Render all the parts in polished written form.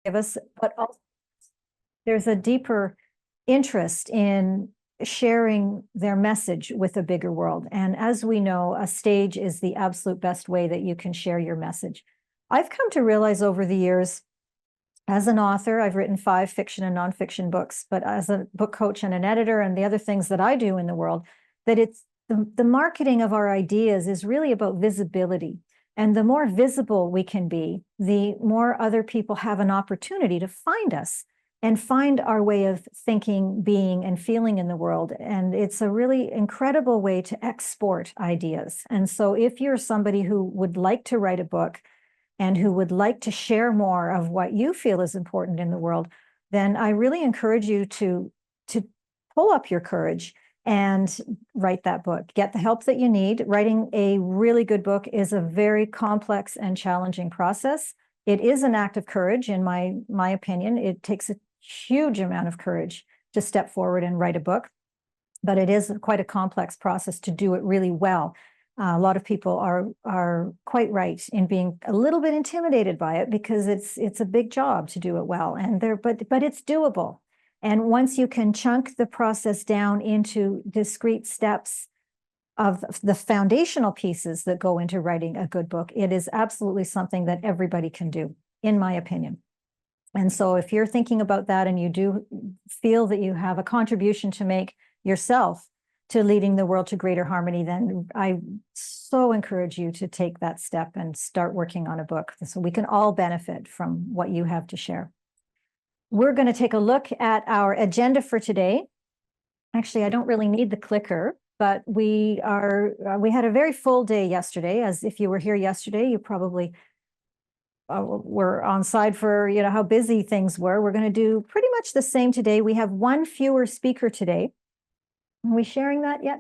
give us, but also there's a deeper interest in sharing their message with a bigger world. And as we know, a stage is the absolute best way that you can share your message. I've come to realize over the years, as an author, I've written 5 fiction and nonfiction books, but as a book coach and an editor and the other things that I do in the world, that it's the marketing of our ideas is really about visibility. And the more visible we can be, the more other people have an opportunity to find us and find our way of thinking, being, and feeling in the world. And it's a really incredible way to export ideas. And so if you're somebody who would like to write a book and who would like to share more of what you feel is important in the world, then I really encourage you to pull up your courage and write that book. Get the help that you need. Writing a really good book is a very complex and challenging process. It is an act of courage, in my opinion. It takes a huge amount of courage to step forward and write a book, but it is quite a complex process to do it really well. A lot of people are quite right in being a little bit intimidated by it because it's a big job to do it well, but it's doable. And once you can chunk the process down into discrete steps of the foundational pieces that go into writing a good book, it is absolutely something that everybody can do, in my opinion. And so if you're thinking about that and you do feel that you have a contribution to make yourself to leading the world to greater harmony, then I so encourage you to take that step and start working on a book so we can all benefit from what you have to share. We're going to take a look at our agenda for today. Actually, I don't really need the clicker, but we had a very full day yesterday. As if you were here yesterday, you probably were on side for how busy things were. We're going to do pretty much the same today. We have one fewer speaker today. Are we sharing that yet?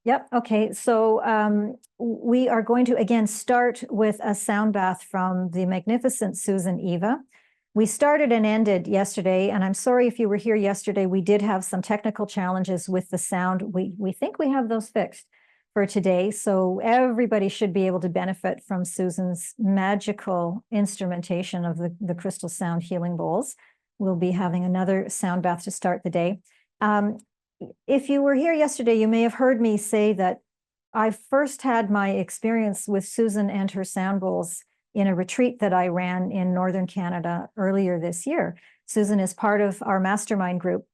Yep. Okay. So we are going to again start with a sound bath from the magnificent Susan Eva. We started and ended yesterday, and I'm sorry if you were here yesterday, we did have some technical challenges with the sound. We think we have those fixed for today, so everybody should be able to benefit from Susan's magical instrumentation of the crystal sound healing bowls. We'll be having another sound bath to start the day. If you were here yesterday, you may have heard me say that I first had my experience with Susan and her sound bowls in a retreat that I ran in Northern Canada earlier this year. Susan is part of our mastermind group,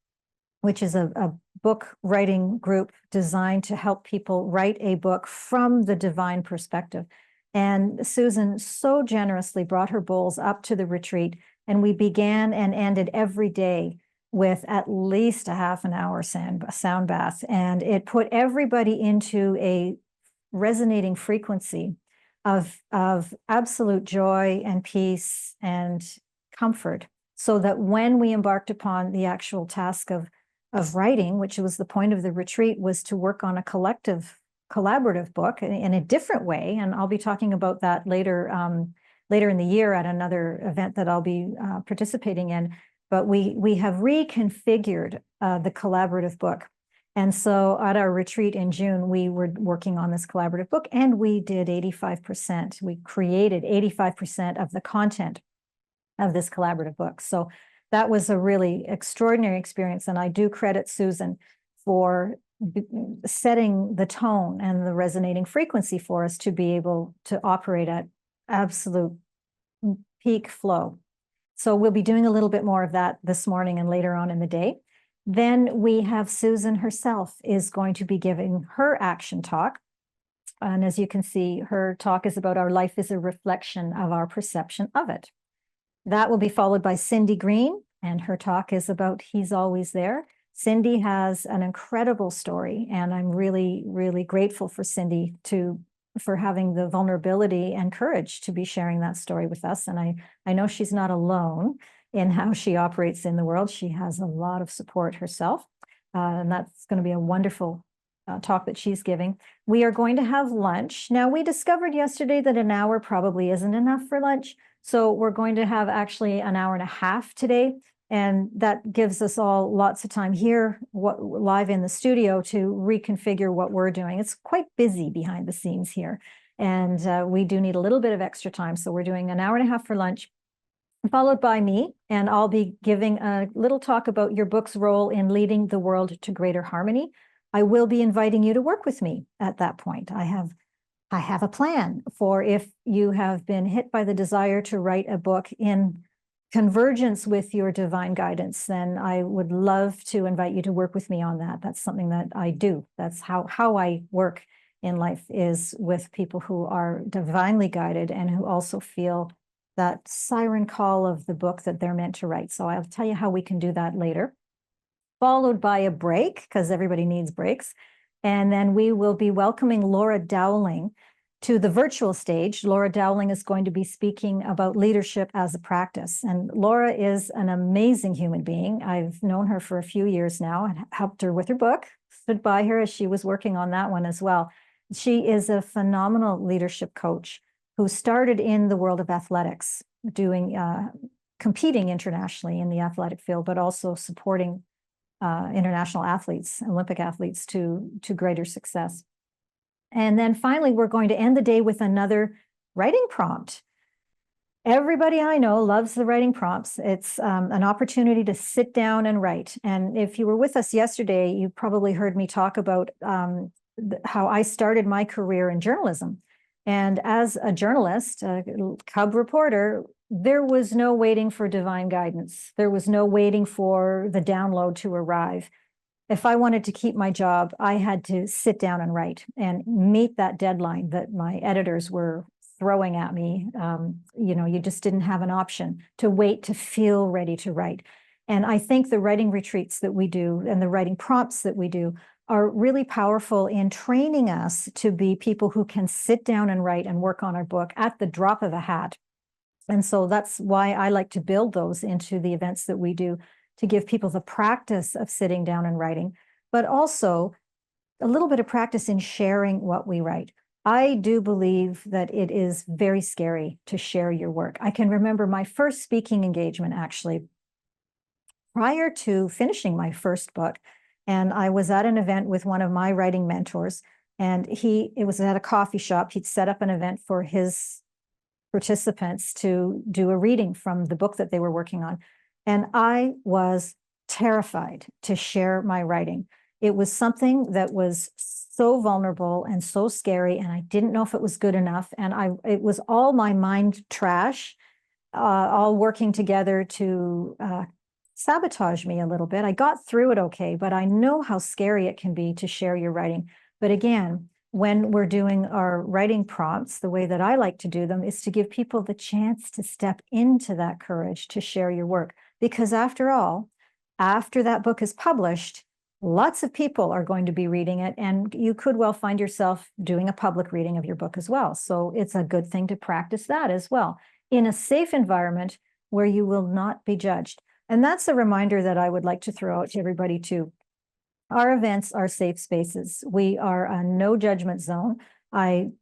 which is a book writing group designed to help people write a book from the divine perspective. And Susan so generously brought her bowls up to the retreat, and we began and ended every day with at least a half an hour sound bath. And it put everybody into a resonating frequency of absolute joy and peace and comfort, so that when we embarked upon the actual task of writing, which was the point of the retreat, was to work on a collaborative book in a different way. And I'll be talking about that later in the year at another event that I'll be participating in. But we have reconfigured the collaborative book. And so at our retreat in June, we were working on this collaborative book, and we did 85%. We created 85% of the content of this collaborative book. So that was a really extraordinary experience. And I do credit Susan for setting the tone and the resonating frequency for us to be able to operate at absolute peak flow. So we'll be doing a little bit more of that this morning and later on in the day. Then we have Susan herself is going to be giving her action talk. And as you can see, her talk is about our life is a reflection of our perception of it. That will be followed by Cindy Green, and her talk is about He's Always There. Cindy has an incredible story, and I'm really, really grateful for Cindy for having the vulnerability and courage to be sharing that story with us. And I know she's not alone in how she operates in the world. She has a lot of support herself, and that's going to be a wonderful talk that she's giving. We are going to have lunch. Now, we discovered yesterday that an hour probably isn't enough for lunch, so we're going to have actually an hour and a half today, and that gives us all lots of time here live in the studio to reconfigure what we're doing. It's quite busy behind the scenes here, and we do need a little bit of extra time, so we're doing an hour and a half for lunch. followed by me, and I'll be giving a little talk about your book's role in leading the world to greater harmony. I will be inviting you to work with me at that point. I have a plan for if you have been hit by the desire to write a book in convergence with your divine guidance, then I would love to invite you to work with me on that. That's something that I do. That's how I work in life, is with people who are divinely guided and who also feel that siren call of the book that they're meant to write. So I'll tell you how we can do that later, followed by a break, because everybody needs breaks. And then we will be welcoming Laura Dowling to the virtual stage. Laura Dowling is going to be speaking about leadership as a practice. And Laura is an amazing human being. I've known her for a few years now and helped her with her book, stood by her as she was working on that one as well. She is a phenomenal leadership coach who started in the world of athletics, doing competing internationally in the athletic field, but also supporting international athletes, Olympic athletes, to greater success. And then finally, we're going to end the day with another writing prompt. Everybody I know loves the writing prompts. It's an opportunity to sit down and write. And if you were with us yesterday, you probably heard me talk about how I started my career in journalism. And as a journalist, a cub reporter, there was no waiting for divine guidance. There was no waiting for the download to arrive. If I wanted to keep my job, I had to sit down and write and meet that deadline that my editors were throwing at me. You just didn't have an option to wait to feel ready to write. And I think the writing retreats that we do and the writing prompts that we do are really powerful in training us to be people who can sit down and write and work on our book at the drop of a hat. And so that's why I like to build those into the events that we do, to give people the practice of sitting down and writing, but also a little bit of practice in sharing what we write. I do believe that it is very scary to share your work. I can remember my first speaking engagement, actually, prior to finishing my first book. And I was at an event with one of my writing mentors, and it was at a coffee shop. He'd set up an event for his participants to do a reading from the book that they were working on. And I was terrified to share my writing. It was something that was so vulnerable and so scary, and I didn't know if it was good enough. And it was all my mind trash, all working together to sabotage me a little bit. I got through it okay, but I know how scary it can be to share your writing. But again, when we're doing our writing prompts, the way that I like to do them is to give people the chance to step into that courage to share your work. Because after all, after that book is published, lots of people are going to be reading it, and you could well find yourself doing a public reading of your book as well. So it's a good thing to practice that as well in a safe environment where you will not be judged. And that's a reminder that I would like to throw out to everybody too. Our events are safe spaces. We are a no judgment zone. I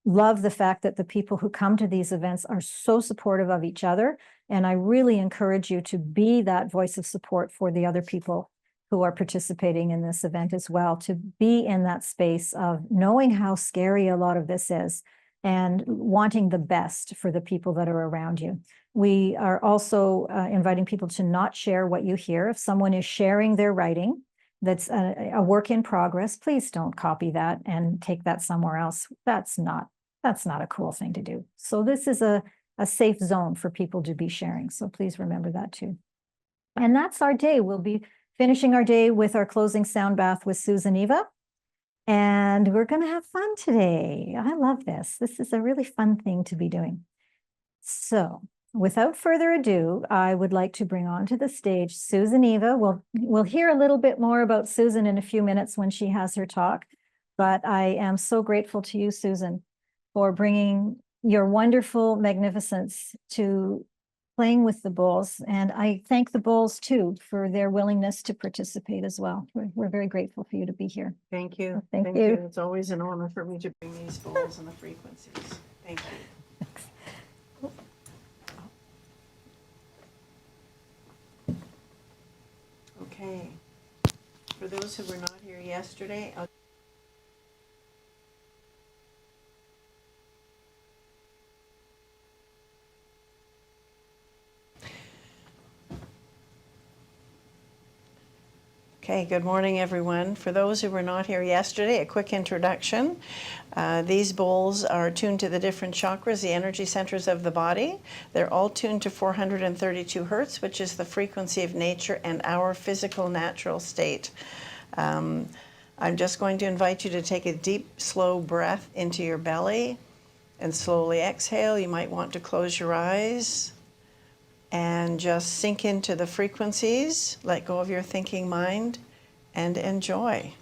love the fact that the people who come to these events are so supportive of each other. And I really encourage you to be that voice of support for the other people who are participating in this event as well, to be in that space of knowing how scary a lot of this is and wanting the best for the people that are around you. We are also inviting people to not share what you hear. If someone is sharing their writing that's a work in progress, please don't copy that and take that somewhere else. That's not a cool thing to do. So this is a safe zone for people to be sharing. So please remember that too. And that's our day. We'll be finishing our day with our closing sound bath with Susan Eva. And we're going to have fun today. I love this. This is a really fun thing to be doing. So without further ado, I would like to bring onto the stage Susan Eva. We'll hear a little bit more about Susan in a few minutes when she has her talk. But I am so grateful to you, Susan, for bringing your wonderful magnificence to playing with the bulls. And I thank the bulls too for their willingness to participate as well. We're very grateful for you to be here. Thank you. Thank you. It's always an honor for me to bring these bulls and the frequencies. Thank you. Okay. For those who were not here yesterday, Okay, good morning, everyone. For those who were not here yesterday, a quick introduction. These bowls are tuned to the different chakras, the energy centers of the body. They're all tuned to 432 hertz, which is the frequency of nature and our physical natural state. I'm just going to invite you to take a deep, slow breath into your belly and slowly exhale. You might want to close your eyes and just sink into the frequencies, let go of your thinking mind, and enjoy.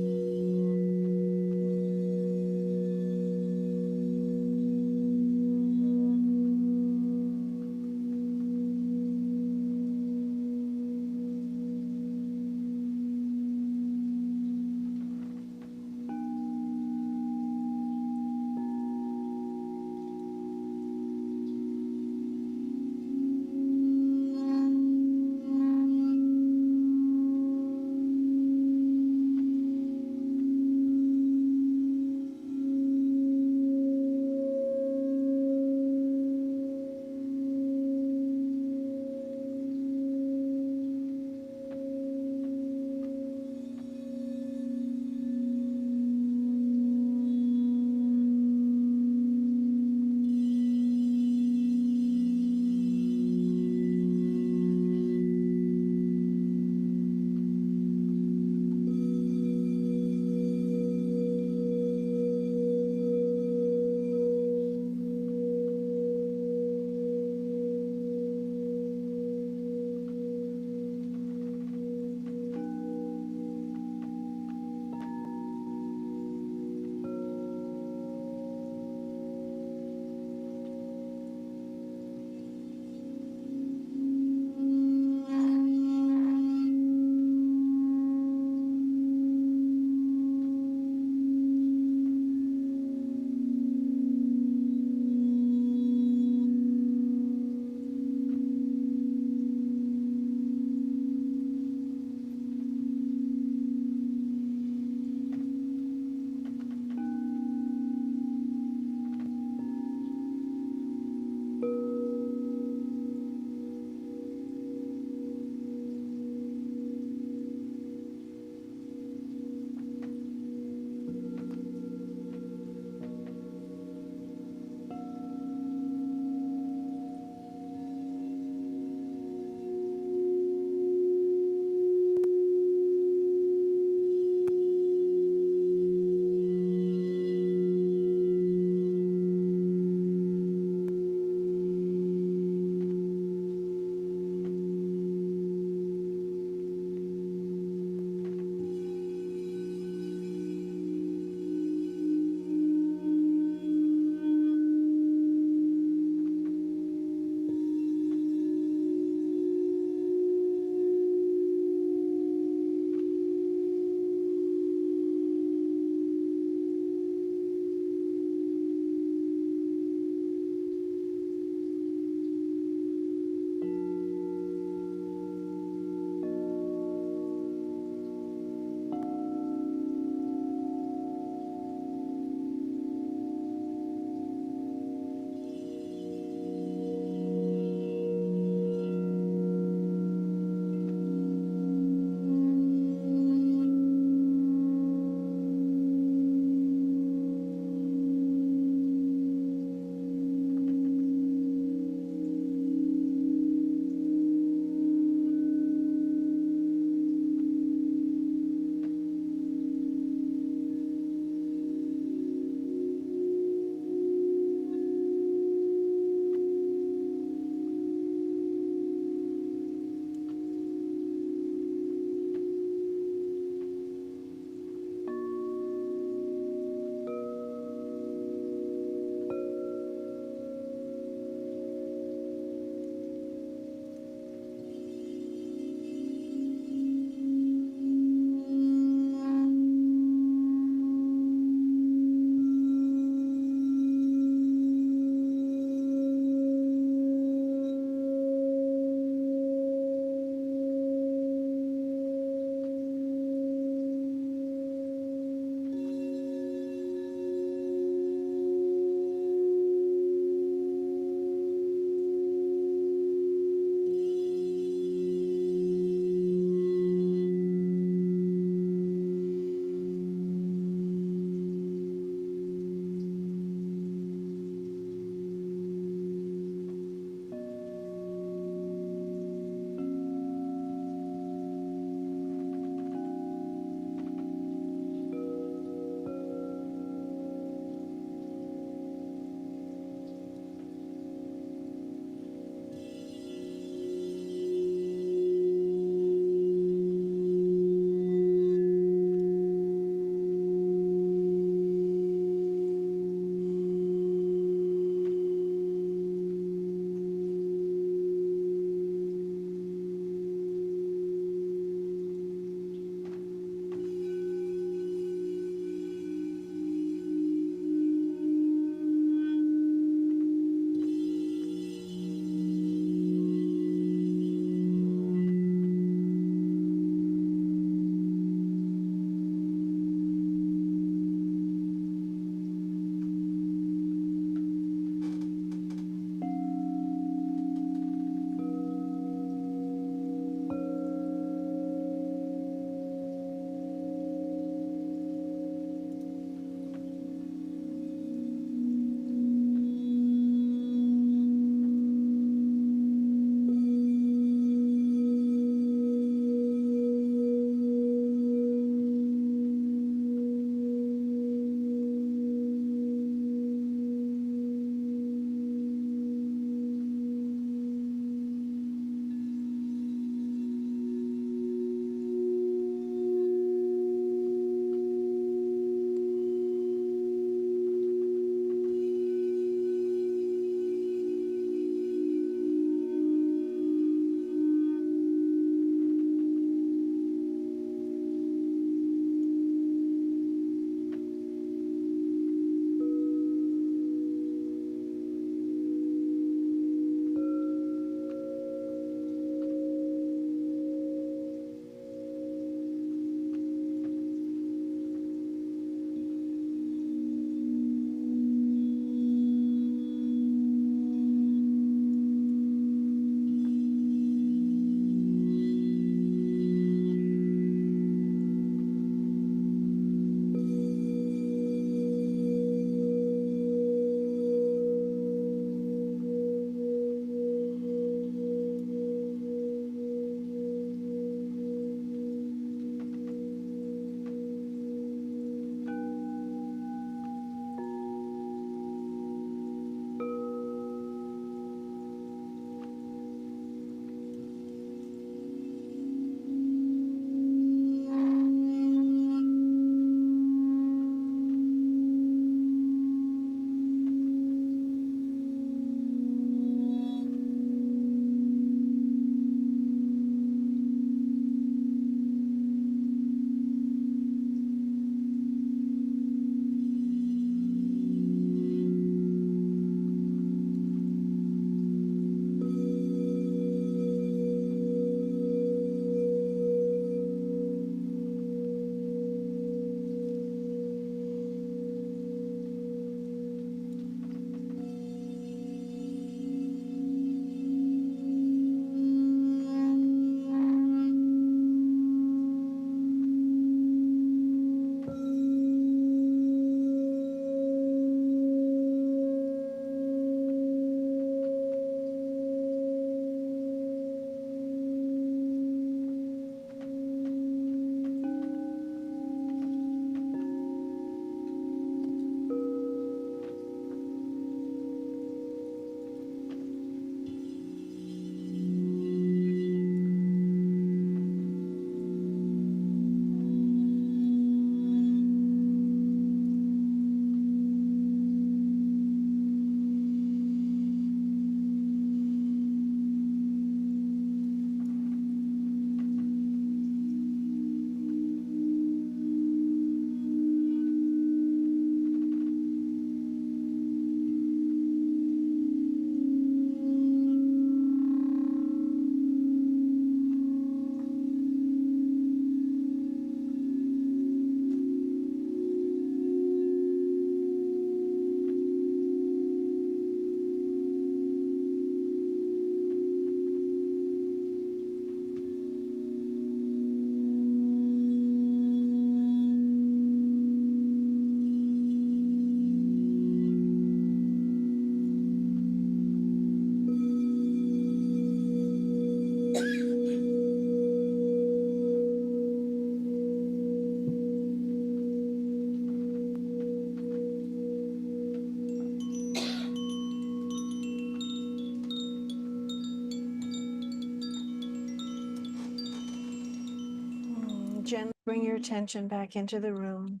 Gently bring your attention back into the room.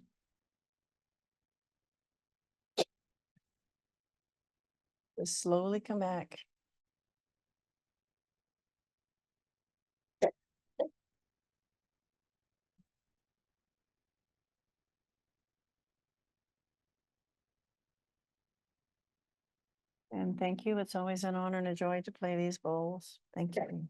Just slowly come back. And thank you. It's always an honor and a joy to play these bowls. Thank you.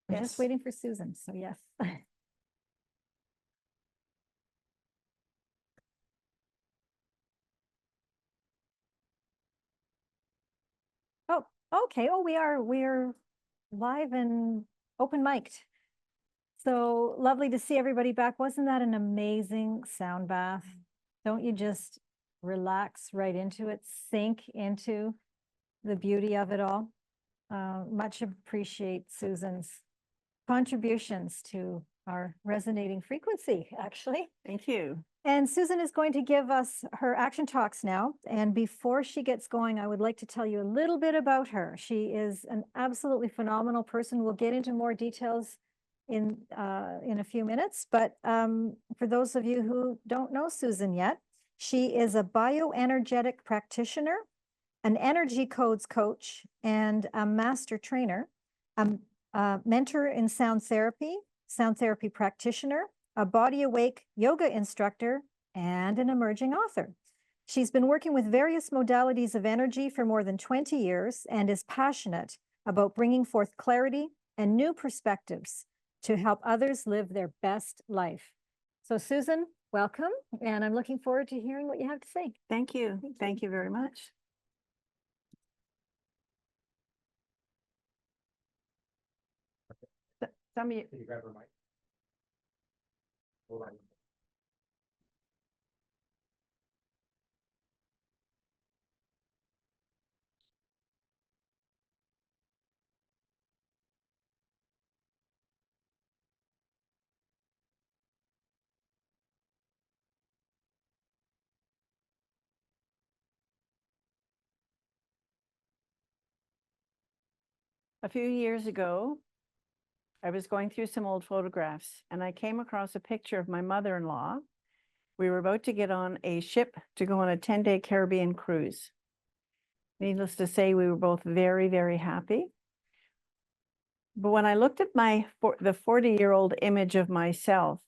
We're just Yes. waiting for Susan, so yes. Oh, okay. Oh, we are live and open mic'd. So lovely to see everybody back. Wasn't that an amazing sound bath? Don't you just relax right into it, sink into the beauty of it all? Much appreciate Susan's contributions to our resonating frequency, actually. Thank you. And Susan is going to give us her action talks now. And before she gets going, I would like to tell you a little bit about her. She is an absolutely phenomenal person. We'll get into more details in a few minutes. But for those of you who don't know Susan yet, she is a bioenergetic practitioner, an energy codes coach, and a master trainer, a mentor in sound therapy practitioner, a body awake yoga instructor, and an emerging author. She's been working with various modalities of energy for more than 20 years and is passionate about bringing forth clarity and new perspectives to help others live their best life. So Susan, welcome, and I'm looking forward to hearing what you have to say. Thank you. Thank you very much. Some of you. Can you grab her mic? Hold on. A few years ago, I was going through some old photographs and I came across a picture of my mother-in-law. We were about to get on a ship to go on a 10-day Caribbean cruise. Needless to say, we were both very, very happy. But when I looked at the 40-year-old image of myself,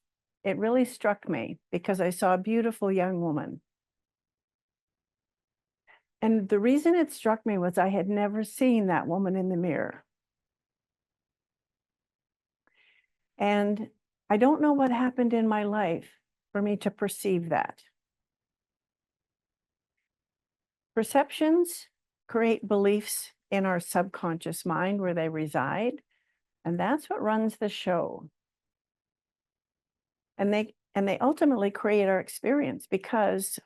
it really struck me because I saw a beautiful young woman. And the reason it struck me was I had never seen that woman in the mirror. And I don't know what happened in my life for me to perceive that. Perceptions create beliefs in our subconscious mind where they reside, and that's what runs the show. And they ultimately create our experience, because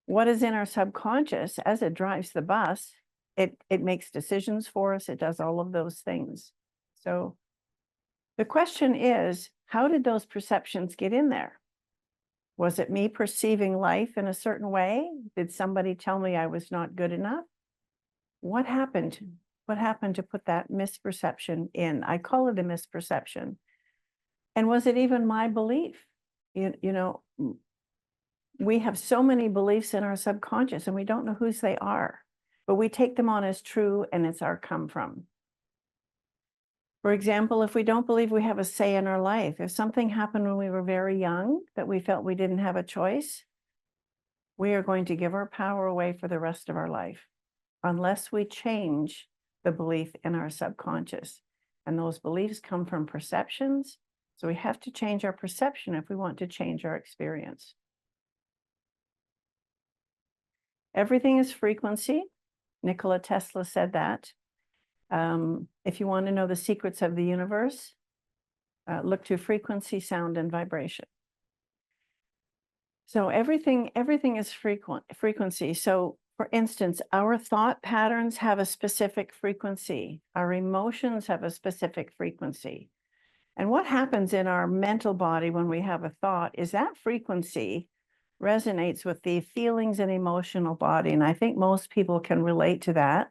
what is in our subconscious, as it drives the bus, it makes decisions for us, it does all of those things. So the question is, how did those perceptions get in there? Was it me perceiving life in a certain way? Did somebody tell me I was not good enough? What happened? What happened to put that misperception in? I call it a misperception. And was it even my belief? You know, we have so many beliefs in our subconscious and we don't know whose they are, but we take them on as true, and it's our come from. For example, if we don't believe we have a say in our life, if something happened when we were very young that we felt we didn't have a choice, we are going to give our power away for the rest of our life unless we change the belief in our subconscious. And those beliefs come from perceptions. So we have to change our perception if we want to change our experience. Everything is frequency. Nikola Tesla said that. If you want to know the secrets of the universe, look to frequency, sound, and vibration. So everything is frequency. So for instance, our thought patterns have a specific frequency. Our emotions have a specific frequency. And what happens in our mental body when we have a thought is that frequency resonates with the feelings and emotional body. And I think most people can relate to that.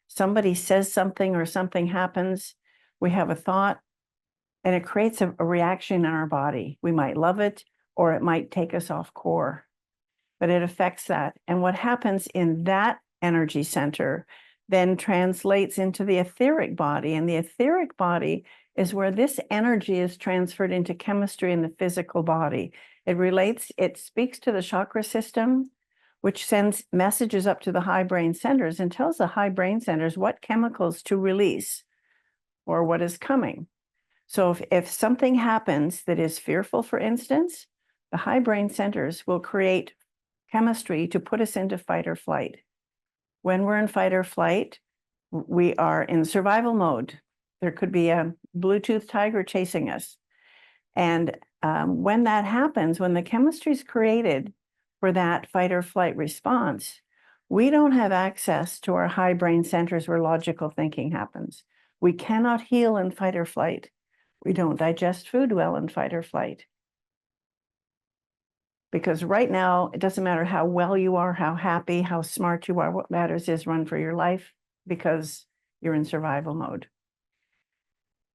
Somebody says something or something happens, we have a thought, and it creates a reaction in our body. We might love it, or it might take us off core, but it affects that. And what happens in that energy center then translates into the etheric body. And the etheric body is where this energy is transferred into chemistry in the physical body. It speaks to the chakra system, which sends messages up to the high brain centers and tells the high brain centers what chemicals to release or what is coming. So if something happens that is fearful, for instance, the high brain centers will create chemistry to put us into fight or flight. When we're in fight or flight, we are in survival mode. There could be a Bluetooth tiger chasing us. And when that happens, when the chemistry is created for that fight or flight response, we don't have access to our high brain centers where logical thinking happens. We cannot heal in fight or flight. We don't digest food well in fight or flight. Because right now, it doesn't matter how well you are, how happy, how smart you are, what matters is run for your life because you're in survival mode.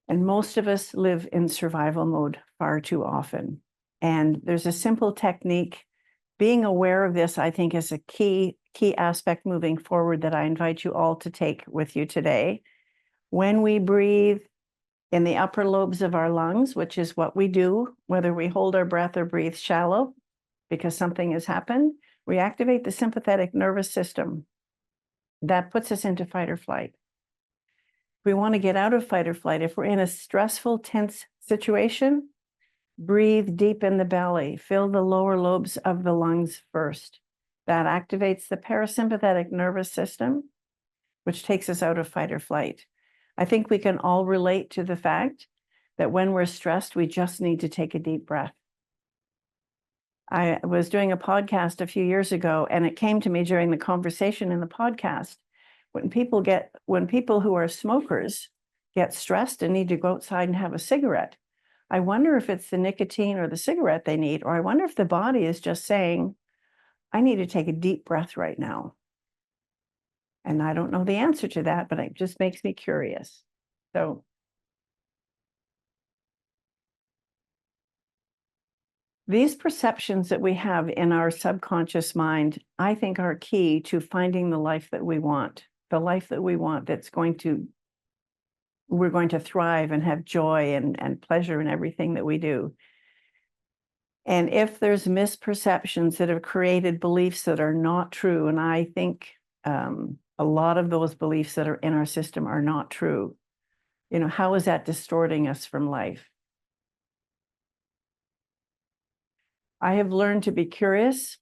And most of us live in survival mode far too often. And there's a simple technique. Being aware of this, I think, is a key aspect moving forward that I invite you all to take with you today. When we breathe in the upper lobes of our lungs, which is what we do, whether we hold our breath or breathe shallow, because something has happened, we activate the sympathetic nervous system. That puts us into fight or flight. If we want to get out of fight or flight, if we're in a stressful, tense situation, breathe deep in the belly, fill the lower lobes of the lungs first. That activates the parasympathetic nervous system, which takes us out of fight or flight. I think we can all relate to the fact that when we're stressed, we just need to take a deep breath. I was doing a podcast a few years ago, and it came to me during the conversation in the podcast. When people who are smokers get stressed and need to go outside and have a cigarette, I wonder if it's the nicotine or the cigarette they need, or I wonder if the body is just saying, I need to take a deep breath right now. And I don't know the answer to that, but it just makes me curious. So these perceptions that we have in our subconscious mind, I think, are key to finding the life that we want, the life that we want that's we're going to thrive and have joy and pleasure in everything that we do. And if there's misperceptions that have created beliefs that are not true, and I think a lot of those beliefs that are in our system are not true, how is that distorting us from life? I have learned to be curious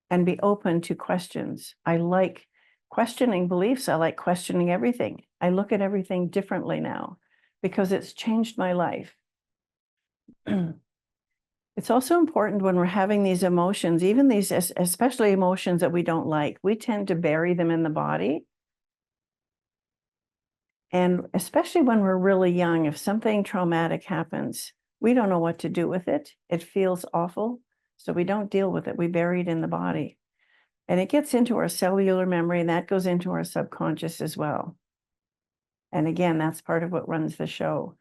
and be open to questions. I like questioning beliefs. I like questioning everything. I look at everything differently now because it's changed my life. It's also important when we're having these emotions, even these, especially emotions that we don't like, we tend to bury them in the body. And especially when we're really young, if something traumatic happens, we don't know what to do with it. It feels awful. So we don't deal with it. We bury it in the body. And it gets into our cellular memory, and that goes into our subconscious as well. And again, that's part of what runs the show.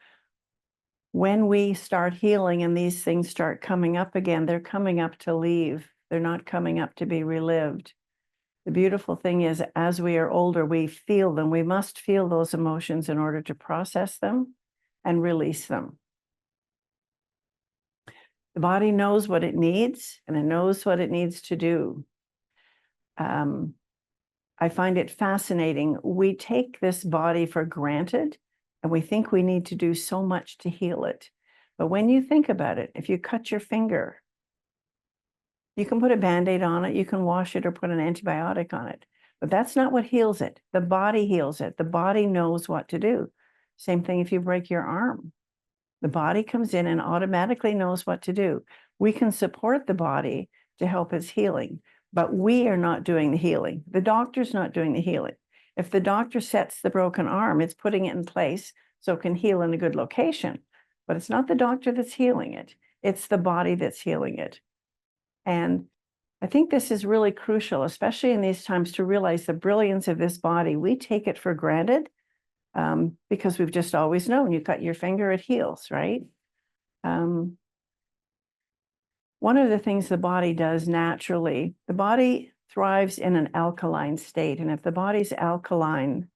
When we start healing and these things start coming up again, they're coming up to leave. They're not coming up to be relived. The beautiful thing is, as we are older, we feel them. We must feel those emotions in order to process them and release them. The body knows what it needs, and it knows what it needs to do. I find it fascinating. We take this body for granted, and we think we need to do so much to heal it. But when you think about it, if you cut your finger, you can put a Band-Aid on it, you can wash it or put an antibiotic on it. But that's not what heals it. The body heals it. The body knows what to do. Same thing if you break your arm. The body comes in and automatically knows what to do. We can support the body to help its healing, but we are not doing the healing. The doctor's not doing the healing. If the doctor sets the broken arm, it's putting it in place so it can heal in a good location. But it's not the doctor that's healing it. It's the body that's healing it. And I think this is really crucial, especially in these times, to realize the brilliance of this body. We take it for granted because we've just always known you cut your finger, it heals, right? One of the things the body does naturally, the body thrives in an alkaline state. And if the body's alkaline,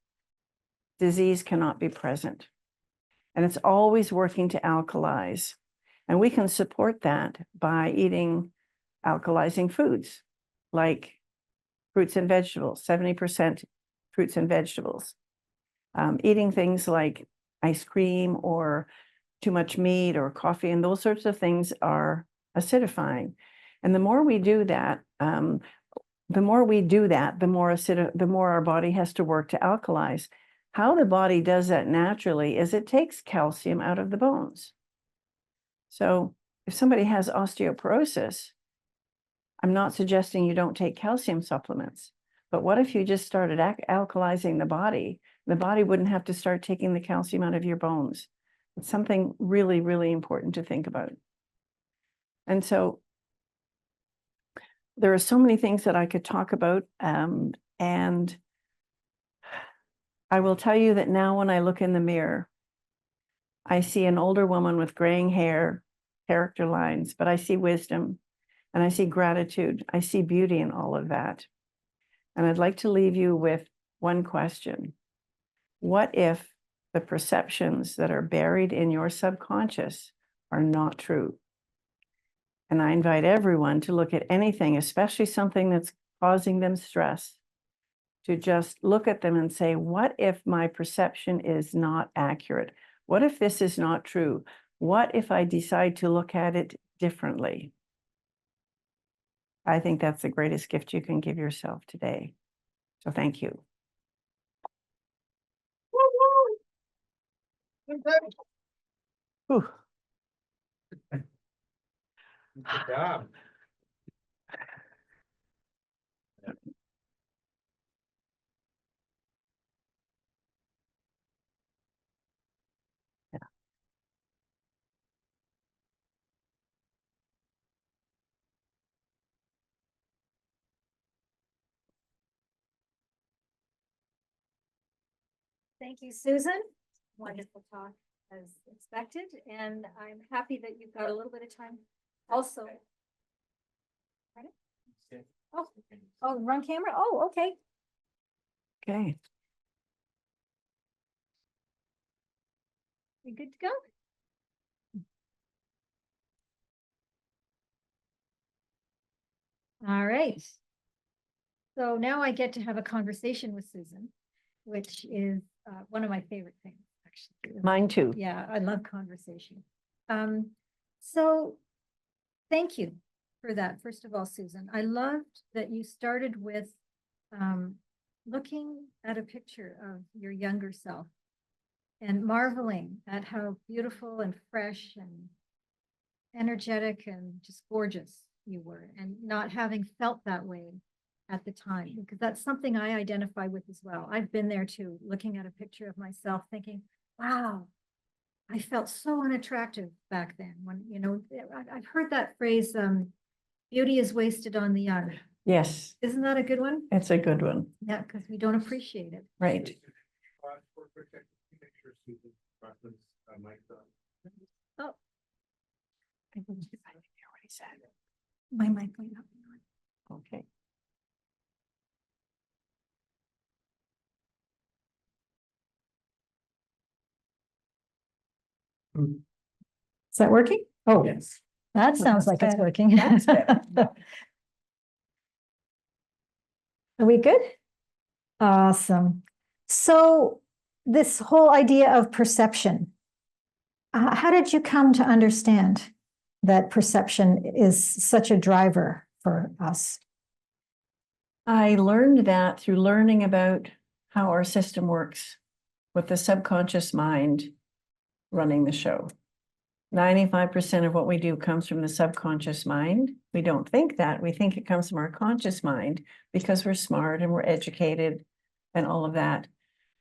disease cannot be present. And it's always working to alkalize. And we can support that by eating alkalizing foods like fruits and vegetables, 70% fruits and vegetables. Eating things like ice cream or too much meat or coffee, and those sorts of things are acidifying. And the more we do that, the more our body has to work to alkalize. How the body does that naturally is it takes calcium out of the bones. So if somebody has osteoporosis, I'm not suggesting you don't take calcium supplements, but what if you just started alkalizing the body? The body wouldn't have to start taking the calcium out of your bones. It's something really, really important to think about. And so there are so many things that I could talk about. And I will tell you that now when I look in the mirror, I see an older woman with graying hair, character lines, but I see wisdom and I see gratitude. I see beauty in all of that. And I'd like to leave you with one question. What if the perceptions that are buried in your subconscious are not true? And I invite everyone to look at anything, especially something that's causing them stress, to just look at them and say, what if my perception is not accurate? What if this is not true? What if I decide to look at it differently? I think that's the greatest gift you can give yourself today. So thank you. Whew. Good job. Thank you, Susan. Wonderful talk as expected, and I'm happy that you've got a little bit of time also. Pardon? Oh, run camera? Oh, okay. Okay. You good to go? All right. So now I get to have a conversation with Susan, which is one of my favorite things, actually. Mine too. Yeah, I love conversation. So thank you for that. First of all, Susan, I loved that you started with looking at a picture of your younger self and marveling at how beautiful and fresh and energetic and just gorgeous you were, and not having felt that way at the time, because that's something I identify with as well. I've been there too, looking at a picture of myself thinking, wow, I felt so unattractive back then. When, you know, I've heard that phrase, beauty is wasted on the young. Yes, Isn't that a good one? it's a good one. Yeah, because we don't appreciate it. Right. Oh, I didn't hear what he said. my mic might not be on. Okay. Is that working? Oh, Yes. that sounds like it's working. That's better. Are we good? Awesome. So this whole idea of perception, how did you come to understand that perception is such a driver for us? I learned that through learning about how our system works with the subconscious mind running the show. 95% of what we do comes from the subconscious mind. We don't think that. We think it comes from our conscious mind because we're smart and we're educated and all of that.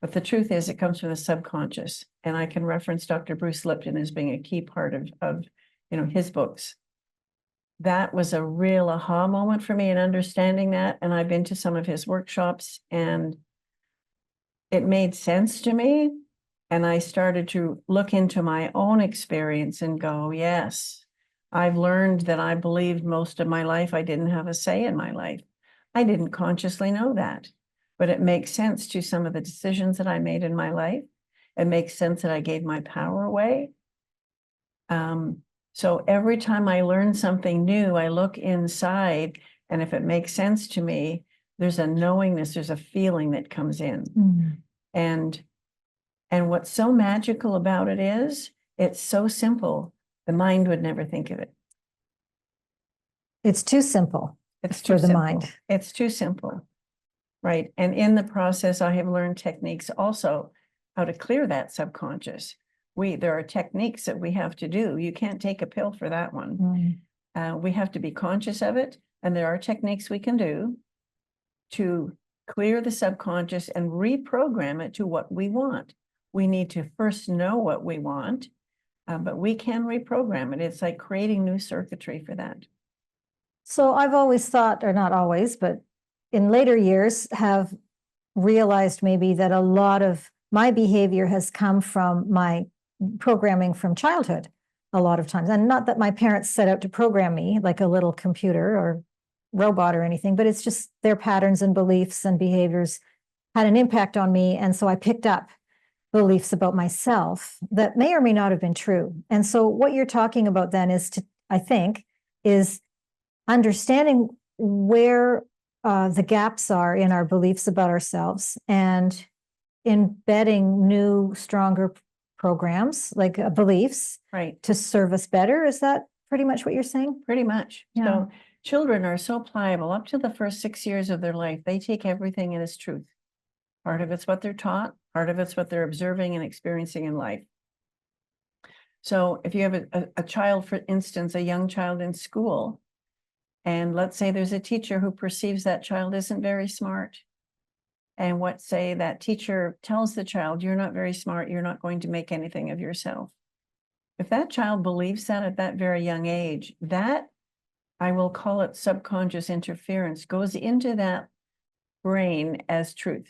But the truth is it comes from the subconscious. And I can reference Dr. Bruce Lipton as being a key part of his books. That was a real aha moment for me in understanding that. And I've been to some of his workshops and it made sense to me. And I started to look into my own experience and go, yes, I've learned that I believed most of my life I didn't have a say in my life. I didn't consciously know that, but it makes sense to some of the decisions that I made in my life. It makes sense that I gave my power away. So every time I learn something new, I look inside, and if it makes sense to me, there's a knowingness, there's a feeling that comes in. And And what's so magical about it is, it's so simple, the mind would never think of it. It's too simple It's for too the simple. mind. It's too simple, right? And in the process, I have learned techniques also how to clear that subconscious. There are techniques that we have to do. You can't take a pill for that one. We have to be conscious of it, and there are techniques we can do to clear the subconscious and reprogram it to what we want. We need to first know what we want, but we can reprogram it. It's like creating new circuitry for that. So I've always thought, or not always, but in later years have realized maybe that a lot of my behavior has come from my programming from childhood a lot of times. And not that my parents set out to program me like a little computer or robot or anything, but it's just their patterns and beliefs and behaviors had an impact on me. And so I picked up beliefs about myself that may or may not have been true. And so what you're talking about then is I think, is understanding where the gaps are in our beliefs about ourselves and embedding new, stronger programs like beliefs, right, to serve us better. Is that pretty much what you're saying? Pretty much. Yeah. So children are so pliable up to the first 6 years of their life. They take everything as truth. Part of it's what they're taught, part of it's what they're observing and experiencing in life. So if you have a child, for instance, a young child in school, and let's say there's a teacher who perceives that child isn't very smart. And what say that teacher tells the child, you're not very smart, you're not going to make anything of yourself. If that child believes that at that very young age, that, I will call it subconscious interference, goes into that brain as truth.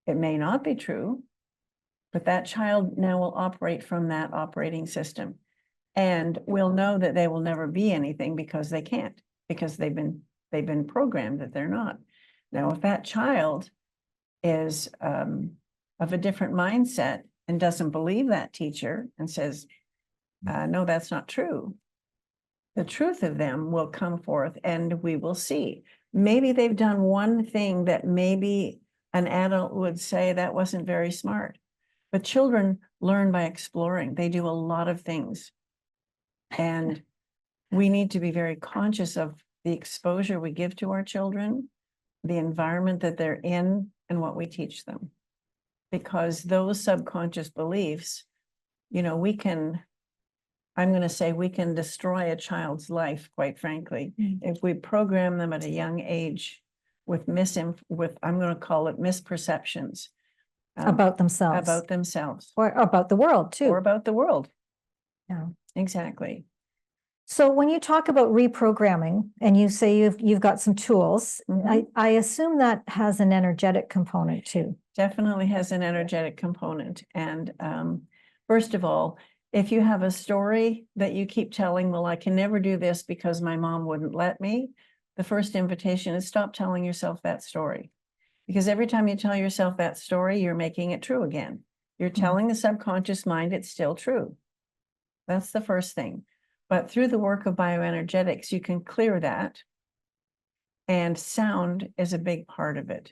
It may not be true, but that child now will operate from that operating system and will know that they will never be anything because they can't, because they've been programmed that they're not. Now, if that child is of a different mindset and doesn't believe that teacher and says, no, that's not true, the truth of them will come forth and we will see. Maybe they've done one thing that maybe an adult would say that wasn't very smart, but children learn by exploring. They do a lot of things. And we need to be very conscious of the exposure we give to our children, the environment that they're in, and what we teach them. Because those subconscious beliefs, you know, I'm going to say we can destroy a child's life, quite frankly, if we program them at a young age with I'm going to call it misperceptions. About themselves. Or about the world too. Or about the world. Yeah. Exactly. So when you talk about reprogramming and you say you've got some tools, I assume that has an energetic component too. Definitely has an energetic component. And first of all, if you have a story that you keep telling, well, I can never do this because my mom wouldn't let me, the first invitation is stop telling yourself that story. Because every time you tell yourself that story, you're making it true again. You're telling the subconscious mind it's still true. That's the first thing. But through the work of bioenergetics, you can clear that. And sound is a big part of it,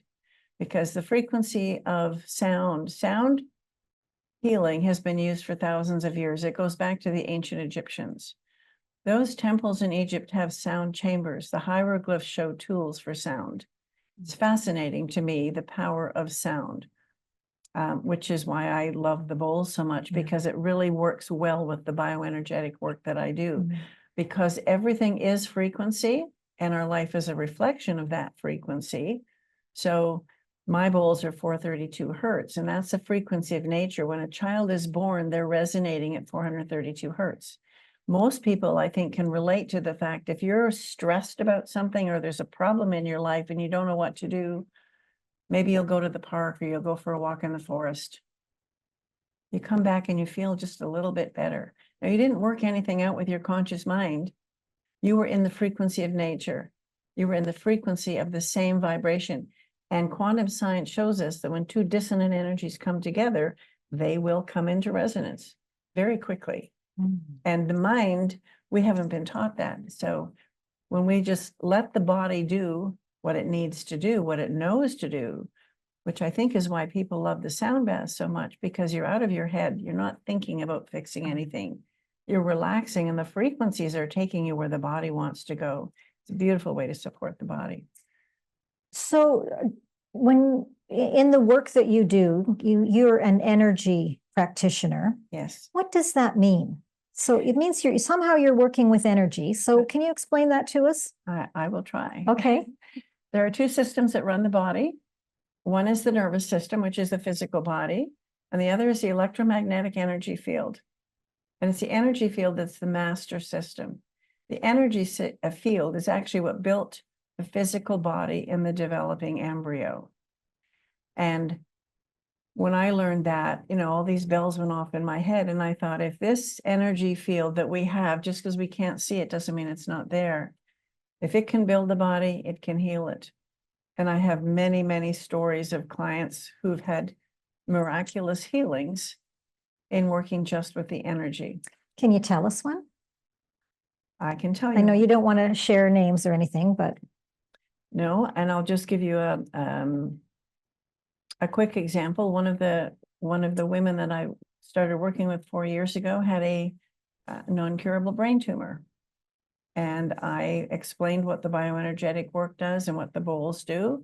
because the frequency of sound healing has been used for thousands of years. It goes back to the ancient Egyptians. Those temples in Egypt have sound chambers. The hieroglyphs show tools for sound. It's fascinating to me, the power of sound. Which is why I love the bowls so much, because it really works well with the bioenergetic work that I do, because everything is frequency and our life is a reflection of that frequency. So my bowls are 432 hertz, and that's the frequency of nature. When a child is born, they're resonating at 432 hertz. Most people, I think, can relate to the fact if you're stressed about something or there's a problem in your life and you don't know what to do, maybe you'll go to the park or you'll go for a walk in the forest. You come back and you feel just a little bit better. Now, you didn't work anything out with your conscious mind. You were in the frequency of nature. You were in the frequency of the same vibration. And quantum science shows us that when two dissonant energies come together, they will come into resonance very quickly. And the mind, we haven't been taught that. So when we just let the body do what it needs to do, what it knows to do, which I think is why people love the sound bath so much, because you're out of your head. You're not thinking about fixing anything. You're relaxing, and the frequencies are taking you where the body wants to go. It's a beautiful way to support the body. So when in the work that you do, you're an energy practitioner. Yes. What does that mean? So it means you're working with energy. So can you explain that to us? I will try. Okay. There are two systems that run the body. One is the nervous system, which is the physical body, and the other is the electromagnetic energy field. And it's the energy field that's the master system. The energy field is actually what built the physical body in the developing embryo. And when I learned that, all these bells went off in my head, and I thought, if this energy field that we have, just because we can't see it doesn't mean it's not there. If it can build the body, it can heal it. And I have many, many stories of clients who've had miraculous healings in working just with the energy. Can you tell us one? I can tell you. I know you don't want to share names or anything, but. No, and I'll just give you a quick example. One of the women that I started working with 4 years ago had a non-curable brain tumor. And I explained what the bioenergetic work does and what the bowls do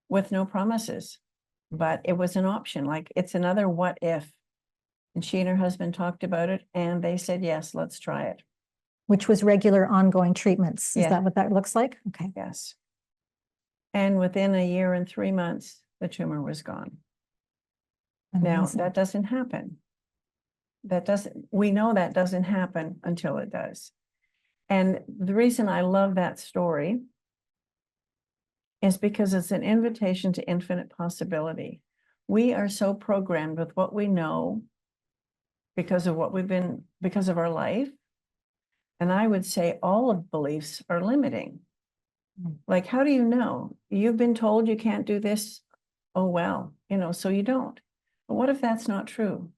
with no promises. But it was an option, like it's another what if. And she and her husband talked about it, and they said, yes, let's try it. Which was regular ongoing treatments. Is Yeah. that what that looks like? Okay. Yes. And within 1 year and 3 months, the tumor was gone. Now, Amazing. that doesn't happen. We know that doesn't happen until it does. And the reason I love that story is because it's an invitation to infinite possibility. We are so programmed with what we know because of because of our life. And I would say all of beliefs are limiting. Like, how do you know? You've been told you can't do this. Oh, well, so you don't. But what if that's not true?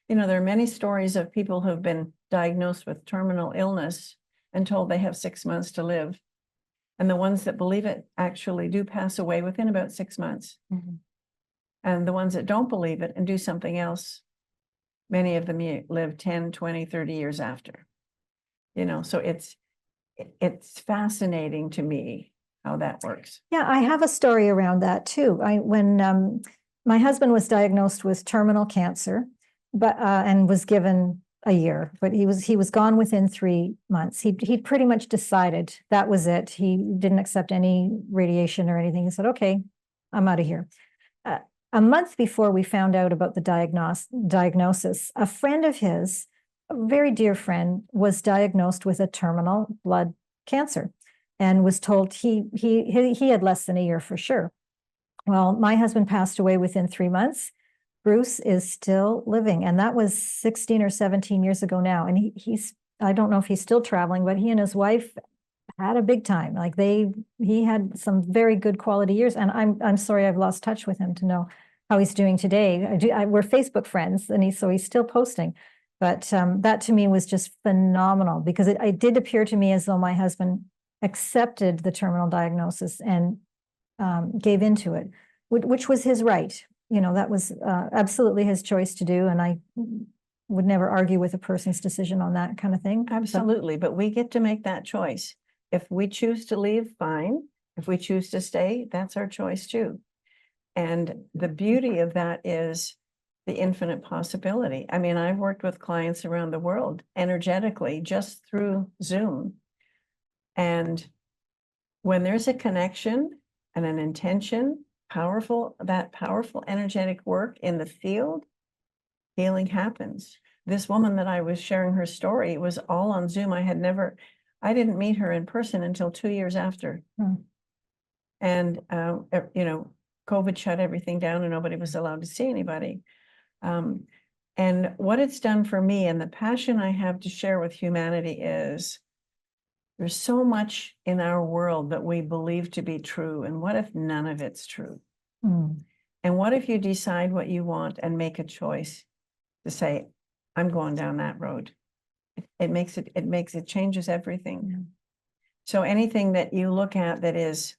There are many stories of people who've been diagnosed with terminal illness and told they have 6 months to live. And the ones that believe it actually do pass away within about 6 months. Mhm. And the ones that don't believe it and do something else, many of them live 10, 20, 30 years after. So it's fascinating to me how that works. Yeah, I have a story around that too. When my husband was diagnosed with terminal cancer, and was given a year, but he was gone within 3 months. He'd pretty much decided that was it. He didn't accept any radiation or anything. He said, okay, I'm out of here. A month before we found out about the diagnosis, a friend of his, a very dear friend, was diagnosed with a terminal blood cancer and was told he had less than a year for sure. Well, my husband passed away within 3 months. Bruce is still living, and that was 16 or 17 years ago now. And he's, I don't know if he's still traveling, but he and his wife had a big time. Like he had some very good quality years. And I'm sorry, I've lost touch with him to know how he's doing today. We're Facebook friends, and he's still posting. But that to me was just phenomenal, because it did appear to me as though my husband accepted the terminal diagnosis and gave into it, which was his right. That was absolutely his choice to do. And I would never argue with a person's decision on that kind of thing. Absolutely. But we get to make that choice. If we choose to leave, fine. If we choose to stay, that's our choice too. And the beauty of that is the infinite possibility. I mean, I've worked with clients around the world energetically just through Zoom. And when there's a connection and an intention, that powerful energetic work in the field, healing happens. This woman that I was sharing her story was all on Zoom. I didn't meet her in person until 2 years after. And, COVID shut everything down and nobody was allowed to see anybody. And what it's done for me, and the passion I have to share with humanity, is there's so much in our world that we believe to be true. And what if none of it's true? And what if you decide what you want and make a choice to say, I'm going down that road? It changes everything. So anything that you look at that is,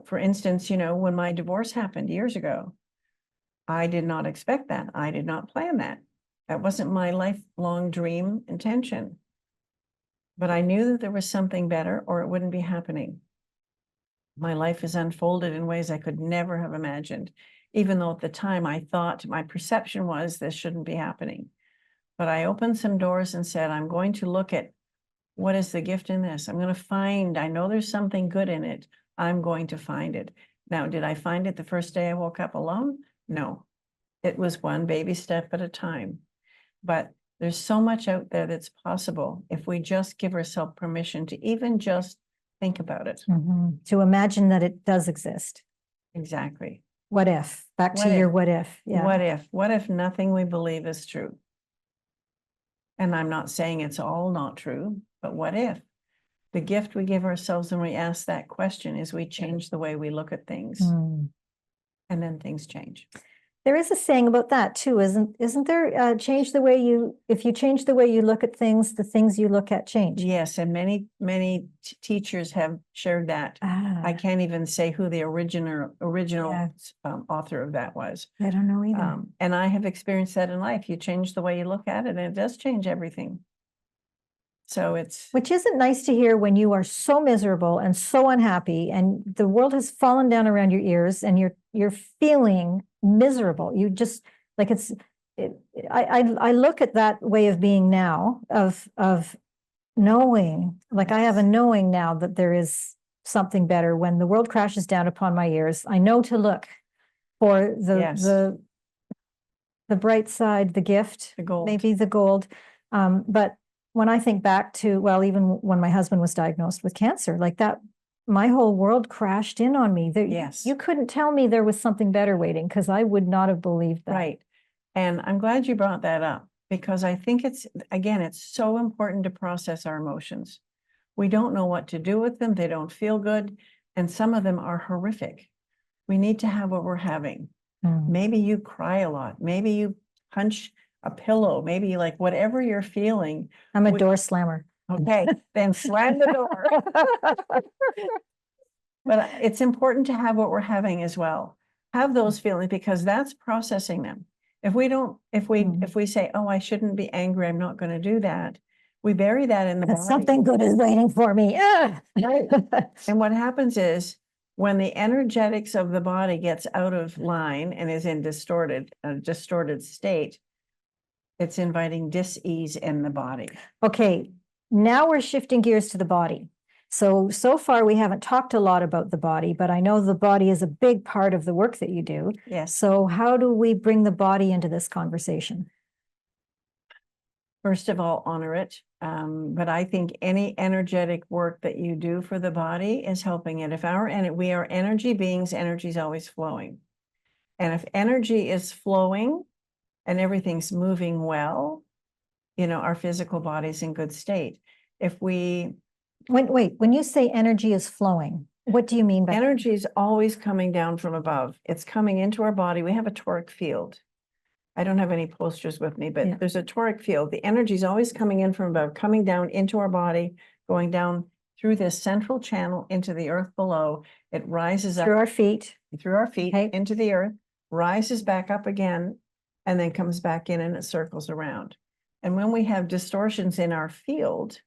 for instance, when my divorce happened years ago, I did not expect that. I did not plan that. That wasn't my lifelong dream intention. But I knew that there was something better or it wouldn't be happening. My life has unfolded in ways I could never have imagined, even though at the time I thought my perception was this shouldn't be happening. But I opened some doors and said, I'm going to look at what is the gift in this? I'm going to find, I know there's something good in it. I'm going to find it. Now, did I find it the first day I woke up alone? No, it was one baby step at a time. But there's so much out there that's possible if we just give ourselves permission to even just think about it. To imagine that it does exist. Exactly. What if? Back What to your if? what if. Yeah. What if? What if nothing we believe is true? And I'm not saying it's all not true, but what if? The gift we give ourselves when we ask that question is we change the way we look at things, Mm. and then things change. There is a saying about that too, isn't there? Change the way if you change the way you look at things, the things you look at change. Yes, and many teachers have shared that. I Ah, can't even say who the original Yeah. author of that was. I don't know either. And I have experienced that in life. You change the way you look at it, and it does change everything. So it's Which isn't nice to hear when you are so miserable and so unhappy and the world has fallen down around your ears and you're feeling miserable. You just like I look at that way of being now of knowing, like I have a knowing now that there is something better. When the world crashes down upon my ears, I know to look for Yes. the bright side, the gift, the goal. maybe the gold. But when I think back to, well, even when my husband was diagnosed with cancer, like that, my whole world crashed in on me. Yes. You couldn't tell me there was something better waiting because I would not have believed that. Right. And I'm glad you brought that up because I think it's so important to process our emotions. We don't know what to do with them. They don't feel good. And some of them are horrific. We need to have what we're having. Mm. Maybe you cry a lot. Maybe you punch a pillow. Maybe like whatever you're feeling. I'm a door slammer. Okay, then slam the door. But it's important to have what we're having as well. Have those feelings because that's processing them. If we say, oh, I shouldn't be angry, I'm not going to do that. We bury that in the body. Something good is waiting for me. Right. And what happens is when the energetics of the body gets out of line and is in distorted state, it's inviting dis-ease in the body. Okay, now we're shifting gears to the body. So far we haven't talked a lot about the body, but I know the body is a big part of the work that you do. Yes. So how do we bring the body into this conversation? First of all, honor it. But I think any energetic work that you do for the body is helping it. We are energy beings, energy is always flowing. And if energy is flowing and everything's moving well, our physical body's in good state. When you say energy is flowing, what do you mean by energy is always coming down from above? It's coming into our body. We have a toric field. I don't have any posters with me, but there's a toric field. The energy is always coming in from above, coming down into our body, going down through this central channel into the earth below. It rises through up our feet, into the earth, rises back up again, and then comes back in and it circles around. And when we have distortions in our field,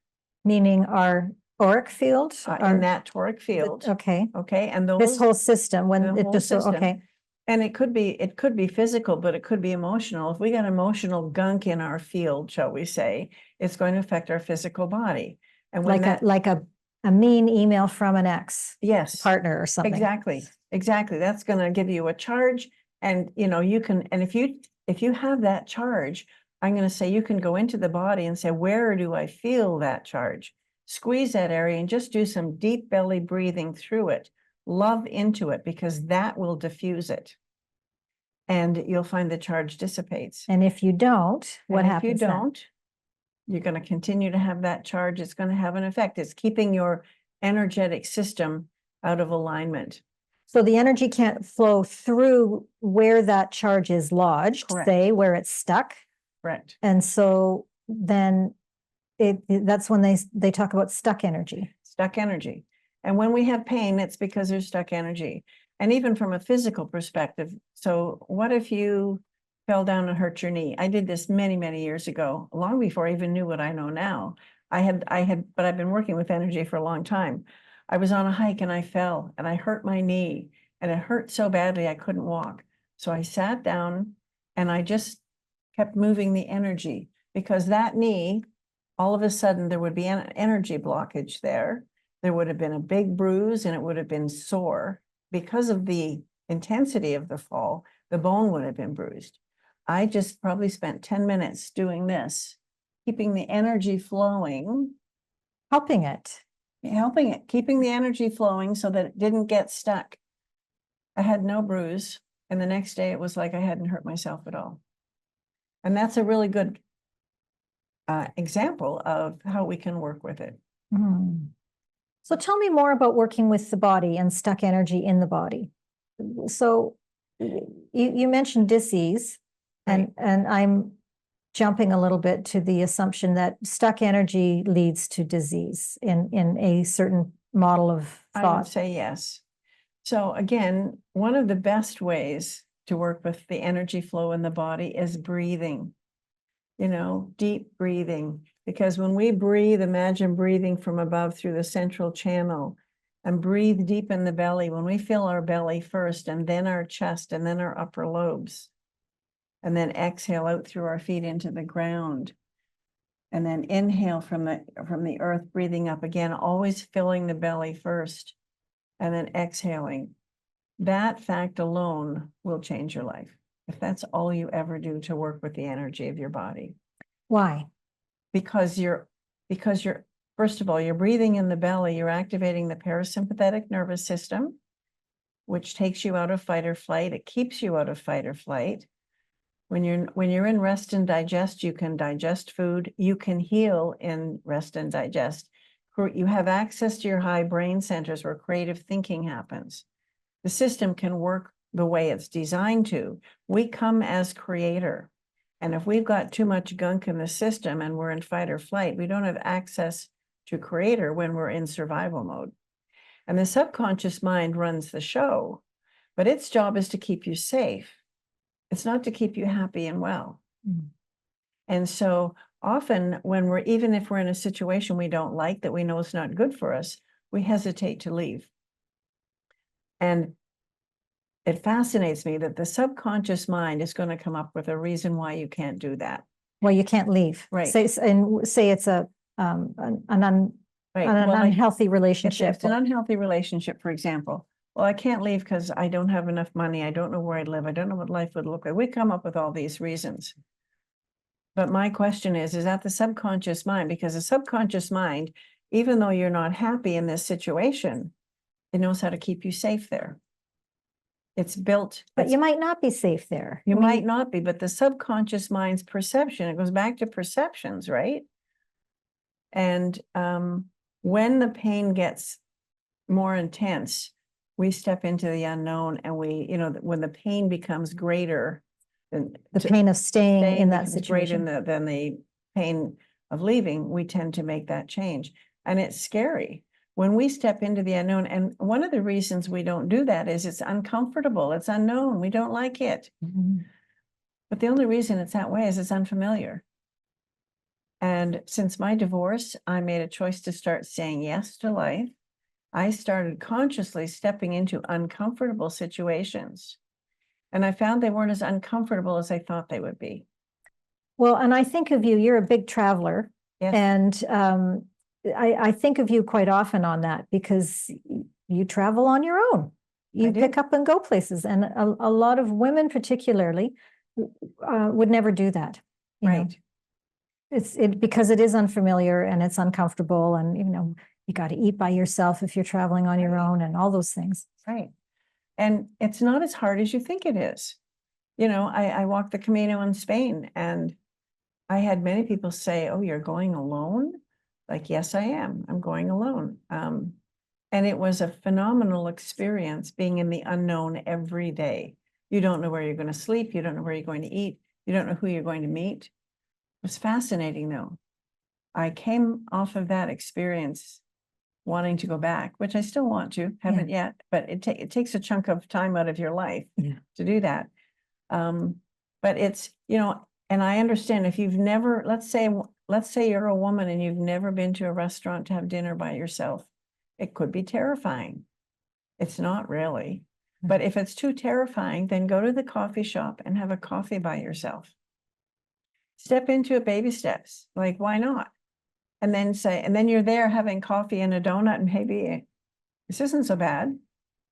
meaning our auric field, in that toric field, okay, and this whole system, when the it whole just system. okay, and it could be physical, but it could be emotional. If we got emotional gunk in our field, shall we say, it's going to affect our physical body. And when like a mean email from an ex partner or something. Exactly. That's going to give you a charge, and you can. And if you have that charge, I'm going to say you can go into the body and say, where do I feel that charge? Squeeze that area and just do some deep belly breathing through it. Love into it, because that will diffuse it. And you'll find the charge dissipates. And if you don't, what happens? If you don't, you're going to continue to have that charge. It's going to have an effect. It's keeping your energetic system out of alignment. So the energy can't flow through where that charge is lodged, say where it's stuck. Correct. And so then that's when they talk about stuck energy. Stuck energy. And when we have pain, it's because there's stuck energy. And even from a physical perspective. So what if you fell down and hurt your knee? I did this many, many years ago, long before I even knew what I know now. But I've been working with energy for a long time. I was on a hike and I fell and I hurt my knee, and it hurt so badly I couldn't walk. So I sat down and I just kept moving the energy, because that knee, all of a sudden there would be an energy blockage there. There would have been a big bruise and it would have been sore. Because of the intensity of the fall, the bone would have been bruised. I just probably spent 10 minutes doing this, keeping the energy flowing, Helping it. keeping the energy flowing so that it didn't get stuck. I had no bruise, and the next day it was like I hadn't hurt myself at all. And that's a really good example of how we can work with it. Hmm. So tell me more about working with the body and stuck energy in the body. So you mentioned dis-ease, and I'm jumping a little bit to the assumption that stuck energy leads to disease in a certain model of I would thought. say yes. So again, one of the best ways to work with the energy flow in the body is breathing. Deep breathing, because when we breathe, imagine breathing from above through the central channel and breathe deep in the belly. When we feel our belly first, and then our chest, and then our upper lobes, and then exhale out through our feet into the ground, and then inhale from the earth, breathing up again, always filling the belly first, and then exhaling. That fact alone will change your life, if that's all you ever do to work with the energy of your body. Why? Because first of all, you're breathing in the belly, you're activating the parasympathetic nervous system, which takes you out of fight or flight. It keeps you out of fight or flight. When you're in rest and digest, you can digest food, you can heal in rest and digest. You have access to your high brain centers where creative thinking happens. The system can work the way it's designed to. We come as creator. And if we've got too much gunk in the system and we're in fight or flight, we don't have access to creator when we're in survival mode. And the subconscious mind runs the show, but its job is to keep you safe. It's not to keep you happy and well. Mm. And so often even if we're in a situation we don't like, that we know is not good for us, we hesitate to leave. And it fascinates me that the subconscious mind is going to come up with a reason why you can't do that. Well, you can't leave. Right. Say it's an unhealthy relationship. It's an unhealthy relationship, for example. Well, I can't leave because I don't have enough money. I don't know where I live. I don't know what life would look like. We come up with all these reasons. But my question is that the subconscious mind? Because the subconscious mind, even though you're not happy in this situation, it knows how to keep you safe there. It's built. But you might not be safe there. You might not be, but the subconscious mind's perception, it goes back to perceptions, right? And when the pain gets more intense, we step into the unknown, and when the pain becomes greater, than the pain of staying in that situation, than the pain of leaving, we tend to make that change. And it's scary when we step into the unknown. And one of the reasons we don't do that is it's uncomfortable, it's unknown, we don't like it. Mm-hmm. But the only reason it's that way is it's unfamiliar. And since my divorce, I made a choice to start saying yes to life. I started consciously stepping into uncomfortable situations. And I found they weren't as uncomfortable as I thought they would be. Well, and I think of you, you're a big traveler. Yes. And I think of you quite often on that, because you travel on your own. You pick up and go places. And a lot of women particularly would never do that. Right. It's because it is unfamiliar and it's uncomfortable, and you got to eat by yourself if you're traveling on your own and all those things. Right. And it's not as hard as you think it is. I walked the Camino in Spain, and I had many people say, "Oh, you're going alone?" Like, yes, I am. I'm going alone. And it was a phenomenal experience being in the unknown every day. You don't know where you're going to sleep. You don't know where you're going to eat. You don't know who you're going to meet. It was fascinating, though. I came off of that experience wanting to go back, which I still want to, haven't yet, but it takes a chunk of time out of your life to do that. But it's, and I understand if you've never, let's say you're a woman and you've never been to a restaurant to have dinner by yourself, it could be terrifying. It's not really. But if it's too terrifying, then go to the coffee shop and have a coffee by yourself. Step into it, baby steps. Like, why not? And then you're there having coffee and a donut, and maybe this isn't so bad.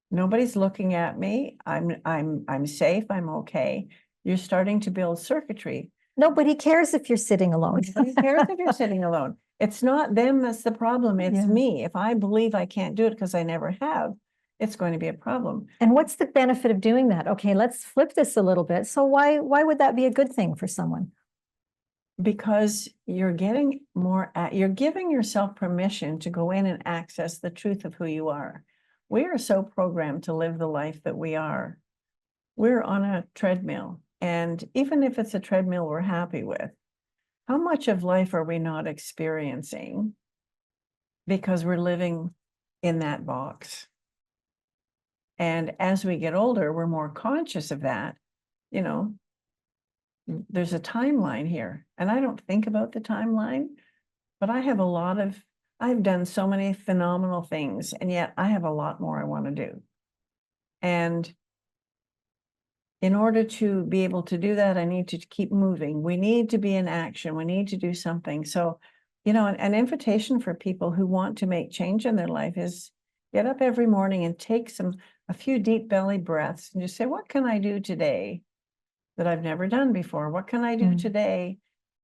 Nobody's looking at me. I'm safe. I'm okay. You're starting to build circuitry. Nobody cares if you're sitting alone. Nobody cares if you're sitting alone. It's not them that's the problem. It's me. If I believe I can't do it because I never have, it's going to be a problem. And what's the benefit of doing that? Okay, let's flip this a little bit. So why would that be a good thing for someone? Because you're getting you're giving yourself permission to go in and access the truth of who you are. We are so programmed to live the life that we are. We're on a treadmill, and even if it's a treadmill we're happy with, how much of life are we not experiencing because we're living in that box? And as we get older, we're more conscious of that. There's a timeline here, and I don't think about the timeline, but I've done so many phenomenal things, and yet I have a lot more I want to do. And in order to be able to do that, I need to keep moving. We need to be in action. We need to do something. So, an invitation for people who want to make change in their life is get up every morning and take a few deep belly breaths and just say, what can I do today that I've never done before? What can I do today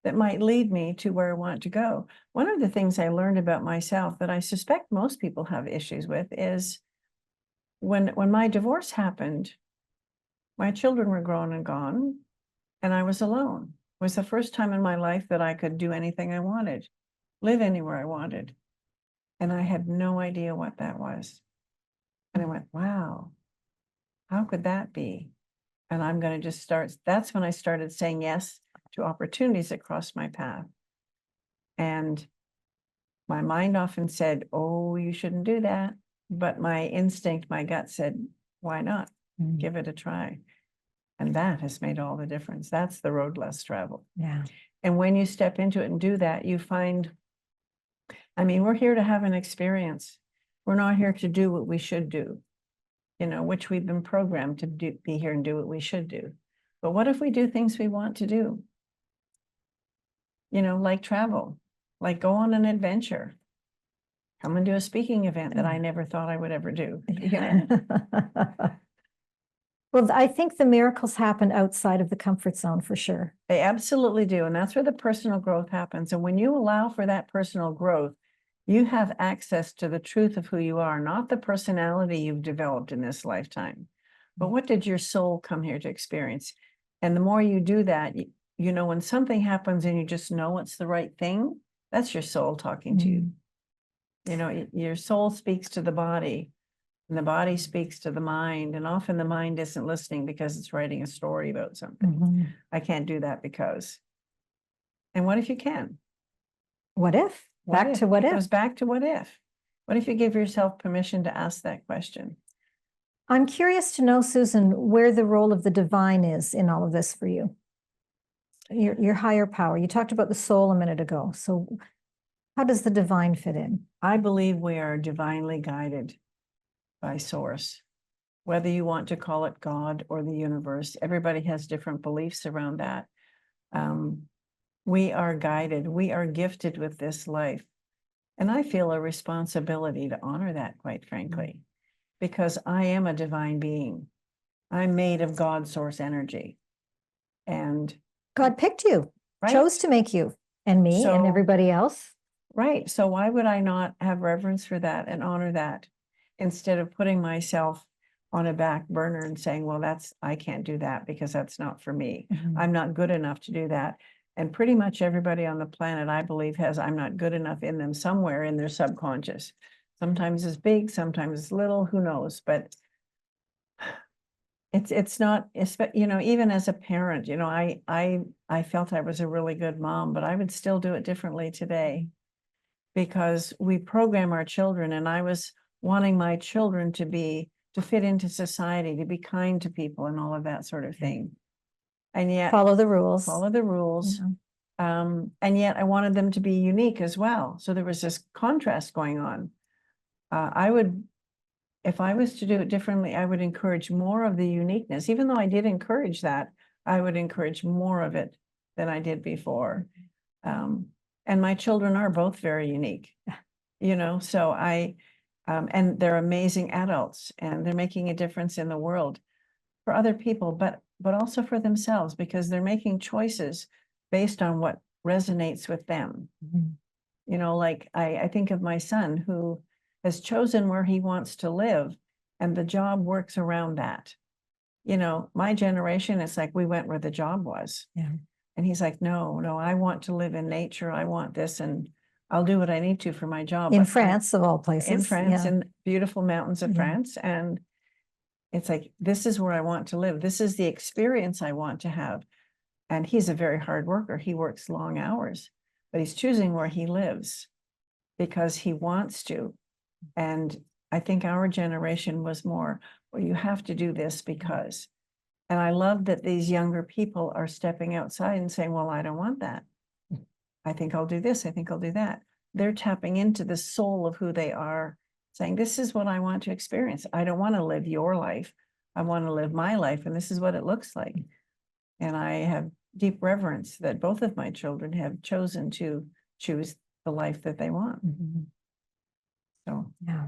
that might lead me to where I want to go? One of the things I learned about myself that I suspect most people have issues with is when my divorce happened, my children were grown and gone, and I was alone. It was the first time in my life that I could do anything I wanted, live anywhere I wanted. And I had no idea what that was. And I went, wow, how could that be? And I'm going to just that's when I started saying yes to opportunities that crossed my path. And my mind often said, oh, you shouldn't do that. But my instinct, my gut said, why not? Give it a try. And that has made all the difference. That's the road less traveled. Yeah. And when you step into it and do that, you find, we're here to have an experience. We're not here to do what we should do, which we've been programmed to be here and do what we should do. But what if we do things we want to do? Like travel, like go on an adventure, come and do a speaking event that I never thought I would ever do. Well, I think the miracles happen outside of the comfort zone for sure. They absolutely do. And that's where the personal growth happens. And when you allow for that personal growth, you have access to the truth of who you are, not the personality you've developed in this lifetime, but what did your soul come here to experience? And the more you do that, when something happens and you just know it's the right thing, that's your soul talking to you. Your soul speaks to the body, and the body speaks to the mind. And often the mind isn't listening because it's writing a story about something. I can't do that because. And what if you can? What if? Back to what if? It goes back to what if. What if you give yourself permission to ask that question? I'm curious to know, Susan, where the role of the divine is in all of this for you. Your higher power. You talked about the soul a minute ago. So how does the divine fit in? I believe we are divinely guided by source, whether you want to call it God or the universe. Everybody has different beliefs around that. We are guided. We are gifted with this life. And I feel a responsibility to honor that, quite frankly, because I am a divine being. I'm made of God source energy. And God picked you, chose to make you and me and everybody else. Right. So why would I not have reverence for that and honor that instead of putting myself on a back burner and saying, well, I can't do that because that's not for me. I'm not good enough to do that. And pretty much everybody on the planet, I believe, has I'm not good enough in them somewhere in their subconscious. Sometimes it's big, sometimes it's little, who knows? But it's not, even as a parent, I felt I was a really good mom, but I would still do it differently today. because we program our children, and I was wanting my children to fit into society, to be kind to people and all of that sort of thing. And yet Follow the rules. follow the rules. Yeah. And yet I wanted them to be unique as well. So there was this contrast going on. If I was to do it differently, I would encourage more of the uniqueness. Even though I did encourage that, I would encourage more of it than I did before. And my children are both very unique, so and they're amazing adults, and they're making a difference in the world for other people, but also for themselves, because they're making choices based on what resonates with them. Like I think of my son, who has chosen where he wants to live, and the job works around that. My generation, it's like we went where the job was. Yeah. And he's like, no, I want to live in nature. I want this, and I'll do what I need to for my job. In But France, of all places. in France, Yeah. in beautiful mountains of Yeah. France. And it's like, this is where I want to live. This is the experience I want to have. And he's a very hard worker. He works long hours, but he's choosing where he lives because he wants to. And I think our generation was more, well, you have to do this because. And I love that these younger people are stepping outside and saying, well, I don't want that. I think I'll do this. I think I'll do that. They're tapping into the soul of who they are, saying, this is what I want to experience. I don't want to live your life. I want to live my life. And this is what it looks like. And I have deep reverence that both of my children have chosen to choose the life that they want. So, Yeah.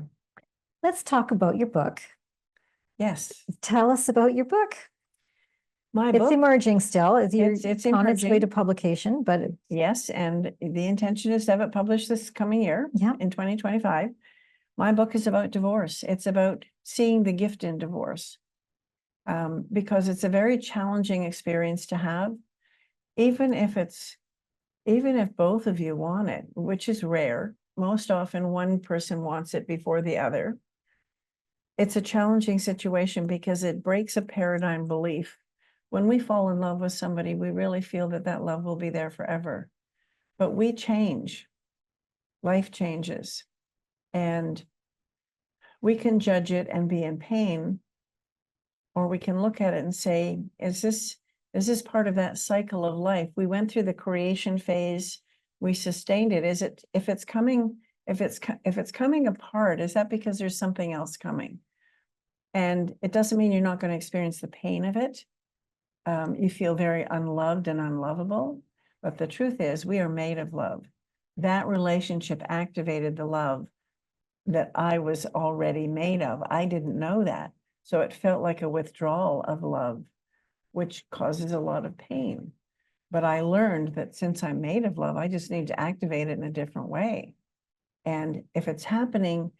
Let's talk about your book. yes. Tell us about your book. My It's book, emerging still. it's on its way to emerging. publication, but Yes, and the intention is to have it published this coming year, yeah. in 2025. My book is about divorce. It's about seeing the gift in divorce, because it's a very challenging experience to have, even if both of you want it, which is rare. Most often one person wants it before the other. It's a challenging situation because it breaks a paradigm belief. When we fall in love with somebody, we really feel that that love will be there forever. But we change. Life changes. And we can judge it and be in pain, or we can look at it and say, is this part of that cycle of life? We went through the creation phase, we sustained it. If it's coming apart, is that because there's something else coming? And it doesn't mean you're not going to experience the pain of it. You feel very unloved and unlovable, but the truth is we are made of love. That relationship activated the love that I was already made of. I didn't know that. So it felt like a withdrawal of love, which causes a lot of pain. But I learned that since I'm made of love, I just need to activate it in a different way. And if it's happening,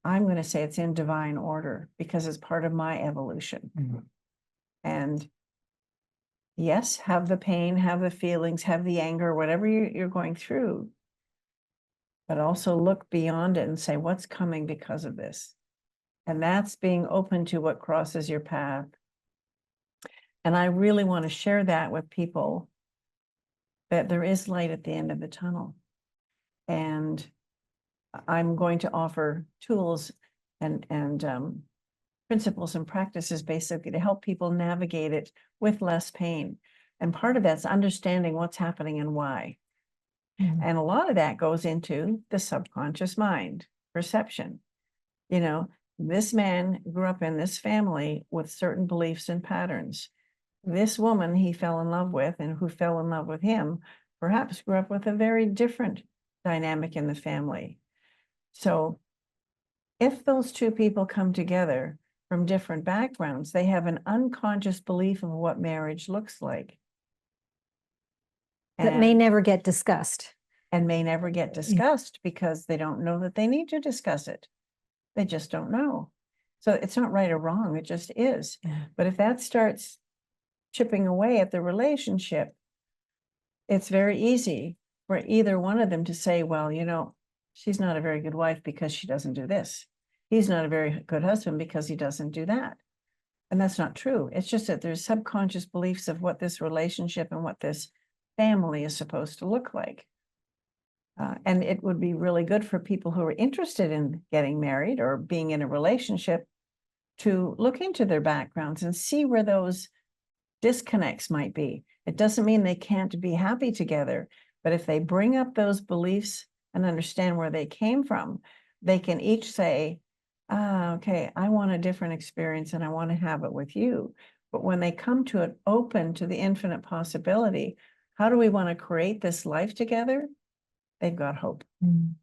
I'm going to say it's in divine order because it's part of my evolution. And yes, have the pain, have the feelings, have the anger, whatever you're going through, but also look beyond it and say, what's coming because of this? And that's being open to what crosses your path. And I really want to share that with people, that there is light at the end of the tunnel. And I'm going to offer tools and principles and practices basically to help people navigate it with less pain. And part of that's understanding what's happening and why. And a lot of that goes into the subconscious mind, perception. This man grew up in this family with certain beliefs and patterns. This woman he fell in love with and who fell in love with him perhaps grew up with a very different dynamic in the family. So if those two people come together from different backgrounds, they have an unconscious belief of what marriage looks like. That may never get discussed. And may never get discussed because they don't know that they need to discuss it. They just don't know. So it's not right or wrong, it just is. But if that starts chipping away at the relationship, it's very easy for either one of them to say, well, she's not a very good wife because she doesn't do this. He's not a very good husband because he doesn't do that. And that's not true. It's just that there's subconscious beliefs of what this relationship and what this family is supposed to look like. And it would be really good for people who are interested in getting married or being in a relationship to look into their backgrounds and see where those disconnects might be. It doesn't mean they can't be happy together, but if they bring up those beliefs and understand where they came from, they can each say, okay, I want a different experience and I want to have it with you. But when they come to it open to the infinite possibility, how do we want to create this life together? They've got hope. Mm.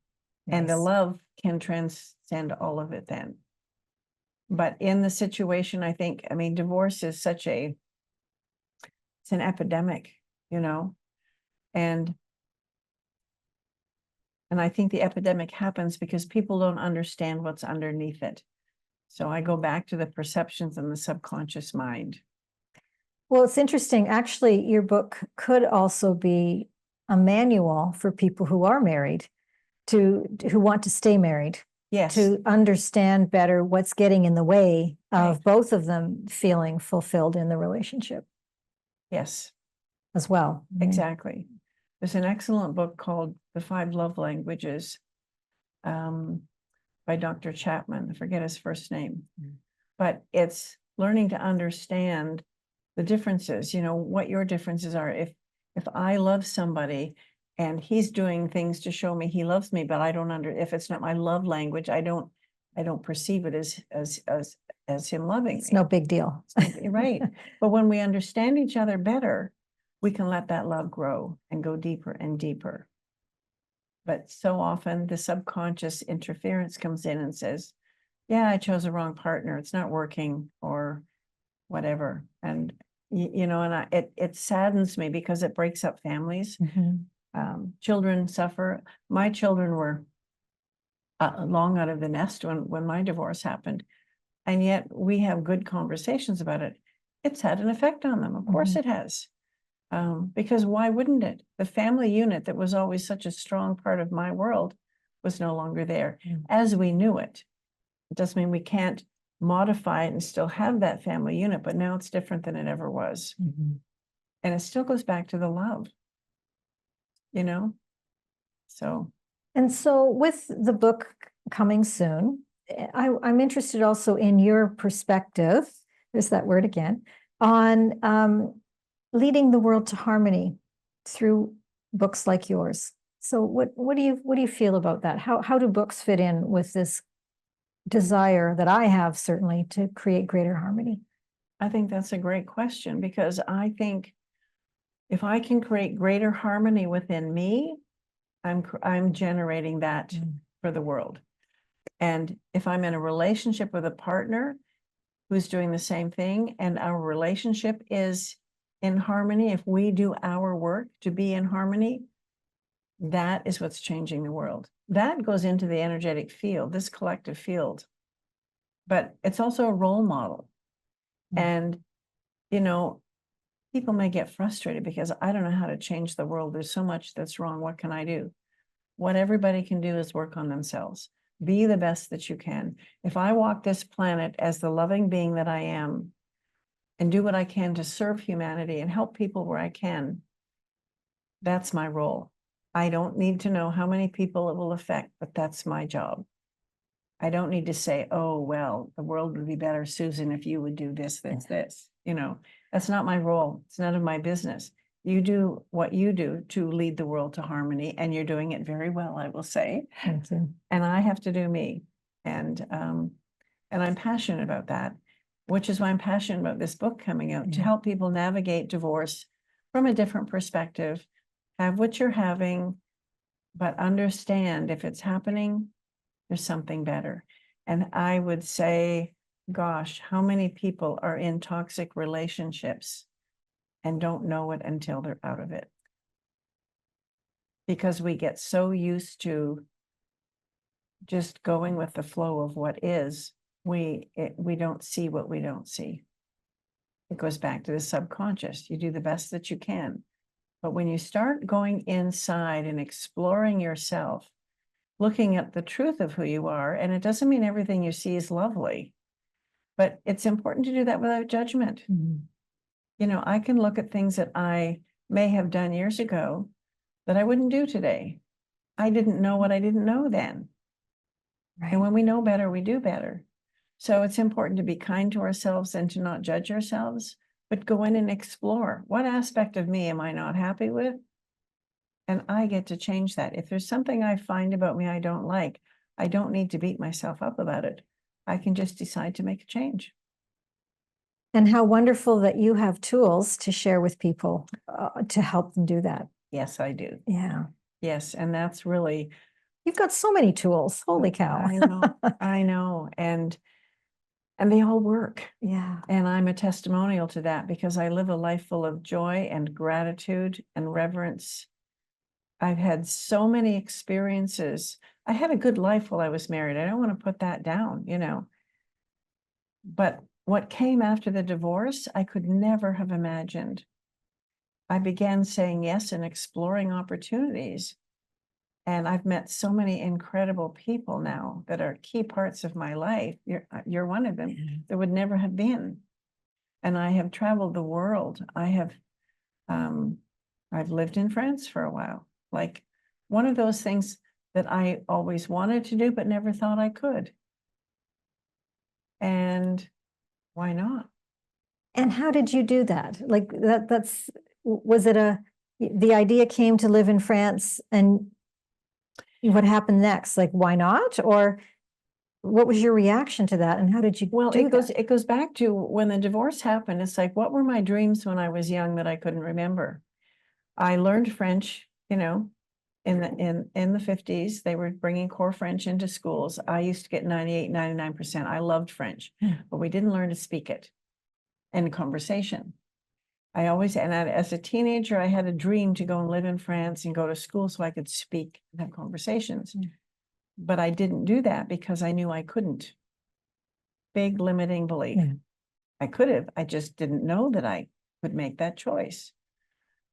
And the Nice. love can transcend all of it then. But in the situation, I think, I mean, divorce is such it's an epidemic, you know, and I think the epidemic happens because people don't understand what's underneath it. So I go back to the perceptions and the subconscious mind. Well, it's interesting. Actually, your book could also be a manual for people who are married who want to stay married. Yes. To understand better what's getting in the way of Right. both of them feeling fulfilled in the relationship Yes, as well. exactly. There's an excellent book called The 5 Love Languages by Dr. Chapman. I forget his first name, but it's learning to understand the differences, you know, what your differences are. If I love somebody and he's doing things to show me he loves me, but I don't if it's not my love language, I don't perceive it as him loving It's me. no big deal. Right. But when we understand each other better, we can let that love grow and go deeper and deeper. But so often the subconscious interference comes in and says, yeah, I chose the wrong partner. It's not working or whatever. And, you know, and it saddens me because it breaks up families. Mhm. Children suffer. My children were long out of the nest when my divorce happened. And yet we have good conversations about it. It's had an effect on them. Of course it has. Because why wouldn't it? The family unit that was always such a strong part of my world was no longer there as we knew it. It doesn't mean we can't modify it and still have that family unit, but now it's different than it ever was. And it still goes back to the love, you know? So. And so with the book coming soon, I'm interested also in your perspective, there's that word again, on leading the world to harmony through books like yours. So what do you feel about that? How do books fit in with this desire that I have certainly to create greater harmony? I think that's a great question because I think if I can create greater harmony within me, I'm generating that for the world. And if I'm in a relationship with a partner who's doing the same thing and our relationship is in harmony, if we do our work to be in harmony, that is what's changing the world. That goes into the energetic field, this collective field. But it's also a role model. And, you know, people may get frustrated because I don't know how to change the world. There's so much that's wrong. What can I do? What everybody can do is work on themselves. Be the best that you can. If I walk this planet as the loving being that I am and do what I can to serve humanity and help people where I can, that's my role. I don't need to know how many people it will affect, but that's my job. I don't need to say, oh, well, the world would be better, Susan, if you would do this, this, you know, that's not my role. It's none of my business. You do what you do to lead the world to harmony, and you're doing it very well, I will say. Thank you. And I have to do me. And I'm passionate about that, which is why I'm passionate about this book coming out to help people navigate divorce from a different perspective, have what you're having, but understand if it's happening, there's something better. And I would say, gosh, how many people are in toxic relationships and don't know it until they're out of it? Because we get so used to just going with the flow of what is, we don't see what we don't see. It goes back to the subconscious. You do the best that you can. But when you start going inside and exploring yourself, looking at the truth of who you are, and it doesn't mean everything you see is lovely, but it's important to do that without judgment. You know, I can look at things that I may have done years ago that I wouldn't do today. I didn't know what I didn't know then. Right. And when we know better, we do better. So it's important to be kind to ourselves and to not judge ourselves, but go in and explore. What aspect of me am I not happy with? And I get to change that. If there's something I find about me I don't like, I don't need to beat myself up about it. I can just decide to make a change. And how wonderful that you have tools to share with people to help them do that. Yes, I do. Yeah. Yes, and that's really, You've got so many tools. Holy cow. I know, I know, and they all work. Yeah. And I'm a testimonial to that because I live a life full of joy and gratitude and reverence. I've had so many experiences. I had a good life while I was married. I don't want to put that down, you know. But what came after the divorce, I could never have imagined. I began saying yes and exploring opportunities. And I've met so many incredible people now that are key parts of my life. You're one of them. There would never have been. And I have traveled the world. I've lived in France for a while. Like one of those things that I always wanted to do, but never thought I could. And why not? And how did you do that? Like was it the idea came to live in France and what happened next? Like, why not? Or what was your reaction to that? And how did you Well, do it goes back to when the divorce happened. It's like, what were my dreams when I was young that I couldn't remember? I learned French, you know, in the 50s. They were bringing core French into schools. I used to get 98, 99%. I loved French, but we didn't learn to speak it in conversation. As a teenager, I had a dream to go and live in France and go to school so I could speak and have conversations. But I didn't do that because I knew I couldn't. Big limiting belief. I could have, I just didn't know that I could make that choice.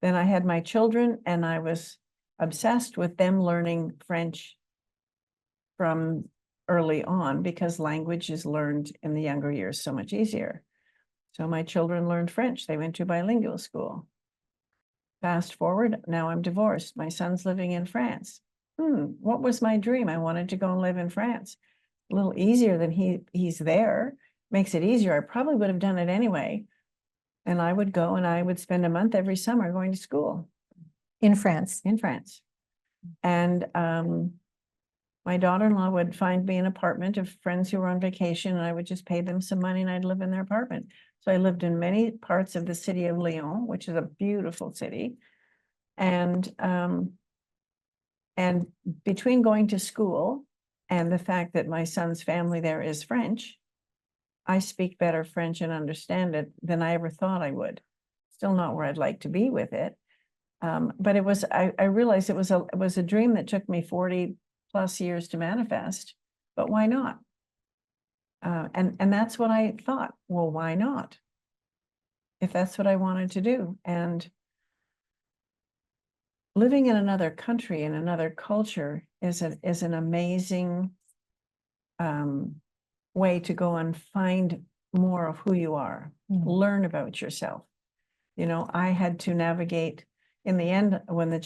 Then I had my children and I was obsessed with them learning French from early on because language is learned in the younger years so much easier. So my children learned French. They went to bilingual school. Fast forward, now I'm divorced. My son's living in France. What was my dream? I wanted to go and live in France. A little easier than he's there. Makes it easier. I probably would have done it anyway. And I would go and I would spend a month every summer going to school. in France? In France. And my daughter-in-law would find me an apartment of friends who were on vacation, and I would just pay them some money and I'd live in their apartment. So I lived in many parts of the city of Lyon, which is a beautiful city. And between going to school and the fact that my son's family there is French, I speak better French and understand it than I ever thought I would. Still not where I'd like to be with it. But I realized it was a dream that took me 40 plus years to manifest, but why not? And that's what I thought, well, why not? If that's what I wanted to do. And living in another country, in another culture is an amazing way to go and find more of who you are, learn about yourself. You know, I had to navigate in the end when the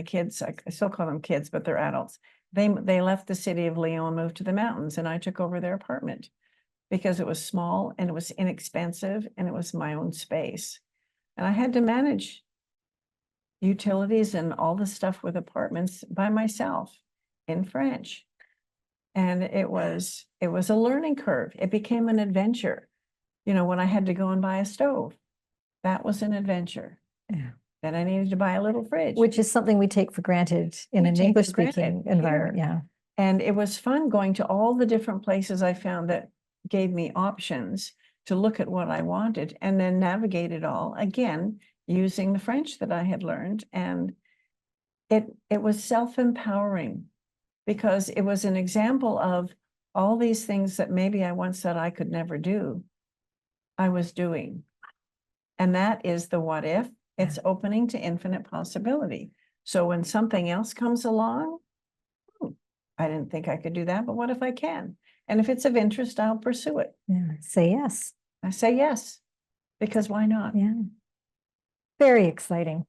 kids, I still call them kids, but they're adults. They left the city of Lyon, moved to the mountains, and I took over their apartment because it was small and it was inexpensive and it was my own space. And I had to manage utilities and all the stuff with apartments by myself in French. And it was a learning curve. It became an adventure. You know, when I had to go and buy a stove, that was an adventure. Yeah. Then I needed to buy a little fridge. Which is something we take for granted in an English-speaking environment. Yeah. And it was fun going to all the different places I found that gave me options to look at what I wanted and then navigate it all again using the French that I had learned. And it was self-empowering because it was an example of all these things that maybe I once said I could never do, I was doing. And that is the what if. It's opening to infinite possibility. So when something else comes along, I didn't think I could do that, but what if I can? And if it's of interest, I'll pursue it. Yeah. Say yes. I say yes, because why not? Yeah. Very exciting.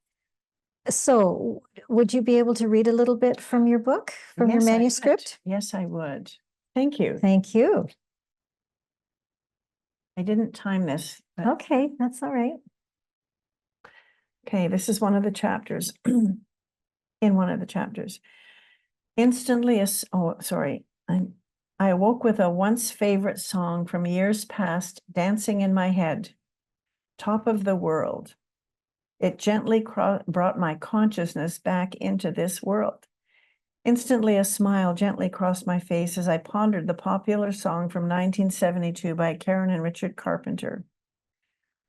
So would you be able to read a little bit from your book, from your Yes, I would. manuscript? Yes, I would. Thank you. Thank you. I didn't time this, but Okay, that's all right. okay, this is one of the chapters. In one of the chapters. Instantly, I awoke with a once favorite song from years past dancing in my head, Top of the World. It gently brought my consciousness back into this world. Instantly, a smile gently crossed my face as I pondered the popular song from 1972 by Karen and Richard Carpenter.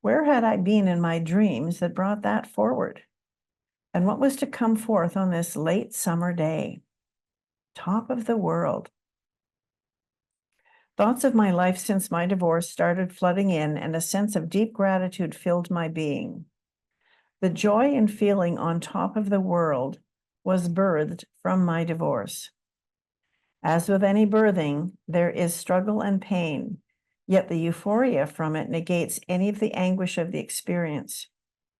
Where had I been in my dreams that brought that forward? And what was to come forth on this late summer day? Top of the world. Thoughts of my life since my divorce started flooding in, and a sense of deep gratitude filled my being. The joy in feeling on top of the world was birthed from my divorce. As with any birthing, there is struggle and pain, yet the euphoria from it negates any of the anguish of the experience.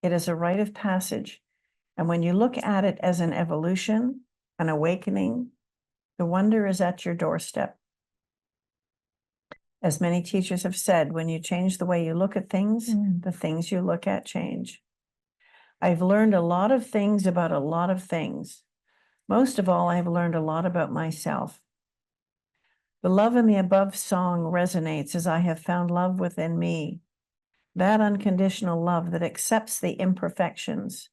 It is a rite of passage, and when you look at it as an evolution, an awakening, the wonder is at your doorstep. As many teachers have said, when you change the way you look at things, the things you look at change. I've learned a lot of things about a lot of things. Most of all, I've learned a lot about myself. The love in the above song resonates as I have found love within me. That unconditional love that accepts the imperfections,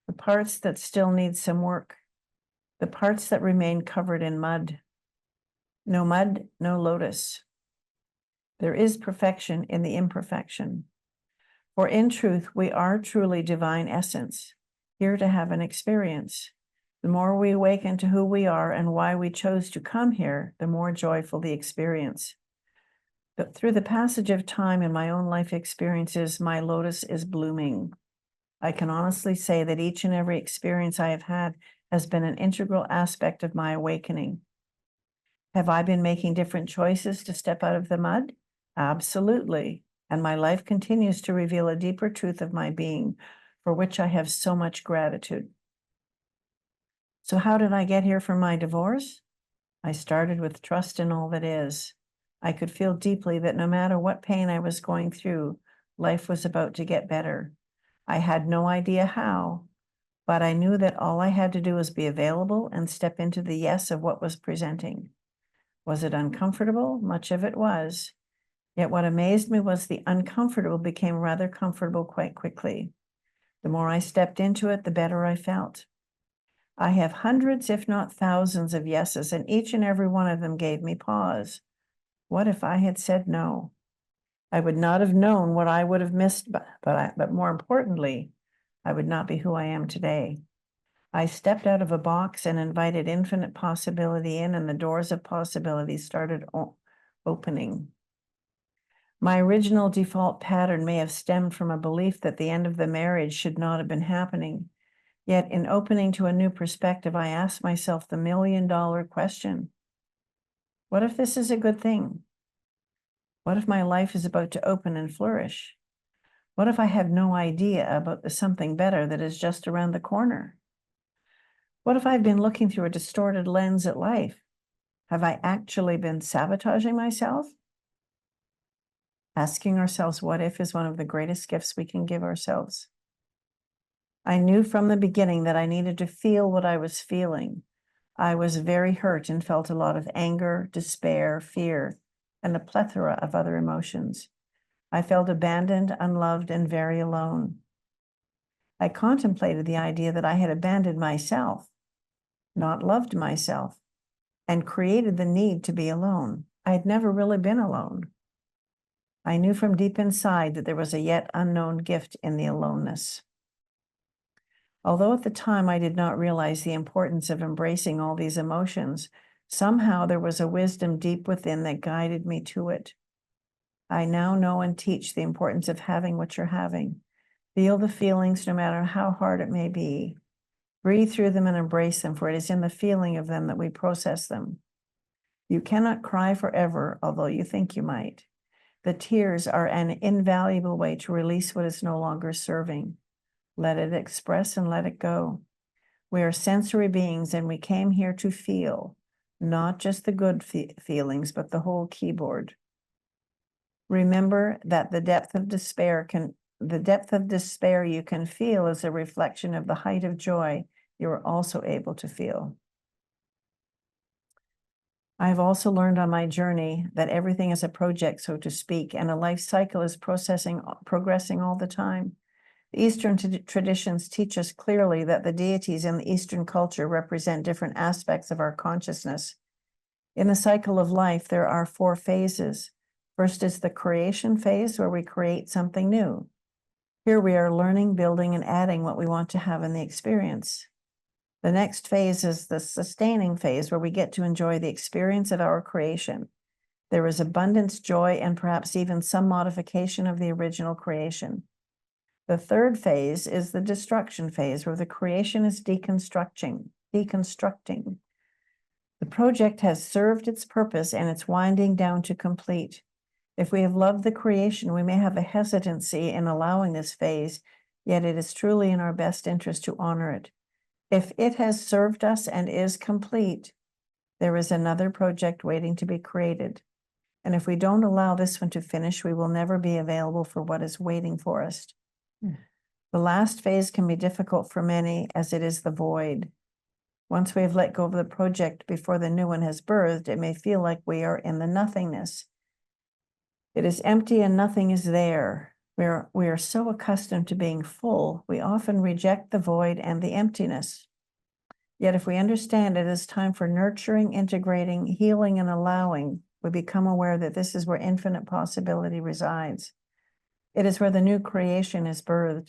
the parts that still need some work, the parts that remain covered in mud. No mud, no lotus. There is perfection in the imperfection. For in truth, we are truly divine essence, here to have an experience. The more we awaken to who we are and why we chose to come here, the more joyful the experience. But through the passage of time in my own life experiences, my lotus is blooming. I can honestly say that each and every experience I have had has been an integral aspect of my awakening. Have I been making different choices to step out of the mud? Absolutely. And my life continues to reveal a deeper truth of my being, for which I have so much gratitude. So how did I get here from my divorce? I started with trust in all that is. I could feel deeply that no matter what pain I was going through, life was about to get better. I had no idea how, but I knew that all I had to do was be available and step into the yes of what was presenting. Was it uncomfortable? Much of it was. Yet what amazed me was the uncomfortable became rather comfortable quite quickly. The more I stepped into it, the better I felt. I have hundreds, if not thousands, of yeses, and each and every one of them gave me pause. What if I had said no? I would not have known what I would have missed, but more importantly, I would not be who I am today. I stepped out of a box and invited infinite possibility in, and the doors of possibility started opening. My original default pattern may have stemmed from a belief that the end of the marriage should not have been happening. Yet in opening to a new perspective, I asked myself the million-dollar question. What if this is a good thing? What if my life is about to open and flourish? What if I have no idea about the something better that is just around the corner? What if I've been looking through a distorted lens at life? Have I actually been sabotaging myself? Asking ourselves what if is one of the greatest gifts we can give ourselves. I knew from the beginning that I needed to feel what I was feeling. I was very hurt and felt a lot of anger, despair, fear, and a plethora of other emotions. I felt abandoned, unloved, and very alone. I contemplated the idea that I had abandoned myself, not loved myself, and created the need to be alone. I had never really been alone. I knew from deep inside that there was a yet unknown gift in the aloneness. Although at the time I did not realize the importance of embracing all these emotions, somehow there was a wisdom deep within that guided me to it. I now know and teach the importance of having what you're having. Feel the feelings no matter how hard it may be. Breathe through them and embrace them, for it is in the feeling of them that we process them. You cannot cry forever, although you think you might. The tears are an invaluable way to release what is no longer serving. Let it express and let it go. We are sensory beings and we came here to feel, not just the good feelings, but the whole keyboard. Remember that the depth of despair you can feel is a reflection of the height of joy you are also able to feel. I've also learned on my journey that everything is a project, so to speak, and a life cycle is progressing all the time. The Eastern traditions teach us clearly that the deities in the Eastern culture represent different aspects of our consciousness. In the cycle of life, there are 4 phases. First is the creation phase, where we create something new. Here we are learning, building, and adding what we want to have in the experience. The next phase is the sustaining phase, where we get to enjoy the experience of our creation. There is abundance, joy, and perhaps even some modification of the original creation. The third phase is the destruction phase, where the creation is deconstructing. The project has served its purpose and it's winding down to complete. If we have loved the creation, we may have a hesitancy in allowing this phase, yet it is truly in our best interest to honor it. If it has served us and is complete, there is another project waiting to be created. And if we don't allow this one to finish, we will never be available for what is waiting for us. The last phase can be difficult for many, as it is the void. Once we have let go of the project before the new one has birthed, it may feel like we are in the nothingness. It is empty and nothing is there. We are so accustomed to being full, we often reject the void and the emptiness. Yet if we understand it is time for nurturing, integrating, healing, and allowing, we become aware that this is where infinite possibility resides. It is where the new creation is birthed.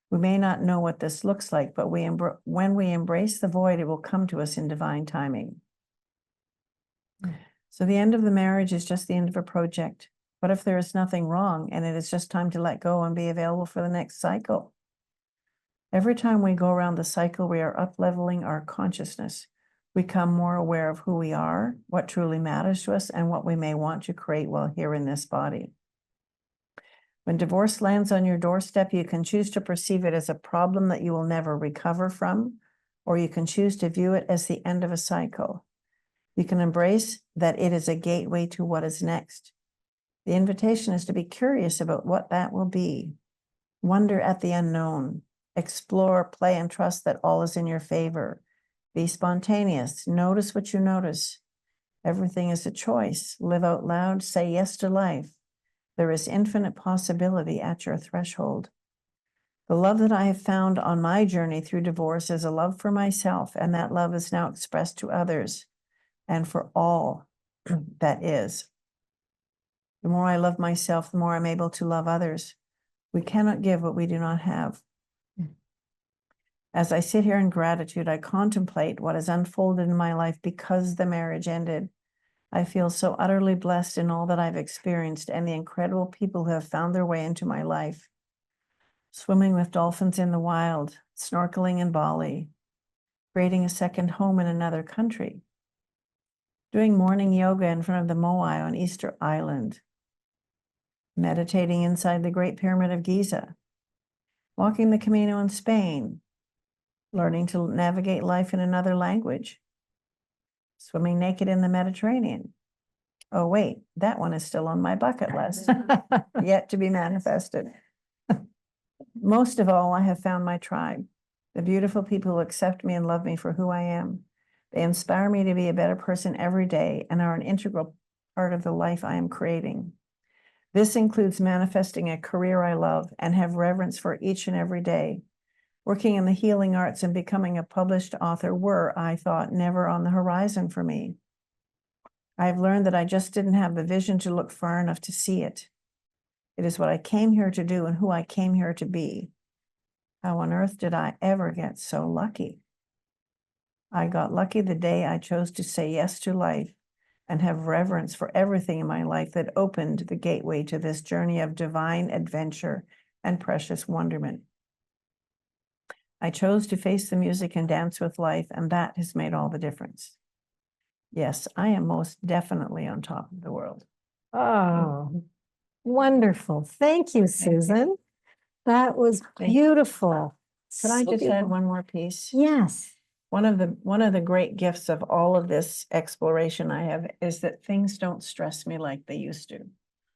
We may not know what this looks like, but when we embrace the void, it will come to us in divine timing. So the end of the marriage is just the end of a project. What if there is nothing wrong and it is just time to let go and be available for the next cycle? Every time we go around the cycle, we are up-leveling our consciousness. We become more aware of who we are, what truly matters to us, and what we may want to create while here in this body. When divorce lands on your doorstep, you can choose to perceive it as a problem that you will never recover from, or you can choose to view it as the end of a cycle. You can embrace that it is a gateway to what is next. The invitation is to be curious about what that will be. Wonder at the unknown. Explore, play, and trust that all is in your favor. Be spontaneous. Notice what you notice. Everything is a choice. Live out loud. Say yes to life. There is infinite possibility at your threshold. The love that I have found on my journey through divorce is a love for myself, and that love is now expressed to others and for all that is. The more I love myself, the more I'm able to love others. We cannot give what we do not have. As I sit here in gratitude, I contemplate what has unfolded in my life because the marriage ended. I feel so utterly blessed in all that I've experienced and the incredible people who have found their way into my life. Swimming with dolphins in the wild, snorkeling in Bali, creating a second home in another country, doing morning yoga in front of the Moai on Easter Island, meditating inside the Great Pyramid of Giza, walking the Camino in Spain, learning to navigate life in another language, swimming naked in the Mediterranean. Oh, wait, that one is still on my bucket list, yet to be manifested. Most of all, I have found my tribe, the beautiful people who accept me and love me for who I am. They inspire me to be a better person every day and are an integral part of the life I am creating. This includes manifesting a career I love and have reverence for each and every day. Working in the healing arts and becoming a published author were, I thought, never on the horizon for me. I've learned that I just didn't have the vision to look far enough to see it. It is what I came here to do and who I came here to be. How on earth did I ever get so lucky? I got lucky the day I chose to say yes to life and have reverence for everything in my life that opened the gateway to this journey of divine adventure and precious wonderment. I chose to face the music and dance with life, and that has made all the difference. Yes, I am most definitely on top of the world. Oh, wonderful. Thank you, Susan. That was Thank you. beautiful. Could I So just add beautiful. one more piece? Yes. One of the great gifts of all of this exploration I have is that things don't stress me like they used to.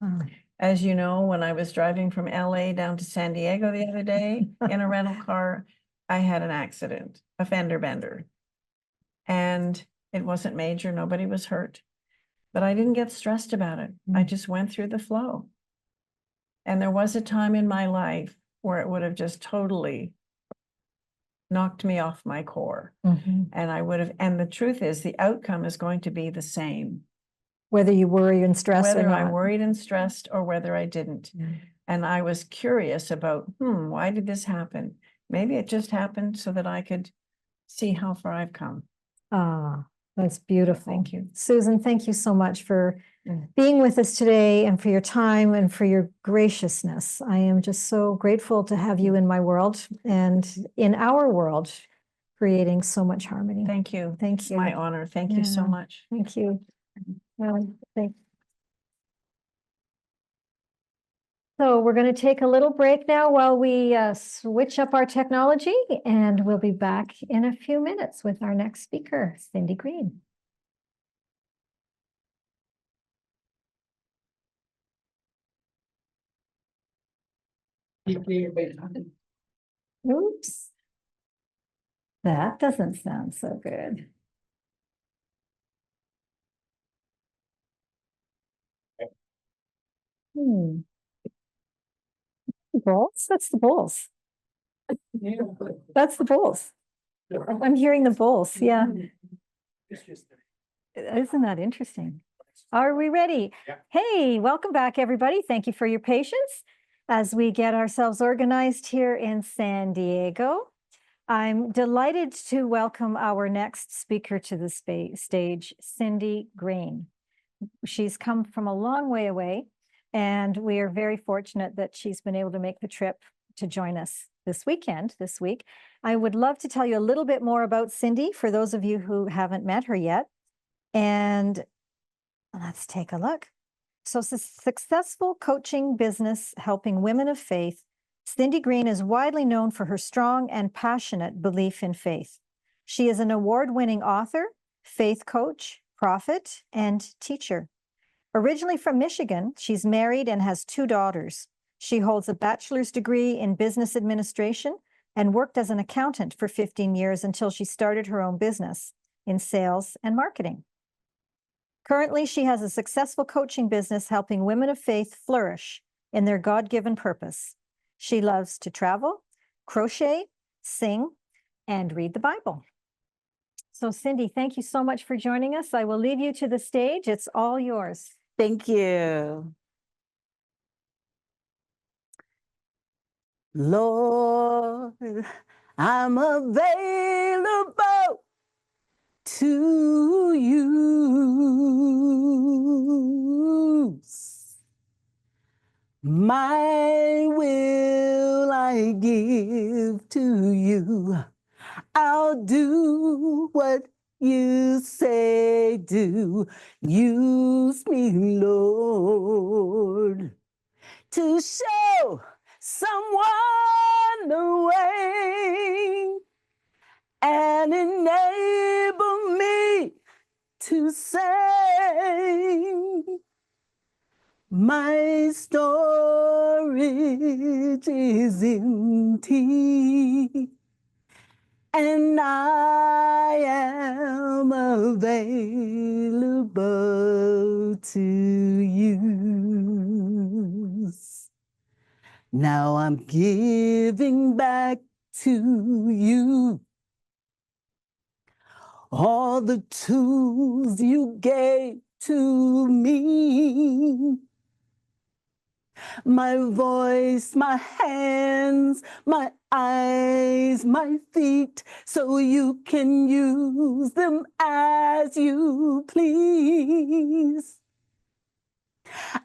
Oh. As you know, when I was driving from LA down to San Diego the other day in a rental car, I had an accident, a fender bender. And it wasn't major, nobody was hurt. But I didn't get stressed about it. I just went through the flow. And there was a time in my life where it would have just totally knocked me off my core. Mhm. And I would have, and the truth is the outcome is going to be the same, Whether you worry and stress or whether I not. worried and stressed or whether I didn't. Yeah. And I was curious about, why did this happen? Maybe it just happened so that I could see how far I've come. Ah, that's beautiful. Thank you. Susan, thank you so much for Mm. being with us today and for your time and for your graciousness. I am just so grateful to have you in my world and in our world, creating so much harmony. Thank you. Thank It's you. my honor. Thank you so Yeah. much. Thank you. Thank So we're going to take a little break now while we switch up our technology, and we'll be back in a few minutes with our next speaker, Cindy Green. Oops. That doesn't sound so good. Hmm. Bulls? That's the bulls. That's the bulls. I'm hearing the bulls. Yeah. Isn't that interesting? Are we ready? Yeah. Hey, welcome back, everybody. Thank you for your patience as we get ourselves organized here in San Diego. I'm delighted to welcome our next speaker to the stage, Cindy Green. She's come from a long way away, and we are very fortunate that she's been able to make the trip to join us this week. I would love to tell you a little bit more about Cindy for those of you who haven't met her yet. And let's take a look. So, successful coaching business helping women of faith, Cindy Green is widely known for her strong and passionate belief in faith. She is an award-winning author, faith coach, prophet, and teacher. Originally from Michigan, she's married and has 2 daughters. She holds a bachelor's degree in business administration and worked as an accountant for 15 years until she started her own business in sales and marketing. Currently, she has a successful coaching business helping women of faith flourish in their God-given purpose. She loves to travel, crochet, sing, and read the Bible. So Cindy, thank you so much for joining us. I will leave you to the stage. It's all yours. Thank you. Lord, I'm available to use. My will I give to you. I'll do what you say do. Use me, Lord, to show someone the way and enable me to say my storage is empty and I am available to use. Now I'm giving back to you all the tools you gave to me. My voice, my hands, my eyes, my feet, so you can use them as you please.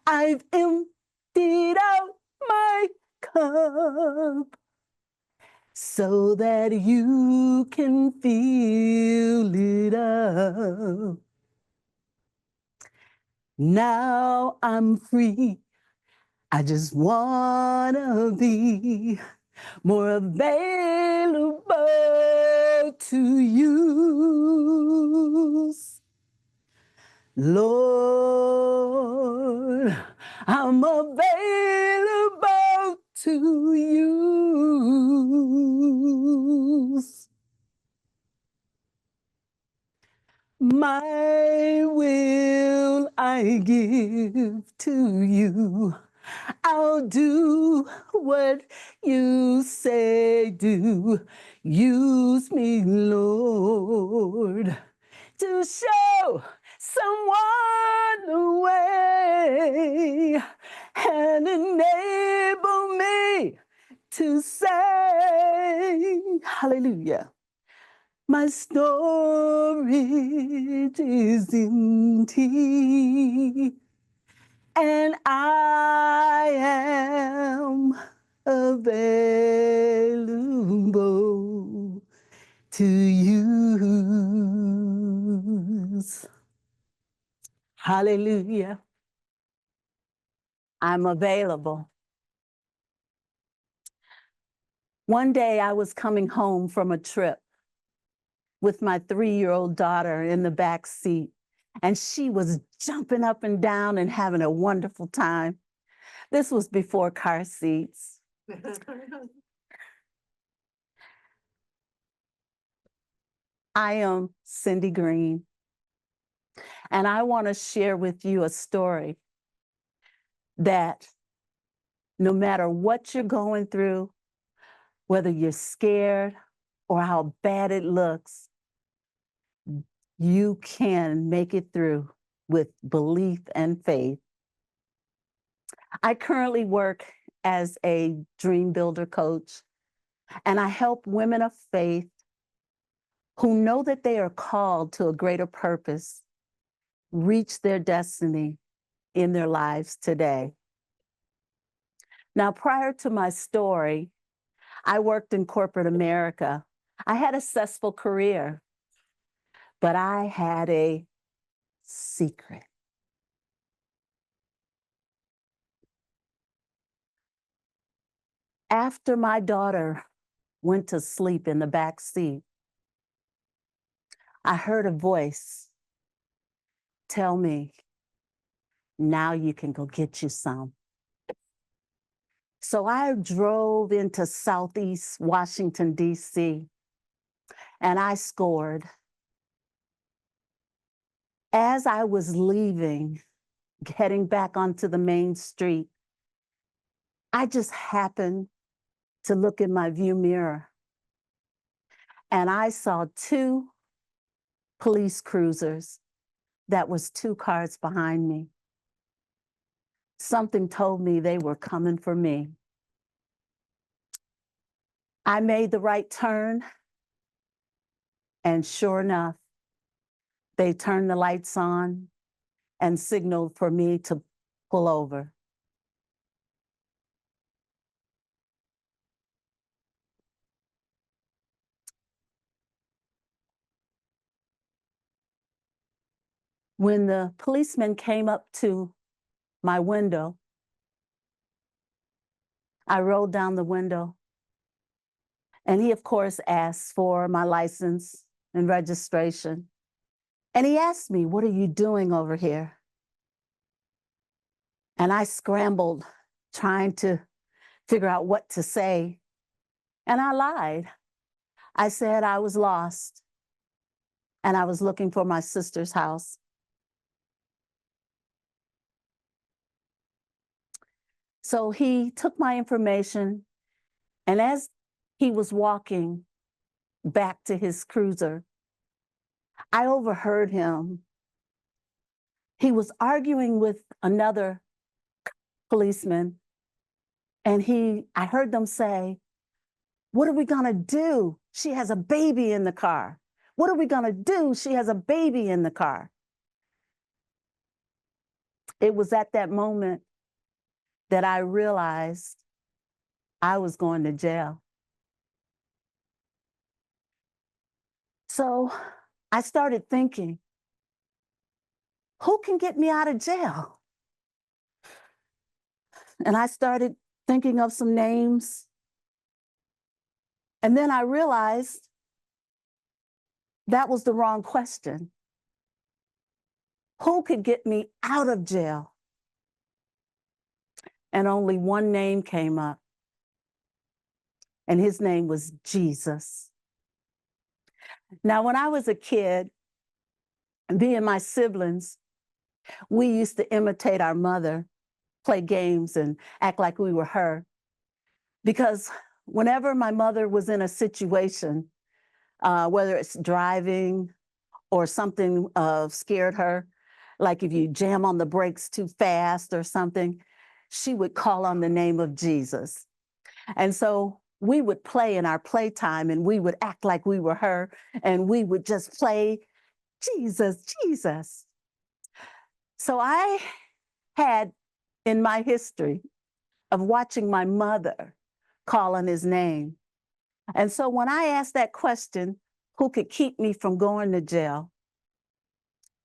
I've emptied out my cup so that you can fill it up. Now I'm free. I just wanna be more available to use. Lord, I'm available to use. My will I give to you. I'll do what you say do. Use me, Lord, to show someone the way and enable me to say, hallelujah. My storage is empty, and I am available to use. Hallelujah. I'm available. One day I was coming home from a trip with my 3-year-old daughter in the back seat, and she was jumping up and down and having a wonderful time. This was before car seats. I am Cindy Green, and I want to share with you a story that no matter what you're going through, whether you're scared or how bad it looks, you can make it through with belief and faith. I currently work as a dream builder coach, and I help women of faith who know that they are called to a greater purpose reach their destiny in their lives today. Now, prior to my story, I worked in corporate America. I had a successful career, but I had a secret. After my daughter went to sleep in the back seat, I heard a voice tell me, now you can go get you some. So I drove into Southeast Washington, D.C., and I scored. As I was leaving, heading back onto the main street, I just happened to look in my view mirror, and I saw 2 police cruisers that was 2 cars behind me. Something told me they were coming for me. I made the right turn, and sure enough, they turned the lights on and signaled for me to pull over. When the policeman came up to my window, I rolled down the window, and he, of course, asked for my license and registration. And he asked me, "What are you doing over here?" And I scrambled, trying to figure out what to say. And I lied. I said I was lost, and I was looking for my sister's house. So he took my information, and as he was walking back to his cruiser, I overheard him. He was arguing with another policeman, and I heard them say, "What are we gonna do? She has a baby in the car. What are we gonna do? She has a baby in the car." It was at that moment that I realized I was going to jail. So I started thinking, who can get me out of jail? And I started thinking of some names, And then I realized that was the wrong question. Who could get me out of jail? And only one name came up, and his name was Jesus. Now, when I was a kid, me and my siblings, we used to imitate our mother, play games and act like we were her. Because whenever my mother was in a situation, whether it's driving or something scared her, like if you jam on the brakes too fast or something, she would call on the name of Jesus. And so we would play in our playtime and we would act like we were her and we would just play Jesus, Jesus. So I had in my history of watching my mother call on his name. And so when I asked that question, who could keep me from going to jail?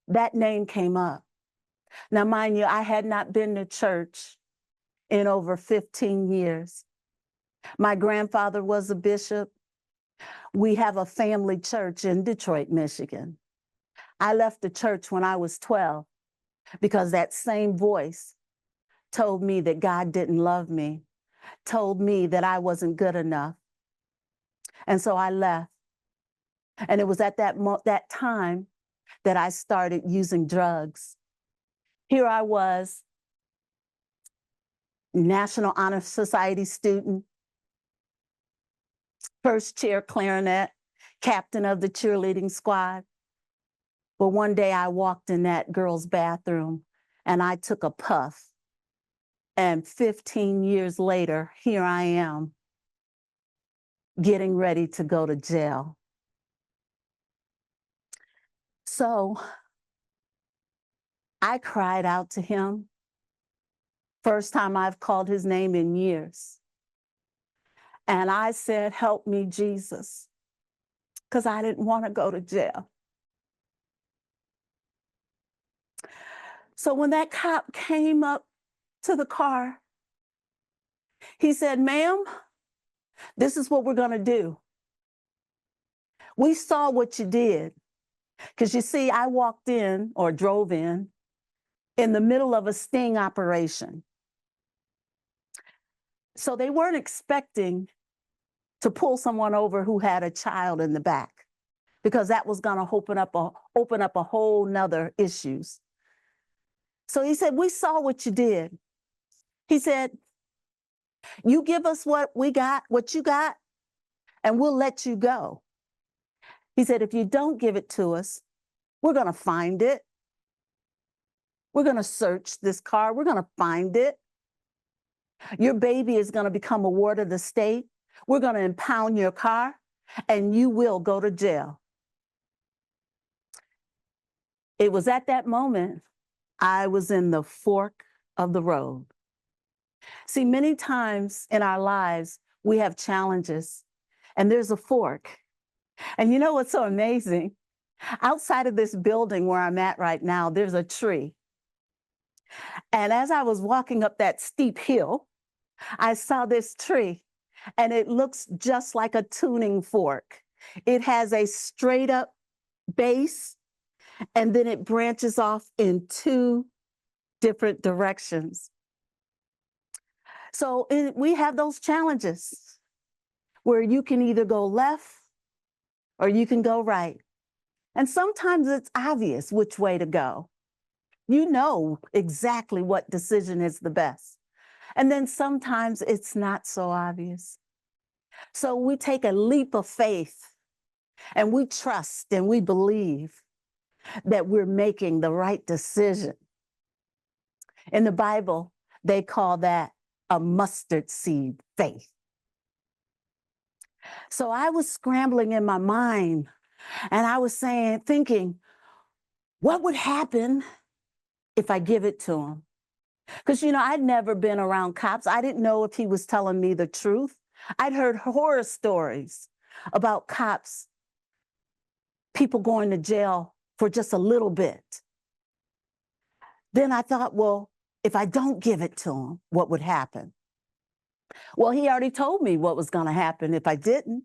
That name came up. Now, mind you, I had not been to church in over 15 years. My grandfather was a bishop. We have a family church in Detroit, Michigan. I left the church when I was 12 because that same voice told me that God didn't love me, told me that I wasn't good enough. And so I left. And it was at that time that I started using drugs. Here I was, National Honor Society student, first chair clarinet, captain of the cheerleading squad. But one day I walked in that girl's bathroom and I took a puff. And 15 years later, here I am, getting ready to go to jail. So I cried out to him. First time I've called his name in years. And I said, help me, Jesus, because I didn't want to go to jail. So when that cop came up to the car, he said, ma'am, this is what we're going to do. We saw what you did. Because you see, I walked in or drove in the middle of a sting operation. So they weren't expecting to pull someone over who had a child in the back, because that was going to open up a whole nother issues. So he said, we saw what you did. He said, you give us what we got, what you got, and we'll let you go. He said, if you don't give it to us, we're going to find it. We're going to search this car. We're going to find it. Your baby is going to become a ward of the state. We're going to impound your car, and you will go to jail. It was at that moment I was in the fork of the road. See, many times in our lives, we have challenges, and there's a fork. And you know what's so amazing? Outside of this building where I'm at right now, there's a tree. And as I was walking up that steep hill, I saw this tree, and it looks just like a tuning fork. It has a straight up base, and then it branches off in two different directions. So we have those challenges where you can either go left or you can go right. And sometimes it's obvious which way to go. You know exactly what decision is the best. And then sometimes it's not so obvious. So we take a leap of faith and we trust and we believe that we're making the right decision. In the Bible, they call that a mustard seed faith. So I was scrambling in my mind and I was thinking, what would happen if I give it to him? Because, you know, I'd never been around cops. I didn't know if he was telling me the truth. I'd heard horror stories about cops, people going to jail for just a little bit. Then I thought, well, if I don't give it to him, what would happen? Well, he already told me what was going to happen if I didn't.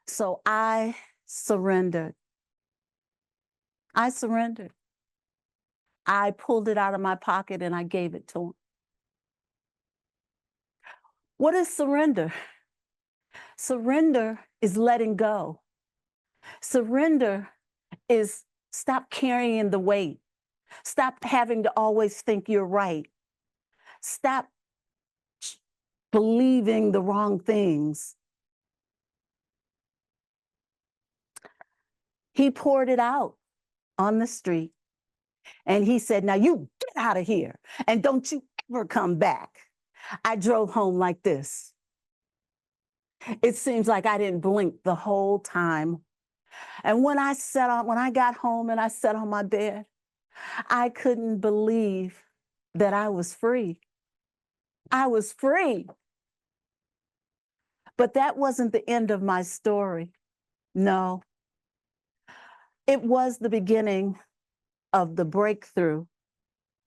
So I surrendered. I surrendered. I pulled it out of my pocket and I gave it to him. What is surrender? Surrender is letting go. Surrender is stop carrying the weight. Stop having to always think you're right. Stop believing the wrong things. He poured it out on the street and he said, now you get out of here and don't you ever come back. I drove home like this. It seems like I didn't blink the whole time. And when I got home and I sat on my bed, I couldn't believe that I was free. I was free. But that wasn't the end of my story. No. It was the beginning of the breakthrough,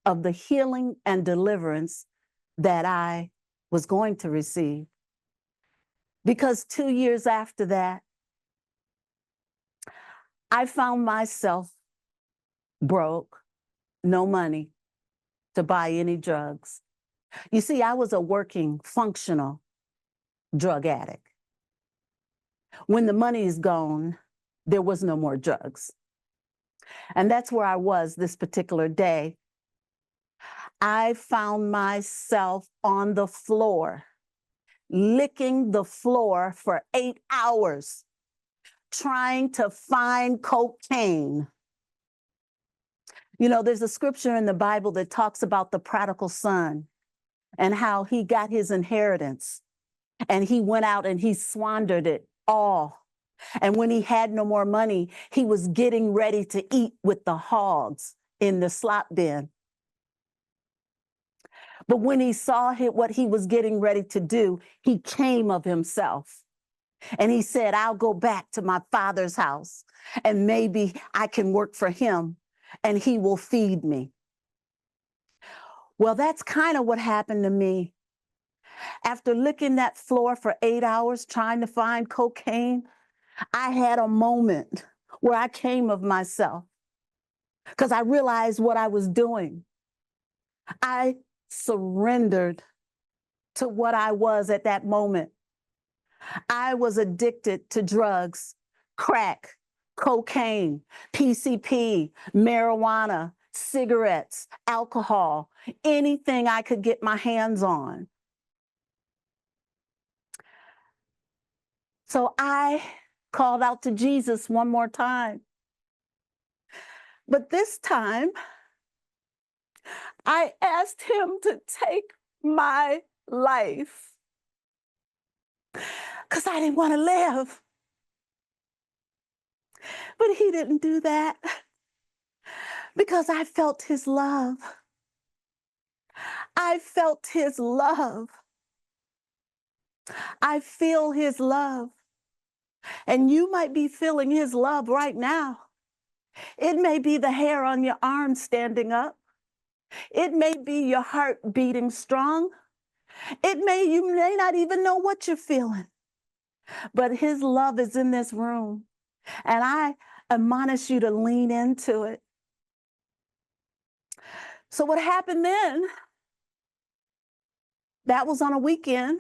of the healing and deliverance that I was going to receive. Because 2 years after that, I found myself broke, no money to buy any drugs. You see, I was a working, functional drug addict. When the money is gone, there was no more drugs. And that's where I was this particular day. I found myself on the floor, licking the floor for 8 hours, trying to find cocaine. You know, there's a scripture in the Bible that talks about the prodigal son and how he got his inheritance and he went out and he squandered it all. And when he had no more money, he was getting ready to eat with the hogs in the slop bin. But when he saw what he was getting ready to do, he came of himself. And he said, I'll go back to my father's house and maybe I can work for him and he will feed me. Well, that's kind of what happened to me. After licking that floor for 8 hours trying to find cocaine, I had a moment where I came of myself because I realized what I was doing. I surrendered to what I was at that moment. I was addicted to drugs, crack, cocaine, PCP, marijuana, cigarettes, alcohol, anything I could get my hands on. So I called out to Jesus one more time. But this time, I asked him to take my life because I didn't want to live. But he didn't do that because I felt his love. I felt his love. I feel his love. And you might be feeling his love right now. It may be the hair on your arm standing up. It may be your heart beating strong. You may not even know what you're feeling. But his love is in this room. And I admonish you to lean into it. So what happened then? That was on a weekend.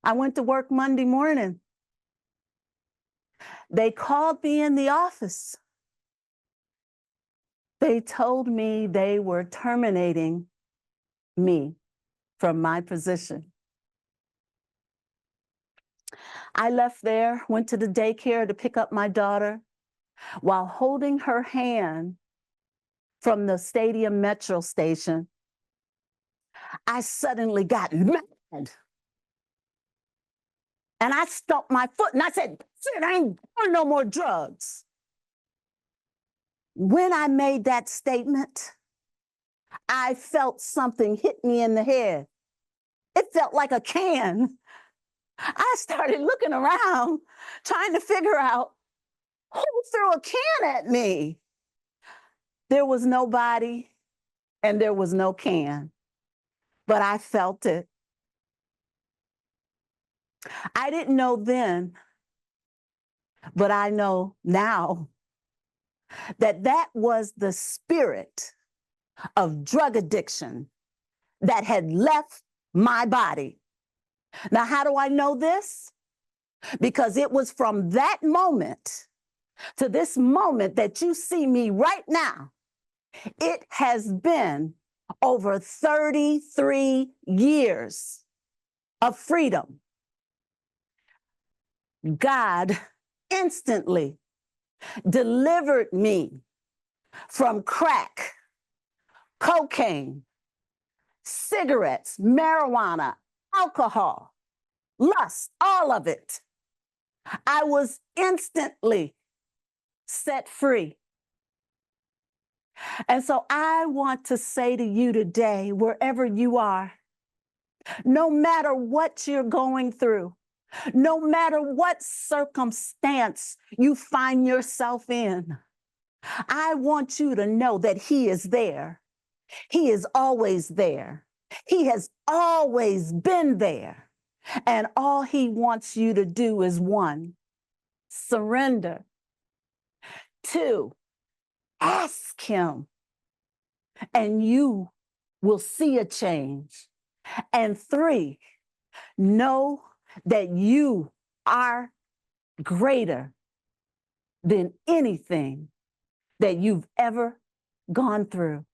I went to work Monday morning. They called me in the office. They told me they were terminating me from my position. I left there, went to the daycare to pick up my daughter. While holding her hand from the stadium metro station, I suddenly got mad. And I stomped my foot and I said, I ain't doing no more drugs. When I made that statement, I felt something hit me in the head. It felt like a can. I started looking around, trying to figure out who threw a can at me. There was nobody and there was no can, but I felt it. I didn't know then But I know now that that was the spirit of drug addiction that had left my body. Now, how do I know this? Because it was from that moment to this moment that you see me right now. It has been over 33 years of freedom. God instantly delivered me from crack, cocaine, cigarettes, marijuana, alcohol, lust, all of it. I was instantly set free. And so I want to say to you today, wherever you are, no matter what you're going through, no matter what circumstance you find yourself in, I want you to know that He is there. He is always there. He has always been there. And all He wants you to do is 1, surrender. 2, ask Him, and you will see a change. And 3, know that you are greater than anything that you've ever gone through,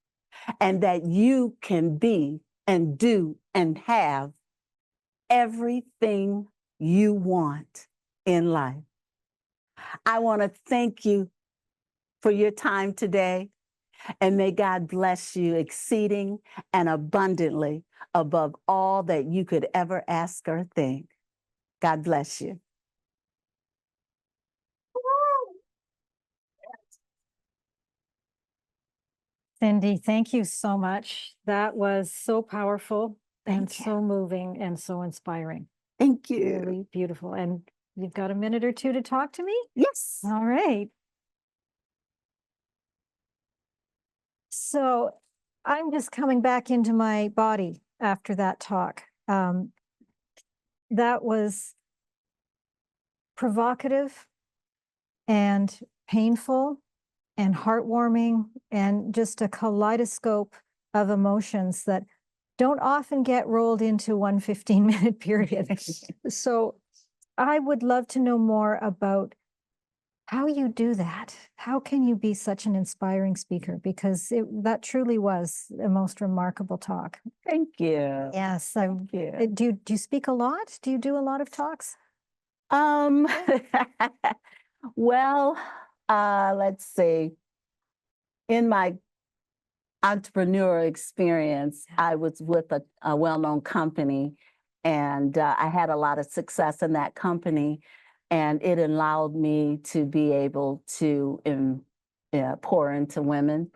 and that you can be and do and have everything you want in life. I want to thank you for your time today, and may God bless you exceeding and abundantly above all that you could ever ask or think. God bless you. Cindy, thank you so much. That was so powerful and Thank you. so moving and so inspiring. Thank you. Really beautiful. And you've got a minute or two to talk to me? Yes. All right. So I'm just coming back into my body after that talk. That was provocative and painful and heartwarming and just a kaleidoscope of emotions that don't often get rolled into one 15-minute period. So I would love to know more about how you do that. How can you be such an inspiring speaker? Because that truly was the most remarkable talk. Thank you. Yes. Thank you. Do you speak a lot? Do you do a lot of talks? Well, let's see. In my entrepreneurial experience, I was with a well-known company, and I had a lot of success in that company, and it allowed me to be able to pour into women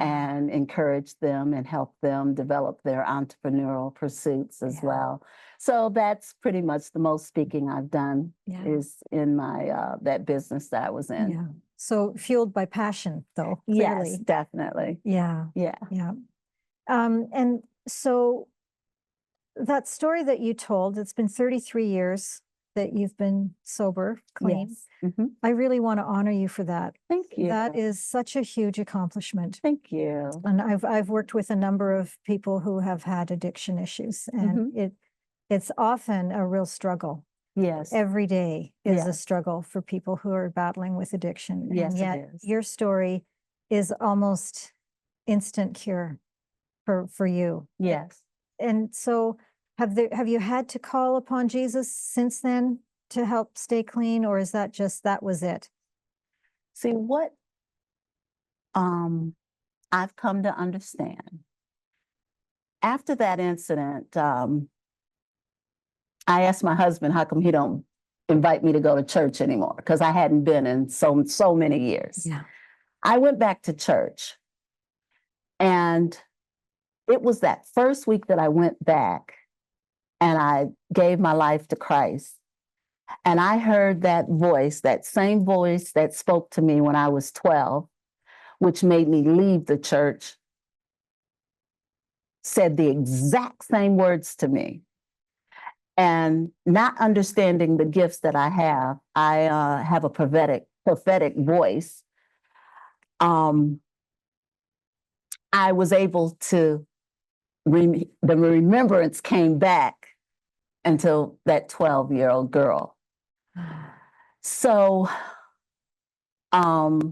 and encourage them and help them develop their entrepreneurial pursuits as well. So that's pretty much the most speaking I've done is in my that business that I was in. Yeah. So fueled by passion, though. Clearly. Yes, definitely. Yeah. Yeah. Yeah. And so that story that you told, it's been 33 years that you've been sober, clean. Yes. Mhm. I really want to honor you for that. Thank you. That is such a huge accomplishment. Thank you. And I've worked with a number of people who have had addiction issues, and it's often a real struggle. Yes. Every day is a Yes. struggle for people who are battling with addiction. Yes, And it yet is. your story is almost instant cure for you. Yes. And so have you had to call upon Jesus since then to help stay clean, or is that just that was it? See, what I've come to understand after that incident, I asked my husband how come he don't invite me to go to church anymore, because I hadn't been in so many years. Yeah. I went back to church, and it was that first week that I went back and I gave my life to Christ. And I heard that voice, that same voice that spoke to me when I was 12, which made me leave the church, said the exact same words to me. and not understanding the gifts that I have a prophetic voice. I was able to, the remembrance came back until that 12-year-old girl. So I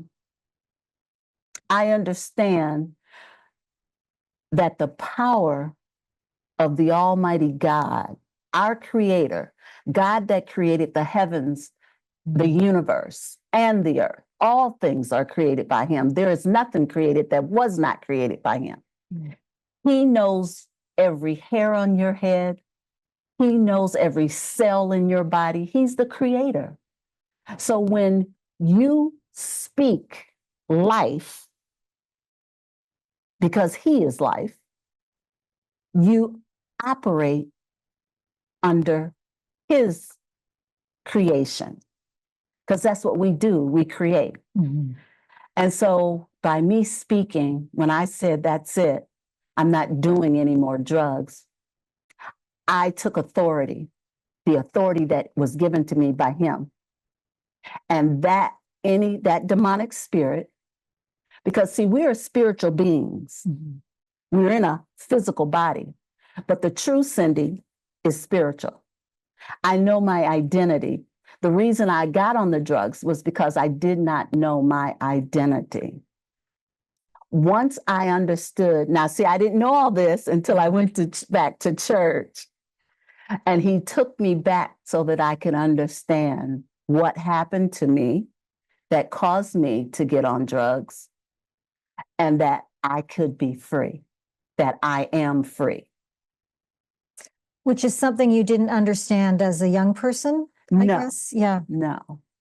understand that the power of the Almighty God, our Creator, God that created the heavens, the universe, and the earth, all things are created by Him. There is nothing created that was not created by Him. He knows every hair on your head. He knows every cell in your body. He's the Creator. So when you speak life, because He is life, you operate under His creation, because that's what we do, we create. And so by me speaking, when I said, that's it, I'm not doing any more drugs, I took authority, the authority that was given to me by Him. And that demonic spirit, because see, we are spiritual beings. We're in a physical body, but the true Cindy is spiritual. I know my identity. The reason I got on the drugs was because I did not know my identity. Once I understood, now see, I didn't know all this until I went back to church. And He took me back so that I could understand what happened to me that caused me to get on drugs, and that I could be free, that I am free. Which is something you didn't understand as a young person, I No. guess? Yeah, No.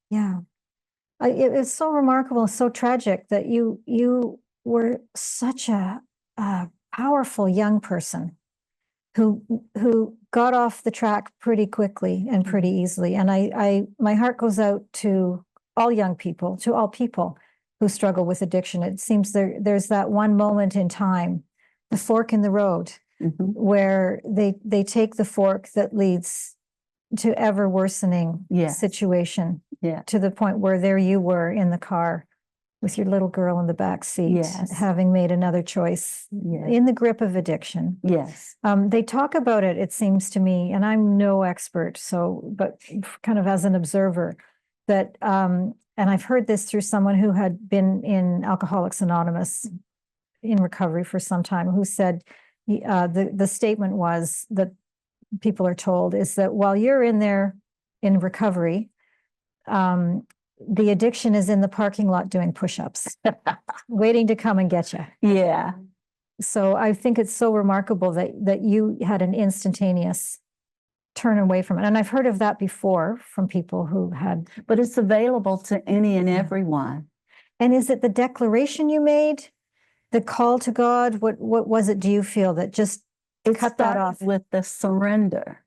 yeah. It's so remarkable, so tragic that you were such a powerful young person who got off the track pretty quickly and pretty easily. And my heart goes out to all young people, to all people who struggle with addiction. It seems there's that one moment in time, the fork in the road, where they take the fork that leads to ever worsening situation, to the point where there you were in the car with your little girl in the back seat, having made another choice in the grip of addiction. They talk about it, it seems to me, and I'm no expert, but kind of as an observer, that, and I've heard this through someone who had been in Alcoholics Anonymous in recovery for some time, who said the statement was that people are told is that while you're in there in recovery, the addiction is in the parking lot doing push-ups, waiting to come and get you. Yeah. So I think it's so remarkable that you had an instantaneous turn away from it. And I've heard of that before from people who had. But it's available to any and everyone. And is it the declaration you made, the call to God? What was it, do you feel, that just cut that off? With the surrender.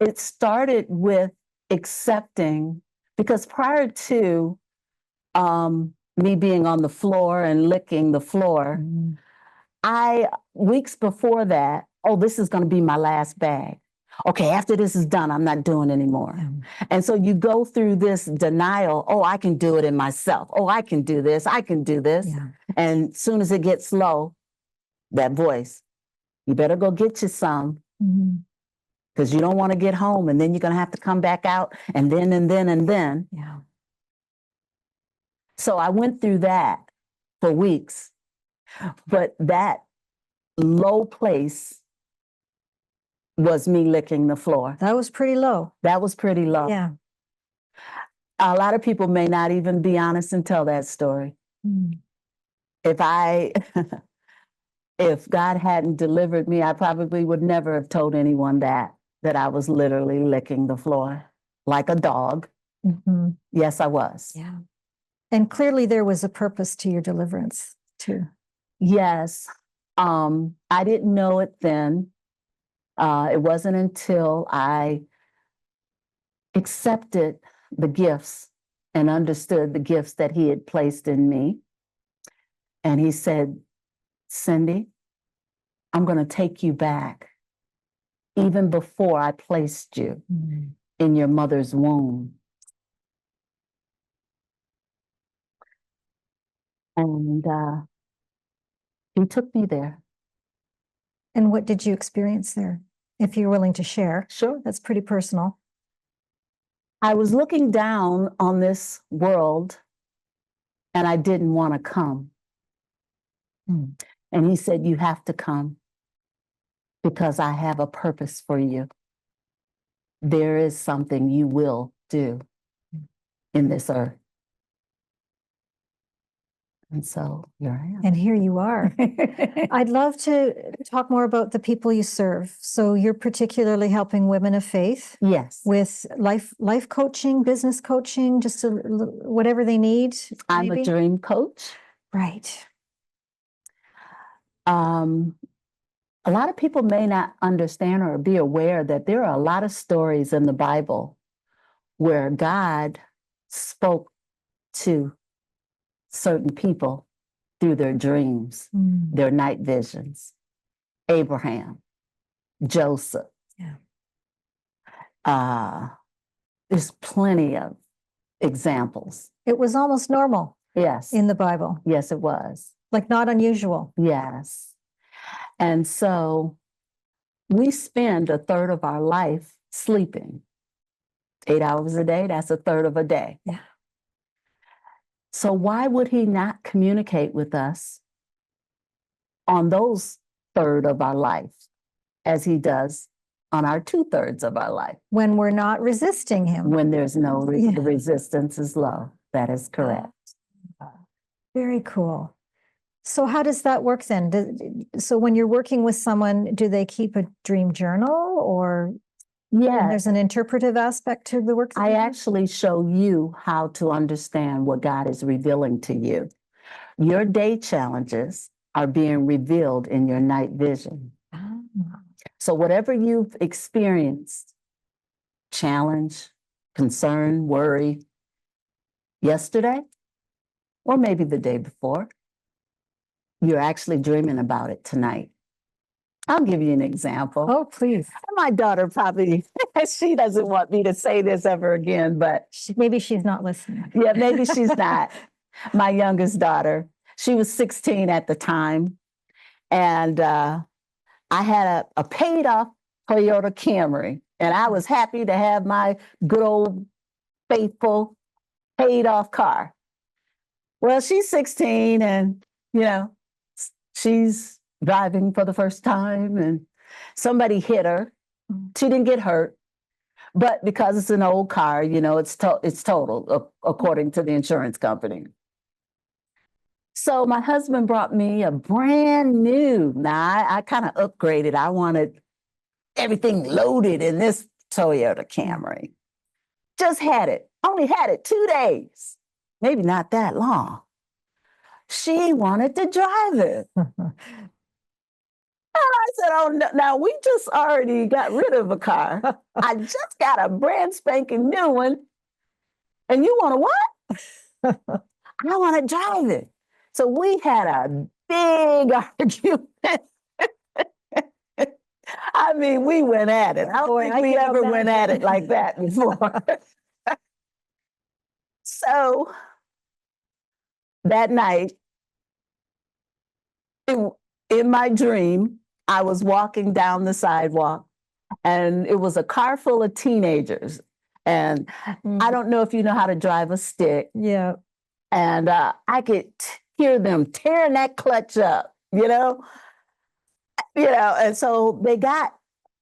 It started with accepting, because prior to me being on the floor and licking the floor, weeks before that, this is going to be my last bag. Okay, after this is done, I'm not doing anymore. And so you go through this denial. I can do it in myself. I can do this. I can do this. And as soon as it gets low, that voice, you better go get you some, because you don't want to get home, and then you're going to have to come back out, and then. So I went through that for weeks, but that low place was me licking the floor. That was pretty low. That was pretty low. Yeah. A lot of people may not even be honest and tell that story. If God hadn't delivered me, I probably would never have told anyone that I was literally licking the floor like a dog. Yes, I was. Yeah. And clearly there was a purpose to your deliverance too. Yes. I didn't know it then. It wasn't until I accepted the gifts and understood the gifts that He had placed in me. And He said, Cindy, I'm going to take you back even before I placed you in your mother's womb. And he took me there. And what did you experience there? If you're willing to share. Sure. That's pretty personal. I was looking down on this world and I didn't want to come. And he said, you have to come because I have a purpose for you. There is something you will do in this earth. And so here I am. And here you are. I'd love to talk more about the people you serve. So you're particularly helping women of faith Yes. with life coaching, business coaching, just whatever they need. I'm a dream coach. Right. A lot of people may not understand or be aware that there are a lot of stories in the Bible where God spoke to certain people through their dreams, their night visions. Abraham, Joseph. Yeah. There's plenty of examples. It was almost normal. Yes. In the Bible. Yes, it was. Like not unusual. Yes. And so we spend a third of our life sleeping. 8 hours a day, that's a third of a day. Yeah. So why would he not communicate with us on those third of our life as he does on our 2/3 of our life? When we're not resisting him. When there's no, the resistance is low. That is correct. Very cool. So how does that work then? So when you're working with someone, do they keep a dream journal or there's an interpretive aspect to the work? I actually show you how to understand what God is revealing to you. Your day challenges are being revealed in your night vision. So whatever you've experienced, challenge, concern, worry, yesterday, or maybe the day before, you're actually dreaming about it tonight. I'll give you an example. Oh, please. My daughter probably, she doesn't want me to say this ever again, but maybe she's not listening. Yeah, maybe she's not. My youngest daughter, she was 16 at the time. And I had a paid off Toyota Camry. And I was happy to have my good old faithful paid off car. Well, she's 16 and, she's driving for the first time and somebody hit her. She didn't get hurt, but because it's an old car, it's total according to the insurance company. So my husband brought me a brand new. Now I kind of upgraded. I wanted everything loaded in this Toyota Camry. Just had it. Only had it 2 days. Maybe not that long. She wanted to drive it. I said, oh, no, now we just already got rid of a car. I just got a brand spanking new one. And you want to what? I want to drive it. So we had a big argument. I mean, we went at it. I don't think we ever went at it like that before. So that night, in my dream, I was walking down the sidewalk and it was a car full of teenagers. And I don't know if you know how to drive a stick. Yeah. And I could hear them tearing that clutch up, and so they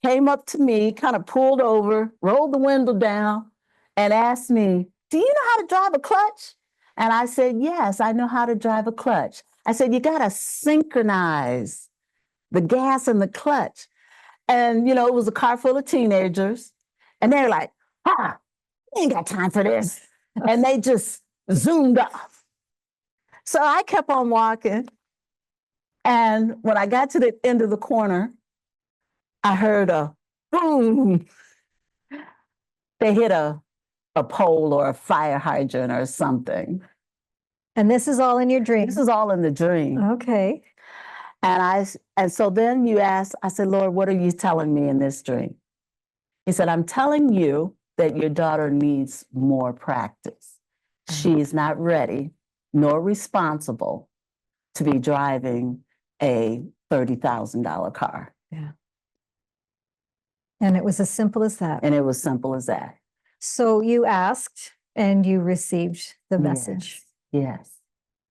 came up to me, kind of pulled over, rolled the window down and asked me, do you know how to drive a clutch? And I said, yes, I know how to drive a clutch. I said, you got to synchronize the gas and the clutch. And, it was a car full of teenagers. And they're like, we ain't got time for this. And they just zoomed off. So I kept on walking. And when I got to the end of the corner, I heard a boom. They hit a pole or a fire hydrant or something. And this is all in your dream? This is all in the dream. Okay. And so then you ask, I said, Lord, what are you telling me in this dream? He said, I'm telling you that your daughter needs more practice. She is not ready nor responsible to be driving a $30,000 car. Yeah. And it was as simple as that. And it was simple as that. So you asked and you received the message. Yes.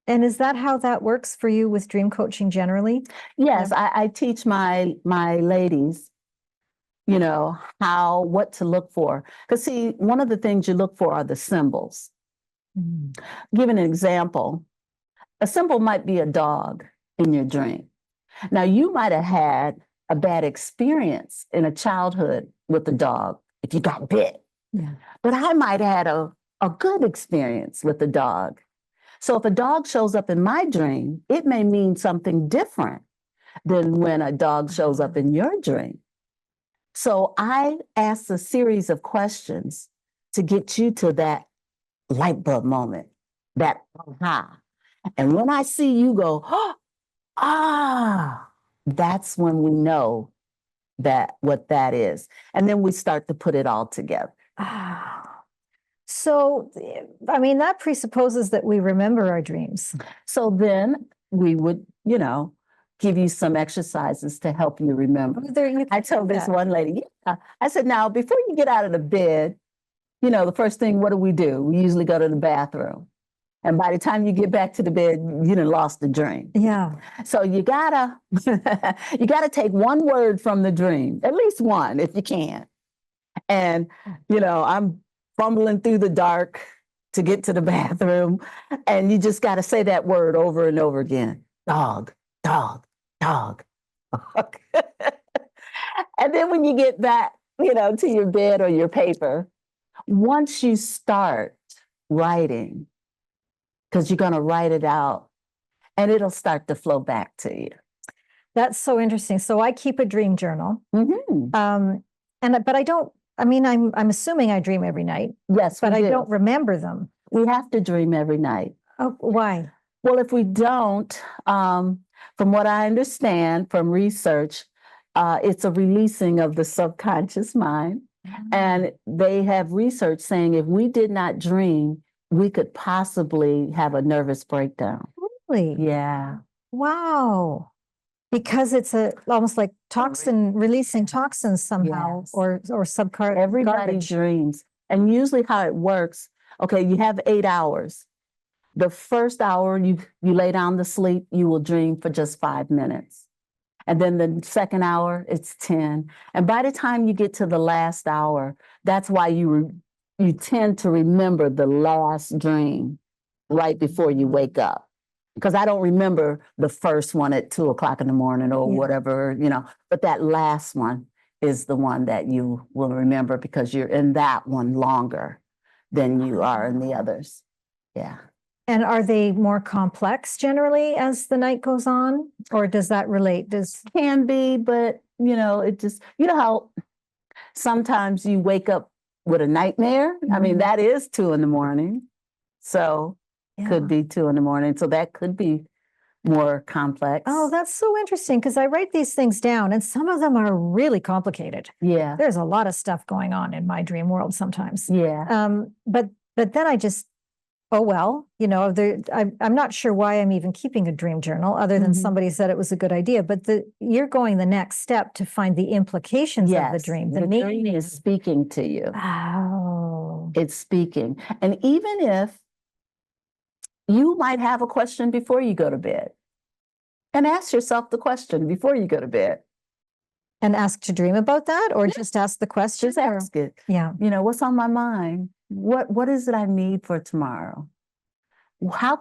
And is that how that works for you with dream coaching generally? Yes, I teach my ladies, what to look for. Because see, one of the things you look for are the symbols. Give an example. A symbol might be a dog in your dream. Now, you might have had a bad experience in a childhood with a dog if you got bit. Yeah. But I might have had a good experience with a dog. So if a dog shows up in my dream, it may mean something different than when a dog shows up in your dream. So I ask a series of questions to get you to that light bulb moment, that aha. And when I see you go, that's when we know what that is. And then we start to put it all together. So, I mean, that presupposes that we remember our dreams. So then we would, give you some exercises to help you remember. I told this one lady, I said, now, before you get out of the bed, the first thing, what do? We usually go to the bathroom. And by the time you get back to the bed, you done lost the dream. Yeah. So you gotta take one word from the dream, at least one, if you can. And, I'm fumbling through the dark to get to the bathroom. And you just got to say that word over and over again. Dog, dog, dog. And then when you get back, to your bed or your paper, once you start writing, because you're going to write it out, and it'll start to flow back to you. That's so interesting. So I keep a dream journal. Mm-hmm. But I don't, I'm assuming I dream every night. Yes, but I don't remember them. We have to dream every night. Oh, why? Well, if we don't, from what I understand from research, it's a releasing of the subconscious mind. And they have research saying if we did not dream, we could possibly have a nervous breakdown. Really? Yeah. Wow. Because it's almost like releasing toxins somehow. Yes. or subconscious. Everybody dreams. And usually how it works, okay, you have 8 hours. The first hour you lay down to sleep, you will dream for just 5 minutes. And then the second hour, it's 10. And by the time you get to the last hour, that's why you tend to remember the last dream right before you wake up. Because I don't remember the first one at 2 o'clock in the morning or whatever, but that last one is the one that you will remember because you're in that one longer than you are in the others. Yeah. And are they more complex generally as the night goes on? Or does that relate? Can be, but it just, how sometimes you wake up with a nightmare. I mean, that is 2 in the morning. So could be 2 in the morning. So that could be more complex. Oh, that's so interesting because I write these things down and some of them are really complicated. Yeah. There's a lot of stuff going on in my dream world sometimes. Yeah. But then I just, I'm not sure why I'm even keeping a dream journal other than somebody said it was a good idea, but you're going the next step to find the implications of the dream. The dream is speaking to you. Oh. It's speaking. And even if you might have a question before you go to bed, and ask yourself the question before you go to bed. And ask to dream about that, or just ask the question? Just ask it. Yeah. What's on my mind? What is it I need for tomorrow? How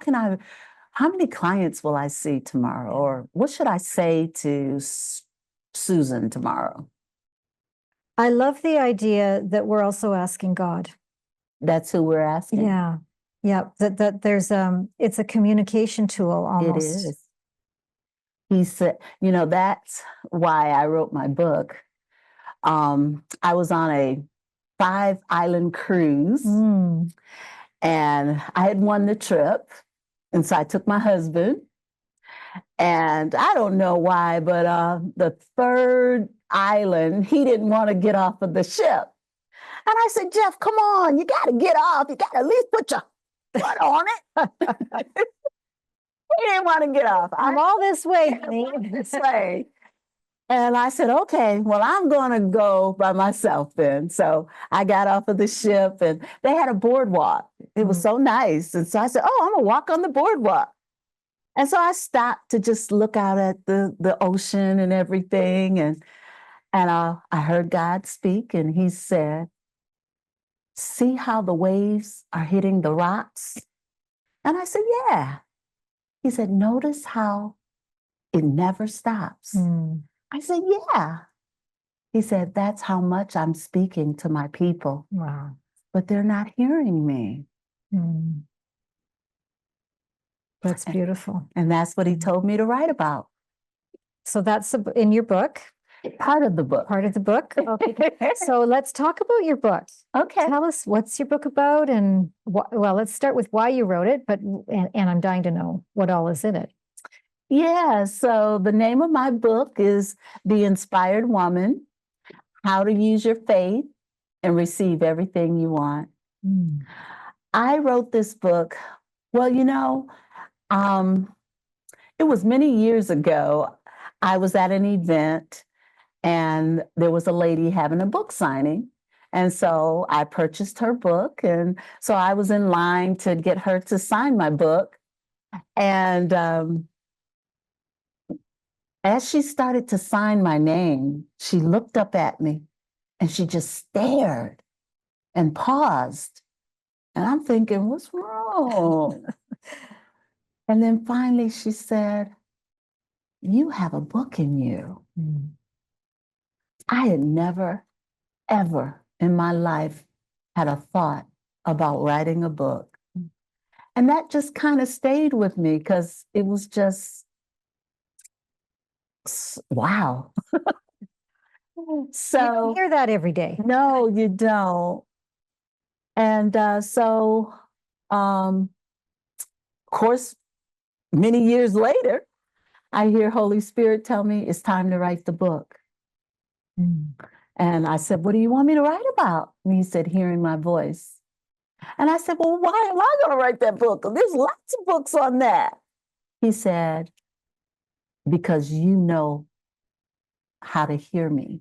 many clients will I see tomorrow? Or what should I say to Susan tomorrow? I love the idea that we're also asking God. That's who we're asking? Yeah. Yeah. That there's, it's a communication tool almost. It is. He said, that's why I wrote my book. I was on a 5-island cruise and I had won the trip. And so I took my husband And I don't know why, but the third island, he didn't want to get off of the ship. And I said, Jeff, come on, you got to get off. You got to at least put your foot on it. He didn't want to get off. I'm all this way, honey. This way. And I said, okay, well, I'm going to go by myself then. So I got off of the ship and they had a boardwalk. It was so nice. And so I said, oh, I'm going to walk on the boardwalk. And so I stopped to just look out at the ocean and everything. And I heard God speak and he said, see how the waves are hitting the rocks? And I said, yeah. He said, notice how it never stops. I said, yeah. He said, that's how much I'm speaking to my people, Wow. but they're not hearing me. That's beautiful. And that's what he told me to write about. So that's in your book, Part of the book. part of the book. Okay. So let's talk about your book. Okay. Tell us what's your book about and well, let's start with why you wrote it, but and I'm dying to know what all is in it. Yeah. So the name of my book is The Inspired Woman, How to Use Your Faith and Receive Everything You Want. I wrote this book, well, it was many years ago. I was at an event and there was a lady having a book signing. And so I purchased her book. And so I was in line to get her to sign my book. And as she started to sign my name, she looked up at me and she just stared and paused. And I'm thinking, what's wrong? And then finally she said, you have a book in you. I had never, ever in my life had a thought about writing a book. And that just kind of stayed with me because it was just, wow. You So, don't hear that every day. no, you don't. And of course, many years later, I hear Holy Spirit tell me it's time to write the book. And I said, what do you want me to write about? And he said, hearing my voice. And I said, well, why am I going to write that book? There's lots of books on that. He said, because you know how to hear me.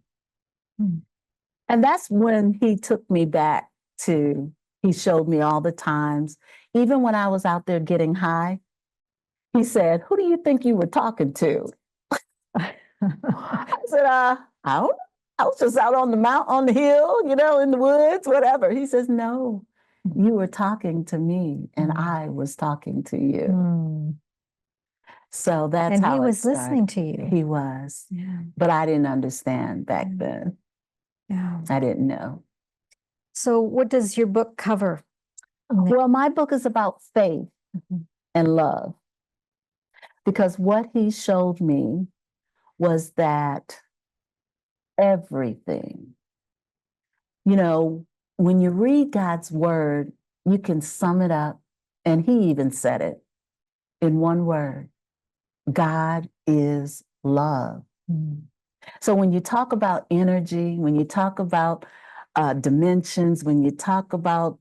And that's when he took me back to, he showed me all the times, even when I was out there getting high, he said, who do you think you were talking to? I said, I don't know. I was just out on the mountain, on the hill, in the woods, whatever. He says, no, you were talking to me and I was talking to you. So that's And how he it was started. listening to you. He was, Yeah. but I didn't understand back then. Yeah. I didn't know. So what does your book cover? Well, my book is about faith and love, because what he showed me was that everything, when you read God's word, you can sum it up, and he even said it in one word: God is love. So when you talk about energy, when you talk about dimensions, when you talk about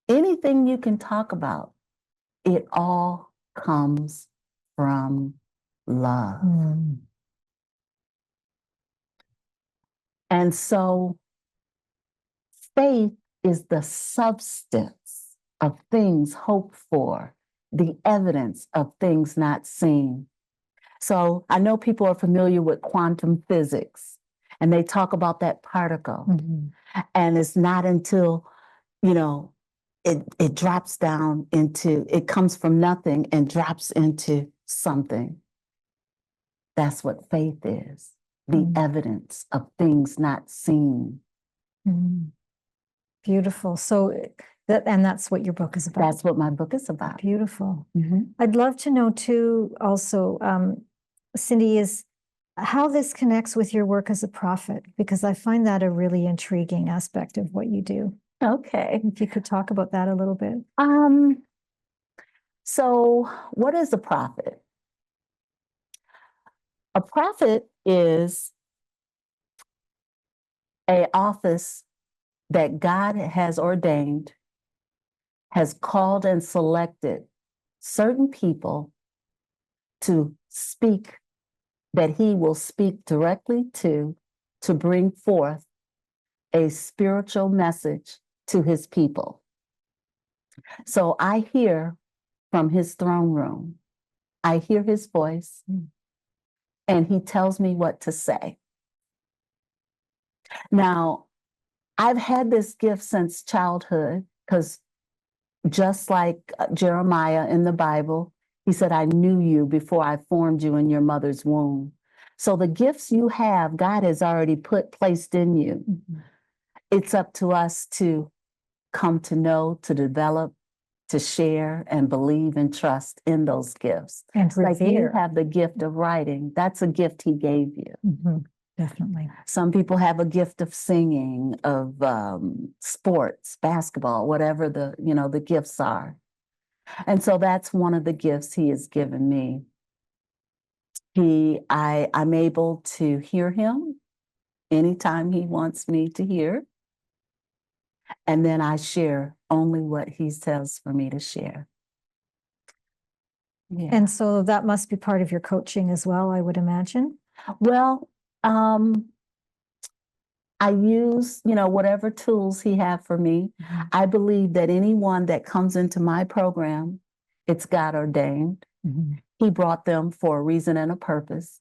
anything you can talk about, it all comes from love. And so faith is the substance of things hoped for, the evidence of things not seen. So I know people are familiar with quantum physics, and they talk about that particle. And it's not until, it drops down into, it comes from nothing and drops into something. That's what faith is, the evidence of things not seen. Beautiful. So that's what your book is about. That's what my book is about. Beautiful. I'd love to know too, also, Cindy, is how this connects with your work as a prophet, because I find that a really intriguing aspect of what you do. Okay. If you could talk about that a little bit. So, what is a prophet? A prophet is an office that God has ordained, has called and selected certain people to speak, that he will speak directly to bring forth a spiritual message to his people. So I hear from his throne room, I hear his voice, and he tells me what to say. Now, I've had this gift since childhood because just like Jeremiah in the Bible, he said, I knew you before I formed you in your mother's womb. So the gifts you have, God has already placed in you. Mm-hmm. It's up to us to come to know, to develop, to share, and believe and trust in those gifts. And like you revere. have the gift of writing. That's a gift he gave you. Mm-hmm. Definitely. Some people have a gift of singing, of sports, basketball, whatever the gifts are. And so that's one of the gifts he has given me. I'm able to hear him anytime he wants me to hear. And then I share only what he says for me to share. Yeah. And so that must be part of your coaching as well, I would imagine. Well, I use, whatever tools he have for me. Mm-hmm. I believe that anyone that comes into my program, it's God ordained. Mm-hmm. He brought them for a reason and a purpose.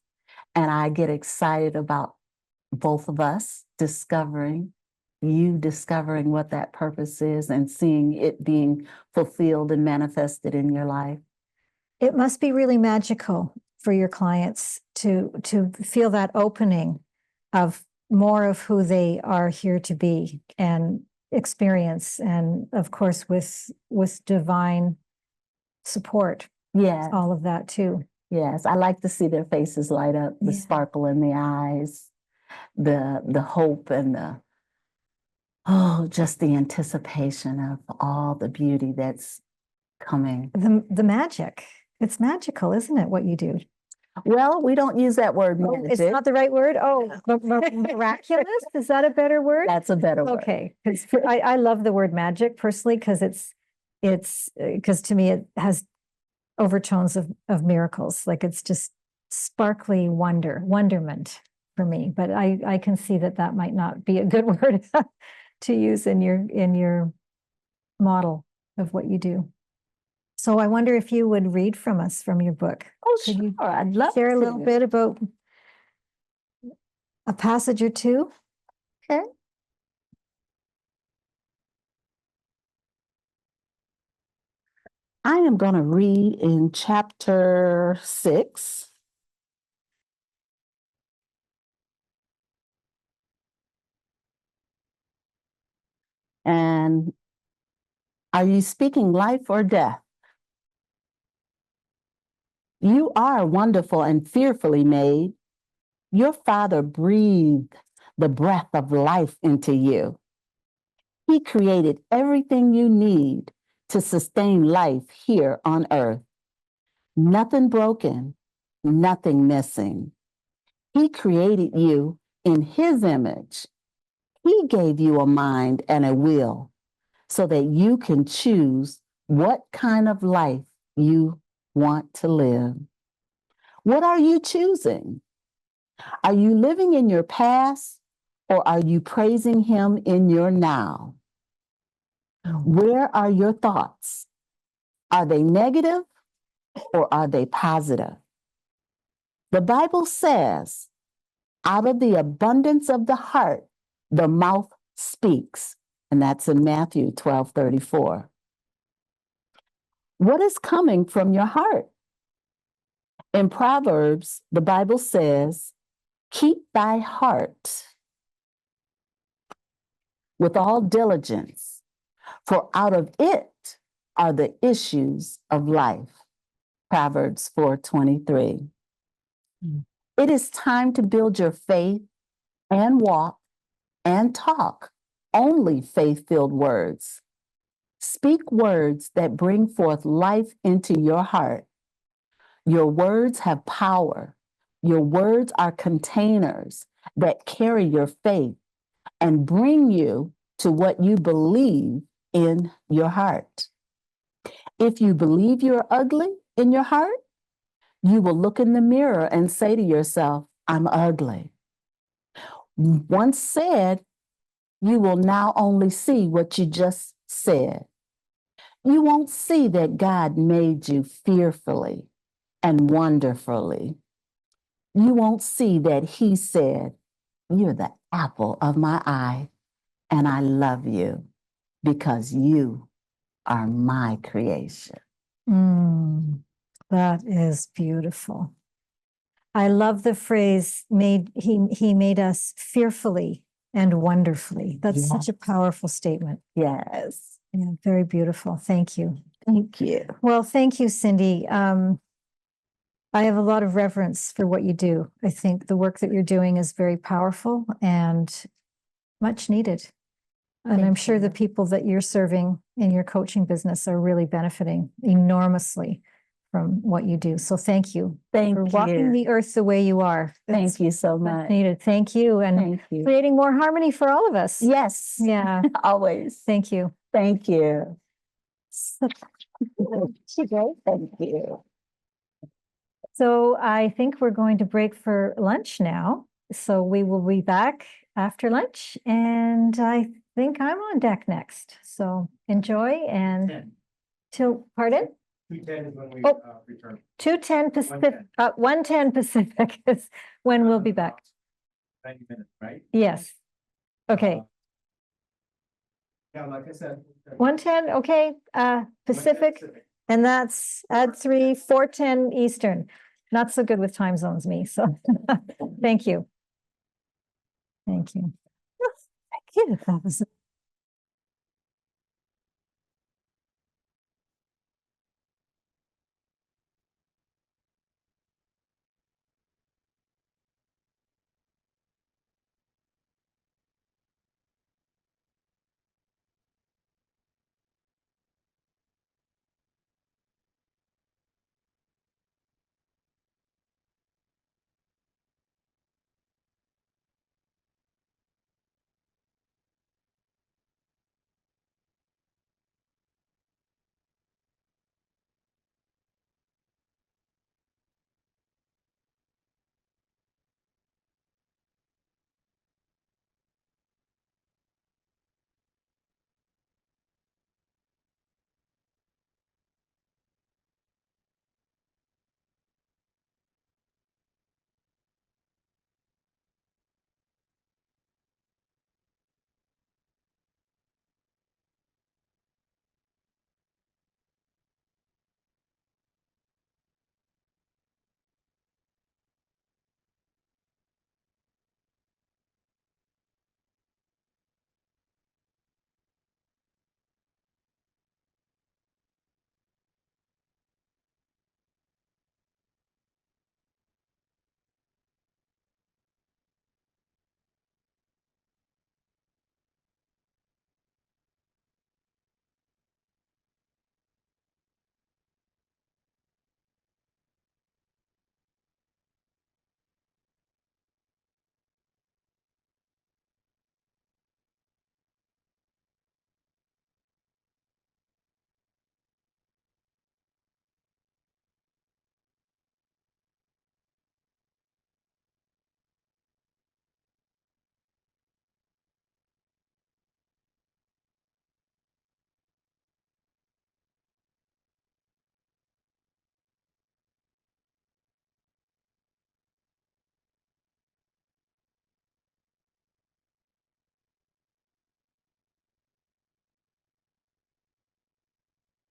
And I get excited about both of us discovering what that purpose is and seeing it being fulfilled and manifested in your life. It must be really magical for your clients to feel that opening of more of who they are here to be and experience, and of course with divine support. Yes. All of that too. Yes, I like to see their faces light up, the sparkle in the eyes, the hope, and just the anticipation of all the beauty that's coming. The magic. It's magical, isn't it, what you do? Well, we don't use that word magic. It's not the right word? Oh, miraculous? Is that a better word? That's a better word. Okay, because I love the word magic personally, because it's because to me it has overtones of miracles. Like it's just sparkly wonderment for me. But I can see that might not be a good word to use in your model of what you do. So I wonder if you would read from us from your book. Oh, sure. I'd love to share a little bit about a passage or two. Okay. I am going to read in chapter 6. And are you speaking life or death? You are wonderful and fearfully made. Your Father breathed the breath of life into you. He created everything you need to sustain life here on earth. Nothing broken, nothing missing. He created you in His image. He gave you a mind and a will so that you can choose what kind of life you want to live. What are you choosing? Are you living in your past, or are you praising Him in your now? Where are your thoughts? Are they negative or are they positive? The Bible says, out of the abundance of the heart, the mouth speaks. And that's in Matthew 12:34. What is coming from your heart? In Proverbs, the Bible says, keep thy heart with all diligence, for out of it are the issues of life. Proverbs 4:23. It is time to build your faith and walk and talk only faith-filled words. Speak words that bring forth life into your heart. Your words have power. Your words are containers that carry your faith and bring you to what you believe in your heart. If you believe you're ugly in your heart, you will look in the mirror and say to yourself, I'm ugly. Once said, you will now only see what you just said. You won't see that God made you fearfully and wonderfully. You won't see that He said, you're the apple of my eye, and I love you because you are my creation. That is beautiful. I love the phrase he made us fearfully and wonderfully. That's such a powerful statement. Yes. Yeah, very beautiful. Thank you. Thank you. Well, thank you, Cindy. I have a lot of reverence for what you do. I think the work that you're doing is very powerful and much needed. And I'm Thank sure the you. people that you're serving in your coaching business are really benefiting enormously from what you do. So thank you Thank for walking you. the earth the way you are. Thank you so Much much. needed. Thank you. And Thank you. creating more harmony for all of us. Yes. Yeah. Always. Thank you. Thank you. So, Thank you. so I think we're going to break for lunch now. So we will be back after lunch, and I think I'm on deck next. So enjoy and 10. till, pardon? 2:10 is when we Oh. return. 2:10 Pacific, 1:10. 1:10 Pacific is when we'll be back. 90 minutes, right? Yes. Okay, Yeah, like I said. 1:10, okay, 1:10 Pacific, and that's add 4:10 Eastern. Not so good with time zones, me, so thank you. Thank you. Thank you. That was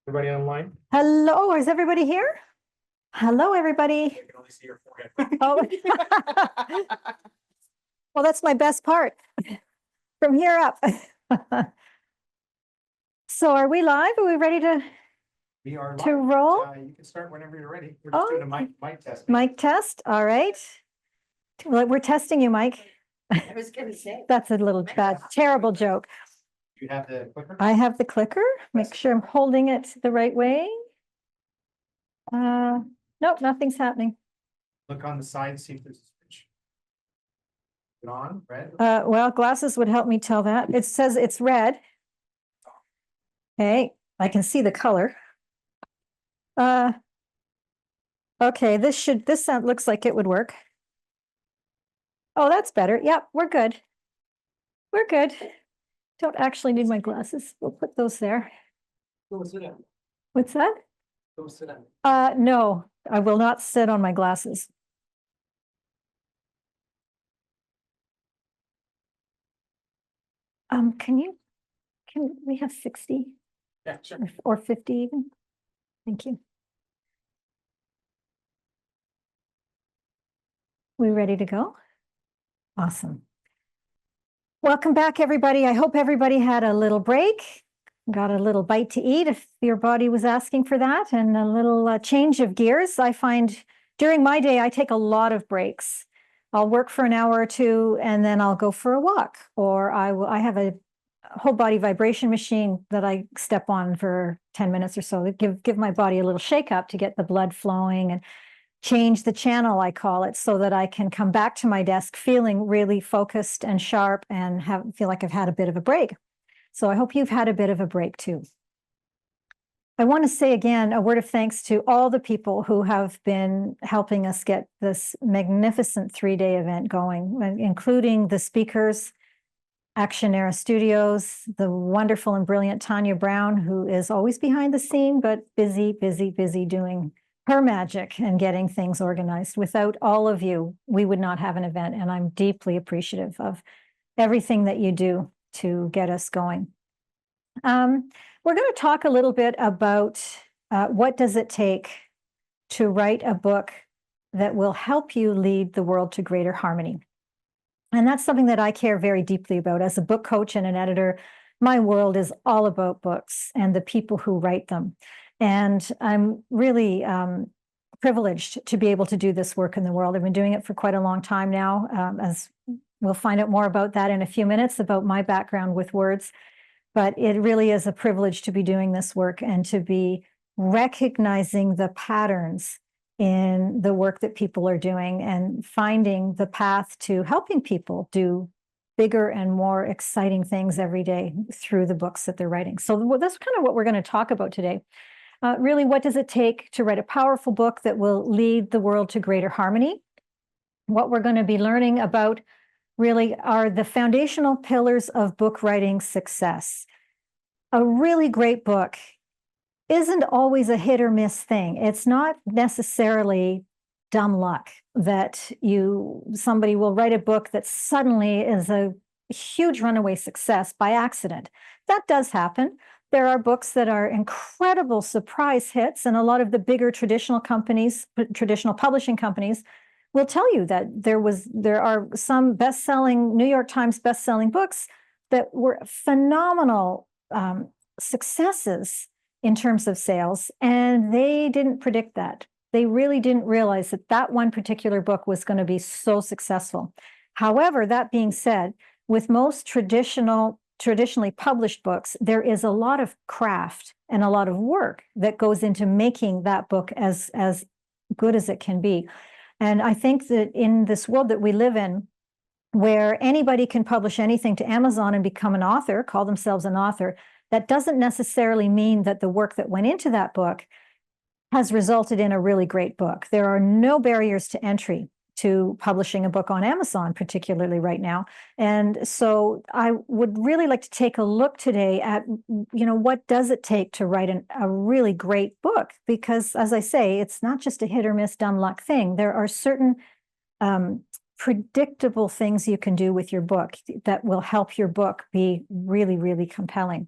Everybody online? hello, is everybody here? Hello, everybody. You can only see your forehead. Oh. Well, that's my best part. From here up. So are we live? Are we ready to We are To live. roll? You can start whenever you're ready. We're just doing a mic test. mic test? All right. Well, we're testing you, Mike. I was gonna say. That's a little bad, terrible joke. You have the clicker? I have the clicker. Make sure I'm holding it the right way. Nope, nothing's happening. Look on the side, see if there's a switch. Is it on, red? Well, glasses would help me tell that. It says it's red. Okay, I can see the color. Okay, this sound looks like it would work. Oh, that's better. Yep, we're good. We're good. Don't actually need my glasses. We'll put those there. Go sit down. What's that? Go sit down. No, I will not sit on my glasses. Can we have 60 Yeah, sure. or 50 even? Thank you. We ready to go? Awesome. Welcome back, everybody. I hope everybody had a little break, got a little bite to eat if your body was asking for that, and a little change of gears. I find during my day, I take a lot of breaks. I'll work for an hour or two, and then I'll go for a walk, or I have a whole body vibration machine that I step on for 10 minutes or so to give my body a little shake up to get the blood flowing and change the channel, I call it, so that I can come back to my desk feeling really focused and sharp and feel like I've had a bit of a break. So I hope you've had a bit of a break too. I want to say again a word of thanks to all the people who have been helping us get this magnificent 3-day event going, including the speakers, Action Era Studios, the wonderful and brilliant Tanya Brown, who is always behind the scene, but busy doing her magic and getting things organized. Without all of you, we would not have an event, and I'm deeply appreciative of everything that you do to get us going. We're going to talk a little bit about what does it take to write a book that will help you lead the world to greater harmony. And that's something that I care very deeply about. As a book coach and an editor, my world is all about books and the people who write them. And I'm really privileged to be able to do this work in the world. I've been doing it for quite a long time now, as we'll find out more about that in a few minutes, about my background with words. But it really is a privilege to be doing this work and to be recognizing the patterns in the work that people are doing and finding the path to helping people do bigger and more exciting things every day through the books that they're writing. So that's kind of what we're going to talk about today. Really, what does it take to write a powerful book that will lead the world to greater harmony? What we're going to be learning about really are the foundational pillars of book writing success. A really great book isn't always a hit or miss thing. It's not necessarily dumb luck that somebody will write a book that suddenly is a huge runaway success by accident. That does happen. There are books that are incredible surprise hits, and a lot of the bigger traditional publishing companies will tell you that there are some New York Times best-selling books that were phenomenal successes in terms of sales, and they didn't predict that. They really didn't realize that that one particular book was going to be so successful. However, that being said, with most traditionally published books, there is a lot of craft and a lot of work that goes into making that book as good as it can be. And I think that in this world that we live in, where anybody can publish anything to Amazon and become an author, call themselves an author, that doesn't necessarily mean that the work that went into that book has resulted in a really great book. There are no barriers to entry to publishing a book on Amazon, particularly right now. And so I would really like to take a look today at, what does it take to write a really great book? Because as I say, it's not just a hit or miss dumb luck thing. There are certain predictable things you can do with your book that will help your book be really, really compelling.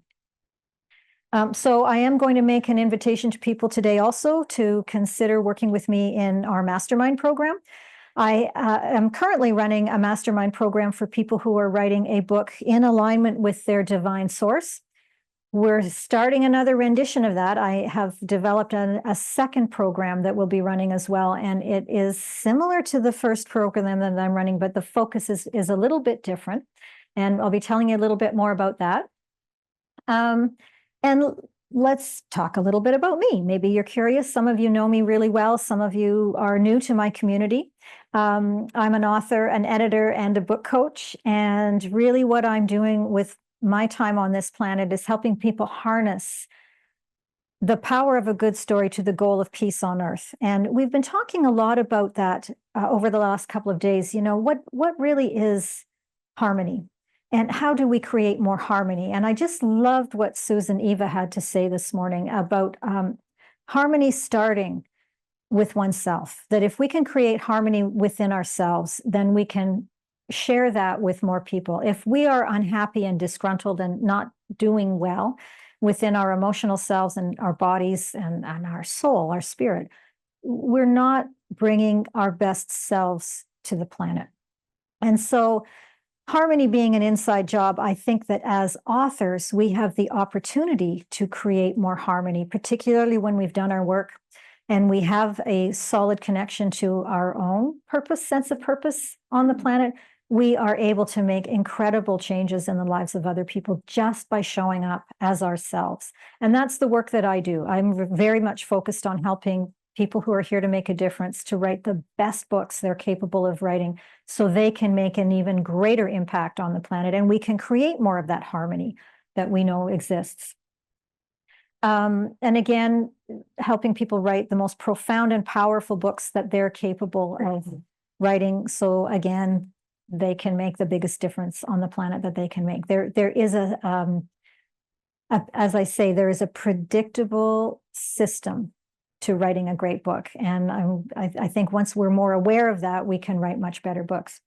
So I am going to make an invitation to people today also to consider working with me in our mastermind program. I am currently running a mastermind program for people who are writing a book in alignment with their divine source. We're starting another rendition of that. I have developed a second program that will be running as well, and it is similar to the first program that I'm running, but the focus is a little bit different, and I'll be telling you a little bit more about that. And let's talk a little bit about me. Maybe you're curious. Some of you know me really well. Some of you are new to my community. I'm an author, an editor, and a book coach. And really what I'm doing with my time on this planet is helping people harness the power of a good story to the goal of peace on earth. And we've been talking a lot about that over the last couple of days. You know, what really is harmony? And how do we create more harmony? And I just loved what Susan Eva had to say this morning about harmony starting with oneself, that if we can create harmony within ourselves, then we can share that with more people. If we are unhappy and disgruntled and not doing well within our emotional selves and our bodies and our soul, our spirit, we're not bringing our best selves to the planet. And so harmony being an inside job, I think that as authors, we have the opportunity to create more harmony, particularly when we've done our work and we have a solid connection to our own purpose, sense of purpose on the planet. We are able to make incredible changes in the lives of other people just by showing up as ourselves. And that's the work that I do. I'm very much focused on helping people who are here to make a difference, to write the best books they're capable of writing so they can make an even greater impact on the planet. And we can create more of that harmony that we know exists. And again, helping people write the most profound and powerful books that they're capable of writing. So again, they can make the biggest difference on the planet that they can make. There is as I say, there is a predictable system to writing a great book. And I think once we're more aware of that, we can write much better books.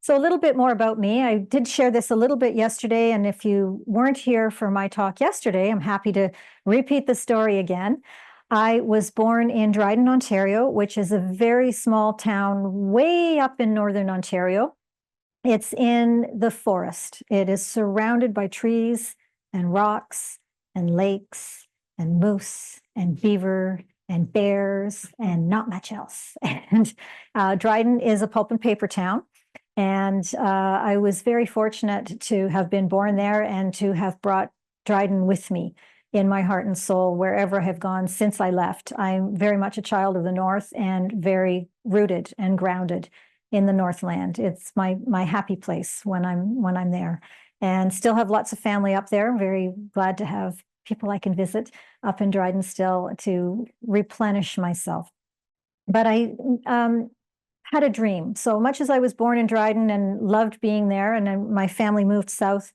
So a little bit more about me. I did share this a little bit yesterday. And if you weren't here for my talk yesterday, I'm happy to repeat the story again. I was born in Dryden, Ontario, which is a very small town way up in northern Ontario. It's in the forest. It is surrounded by trees and rocks and lakes and moose and beaver and bears and not much else. And Dryden is a pulp and paper town. And I was very fortunate to have been born there and to have brought Dryden with me in my heart and soul wherever I have gone since I left. I'm very much a child of the North and very rooted and grounded in the Northland. It's my happy place when I'm there, and still have lots of family up there. I'm very glad to have people I can visit up in Dryden still to replenish myself. But I had a dream. So much as I was born in Dryden and loved being there, and then my family moved south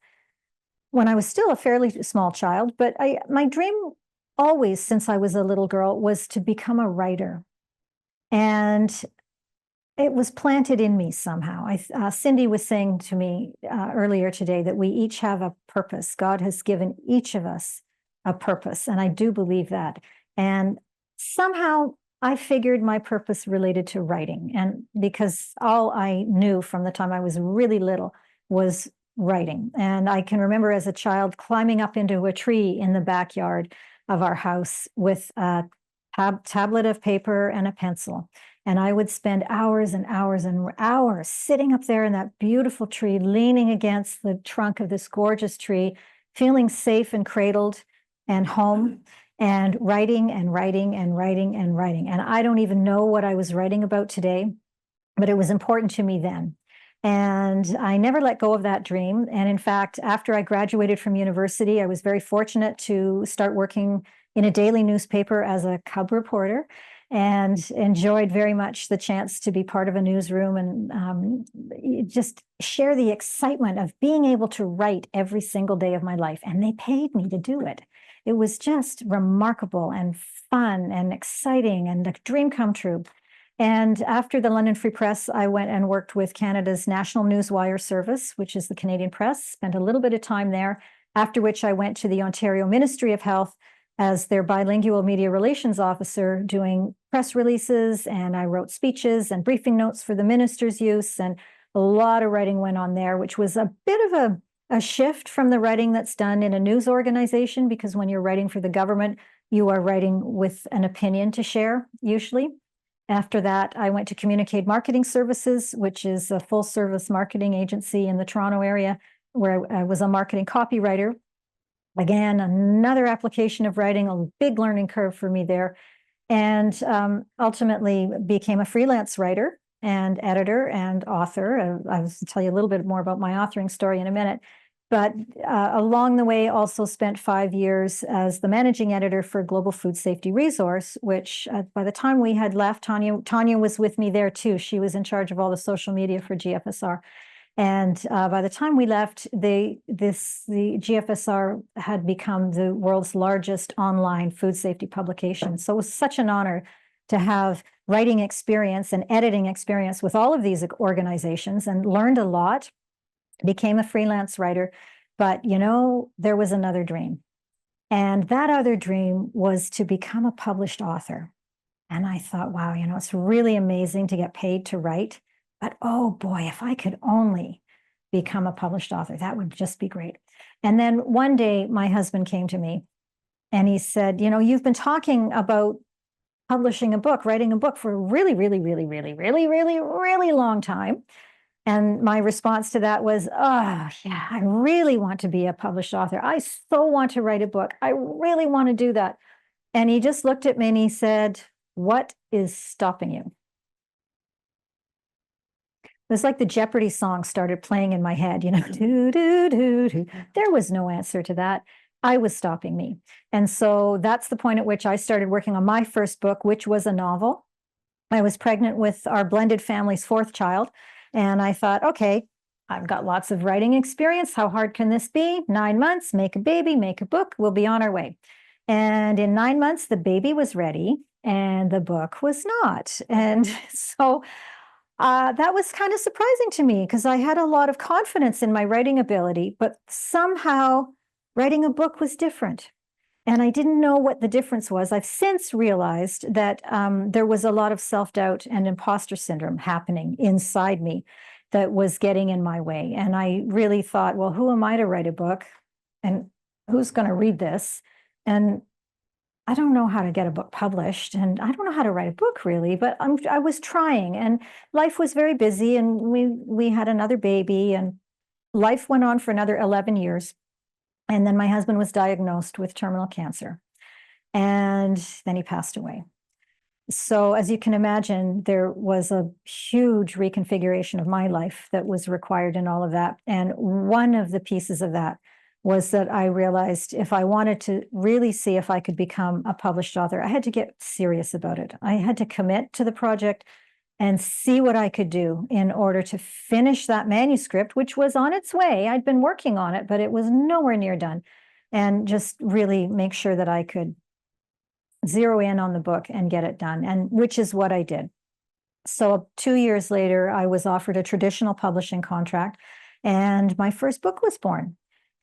when I was still a fairly small child, but my dream always, since I was a little girl, was to become a writer. And it was planted in me somehow. Cindy was saying to me earlier today that we each have a purpose. God has given each of us a purpose, and I do believe that. And somehow I figured my purpose related to writing, and because all I knew from the time I was really little was writing. And I can remember as a child climbing up into a tree in the backyard of our house with a tablet of paper and a pencil. And I would spend hours and hours and hours sitting up there in that beautiful tree, leaning against the trunk of this gorgeous tree, feeling safe and cradled and home, and writing and writing and writing and writing. And I don't even know what I was writing about today, but it was important to me then. And I never let go of that dream. And in fact, after I graduated from university, I was very fortunate to start working in a daily newspaper as a cub reporter, and enjoyed very much the chance to be part of a newsroom and just share the excitement of being able to write every single day of my life. And they paid me to do it. It was just remarkable and fun and exciting and a dream come true. And after the London Free Press, I went and worked with Canada's National Newswire Service, which is the Canadian press, spent a little bit of time there, after which I went to the Ontario Ministry of Health as their bilingual media relations officer, doing press releases, and I wrote speeches and briefing notes for the minister's use, and a lot of writing went on there, which was a bit of a shift from the writing that's done in a news organization, because when you're writing for the government, you are writing with an opinion to share, usually. After that, I went to Communicate Marketing Services, which is a full-service marketing agency in the Toronto area, where I was a marketing copywriter. Again, another application of writing, a big learning curve for me there. And ultimately became a freelance writer and editor and author. And I will tell you a little bit more about my authoring story in a minute. But along the way, also spent 5 years as the managing editor for Global Food Safety Resource, which by the time we had left, Tanya was with me there too. She was in charge of all the social media for GFSR. And by the time we left, the GFSR had become the world's largest online food safety publication. So it was such an honor to have writing experience and editing experience with all of these organizations, and learned a lot, became a freelance writer. But, you know, there was another dream. And that other dream was to become a published author. And I thought, wow, you know, it's really amazing to get paid to write. But oh boy, if I could only become a published author, that would just be great. And then one day my husband came to me and he said, you know, you've been talking about publishing a book, writing a book for a really, really, really, really, really, really, really long time. And my response to that was, oh, yeah, I really want to be a published author. I so want to write a book. I really want to do that. And he just looked at me and he said, what is stopping you? It was like the Jeopardy song started playing in my head, you know, doo, doo, doo, doo. There was no answer to that. I was stopping me. And so that's the point at which I started working on my first book, which was a novel. I was pregnant with our blended family's 4th child. And I thought, okay, I've got lots of writing experience. How hard can this be? 9 months, make a baby, make a book, we'll be on our way. And in 9 months, the baby was ready and the book was not. And so that was kind of surprising to me because I had a lot of confidence in my writing ability, but somehow writing a book was different. And I didn't know what the difference was. I've since realized that there was a lot of self-doubt and imposter syndrome happening inside me that was getting in my way. And I really thought, well, who am I to write a book? And who's going to read this? And I don't know how to get a book published, and I don't know how to write a book really, but I was trying, and life was very busy, and we had another baby, and life went on for another 11 years. And then my husband was diagnosed with terminal cancer, and then he passed away. So as you can imagine, there was a huge reconfiguration of my life that was required in all of that. And one of the pieces of that was that I realized if I wanted to really see if I could become a published author, I had to get serious about it. I had to commit to the project and see what I could do in order to finish that manuscript, which was on its way. I'd been working on it, but it was nowhere near done. And just really make sure that I could zero in on the book and get it done, and which is what I did. So 2 years later, I was offered a traditional publishing contract, and my first book was born.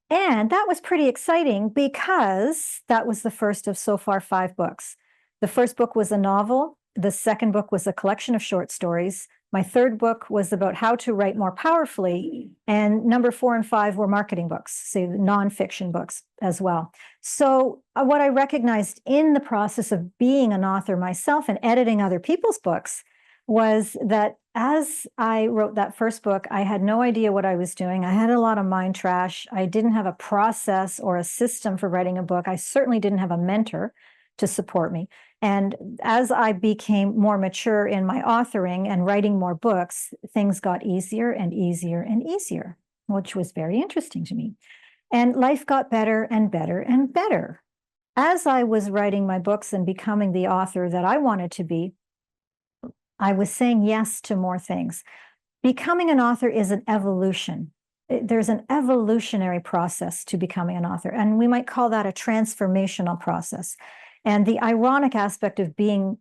And that was pretty exciting because that was the first of so far 5 books. The first book was a novel. The second book was a collection of short stories. My third book was about how to write more powerfully. And number 4 and 5 were marketing books, so nonfiction books as well. So what I recognized in the process of being an author myself and editing other people's books was that as I wrote that first book, I had no idea what I was doing. I had a lot of mind trash. I didn't have a process or a system for writing a book. I certainly didn't have a mentor to support me. And as I became more mature in my authoring and writing more books, things got easier and easier and easier, which was very interesting to me. And life got better and better and better. As I was writing my books and becoming the author that I wanted to be, I was saying yes to more things. Becoming an author is an evolution. There's an evolutionary process to becoming an author, and we might call that a transformational process. And the ironic aspect of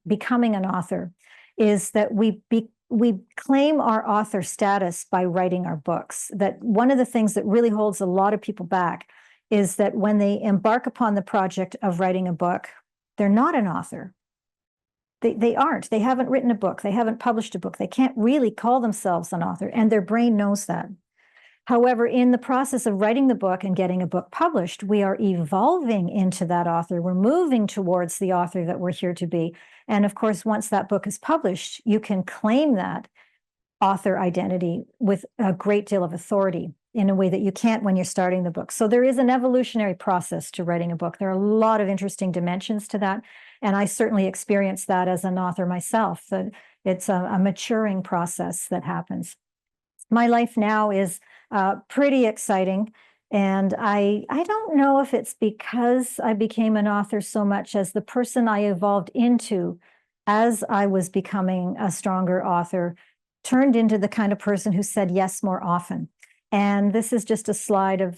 becoming an author is that we claim our author status by writing our books. That one of the things that really holds a lot of people back is that when they embark upon the project of writing a book, they're not an author. They aren't. They haven't written a book. They haven't published a book. They can't really call themselves an author, and their brain knows that. However, in the process of writing the book and getting a book published, we are evolving into that author. We're moving towards the author that we're here to be. And of course, once that book is published, you can claim that author identity with a great deal of authority. in a way that you can't when you're starting the book. So there is an evolutionary process to writing a book. There are a lot of interesting dimensions to that. And I certainly experienced that as an author myself, that it's a maturing process that happens. My life now is pretty exciting. And I don't know if it's because I became an author so much as the person I evolved into as I was becoming a stronger author turned into the kind of person who said yes more often. And this is just a slide of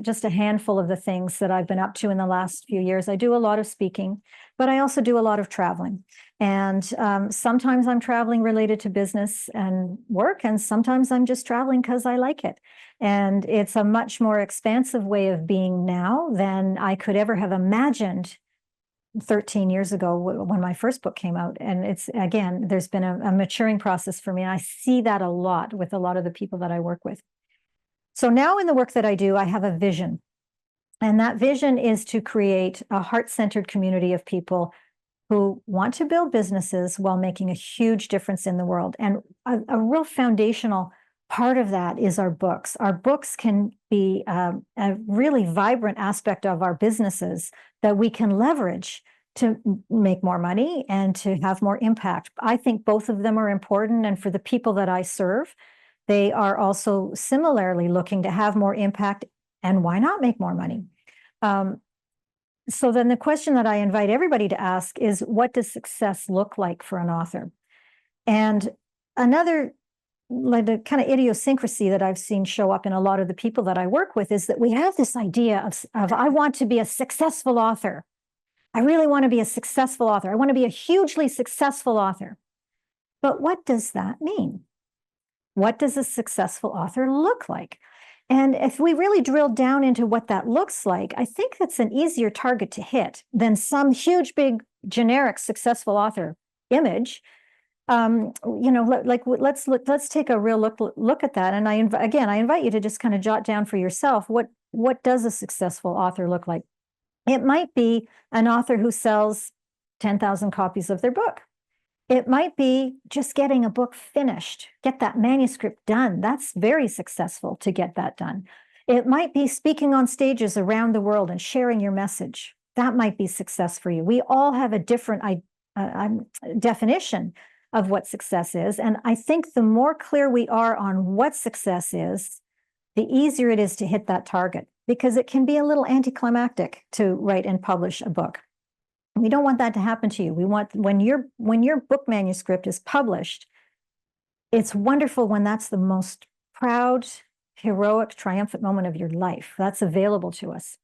just a handful of the things that I've been up to in the last few years. I do a lot of speaking, but I also do a lot of traveling. And sometimes I'm traveling related to business and work, and sometimes I'm just traveling because I like it. And it's a much more expansive way of being now than I could ever have imagined 13 years ago when my first book came out. And it's, again, there's been a maturing process for me. And I see that a lot with a lot of the people that I work with. So now in the work that I do, I have a vision. And that vision is to create a heart-centered community of people who want to build businesses while making a huge difference in the world. And a real foundational part of that is our books. Our books can be a really vibrant aspect of our businesses that we can leverage to make more money and to have more impact. I think both of them are important. And for the people that I serve, they are also similarly looking to have more impact. And why not make more money? So then the question that I invite everybody to ask is, what does success look like for an author? And another, like, the kind of idiosyncrasy that I've seen show up in a lot of the people that I work with is that we have this idea of I want to be a successful author. I really want to be a successful author. I want to be a hugely successful author. But what does that mean? What does a successful author look like? And if we really drill down into what that looks like, I think that's an easier target to hit than some huge, big, generic successful author image. Let's take a real look at that. And I invite you to just kind of jot down for yourself, what does a successful author look like? It might be an author who sells 10,000 copies of their book. It might be just getting a book finished, get that manuscript done. That's very successful to get that done. It might be speaking on stages around the world and sharing your message. That might be success for you. We all have a different definition of what success is. And I think the more clear we are on what success is, the easier it is to hit that target, because it can be a little anticlimactic to write and publish a book. We don't want that to happen to you. We want, when your book manuscript is published, it's wonderful when that's the most proud, heroic, triumphant moment of your life. That's available to us.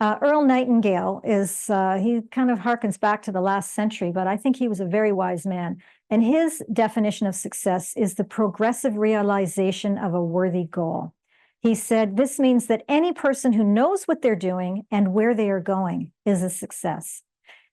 Earl Nightingale is, he kind of harkens back to the last century, but I think he was a very wise man. And his definition of success is the progressive realization of a worthy goal. He said, this means that any person who knows what they're doing and where they are going is a success.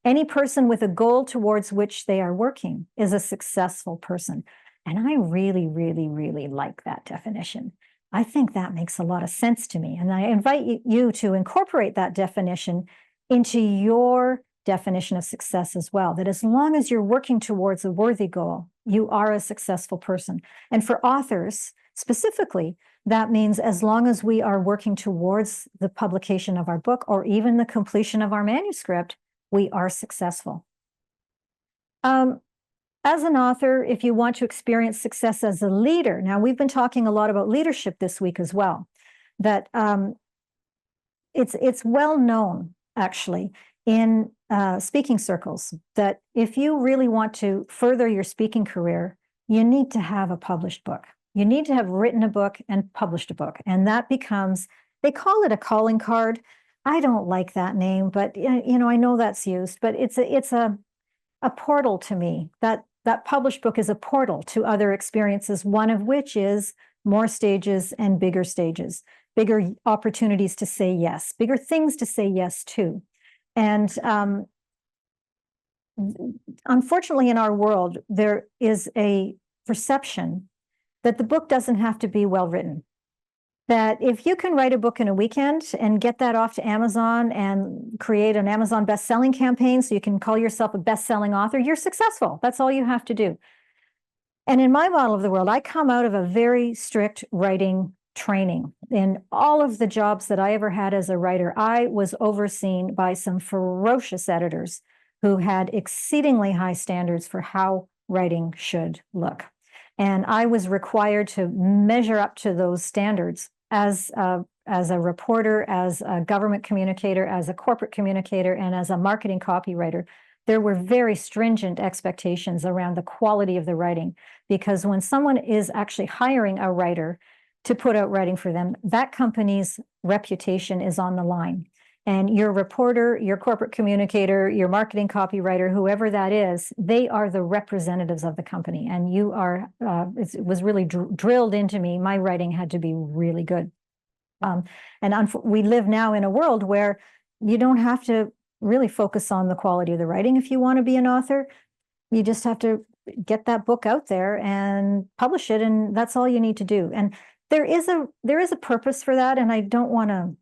Any person with a goal towards which they are working is a successful person. And I really, really, really like that definition. I think that makes a lot of sense to me. And I invite you to incorporate that definition into your definition of success as well, that as long as you're working towards a worthy goal, you are a successful person. And for authors specifically, that means as long as we are working towards the publication of our book or even the completion of our manuscript, we are successful. As an author, if you want to experience success as a leader, now we've been talking a lot about leadership this week as well, that it's well known actually in speaking circles that if you really want to further your speaking career, you need to have a published book. You need to have written a book and published a book. And that becomes, they call it a calling card. I don't like that name, but I know that's used, but it's a portal to me. That published book is a portal to other experiences, one of which is more stages and bigger stages, bigger opportunities to say yes, bigger things to say yes to. And unfortunately, in our world, there is a perception that the book doesn't have to be well written. That if you can write a book in a weekend and get that off to Amazon and create an Amazon best-selling campaign so you can call yourself a best-selling author, you're successful. That's all you have to do. And in my model of the world, I come out of a very strict writing training. In all of the jobs that I ever had as a writer, I was overseen by some ferocious editors who had exceedingly high standards for how writing should look. And I was required to measure up to those standards as a reporter, as a government communicator, as a corporate communicator, and as a marketing copywriter. There were very stringent expectations around the quality of the writing, because when someone is actually hiring a writer to put out writing for them, that company's reputation is on the line. And your reporter, your corporate communicator, your marketing copywriter, whoever that is, they are the representatives of the company. And you are, it was really drilled into me. My writing had to be really good. We live now in a world where you don't have to really focus on the quality of the writing if you want to be an author. You just have to get that book out there and publish it, and that's all you need to do. And there is a purpose for that, and I don't want to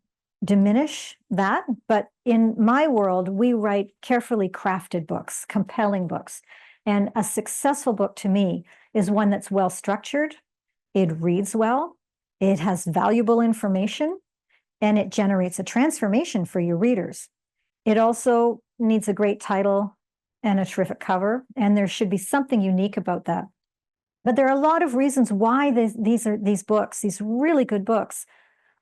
diminish that, but in my world, we write carefully crafted books, compelling books. And a successful book to me is one that's well structured, it reads well, it has valuable information, and it generates a transformation for your readers. It also needs a great title and a terrific cover, and there should be something unique about that. But there are a lot of reasons why these books, these really good books,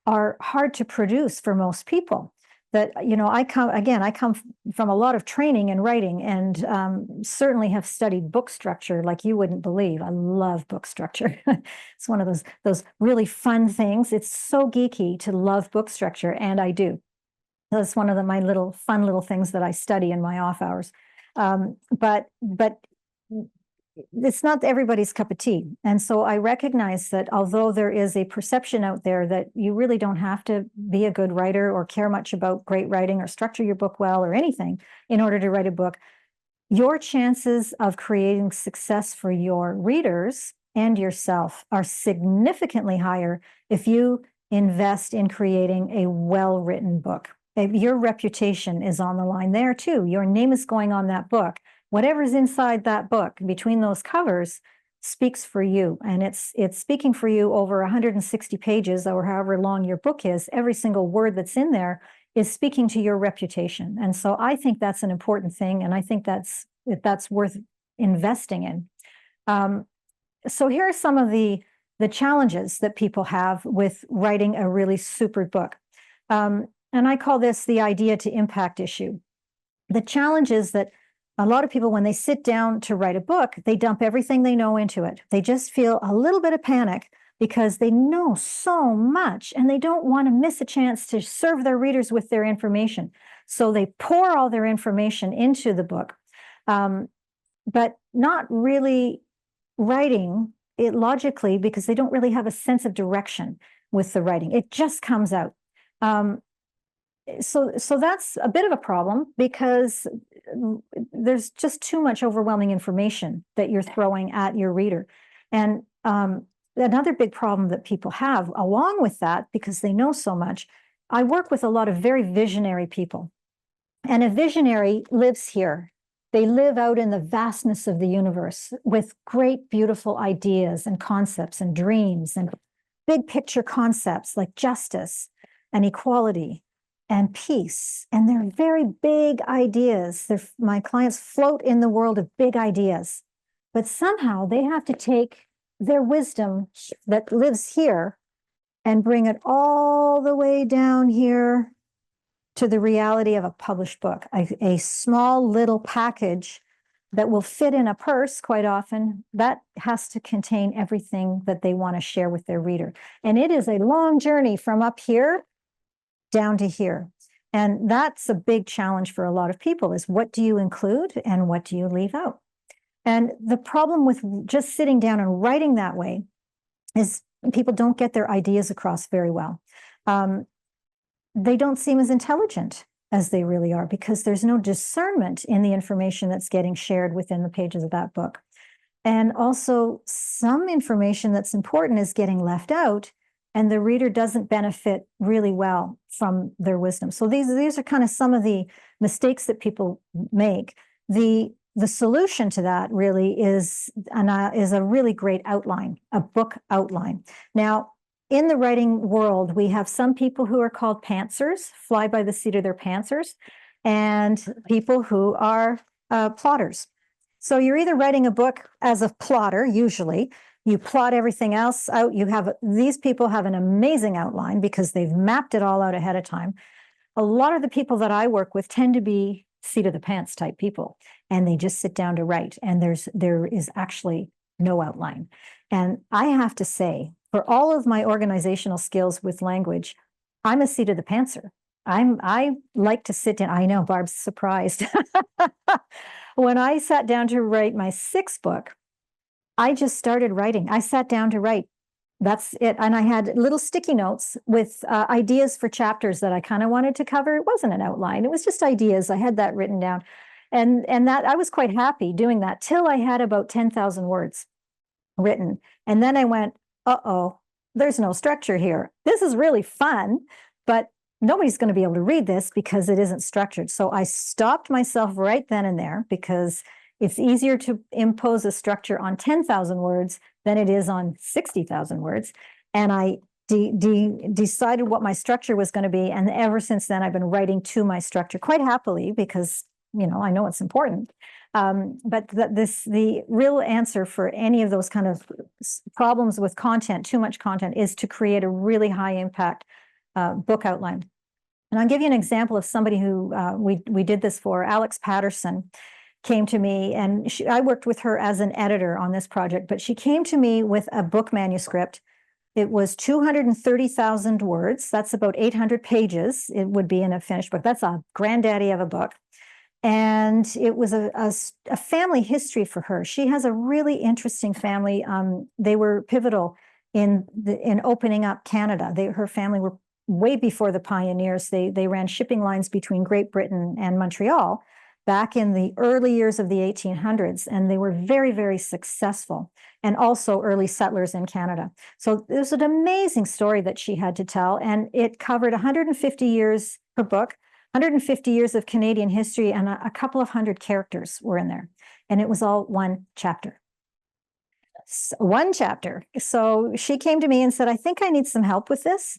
are hard to produce for most people. That, you know, I come from a lot of training in writing, and certainly have studied book structure like you wouldn't believe. I love book structure. It's one of those really fun things. It's so geeky to love book structure, and I do. That's one of my fun little things that I study in my off hours. But it's not everybody's cup of tea. And so I recognize that although there is a perception out there that you really don't have to be a good writer or care much about great writing or structure your book well or anything in order to write a book, your chances of creating success for your readers and yourself are significantly higher if you invest in creating a well-written book. Your reputation is on the line there too. Your name is going on that book. Whatever's inside that book between those covers speaks for you, and it's speaking for you over 160 pages or however long your book is. Every single word that's in there is speaking to your reputation. And so I think that's an important thing, and I think that's worth investing in. So here are some of the challenges that people have with writing a really super book. And I call this the idea to impact issue. The challenge is that a lot of people, when they sit down to write a book, they dump everything they know into it. They just feel a little bit of panic because they know so much and they don't want to miss a chance to serve their readers with their information. So they pour all their information into the book, but not really writing it logically because they don't really have a sense of direction with the writing. It just comes out. So that's a bit of a problem because there's just too much overwhelming information that you're throwing at your reader. And another big problem that people have along with that, because they know so much, I work with a lot of very visionary people. And a visionary lives here. They live out in the vastness of the universe with great, beautiful ideas and concepts and dreams and big picture concepts like justice and equality and peace. And they're very big ideas. My clients float in the world of big ideas, but somehow they have to take their wisdom that lives here and bring it all the way down here to the reality of a published book, a small little package that will fit in a purse quite often, that has to contain everything that they want to share with their reader. And it is a long journey from up here down to here. And that's a big challenge for a lot of people, is what do you include and what do you leave out? And the problem with just sitting down and writing that way is people don't get their ideas across very well. They don't seem as intelligent as they really are because there's no discernment in the information that's getting shared within the pages of that book. And also some information that's important is getting left out, and the reader doesn't benefit really well from their wisdom. So these are kind of some of the mistakes that people make. The solution to that really is a really great outline, a book outline. Now, in the writing world, we have some people who are called pantsers, fly by the seat of their pantsers, and people who are plotters. So you're either writing a book as a plotter, usually, you plot everything else out. These people have an amazing outline because they've mapped it all out ahead of time. A lot of the people that I work with tend to be seat of the pants type people, and they just sit down to write, and there is actually no outline. And I have to say, for all of my organizational skills with language, I'm a seat of the pantser. I like to sit down. I know Barb's surprised. When I sat down to write my 6th book, I just started writing. I sat down to write. That's it. And I had little sticky notes with ideas for chapters that I kind of wanted to cover. It wasn't an outline. It was just ideas. I had that written down. And that I was quite happy doing that till I had about 10,000 words written. And then I went, uh-oh, there's no structure here. This is really fun, but nobody's going to be able to read this because it isn't structured. So I stopped myself right then and there because it's easier to impose a structure on 10,000 words than it is on 60,000 words. And I decided what my structure was going to be. And ever since then, I've been writing to my structure quite happily because, I know it's important. But the real answer for any of those kind of problems with content, too much content, is to create a really high impact book outline. And I'll give you an example of somebody who we did this for. Alex Patterson came to me, and I worked with her as an editor on this project, but she came to me with a book manuscript. It was 230,000 words. That's about 800 pages. It would be in a finished book. That's a granddaddy of a book. And it was a family history for her. She has a really interesting family. They were pivotal in opening up Canada. Her family were way before the pioneers. They ran shipping lines between Great Britain and Montreal back in the early years of the 1800s, and they were very, very successful, and also early settlers in Canada. So it was an amazing story that she had to tell, and it covered 150 years, her book, 150 years of Canadian history, and a couple of hundred characters were in there, and it was all one chapter. One chapter. So she came to me and said, I think I need some help with this.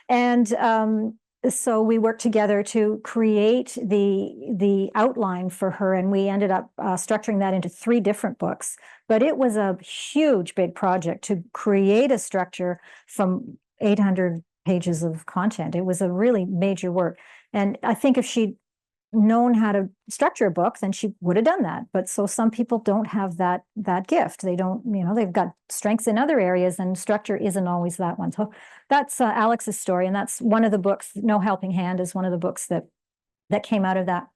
and so we worked together to create the outline for her, and we ended up structuring that into 3 different books. But it was a huge, big project to create a structure from 800 pages of content. It was a really major work. And I think if she'd known how to structure a book, then she would have done that. But so some people don't have that gift. They don't, they've got strengths in other areas, and structure isn't always that one. So that's Alex's story, and that's one of the books. No Helping Hand is one of the books that came out of that.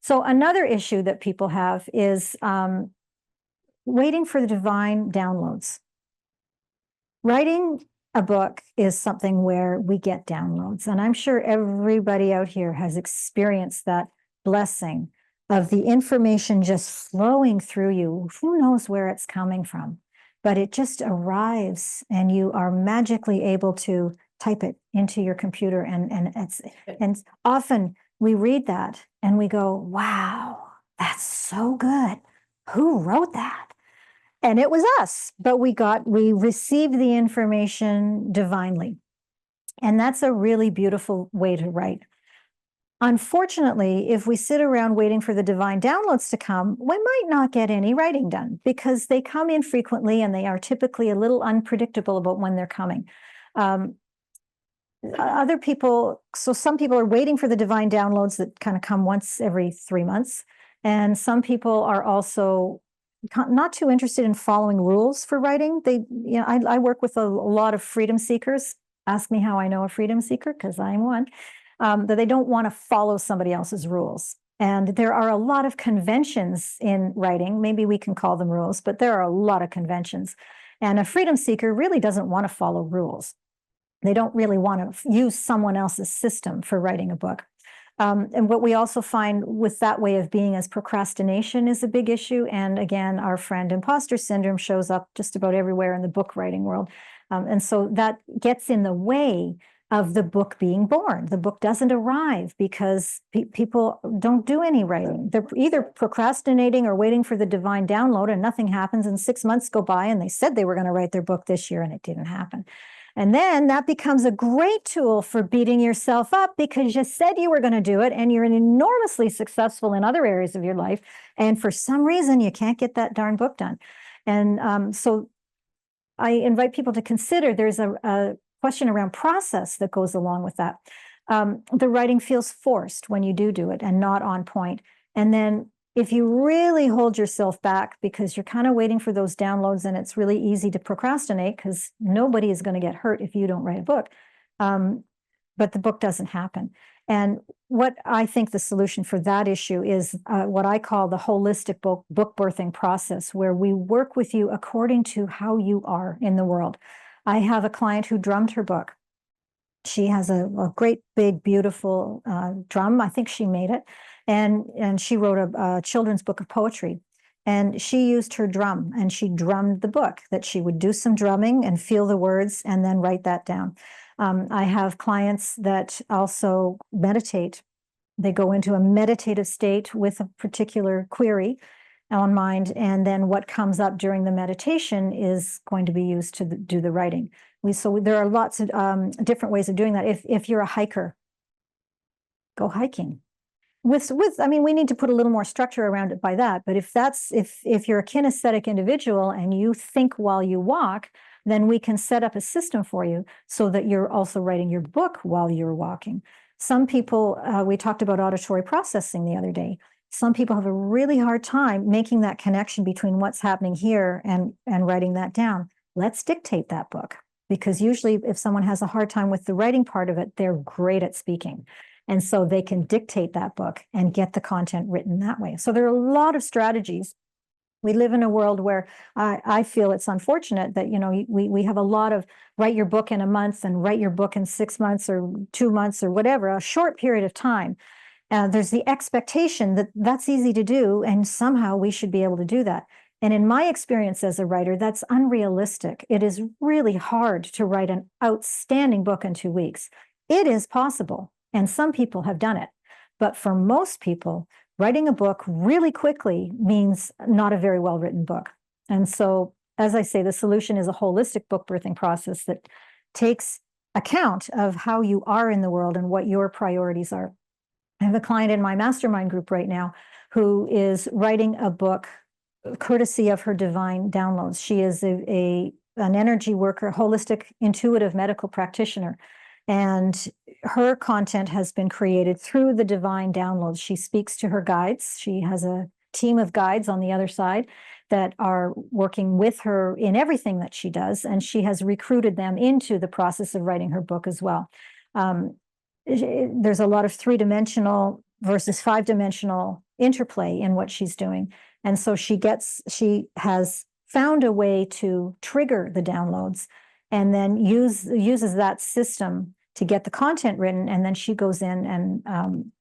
So another issue that people have is waiting for the divine downloads. Writing a book is something where we get downloads, and I'm sure everybody out here has experienced that blessing of the information just flowing through you. Who knows where it's coming from, but it just arrives, and you are magically able to type it into your computer, and often we read that and we go, wow, that's so good. Who wrote that? And it was us, but we received the information divinely. And that's a really beautiful way to write. Unfortunately, if we sit around waiting for the divine downloads to come, we might not get any writing done because they come infrequently and they are typically a little unpredictable about when they're coming. Some people are waiting for the divine downloads that kind of come once every 3 months. And some people are also not too interested in following rules for writing. I work with a lot of freedom seekers. Ask me how I know a freedom seeker, because I'm one, that they don't want to follow somebody else's rules. And there are a lot of conventions in writing. Maybe we can call them rules, but there are a lot of conventions. And a freedom seeker really doesn't want to follow rules. They don't really want to use someone else's system for writing a book. And what we also find with that way of being is procrastination is a big issue. And again, our friend imposter syndrome shows up just about everywhere in the book writing world. And so that gets in the way of the book being born. The book doesn't arrive because people don't do any writing. They're either procrastinating or waiting for the divine download, and nothing happens, and 6 months go by and they said they were going to write their book this year and it didn't happen. And then that becomes a great tool for beating yourself up because you said you were going to do it and you're enormously successful in other areas of your life. And for some reason, you can't get that darn book done. And so I invite people to consider there's a question around process that goes along with that. The writing feels forced when you do it and not on point. And then if you really hold yourself back because you're kind of waiting for those downloads, and it's really easy to procrastinate because nobody is going to get hurt if you don't write a book. But the book doesn't happen. And what I think the solution for that issue is what I call the holistic book birthing process, where we work with you according to how you are in the world. I have a client who drummed her book. She has a great, big, beautiful drum. I think she made it. And she wrote a children's book of poetry. And she used her drum and she drummed the book, that she would do some drumming and feel the words and then write that down. I have clients that also meditate. They go into a meditative state with a particular query on mind, and then what comes up during the meditation is going to be used to do the writing. So there are lots of different ways of doing that. If you're a hiker, go hiking. I mean, we need to put a little more structure around it by that. But if you're a kinesthetic individual and you think while you walk, then we can set up a system for you so that you're also writing your book while you're walking. Some people, we talked about auditory processing the other day. Some people have a really hard time making that connection between what's happening here and writing that down. Let's dictate that book, because usually if someone has a hard time with the writing part of it, they're great at speaking. And so they can dictate that book and get the content written that way. So there are a lot of strategies. We live in a world where I feel it's unfortunate that, we have a lot of write your book in a month and write your book in 6 months or 2 months or whatever, a short period of time. There's the expectation that that's easy to do, and somehow we should be able to do that. And in my experience as a writer, that's unrealistic. It is really hard to write an outstanding book in 2 weeks. It is possible, and some people have done it. But for most people, writing a book really quickly means not a very well-written book. And so, as I say, the solution is a holistic book birthing process that takes account of how you are in the world and what your priorities are. I have a client in my mastermind group right now who is writing a book courtesy of her divine downloads. She is an energy worker, holistic, intuitive medical practitioner. And her content has been created through the divine downloads. She speaks to her guides. She has a team of guides on the other side that are working with her in everything that she does. And she has recruited them into the process of writing her book as well. There's a lot of 3-dimensional versus 5-dimensional interplay in what she's doing. And so she has found a way to trigger the downloads and then uses that system to get the content written, and then she goes in and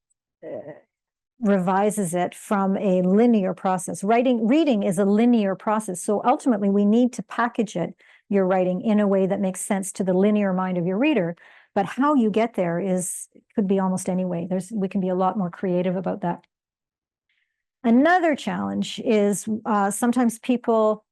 revises it from a linear process. Reading is a linear process, so ultimately we need to package your writing in a way that makes sense to the linear mind of your reader. But how you get there could be almost any way. We can be a lot more creative about that. Another challenge is sometimes people,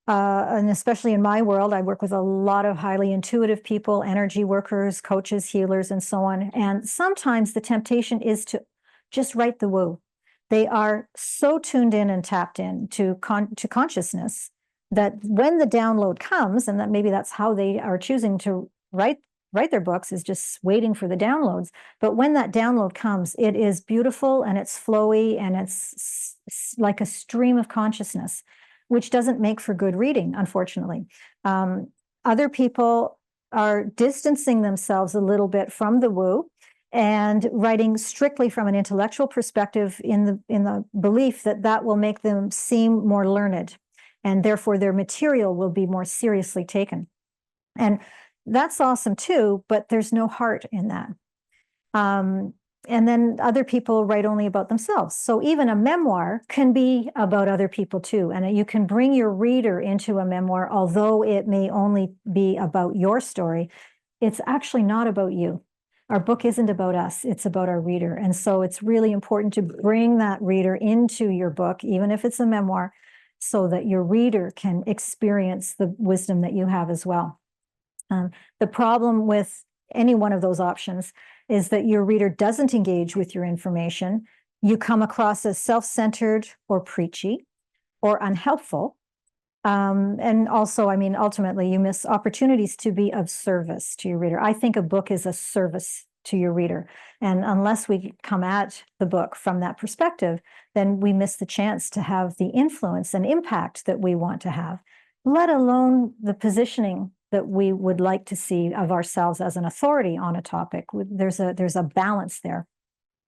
and especially in my world, I work with a lot of highly intuitive people, energy workers, coaches, healers, and so on. And sometimes the temptation is to just write the woo. They are so tuned in and tapped in to consciousness that when the download comes, and that maybe that's how they are choosing to write their books, is just waiting for the downloads. But when that download comes, it is beautiful and it's flowy and it's like a stream of consciousness, which doesn't make for good reading, unfortunately. Other people are distancing themselves a little bit from the woo and writing strictly from an intellectual perspective in the belief that will make them seem more learned, and therefore their material will be more seriously taken. And that's awesome too, but there's no heart in that. And then other people write only about themselves. So even a memoir can be about other people too. And you can bring your reader into a memoir, although it may only be about your story. it's actually not about you. Our book isn't about us, it's about our reader. And so it's really important to bring that reader into your book, even if it's a memoir, so that your reader can experience the wisdom that you have as well. The problem with any one of those options is that your reader doesn't engage with your information. You come across as self-centered or preachy or unhelpful. And also, I mean, ultimately, you miss opportunities to be of service to your reader. I think a book is a service to your reader. And unless we come at the book from that perspective, then we miss the chance to have the influence and impact that we want to have, let alone the positioning that we would like to see of ourselves as an authority on a topic. There's a balance there.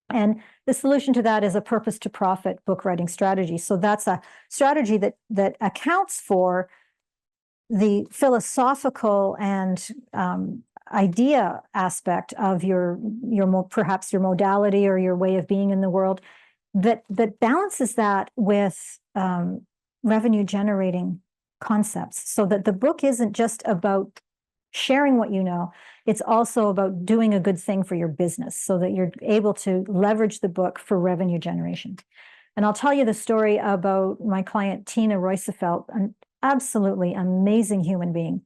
And the solution to that is a purpose to profit book writing strategy. So that's a strategy that accounts for the philosophical and idea aspect of your perhaps your modality or your way of being in the world, that balances that with revenue generating concepts, so that the book isn't just about sharing what you know, it's also about doing a good thing for your business so that you're able to leverage the book for revenue generation. And I'll tell you the story about my client, Tina Roisefeld, an absolutely amazing human being.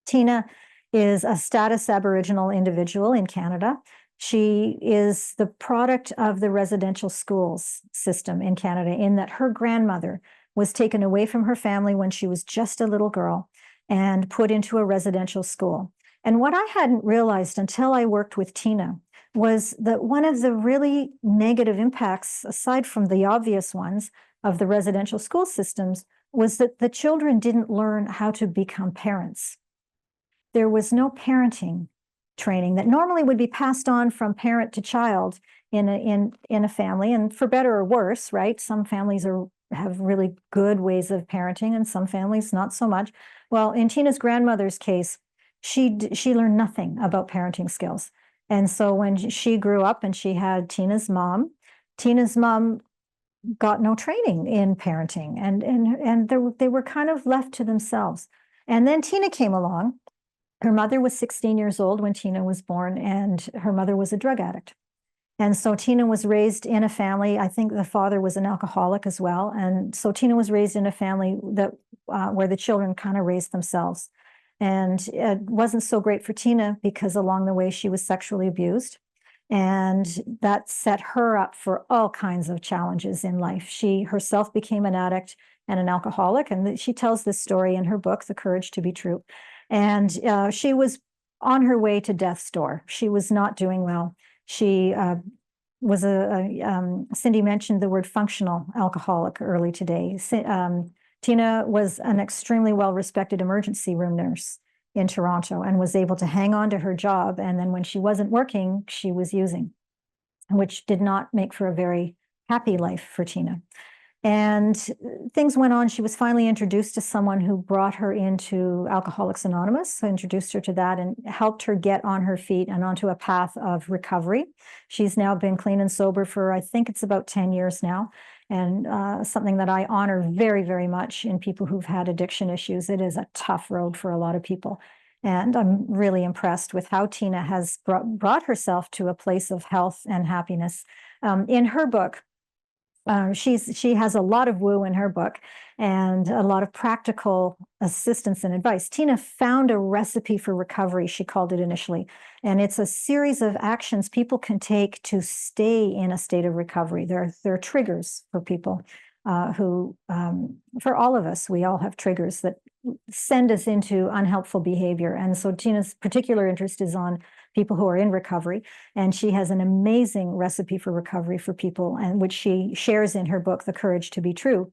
Tina is a status Aboriginal individual in Canada. She is the product of the residential schools system in Canada, in that her grandmother was taken away from her family when she was just a little girl and put into a residential school. And what I hadn't realized until I worked with Tina was that one of the really negative impacts, aside from the obvious ones, of the residential school systems was that the children didn't learn how to become parents. There was no parenting training that normally would be passed on from parent to child in a family, and for better or worse, right? Some families have really good ways of parenting, and some families not so much. Well, in Tina's grandmother's case, she learned nothing about parenting skills. And so when she grew up and she had Tina's mom got no training in parenting, and they were kind of left to themselves. And then Tina came along. Her mother was 16 years old when Tina was born, and her mother was a drug addict. And so Tina was raised in a family, I think the father was an alcoholic as well. And so Tina was raised in a family that where the children kind of raised themselves. And it wasn't so great for Tina because along the way she was sexually abused. And that set her up for all kinds of challenges in life. She herself became an addict and an alcoholic. And she tells this story in her book, The Courage to Be True. And she was on her way to death's door. She was not doing well. She was Cindy mentioned the word functional alcoholic early today. Tina was an extremely well-respected emergency room nurse in Toronto and was able to hang on to her job. And then when she wasn't working, she was using, which did not make for a very happy life for Tina. And things went on. She was finally introduced to someone who brought her into Alcoholics Anonymous, introduced her to that and helped her get on her feet and onto a path of recovery. She's now been clean and sober for, I think it's about 10 years now. And something that I honor very, very much in people who've had addiction issues. It is a tough road for a lot of people. And I'm really impressed with how Tina has brought herself to a place of health and happiness. In her book, she has a lot of woo in her book and a lot of practical assistance and advice. Tina found a recipe for recovery, she called it initially. And it's a series of actions people can take to stay in a state of recovery. There are triggers for people for all of us, we all have triggers that send us into unhelpful behavior. And so Tina's particular interest is on people who are in recovery. And she has an amazing recipe for recovery for people, and which she shares in her book, The Courage to Be True.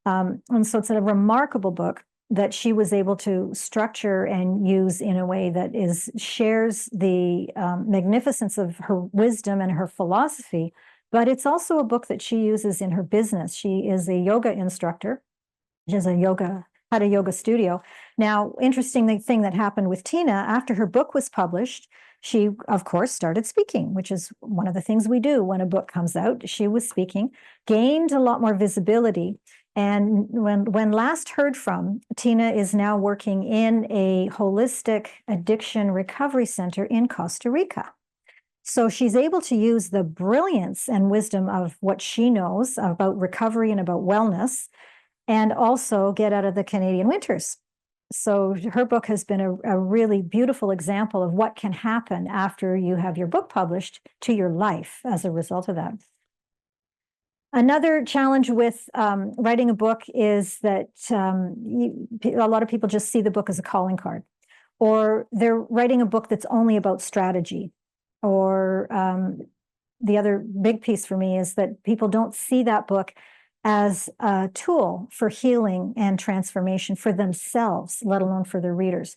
And so it's a remarkable book that she was able to structure and use in a way that shares the magnificence of her wisdom and her philosophy. But it's also a book that she uses in her business. She is a yoga instructor. She has had a yoga studio. Now, interesting thing that happened with Tina, after her book was published, she, of course, started speaking, which is one of the things we do when a book comes out. She was speaking, gained a lot more visibility, And when last heard from, Tina is now working in a holistic addiction recovery center in Costa Rica. So she's able to use the brilliance and wisdom of what she knows about recovery and about wellness, and also get out of the Canadian winters. So her book has been a really beautiful example of what can happen after you have your book published to your life as a result of that. Another challenge with writing a book is that a lot of people just see the book as a calling card, or they're writing a book that's only about strategy. Or the other big piece for me is that people don't see that book as a tool for healing and transformation for themselves, let alone for their readers.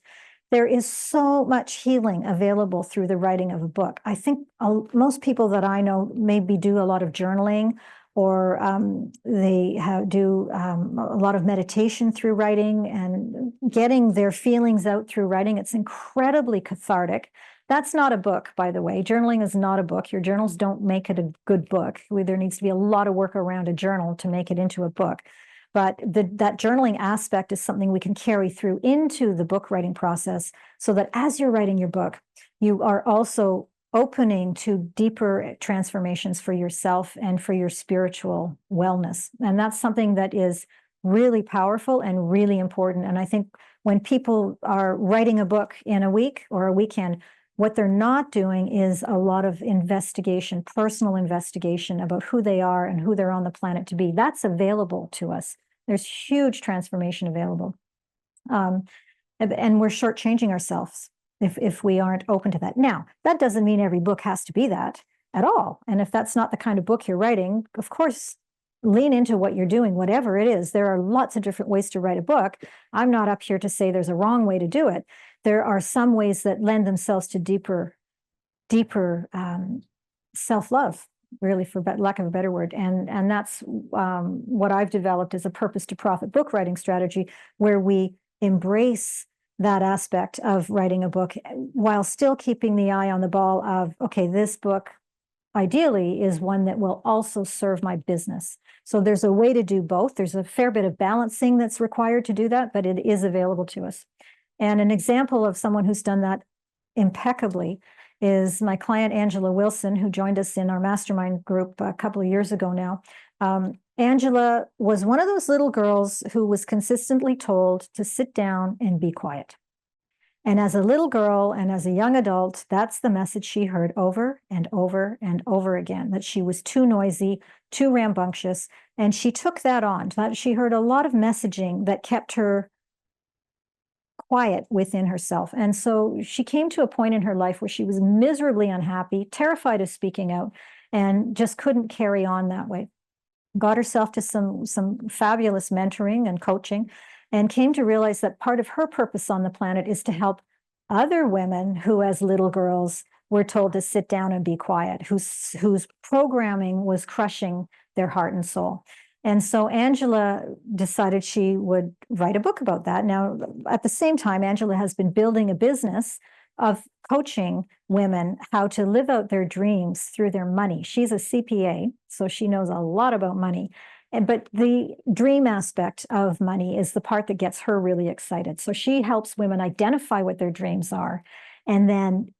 There is so much healing available through the writing of a book. I think most people that I know maybe do a lot of journaling, or they do a lot of meditation through writing and getting their feelings out through writing. It's incredibly cathartic. That's not a book, by the way. Journaling is not a book. Your journals don't make it a good book. There needs to be a lot of work around a journal to make it into a book. But that journaling aspect is something we can carry through into the book writing process, so that as you're writing your book, you are also opening to deeper transformations for yourself and for your spiritual wellness. And that's something that is really powerful and really important. And I think when people are writing a book in a week or a weekend, what they're not doing is a lot of investigation, personal investigation about who they are and who they're on the planet to be. That's available to us. There's huge transformation available. And we're shortchanging ourselves if we aren't open to that. Now, that doesn't mean every book has to be that at all. And if that's not the kind of book you're writing, of course, lean into what you're doing, whatever it is. There are lots of different ways to write a book. I'm not up here to say there's a wrong way to do it. There are some ways that lend themselves to deeper self-love, really, for lack of a better word. And that's what I've developed as a purpose to profit book writing strategy, where we embrace that aspect of writing a book while still keeping the eye on the ball of, okay, this book ideally is one that will also serve my business. So there's a way to do both. There's a fair bit of balancing that's required to do that, but it is available to us. And an example of someone who's done that impeccably is my client, Angela Wilson, who joined us in our mastermind group a couple of years ago now. Angela was one of those little girls who was consistently told to sit down and be quiet. And as a little girl and as a young adult, that's the message she heard over and over and over again, that she was too noisy, too rambunctious. And she took that on. She heard a lot of messaging that kept her quiet within herself. And so she came to a point in her life where she was miserably unhappy, terrified of speaking out, and just couldn't carry on that way. Got herself to some fabulous mentoring and coaching, and came to realize that part of her purpose on the planet is to help other women who, as little girls, were told to sit down and be quiet, whose programming was crushing their heart and soul. And so Angela decided she would write a book about that. Now, at the same time, Angela has been building a business of coaching women how to live out their dreams through their money. She's a CPA, so she knows a lot about money. But the dream aspect of money is the part that gets her really excited. So she helps women identify what their dreams are, and then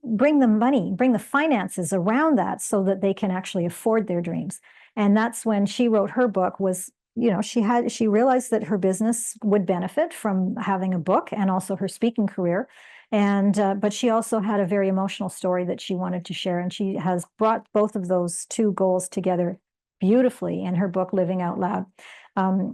bring the money, bring the finances around that so that they can actually afford their dreams. And that's when she wrote her book. Was, she realized that her business would benefit from having a book and also her speaking career. And but she also had a very emotional story that she wanted to share. And she has brought both of those two goals together beautifully in her book, Living Out Loud.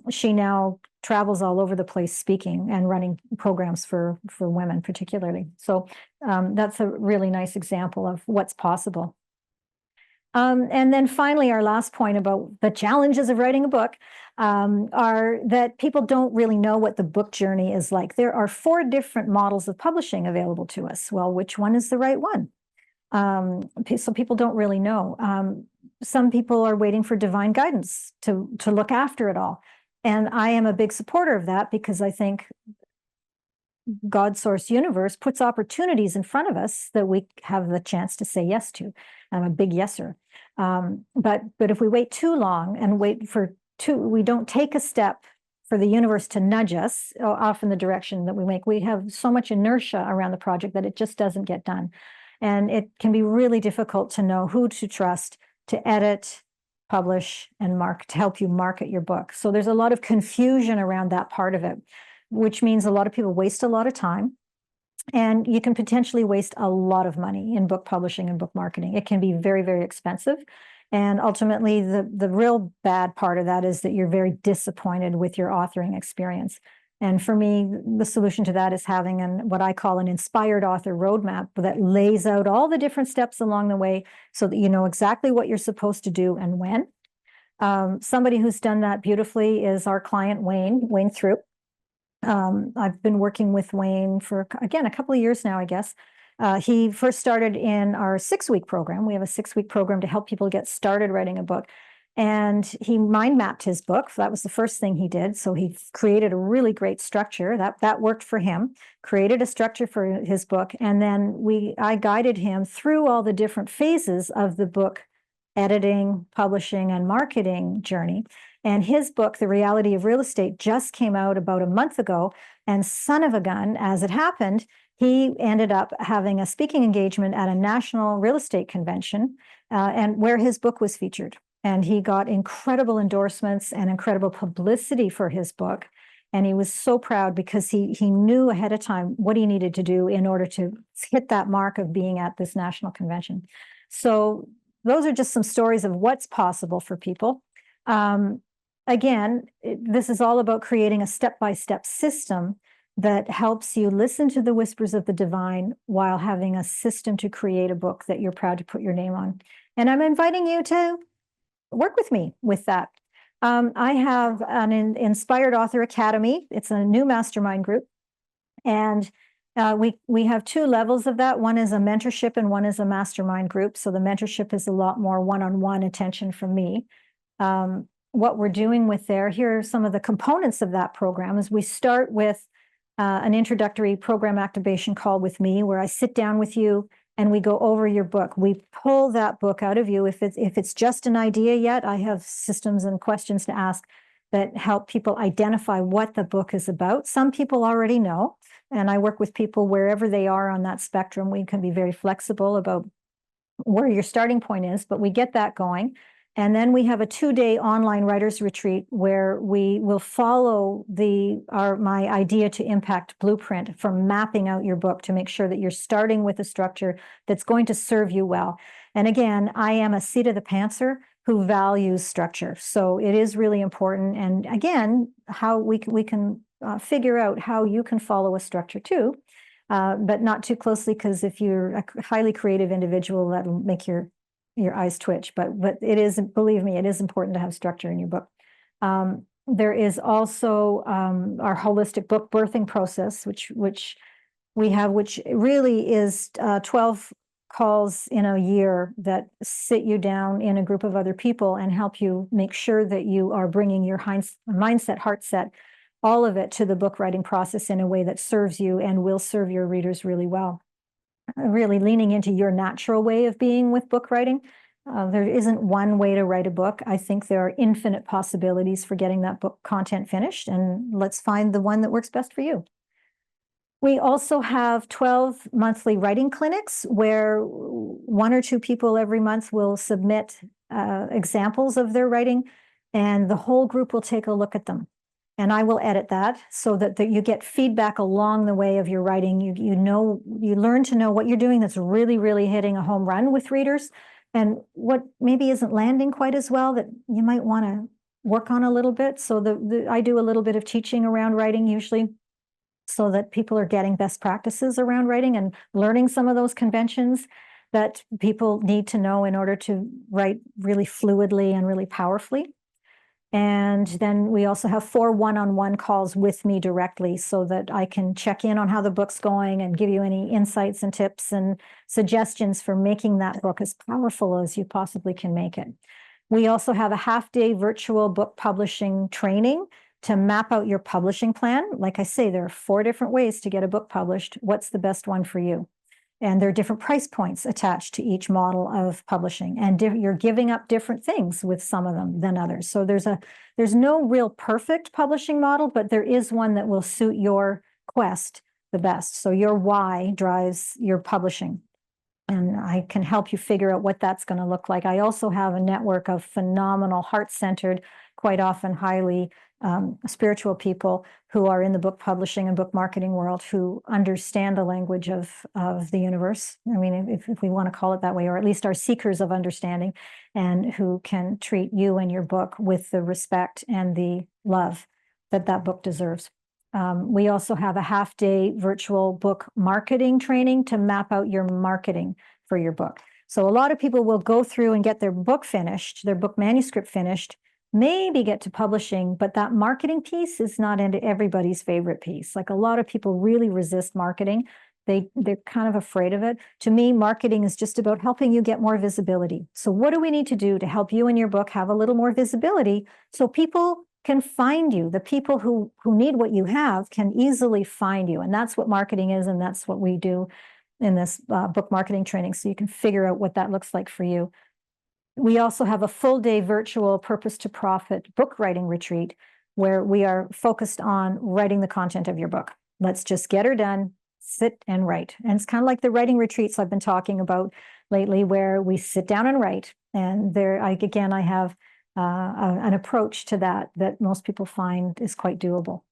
She now travels all over the place speaking and running programs for women particularly. So that's a really nice example of what's possible. And then finally, our last point about the challenges of writing a book are that people don't really know what the book journey is like. There are 4 different models of publishing available to us. Well, which one is the right one? So people don't really know. Some people are waiting for divine guidance to look after it all. And I am a big supporter of that, because I think God source universe puts opportunities in front of us that we have the chance to say yes to. I'm a big yeser. But if we wait too long and wait for we don't take a step for the universe to nudge us off in the direction that we make. We have so much inertia around the project that it just doesn't get done. And it can be really difficult to know who to trust to edit, publish, and to help you market your book. So there's a lot of confusion around that part of it, which means a lot of people waste a lot of time. And you can potentially waste a lot of money in book publishing and book marketing. It can be very, very expensive. And ultimately, the real bad part of that is that you're very disappointed with your authoring experience. And for me, the solution to that is having what I call an inspired author roadmap that lays out all the different steps along the way so that you know exactly what you're supposed to do and when. Somebody who's done that beautifully is our client, Wayne Throop. I've been working with Wayne for, again, a couple of years now, I guess. He first started in our 6-week program. We have a 6-week program to help people get started writing a book. And he mind mapped his book. That was the first thing he did. So he created a really great structure that worked for him, created a structure for his book. And then I guided him through all the different phases of the book editing, publishing, and marketing journey. And his book, The Reality of Real Estate, just came out about a month ago. And son of a gun, as it happened, he ended up having a speaking engagement at a national real estate convention, and where his book was featured. And he got incredible endorsements and incredible publicity for his book. And he was so proud because he knew ahead of time what he needed to do in order to hit that mark of being at this national convention. So those are just some stories of what's possible for people. Again, this is all about creating a step-by-step system that helps you listen to the whispers of the divine while having a system to create a book that you're proud to put your name on. And I'm inviting you to work with me with that. I have an Inspired Author Academy. It's a new mastermind group. And we have 2 levels of that. One is a mentorship and one is a mastermind group. So the mentorship is a lot more one-on-one attention from me. What we're doing here are some of the components of that program is we start with an introductory program activation call with me where I sit down with you and we go over your book. We pull that book out of you. If it's just an idea yet, I have systems and questions to ask that help people identify what the book is about. Some people already know, and I work with people wherever they are on that spectrum. We can be very flexible about where your starting point is, but we get that going. And then we have a 2-day online writers retreat where we will follow my idea to impact blueprint for mapping out your book to make sure that you're starting with a structure that's going to serve you well. And again, I am a seat of the pantser who values structure. So it is really important. And again, how we can figure out how you can follow a structure too, but not too closely, because if you're a highly creative individual, that'll make your eyes twitch, but it is, believe me, it is important to have structure in your book. There is also our holistic book birthing process, which we have, which really is 12 calls in a year that sit you down in a group of other people and help you make sure that you are bringing your mindset, heart set, all of it to the book writing process in a way that serves you and will serve your readers really well. Really leaning into your natural way of being with book writing. There isn't one way to write a book. I think there are infinite possibilities for getting that book content finished, and let's find the one that works best for you. We also have 12 monthly writing clinics where 1 or 2 people every month will submit examples of their writing, and the whole group will take a look at them. And I will edit that so that you get feedback along the way of your writing. You learn to know what you're doing that's really, really hitting a home run with readers, and what maybe isn't landing quite as well that you might want to work on a little bit. So I do a little bit of teaching around writing usually, so that people are getting best practices around writing and learning some of those conventions that people need to know in order to write really fluidly and really powerfully. And then we also have 4 one-on-one calls with me directly so that I can check in on how the book's going and give you any insights and tips and suggestions for making that book as powerful as you possibly can make it. We also have a half-day virtual book publishing training to map out your publishing plan. Like I say, there are 4 different ways to get a book published. What's the best one for you? And there are different price points attached to each model of publishing, and you're giving up different things with some of them than others. So there's no real perfect publishing model, but there is one that will suit your quest the best. So your why drives your publishing. And I can help you figure out what that's going to look like. I also have a network of phenomenal, heart-centered, quite often highly spiritual people who are in the book publishing and book marketing world, who understand the language of the universe. I mean, if we want to call it that way, or at least are seekers of understanding, and who can treat you and your book with the respect and the love that that book deserves. We also have a half-day virtual book marketing training to map out your marketing for your book. So a lot of people will go through and get their book finished, their book manuscript finished, maybe get to publishing, but that marketing piece is not everybody's favorite piece. Like, a lot of people really resist marketing. They're kind of afraid of it. To me, marketing is just about helping you get more visibility. So what do we need to do to help you and your book have a little more visibility so people can find you? The people who need what you have can easily find you. And that's what marketing is, and that's what we do in this book marketing training, so you can figure out what that looks like for you. We also have a full-day virtual purpose to profit book writing retreat, where we are focused on writing the content of your book. Let's just get her done, sit and write. And it's kind of like the writing retreats I've been talking about lately, where we sit down and write. And I have an approach to that most people find is quite doable.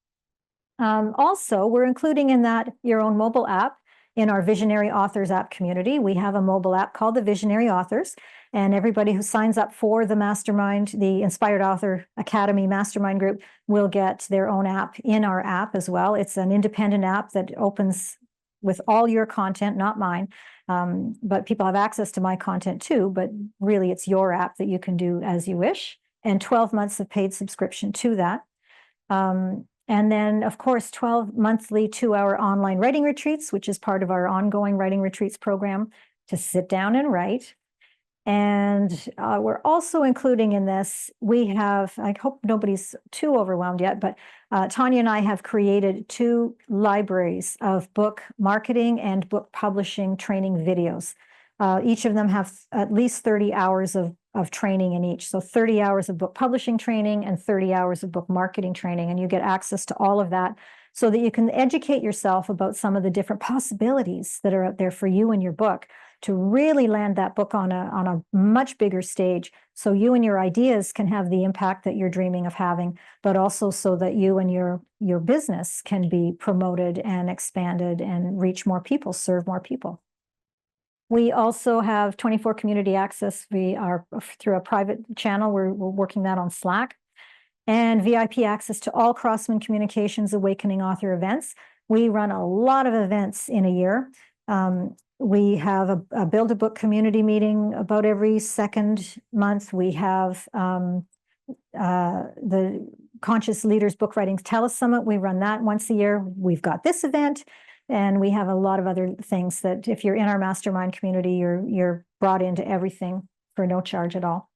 Also, we're including in that your own mobile app. In our Visionary Authors app community, we have a mobile app called the Visionary Authors, and everybody who signs up for the mastermind, the Inspired Author Academy mastermind group, will get their own app in our app as well. It's an independent app that opens with all your content, not mine, but people have access to my content too, but really it's your app that you can do as you wish, and 12 months of paid subscription to that. And then, of course, 12 monthly 2-hour online writing retreats, which is part of our ongoing writing retreats program, to sit down and write. And we're also including in this, we have, I hope nobody's too overwhelmed yet, but Tanya and I have created 2 libraries of book marketing and book publishing training videos. Each of them have at least 30 hours of training in each. So 30 hours of book publishing training and 30 hours of book marketing training. And you get access to all of that so that you can educate yourself about some of the different possibilities that are out there for you and your book, to really land that book on a much bigger stage, so you and your ideas can have the impact that you're dreaming of having, but also so that you and your business can be promoted and expanded and reach more people, serve more people. We also have 24 community access. We are through a private channel. We're working that on Slack, and VIP access to all Crossman Communications Awakening Author events. We run a lot of events in a year. We have a Build a Book community meeting about every second month. We have the Conscious Leaders Book Writing Telesummit. We run that once a year. We've got this event. And we have a lot of other things that, if you're in our mastermind community, you're brought into everything for no charge at all.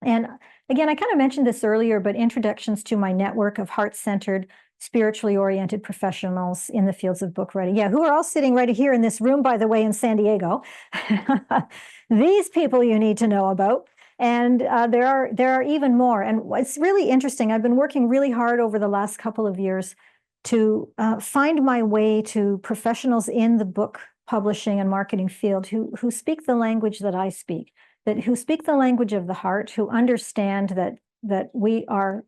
And again, I kind of mentioned this earlier, but introductions to my network of heart-centered, spiritually oriented professionals in the fields of book writing. Yeah, who are all sitting right here in this room, by the way, in San Diego. These people you need to know about. And there are even more. And it's really interesting. I've been working really hard over the last couple of years to find my way to professionals in the book publishing and marketing field who speak the language that I speak, who speak the language of the heart, who understand that we are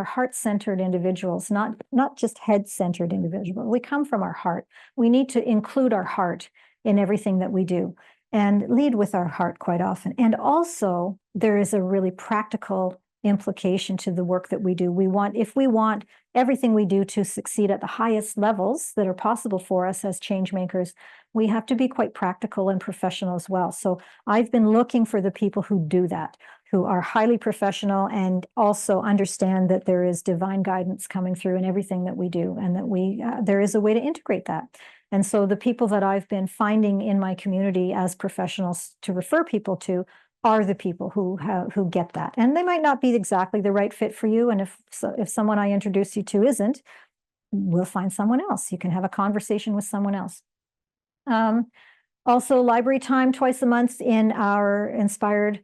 heart-centered individuals, not just head-centered individuals. We come from our heart. We need to include our heart in everything that we do and lead with our heart quite often. And also, there is a really practical implication to the work that we do. If we want everything we do to succeed at the highest levels that are possible for us as change makers, we have to be quite practical and professional as well. So I've been looking for the people who do that, who are highly professional and also understand that there is divine guidance coming through in everything that we do, and that there is a way to integrate that. And so the people that I've been finding in my community as professionals to refer people to are the people who get that. And they might not be exactly the right fit for you. And if someone I introduce you to isn't, we'll find someone else. You can have a conversation with someone else. Also, library time twice a month in our Inspired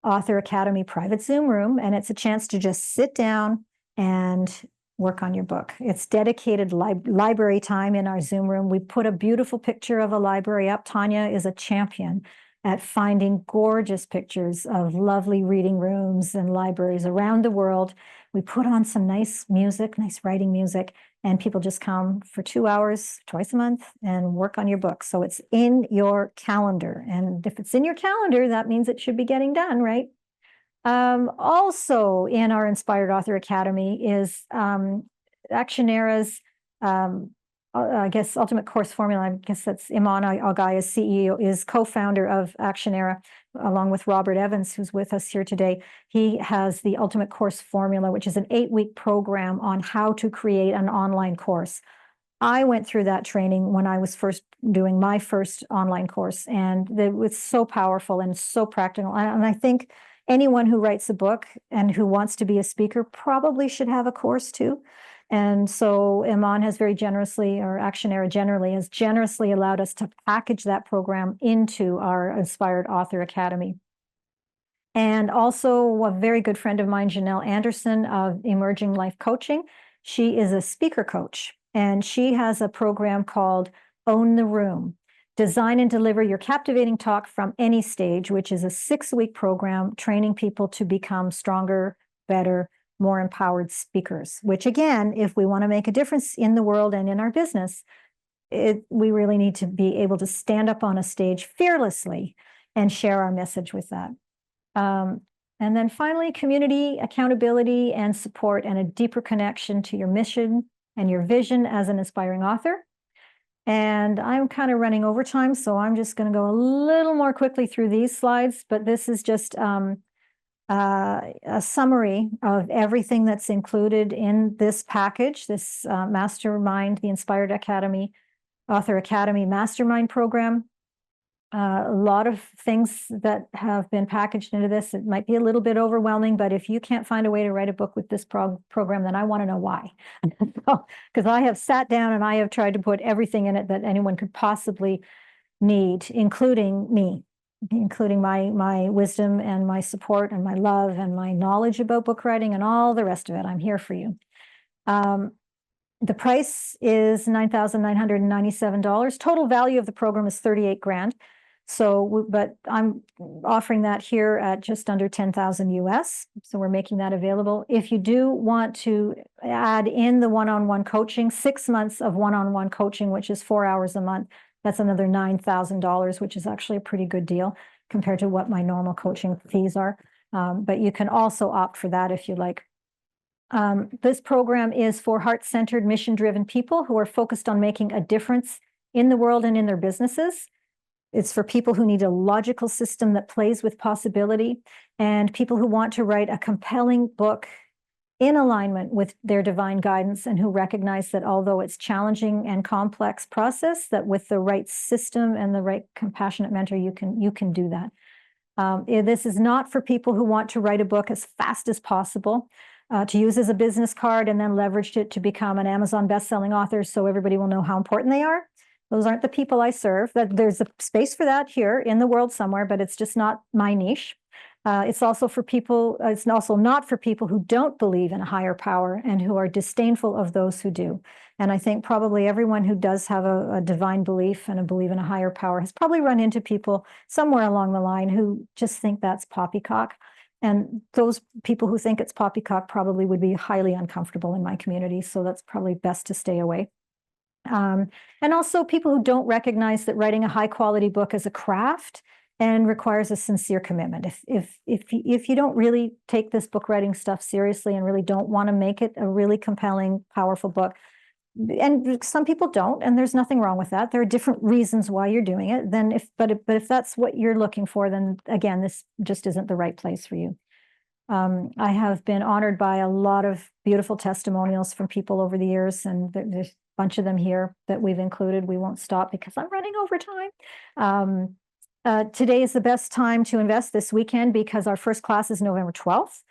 Author Academy private Zoom room, and it's a chance to just sit down and work on your book. It's dedicated library time in our Zoom room. We put a beautiful picture of a library up. Tanya is a champion at finding gorgeous pictures of lovely reading rooms and libraries around the world. We put on some nice music, nice writing music, and people just come for 2 hours twice a month and work on your book. So it's in your calendar. And if it's in your calendar, that means it should be getting done, right? Also in our Inspired Author Academy is Actionera's, I guess, Ultimate Course Formula. I guess that's Iman Algaya, CEO, is co-founder of Actionera, along with Robert Evans, who's with us here today. He has the Ultimate Course Formula, which is an 8-week program on how to create an online course. I went through that training when I was first doing my first online course, and it was so powerful and so practical. And I think anyone who writes a book and who wants to be a speaker probably should have a course too. And so Iman has very generously, or Actionera generally, has generously allowed us to package that program into our Inspired Author Academy. And also a very good friend of mine, Janelle Anderson of Emerging Life Coaching. She is a speaker coach, and she has a program called Own the Room. Design and deliver your captivating talk from any stage, which is a 6-week program training people to become stronger, better, more empowered speakers, which again, if we want to make a difference in the world and in our business, we really need to be able to stand up on a stage fearlessly and share our message with that. And then finally, community, accountability, and support, and a deeper connection to your mission and your vision as an aspiring author. And I'm kind of running over time, so I'm just going to go a little more quickly through these slides, but this is just a summary of everything that's included in this package, this mastermind, the Inspired Academy, Author Academy Mastermind Program. A lot of things that have been packaged into this. It might be a little bit overwhelming, but if you can't find a way to write a book with this program, then I want to know why. Because I have sat down and I have tried to put everything in it that anyone could possibly need, including me, including my wisdom and my support and my love and my knowledge about book writing and all the rest of it. I'm here for you. The price is $9,997. Total value of the program is 38 grand. So, but I'm offering that here at just under 10,000 US. So we're making that available. If you do want to add in the one-on-one coaching, 6 months of one-on-one coaching, which is 4 hours a month, that's another $9,000, which is actually a pretty good deal compared to what my normal coaching fees are. But you can also opt for that if you like. This program is for heart-centered, mission-driven people who are focused on making a difference in the world and in their businesses. It's for people who need a logical system that plays with possibility, and people who want to write a compelling book in alignment with their divine guidance, and who recognize that although it's challenging and complex process, that with the right system and the right compassionate mentor, you can do that. This is not for people who want to write a book as fast as possible, to use as a business card and then leverage it to become an Amazon best-selling author so everybody will know how important they are. Those aren't the people I serve. There's a space for that here in the world somewhere, but it's just not my niche. It's also for people, it's also not for people who don't believe in a higher power and who are disdainful of those who do. And I think probably everyone who does have a divine belief and a belief in a higher power has probably run into people somewhere along the line who just think that's poppycock. And those people who think it's poppycock probably would be highly uncomfortable in my community. So that's probably best to stay away. And also people who don't recognize that writing a high quality book is a craft and requires a sincere commitment. If you don't really take this book writing stuff seriously and really don't want to make it a really compelling, powerful book, and some people don't, and there's nothing wrong with that. There are different reasons why you're doing it. But if that's what you're looking for, then again, this just isn't the right place for you. I have been honored by a lot of beautiful testimonials from people over the years, and there's a bunch of them here that we've included. We won't stop because I'm running over time. Today is the best time to invest this weekend because our first class is November 12th.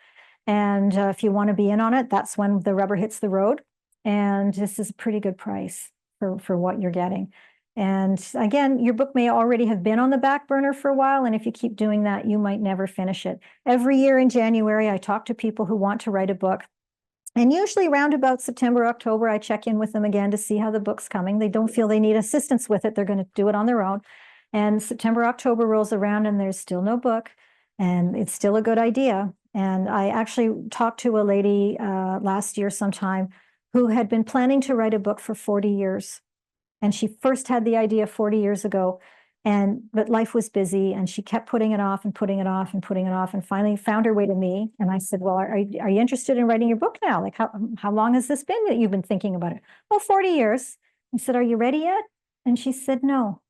And if you want to be in on it, that's when the rubber hits the road. And this is a pretty good price for what you're getting. And again, your book may already have been on the back burner for a while, and if you keep doing that, you might never finish it. Every year in January, I talk to people who want to write a book. And usually around about September, October, I check in with them again to see how the book's coming. They don't feel they need assistance with it. They're going to do it on their own. And September, October rolls around and there's still no book, and it's still a good idea. And I actually talked to a lady last year sometime who had been planning to write a book for 40 years. And she first had the idea 40 years ago, but life was busy and she kept putting it off and putting it off and putting it off, and finally found her way to me. And I said, well, are you interested in writing your book now? Like, how long has this been that you've been thinking about it? Oh, 40 years. I said, are you ready yet? And she said, no.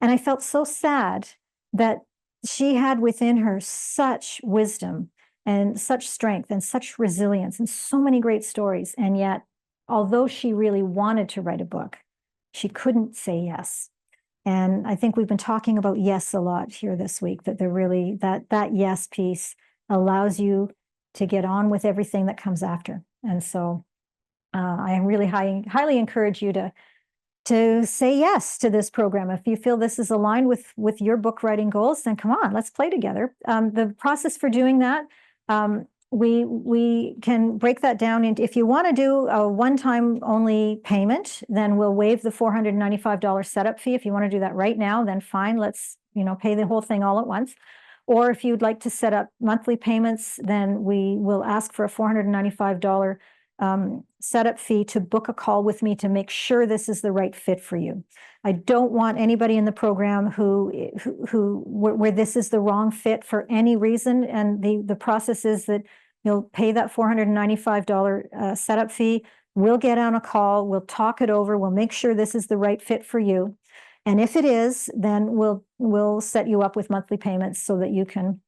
And I felt so sad that she had within her such wisdom and such strength and such resilience and so many great stories. And yet, although she really wanted to write a book, she couldn't say yes. And I think we've been talking about yes a lot here this week, that that yes piece allows you to get on with everything that comes after. And so I really highly encourage you to say yes to this program. If you feel this is aligned with your book writing goals, then come on, let's play together. The process for doing that, we can break that down into, if you want to do a one-time only payment, then we'll waive the $495 setup fee. If you want to do that right now, then fine, let's pay the whole thing all at once. Or if you'd like to set up monthly payments, then we will ask for a $495 setup fee to book a call with me to make sure this is the right fit for you. I don't want anybody in the program where this is the wrong fit for any reason. And the process is that you'll pay that $495 setup fee. We'll get on a call. We'll talk it over. We'll make sure this is the right fit for you. And if it is, then we'll set you up with monthly payments so that you can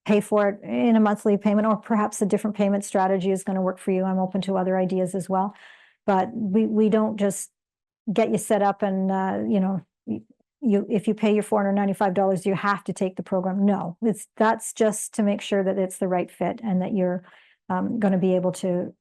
pay for it in a monthly payment, or perhaps a different payment strategy is going to work for you. I'm open to other ideas as well. But we don't just get you set up and, if you pay your $495, you have to take the program. No, that's just to make sure that it's the right fit and that you're going to be able to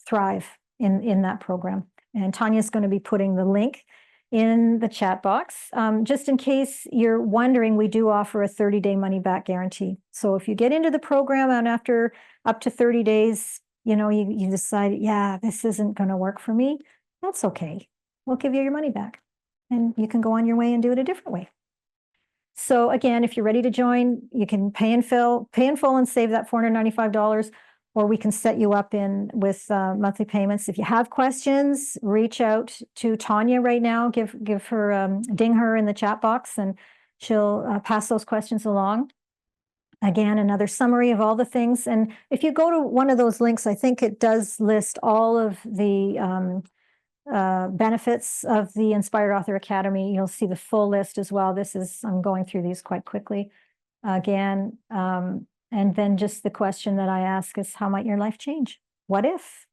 thrive in that program. And Tanya's going to be putting the link in the chat box. Just in case you're wondering, we do offer a 30-day money-back guarantee. So if you get into the program and after up to 30 days, you decide, yeah, this isn't going to work for me, that's okay. We'll give you your money back and you can go on your way and do it a different way. So again, if you're ready to join, you can pay in full and save that $495, or we can set you up with monthly payments. If you have questions, reach out to Tanya right now. Give her, ding her in the chat box, and she'll pass those questions along. Again, another summary of all the things. And if you go to one of those links, I think it does list all of the benefits of the Inspired Author Academy. You'll see the full list as well. I'm going through these quite quickly. Again, and then just the question that I ask is, how might your life change? What if?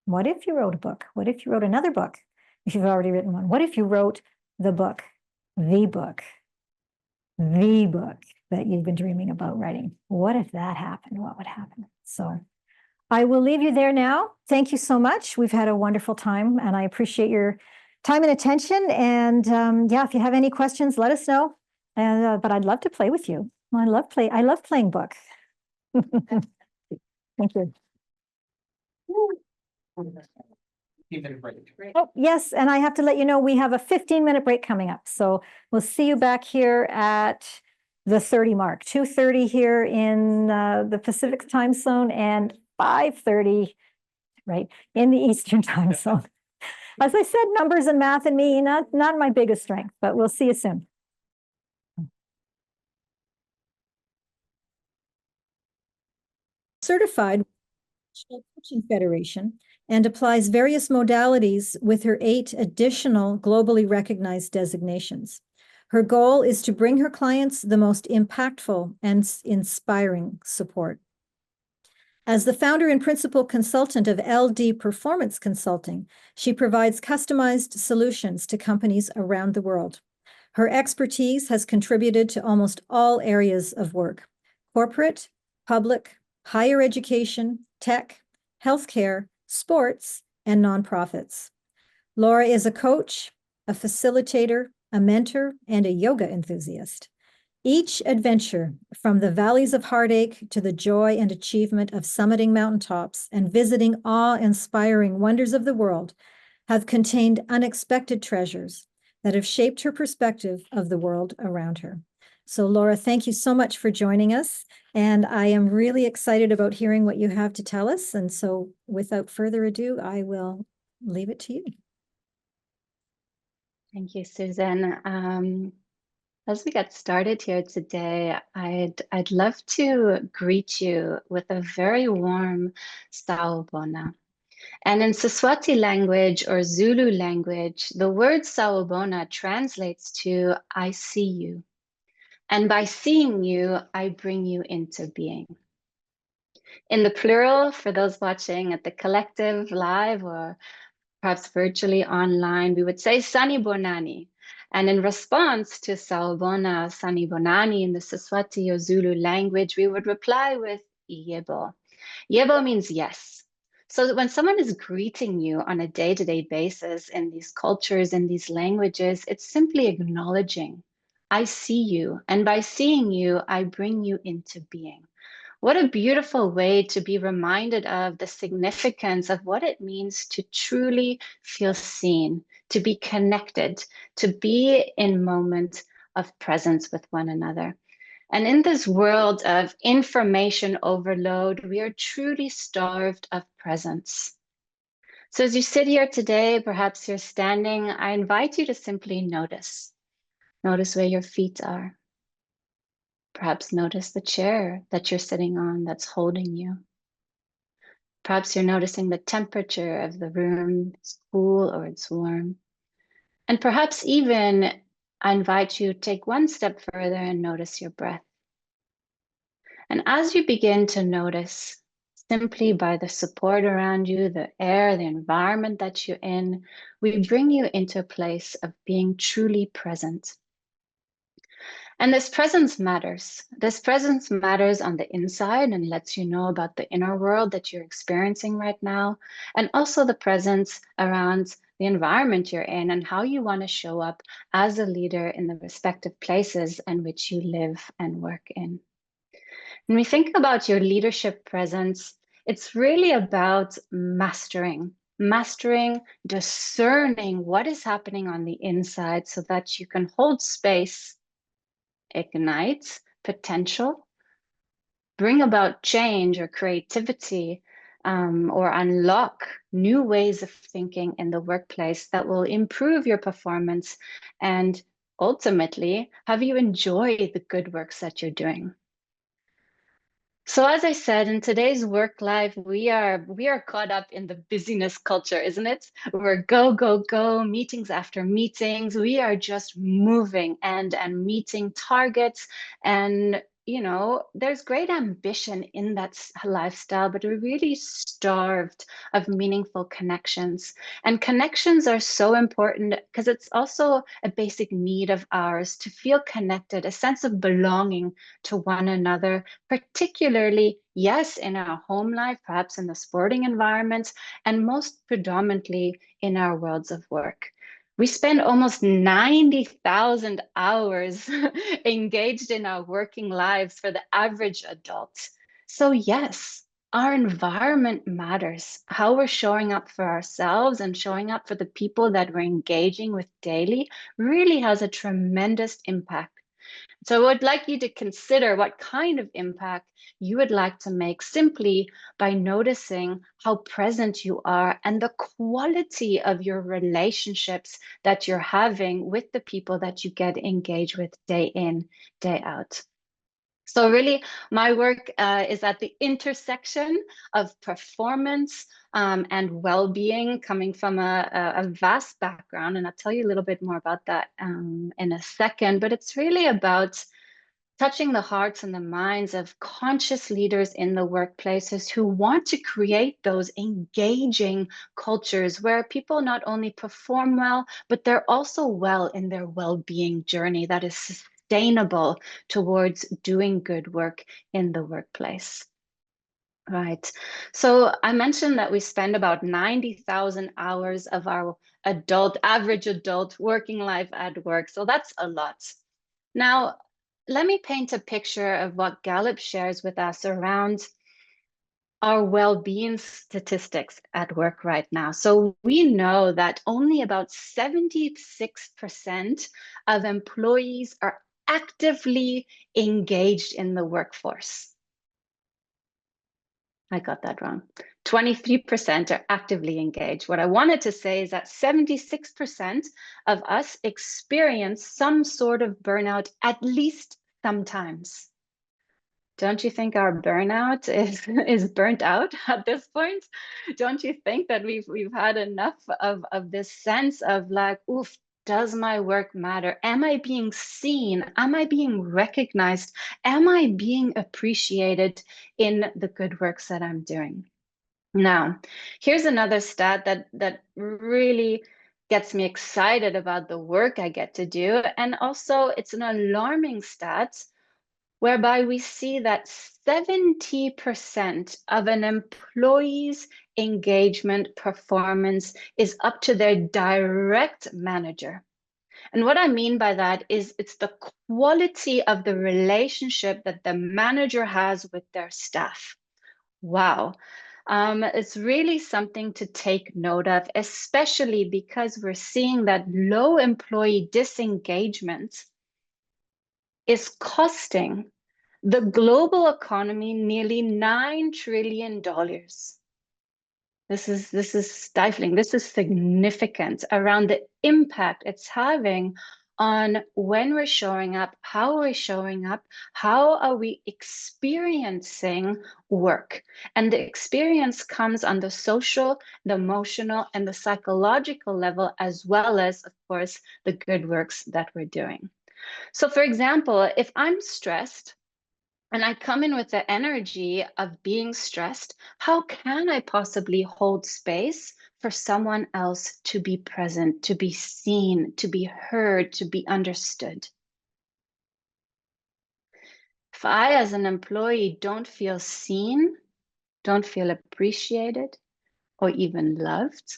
What if you wrote a book? What if you wrote another book? If you've already written one? What if you wrote the book that you've been dreaming about writing? What if that happened? What would happen? So I will leave you there now. Thank you so much. We've had a wonderful time, and I appreciate your time and attention. And yeah, if you have any questions, let us know. And but I'd love to play with you. I love playing books. Thank you. Oh, yes, and I have to let you know we have a 15-minute break coming up. So we'll see you back here at the 30 mark, 2:30 here in the Pacific time zone, and 5:30 right in the Eastern time zone. As I said, numbers and math and me, not my biggest strength, but we'll see you soon. Certified National Coaching Federation and applies various modalities with her 8 additional globally recognized designations. Her goal is to bring her clients the most impactful and inspiring support. As the founder and principal consultant of LD Performance Consulting, she provides customized solutions to companies around the world. Her expertise has contributed to almost all areas of work: corporate, public, higher education, tech, healthcare, sports, and nonprofits. Laura is a coach, a facilitator, a mentor, and a yoga enthusiast. Each adventure, from the valleys of heartache to the joy and achievement of summiting mountaintops and visiting awe-inspiring wonders of the world, have contained unexpected treasures that have shaped her perspective of the world around her. So Laura, thank you so much for joining us. And I am really excited about hearing what you have to tell us. And so without further ado, I will leave it to you. Thank you, Susan. As we get started here today, I'd love to greet you with a very warm sawubona. And in Siswati language or Zulu language, the word sawubona translates to I see you. And by seeing you, I bring you into being. In the plural, for those watching at the collective live or perhaps virtually online, we would say Sanibonani. And in response to Sawubona, Sanibonani in the Siswati or Zulu language, we would reply with Yebo. Yebo means yes. So when someone is greeting you on a day-to-day basis in these cultures, in these languages, it's simply acknowledging, I see you. And by seeing you, I bring you into being. What a beautiful way to be reminded of the significance of what it means to truly feel seen, to be connected, to be in moment of presence with one another. And in this world of information overload, we are truly starved of presence. So as you sit here today, perhaps you're standing, I invite you to simply notice. Notice where your feet are. Perhaps notice the chair that you're sitting on that's holding you. Perhaps you're noticing the temperature of the room, it's cool or it's warm. And perhaps even I invite you to take one step further and notice your breath. And as you begin to notice, simply by the support around you, the air, the environment that you're in, we bring you into a place of being truly present. And this presence matters. This presence matters on the inside and lets you know about the inner world that you're experiencing right now, and also the presence around the environment you're in and how you want to show up as a leader in the respective places in which you live and work in. When we think about your leadership presence, it's really about mastering, discerning what is happening on the inside so that you can hold space, ignite potential, bring about change or creativity, or unlock new ways of thinking in the workplace that will improve your performance and ultimately have you enjoy the good works that you're doing. So as I said, in today's work life, we are caught up in the busyness culture, isn't it? We're go, go, go, meetings after meetings. We are just moving and meeting targets. And, you know, there's great ambition in that lifestyle, but we're really starved of meaningful connections. And connections are so important because it's also a basic need of ours to feel connected, a sense of belonging to one another, particularly, yes, in our home life, perhaps in the sporting environments, and most predominantly in our worlds of work. We spend almost 90,000 hours engaged in our working lives for the average adult. So yes, our environment matters. How we're showing up for ourselves and showing up for the people that we're engaging with daily really has a tremendous impact. So I would like you to consider what kind of impact you would like to make simply by noticing how present you are and the quality of your relationships that you're having with the people that you get engaged with day in, day out. So really, my work is at the intersection of performance and well-being, coming from a vast background. And I'll tell you a little bit more about that in a second. But it's really about touching the hearts and the minds of conscious leaders in the workplaces who want to create those engaging cultures where people not only perform well, but they're also well in their well-being journey that is sustainable towards doing good work in the workplace. Right. So I mentioned that we spend about 90,000 hours of our average adult working life at work. So that's a lot. Now, let me paint a picture of what Gallup shares with us around our well-being statistics at work right now. So we know that only about 76% of employees are actively engaged in the workforce. I got that wrong. 23% are actively engaged. What I wanted to say is that 76% of us experience some sort of burnout at least sometimes. Don't you think our burnout is burnt out at this point? Don't you think that we've had enough of this sense of like, oof, does my work matter? Am I being seen? Am I being recognized? Am I being appreciated in the good works that I'm doing? Now, here's another stat that really gets me excited about the work I get to do. And also, it's an alarming stat whereby we see that 70% of an employee's engagement performance is up to their direct manager. And what I mean by that is it's the quality of the relationship that the manager has with their staff. Wow. It's really something to take note of, especially because we're seeing that low employee disengagement is costing the global economy nearly $9 trillion. This is stifling. This is significant around the impact it's having on when we're showing up, how we're showing up, how are we experiencing work. And the experience comes on the social, the emotional, and the psychological level, as well as, of course, the good works that we're doing. So for example, if I'm stressed, and I come in with the energy of being stressed, how can I possibly hold space for someone else to be present, to be seen, to be heard, to be understood? If I, as an employee, don't feel seen, don't feel appreciated, or even loved,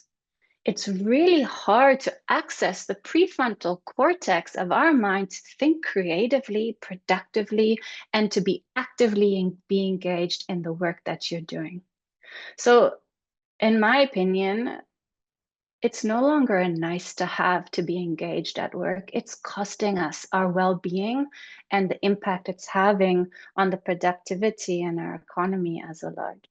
it's really hard to access the prefrontal cortex of our mind to think creatively, productively, and to be actively be engaged in the work that you're doing. So, in my opinion, it's no longer a nice to have to be engaged at work. It's costing us our well-being and the impact it's having on the productivity and our economy as a large,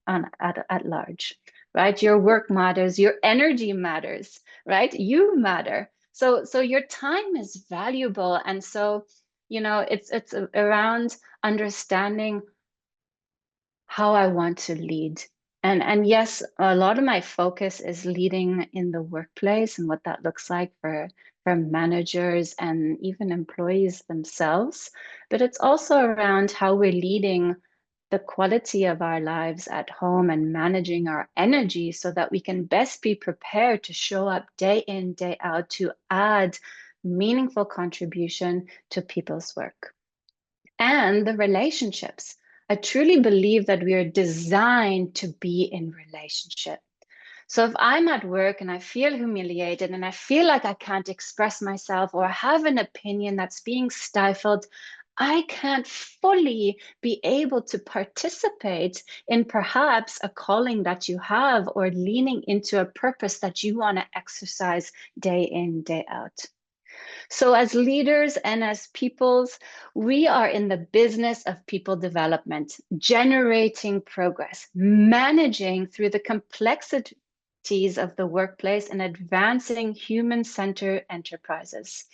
at large, right? Your work matters, your energy matters, right? You matter. So your time is valuable. And so, it's around understanding how I want to lead. And yes, a lot of my focus is leading in the workplace and what that looks like for managers and even employees themselves. But it's also around how we're leading the quality of our lives at home and managing our energy so that we can best be prepared to show up day in, day out to add meaningful contribution to people's work and the relationships. I truly believe that we are designed to be in relationship. So if I'm at work and I feel humiliated and I feel like I can't express myself or have an opinion that's being stifled, I can't fully be able to participate in perhaps a calling that you have or leaning into a purpose that you want to exercise day in, day out. So as leaders and as peoples, we are in the business of people development, generating progress, managing through the complexities of the workplace and advancing human-centered enterprises.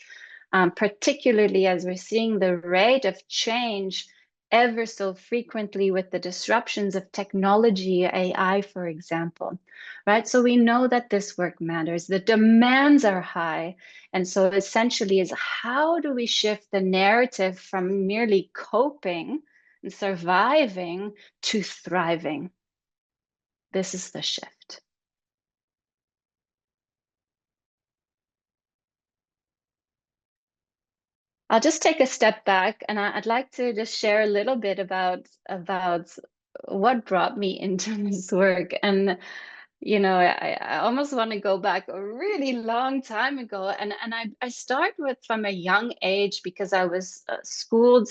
Particularly as we're seeing the rate of change ever so frequently with the disruptions of technology, AI, for example, right? So we know that this work matters. The demands are high. And so essentially is how do we shift the narrative from merely coping and surviving to thriving? This is the shift. I'll just take a step back and I'd like to just share a little bit about what brought me into this work. And I almost want to go back a really long time ago. And I start with from a young age because I was schooled.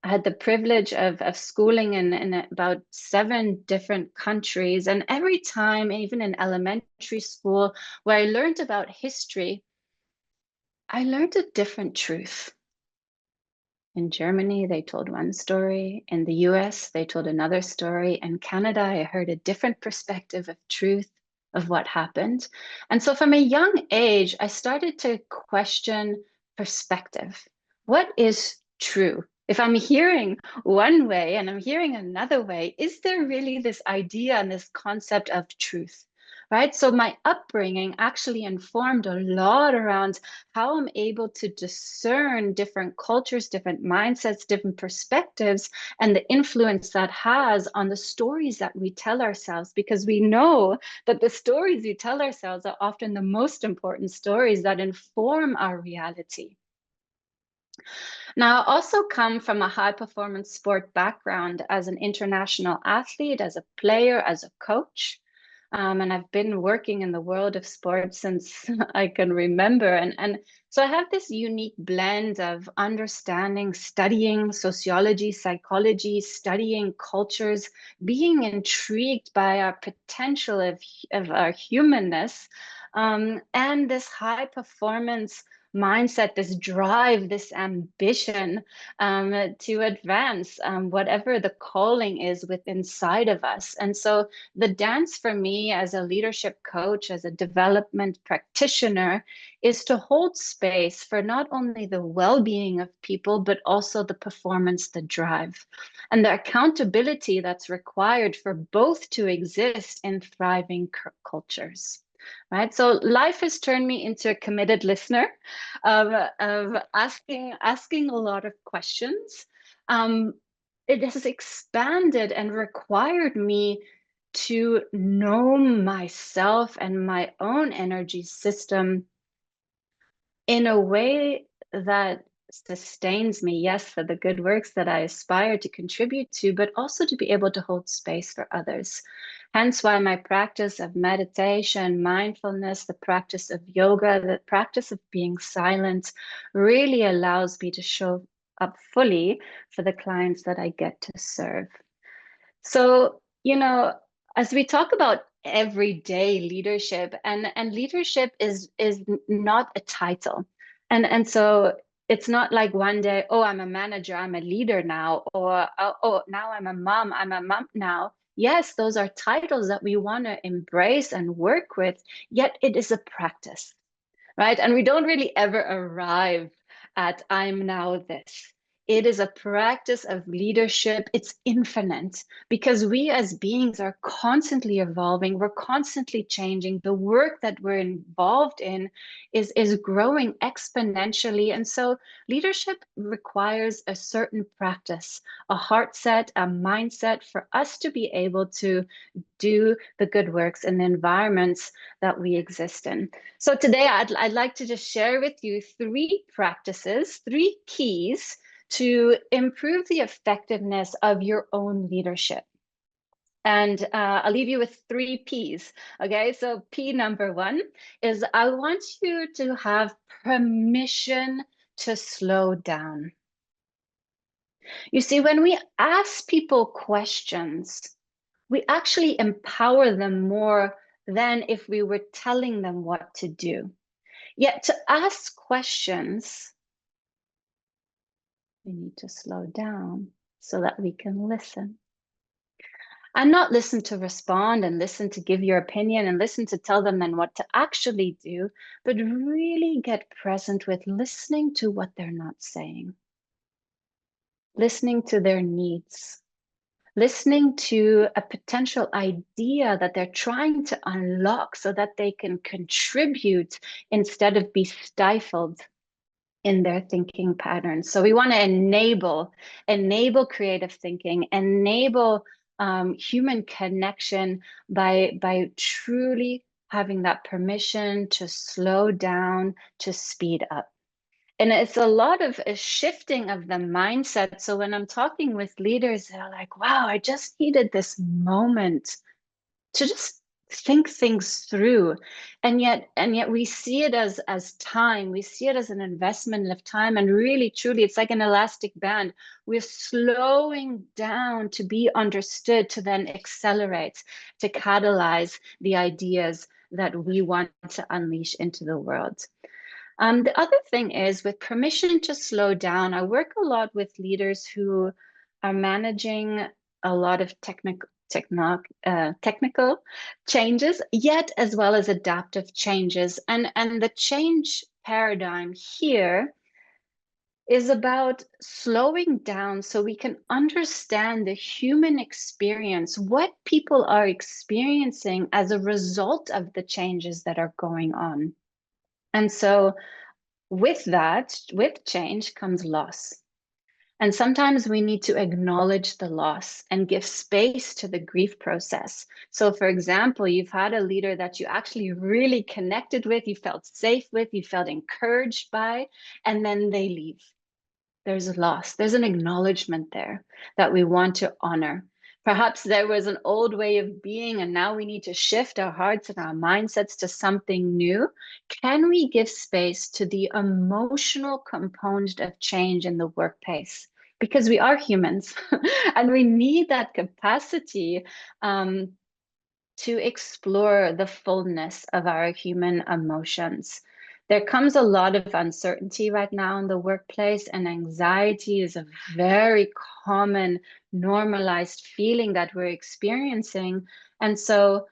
I had the privilege of schooling in about 7 different countries. And every time, even in elementary school, where I learned about history, I learned a different truth. In Germany, they told one story. In the US, they told another story. In Canada, I heard a different perspective of truth of what happened. And so from a young age, I started to question perspective. What is true? If I'm hearing one way and I'm hearing another way, is there really this idea and this concept of truth? Right? So my upbringing actually informed a lot around how I'm able to discern different cultures, different mindsets, different perspectives, and the influence that has on the stories that we tell ourselves, because we know that the stories we tell ourselves are often the most important stories that inform our reality. Now, I also come from a high performance sport background as an international athlete, as a player, as a coach. And I've been working in the world of sports since I can remember. And so I have this unique blend of understanding, studying sociology, psychology, studying cultures, being intrigued by our potential of our humanness, and this high performance mindset, this drive, this ambition to advance whatever the calling is within inside of us. And so the dance for me as a leadership coach, as a development practitioner, is to hold space for not only the well-being of people, but also the performance, the drive, and the accountability that's required for both to exist in thriving cultures. Right. So life has turned me into a committed listener of asking a lot of questions. It has expanded and required me to know myself and my own energy system in a way that sustains me, yes, for the good works that I aspire to contribute to, but also to be able to hold space for others. Hence why my practice of meditation, mindfulness, the practice of yoga, the practice of being silent really allows me to show up fully for the clients that I get to serve. So, as we talk about everyday leadership, and leadership is not a title. And so it's not like one day, oh, I'm a manager, I'm a leader now, or oh, now I'm a mom now. Yes, those are titles that we want to embrace and work with, yet it is a practice, right? And we don't really ever arrive at I'm now this. It is a practice of leadership. It's infinite because we as beings are constantly evolving. We're constantly changing. The work that we're involved in is growing exponentially. And so leadership requires a certain practice, a heart set, a mindset for us to be able to do the good works in the environments that we exist in. So today I'd like to just share with you 3 practices, 3 keys to improve the effectiveness of your own leadership. And I'll leave you with 3 P's. Okay, so P number 1 is I want you to have permission to slow down. You see, when we ask people questions, we actually empower them more than if we were telling them what to do. Yet to ask questions, we need to slow down so that we can listen. And not listen to respond and listen to give your opinion and listen to tell them then what to actually do, but really get present with listening to what they're not saying, listening to their needs, listening to a potential idea that they're trying to unlock so that they can contribute instead of be stifled in their thinking patterns. So we want to enable creative thinking, enable human connection by truly having that permission to slow down, to speed up. and it's a lot of a shifting of the mindset. So when I'm talking with leaders, they're like, wow, I just needed this moment to just think things through. And yet we see it as time. We see it as an investment of time. And really, truly, it's like an elastic band. We're slowing down to be understood, to then accelerate, to catalyze the ideas that we want to unleash into the world. The other thing is, with permission to slow down, I work a lot with leaders who are managing a lot of technical changes, yet as well as adaptive changes. And the change paradigm here is about slowing down so we can understand the human experience, what people are experiencing as a result of the changes that are going on. And so with that, with change comes loss. And sometimes we need to acknowledge the loss and give space to the grief process. So for example, you've had a leader that you actually really connected with, you felt safe with, you felt encouraged by, and then they leave. There's a loss. There's an acknowledgement there that we want to honor. Perhaps there was an old way of being, and now we need to shift our hearts and our mindsets to something new. Can we give space to the emotional component of change in the workplace? Because we are humans and we need that capacity to explore the fullness of our human emotions. There comes a lot of uncertainty right now in the workplace, and anxiety is a very common, normalized feeling that we're experiencing. And so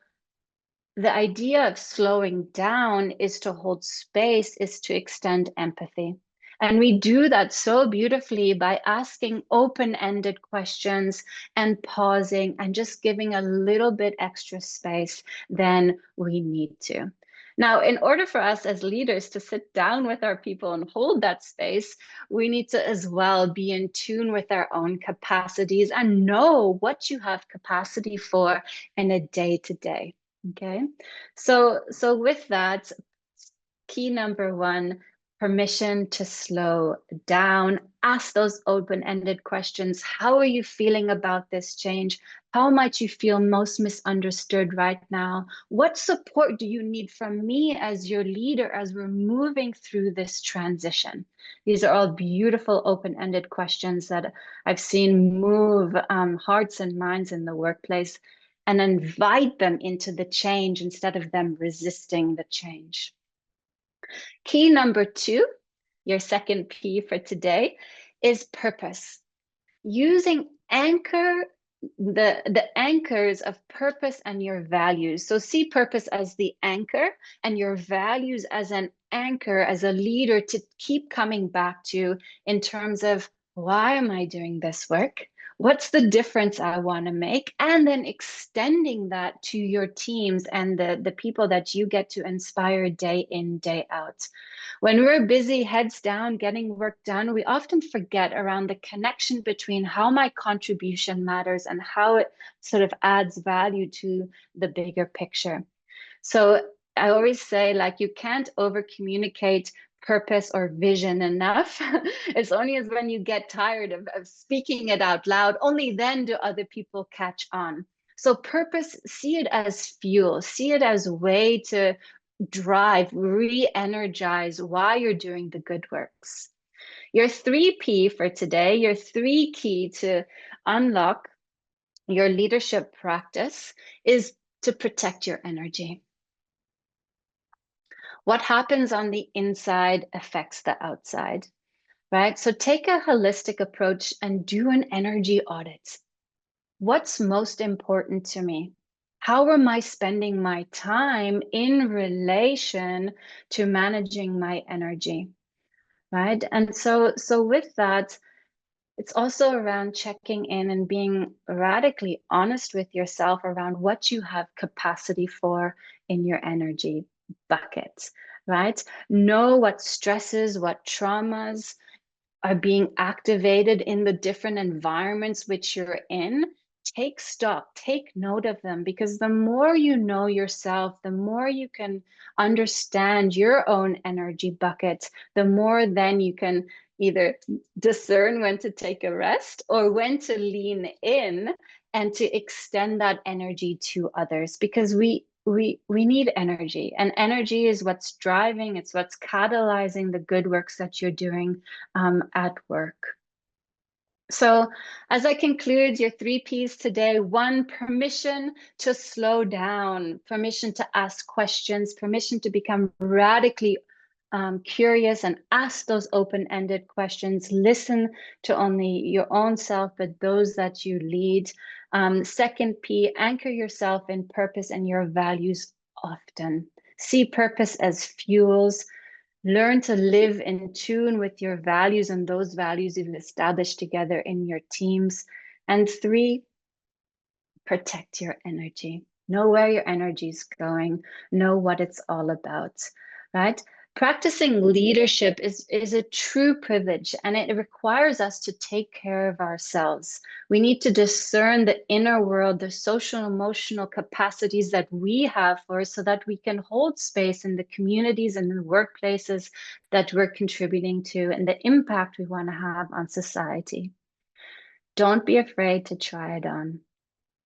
the idea of slowing down is to hold space, is to extend empathy. And we do that so beautifully by asking open-ended questions and pausing and just giving a little bit extra space than we need to. Now, in order for us as leaders to sit down with our people and hold that space, we need to as well be in tune with our own capacities and know what you have capacity for in a day-to-day. Okay, so with that, key number one, permission to slow down. Ask those open-ended questions. How are you feeling about this change? How might you feel most misunderstood right now? What support do you need from me as your leader as we're moving through this transition? These are all beautiful open-ended questions that I've seen move hearts and minds in the workplace and invite them into the change instead of them resisting the change. Key number two, your second P for today, is purpose. Using the anchors of purpose and your values. So see purpose as the anchor and your values as an anchor, as a leader to keep coming back to in terms of, why am I doing this work? What's the difference I want to make? And then extending that to your teams and the people that you get to inspire day in, day out. When we're busy, heads down, getting work done, we often forget around the connection between how my contribution matters and how it sort of adds value to the bigger picture. So I always say, like, you can't over communicate purpose or vision enough. It's only as when you get tired of speaking it out loud, only then do other people catch on. So purpose, see it as fuel, see it as a way to drive, re-energize why you're doing the good works. Your 3P for today, your 3 key to unlock your leadership practice is to protect your energy. What happens on the inside affects the outside, right? So take a holistic approach and do an energy audit. What's most important to me? How am I spending my time in relation to managing my energy, right? And so with that, it's also around checking in and being radically honest with yourself around what you have capacity for in your energy bucket, right? Know what stresses, what traumas are being activated in the different environments which you're in, take stock, take note of them, because the more you know yourself, the more you can understand your own energy bucket, the more then you can either discern when to take a rest or when to lean in and to extend that energy to others, because we need energy, and energy is what's driving, it's what's catalyzing the good works that you're doing at work. So as I conclude your 3 Ps today, 1, permission to slow down, permission to ask questions, permission to become radically curious and ask those open-ended questions. Listen to only your own self, but those that you lead. 2nd P, anchor yourself in purpose and your values often. See purpose as fuels. Learn to live in tune with your values and those values you've established together in your teams. And 3, protect your energy. Know where your energy is going. Know what it's all about, right? Practicing leadership is a true privilege, and it requires us to take care of ourselves. We need to discern the inner world, the social and emotional capacities that we have for us, so that we can hold space in the communities and the workplaces that we're contributing to and the impact we want to have on society. Don't be afraid to try it on.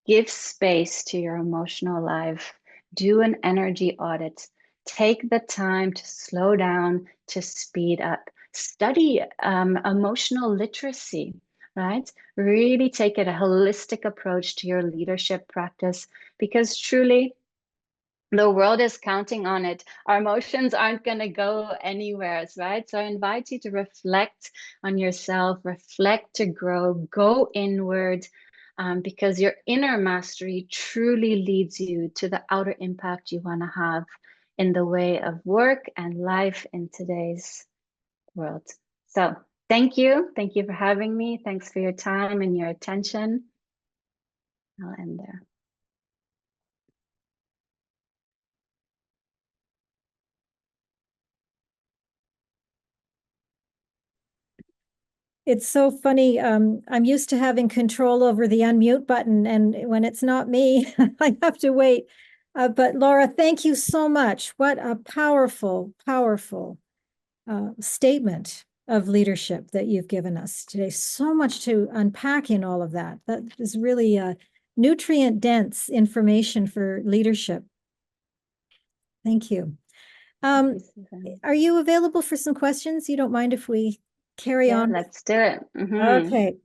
Give space to your emotional life. Do an energy audit. Take the time to slow down, to speed up. Study emotional literacy, right? Really take it a holistic approach to your leadership practice, because truly, the world is counting on it. Our emotions aren't going to go anywhere, right? So I invite you to reflect on yourself, reflect to grow, go inward, because your inner mastery truly leads you to the outer impact you want to have in the way of work and life in today's world. So thank you. Thank you for having me. Thanks for your time and your attention. I'll end there. It's so funny. I'm used to having control over the unmute button, and when it's not me, I have to wait. But Laura, thank you so much. What a powerful, powerful statement of leadership that you've given us today. So much to unpack in all of that. That is really nutrient-dense information for leadership. Thank you. Thank you, Susan. Are you available for some questions? You don't mind if we carry on? Let's do it. Okay.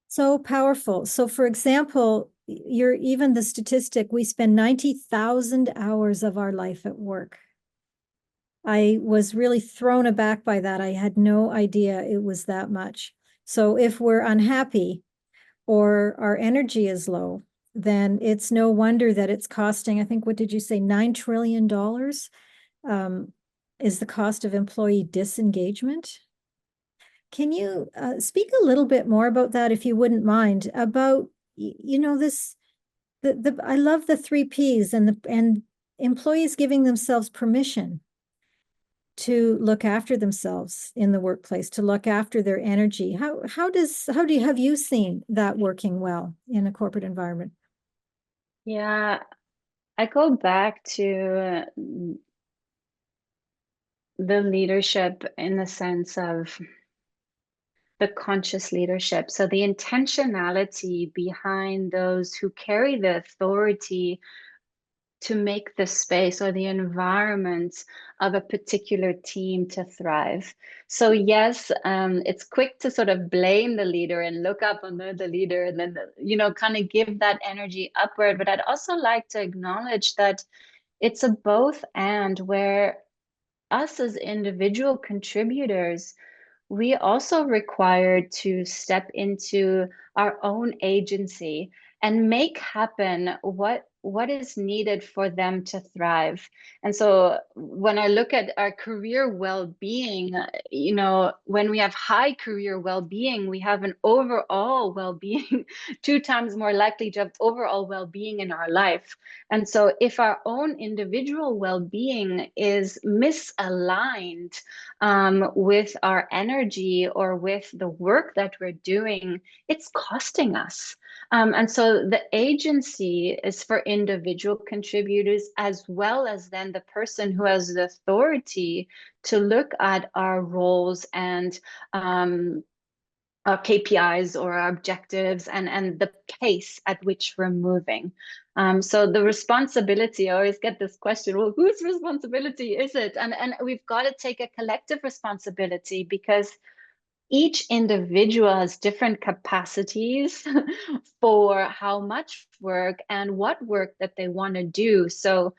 So powerful. So for example, you're even the statistic, we spend 90,000 hours of our life at work. I was really thrown aback by that. I had no idea it was that much. So if we're unhappy or our energy is low, then it's no wonder that it's costing, I think, what did you say, $9 trillion is the cost of employee disengagement. Can you speak a little bit more about that, if you wouldn't mind, about, you know, this, I love the 3 Ps and employees giving themselves permission to look after themselves in the workplace, to look after their energy. Have you seen that working well in a corporate environment? Yeah, I go back to the leadership in the sense of the conscious leadership. So the intentionality behind those who carry the authority to make the space or the environment of a particular team to thrive. So yes, it's quick to sort of blame the leader and look up on the leader and then, kind of give that energy upward. But I'd also like to acknowledge that it's a both and, where us as individual contributors, we also required to step into our own agency and make happen what what is needed for them to thrive. And so when I look at our career well-being, you know, when we have high career well-being, we have an overall well-being 2 times more likely to have overall well-being in our life. And so if our own individual well-being is misaligned with our energy or with the work that we're doing, it's costing us. And so the agency is for individual contributors, as well as then the person who has the authority to look at our roles and our KPIs or our objectives and the pace at which we're moving. So the responsibility, I always get this question, well, whose responsibility is it? And we've got to take a collective responsibility, because each individual has different capacities for how much work and what work that they want to do. So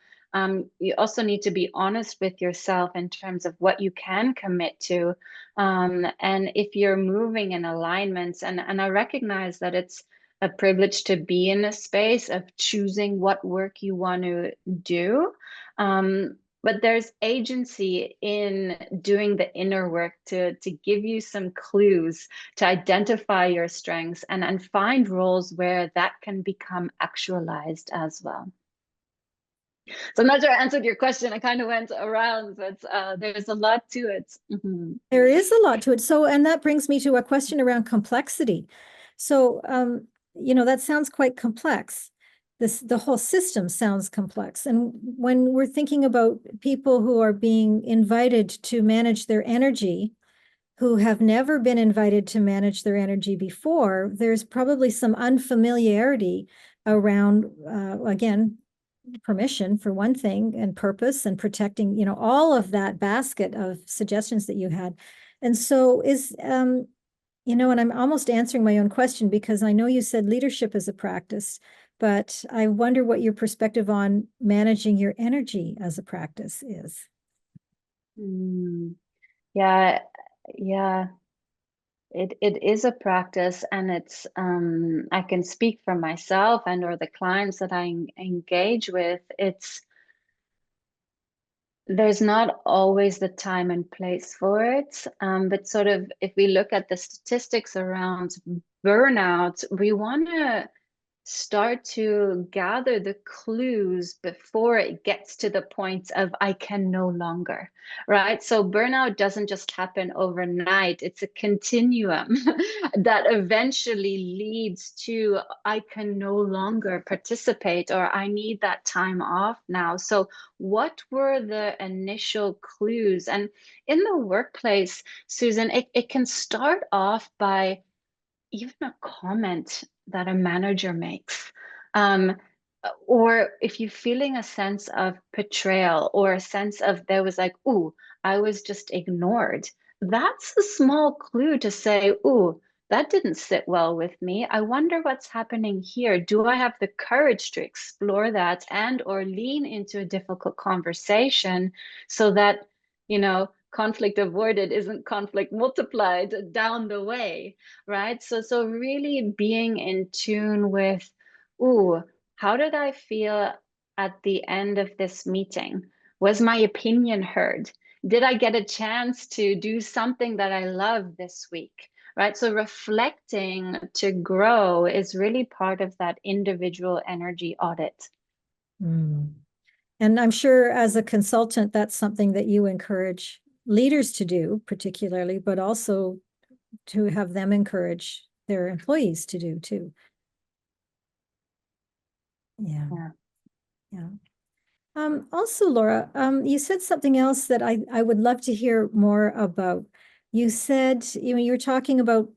you also need to be honest with yourself in terms of what you can commit to. And if you're moving in alignments, and I recognize that it's a privilege to be in a space of choosing what work you want to do. But there's agency in doing the inner work to give you some clues to identify your strengths and find roles where that can become actualized as well. So I'm not sure I answered your question. I kind of went around, but there's a lot to it. Mm-hmm. There is a lot to it. So, and that brings me to a question around complexity. So, you know, that sounds quite complex. The whole system sounds complex. And when we're thinking about people who are being invited to manage their energy, who have never been invited to manage their energy before, there's probably some unfamiliarity around, again, permission for one thing, and purpose and protecting, you know, all of that basket of suggestions that you had. And so you know, and I'm almost answering my own question, because I know you said leadership is a practice, but I wonder what your perspective on managing your energy as a practice is. Yeah, yeah. It is a practice, and it's I can speak for myself and or the clients that I engage with. There's not always the time and place for it, but sort of if we look at the statistics around burnout, we want to start to gather the clues before it gets to the point of I can no longer, right? So burnout doesn't just happen overnight. It's a continuum that eventually leads to I can no longer participate, or I need that time off now. So what were the initial clues? And in the workplace, Susan, it can start off by even a comment that a manager makes. Or if you're feeling a sense of betrayal, or a sense of there was like, ooh, I was just ignored. That's a small clue to say, ooh, that didn't sit well with me. I wonder what's happening here. Do I have the courage to explore that and or lean into a difficult conversation, so that, you know, conflict avoided isn't conflict multiplied down the way, right? So really being in tune with, ooh, how did I feel at the end of this meeting? Was my opinion heard? Did I get a chance to do something that I love this week? Right? So reflecting to grow is really part of that individual energy audit. And I'm sure as a consultant, that's something that you encourage leaders to do, particularly, but also to have them encourage their employees to do too. Yeah. Yeah. Also, Laura, you said something else that I would love to hear more about. You said, you know, you were talking about,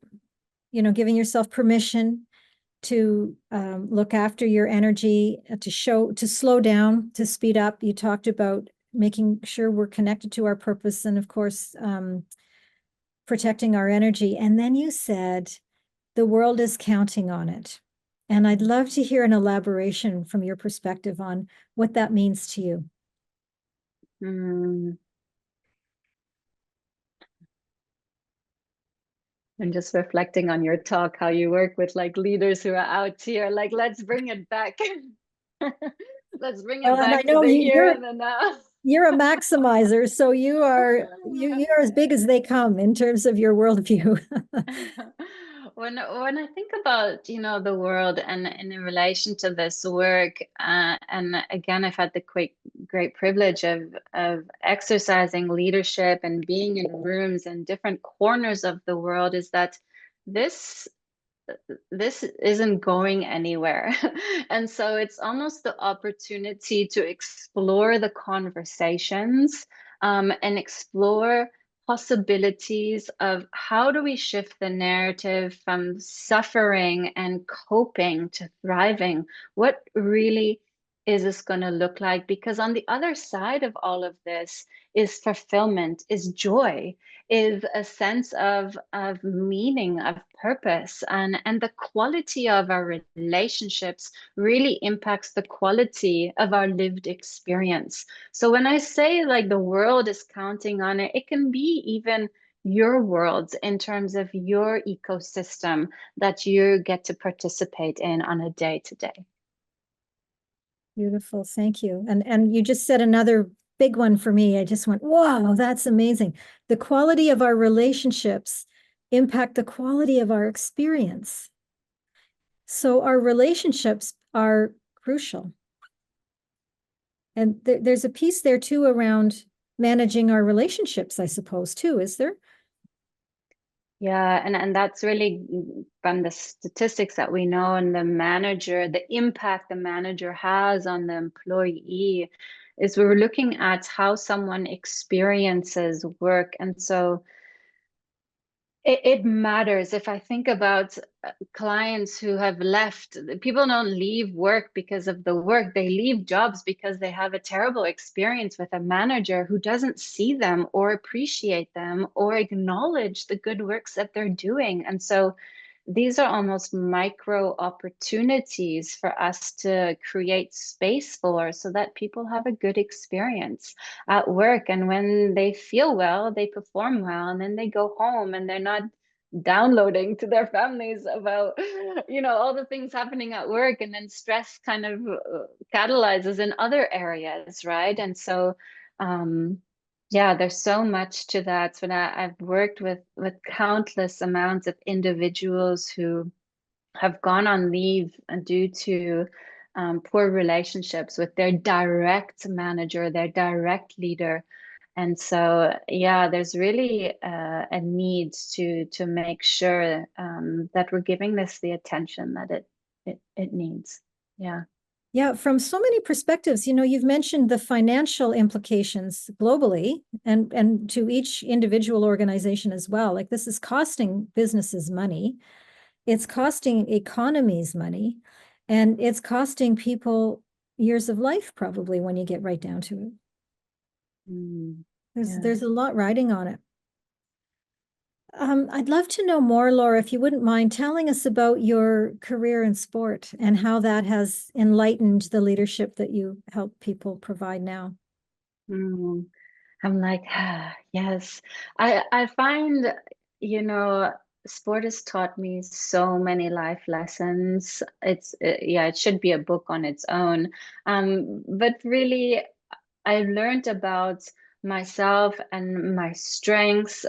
you know, giving yourself permission to look after your energy, to slow down, to speed up. You talked about making sure we're connected to our purpose, and of course, protecting our energy. And then you said, the world is counting on it. And I'd love to hear an elaboration from your perspective on what that means to you. And just reflecting on your talk, how you work with like leaders who are out here, like, let's bring it back. Let's bring Well, it and I back to know the here you're and the now. you're a maximizer, so you're as big as they come in terms of your worldview. When I think about, the world and in relation to this work, and again, I've had the great privilege of exercising leadership and being in rooms in different corners of the world, is that this this isn't going anywhere. And so it's almost the opportunity to explore the conversations, and explore possibilities of how do we shift the narrative from suffering and coping to thriving? What really is this going to look like? Because on the other side of all of this is fulfillment, is joy, is a sense of meaning, of purpose, and the quality of our relationships really impacts the quality of our lived experience. So when I say like the world is counting on it, it can be even your world in terms of your ecosystem that you get to participate in on a day to day. Beautiful, thank you. And you just said another big one for me. I just went, wow, that's amazing. The quality of our relationships impact the quality of our experience. So our relationships are crucial. And there's a piece there too around managing our relationships, I suppose, too, is there? Yeah, and that's really from the statistics that we know, and the impact the manager has on the employee, is we're looking at how someone experiences work. And so it matters. If I think about clients who have left, people don't leave work because of the work. They leave jobs because they have a terrible experience with a manager who doesn't see them or appreciate them or acknowledge the good works that they're doing. And so these are almost micro opportunities for us to create space for, so that people have a good experience at work. And when they feel well, they perform well, and then they go home and they're not downloading to their families about all the things happening at work, and then stress kind of catalyzes in other areas, right? And so yeah, there's so much to that. So I've worked with countless amounts of individuals who have gone on leave due to poor relationships with their direct manager, their direct leader. And so, yeah, there's really a need to make sure that we're giving this the attention that it needs. Yeah. Yeah, from so many perspectives, you've mentioned the financial implications globally and to each individual organization as well. Like this is costing businesses money, it's costing economies money, and it's costing people years of life probably when you get right down to it. There's a lot riding on it. I'd love to know more, Laura, if you wouldn't mind telling us about your career in sport and how that has enlightened the leadership that you help people provide now. Mm. I'm like, yes. I find, sport has taught me so many life lessons. Yeah, it should be a book on its own. But really, I learned about myself and my strengths.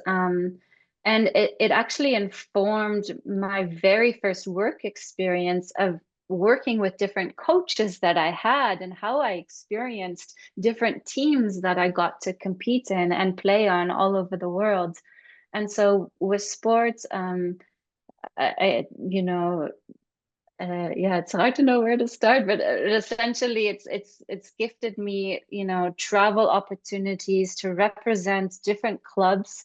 And it actually informed my very first work experience of working with different coaches that I had, and how I experienced different teams that I got to compete in and play on all over the world. And so with sports, yeah, it's hard to know where to start, but essentially, it's gifted me, travel opportunities to represent different clubs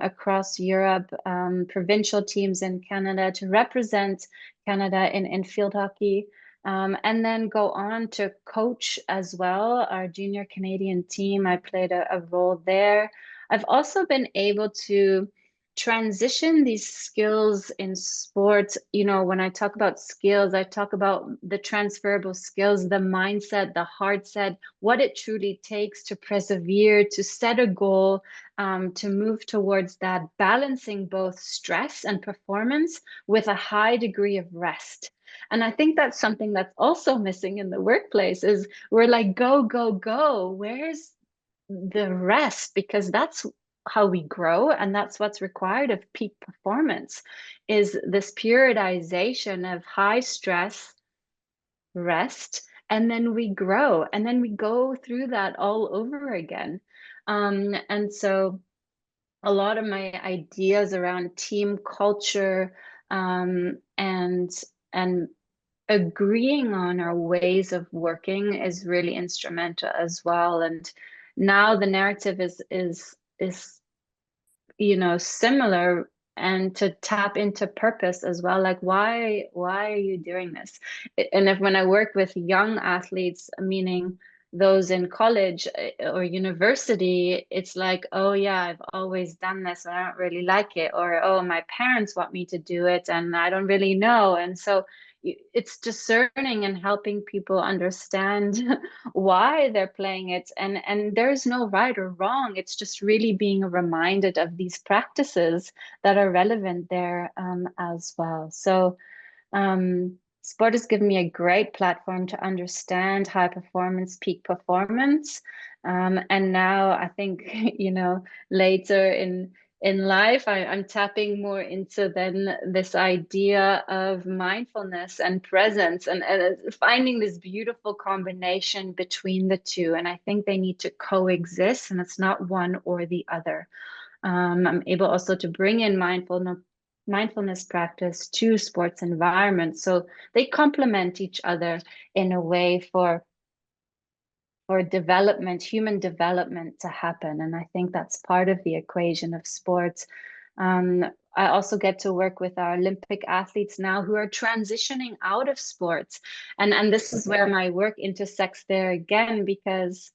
across Europe, provincial teams in Canada, to represent Canada in field hockey, and then go on to coach as well our junior Canadian team. I played a role there. I've also been able to transition these skills in sports. You know, when I talk about skills, I talk about the transferable skills, the mindset, the heart set, what it truly takes to persevere, to set a goal, to move towards that, balancing both stress and performance with a high degree of rest. And I think that's something that's also missing in the workplace is we're like, go, go, go. Where's the rest? Because that's how we grow, and that's what's required of peak performance, is this periodization of high stress, rest, and then we grow, and then we go through that all over again. And so a lot of my ideas around team culture, and agreeing on our ways of working is really instrumental as well. And now the narrative is similar, and to tap into purpose as well. Like, why are you doing this? And when I work with young athletes, meaning those in college or university, it's like, oh yeah, I've always done this and I don't really like it, or oh, my parents want me to do it and I don't really know. And so it's discerning and helping people understand why they're playing it, and there's no right or wrong. It's just really being reminded of these practices that are relevant there, as well. So sport has given me a great platform to understand high performance, peak performance. And now I think, later in life, I'm tapping more into then this idea of mindfulness and presence, and finding this beautiful combination between the two. And I think they need to coexist, and it's not one or the other. I'm able also to bring in mindfulness practice to sports environments, so they complement each other in a way for development, human development to happen. And I think that's part of the equation of sports. I also get to work with our Olympic athletes now who are transitioning out of sports. And this is where my work intersects there again, because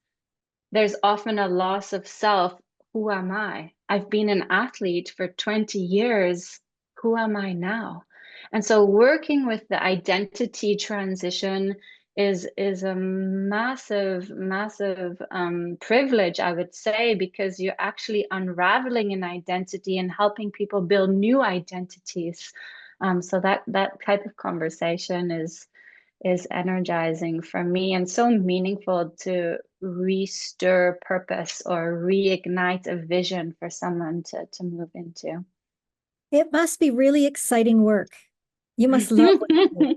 there's often a loss of self. Who am I? I've been an athlete for 20 years. Who am I now? And so working with the identity transition is a massive, massive privilege, I would say, because you're actually unraveling an identity and helping people build new identities. So that type of conversation is energizing for me, and so meaningful to restir purpose or reignite a vision for someone to move into. It must be really exciting work. You must love what you do.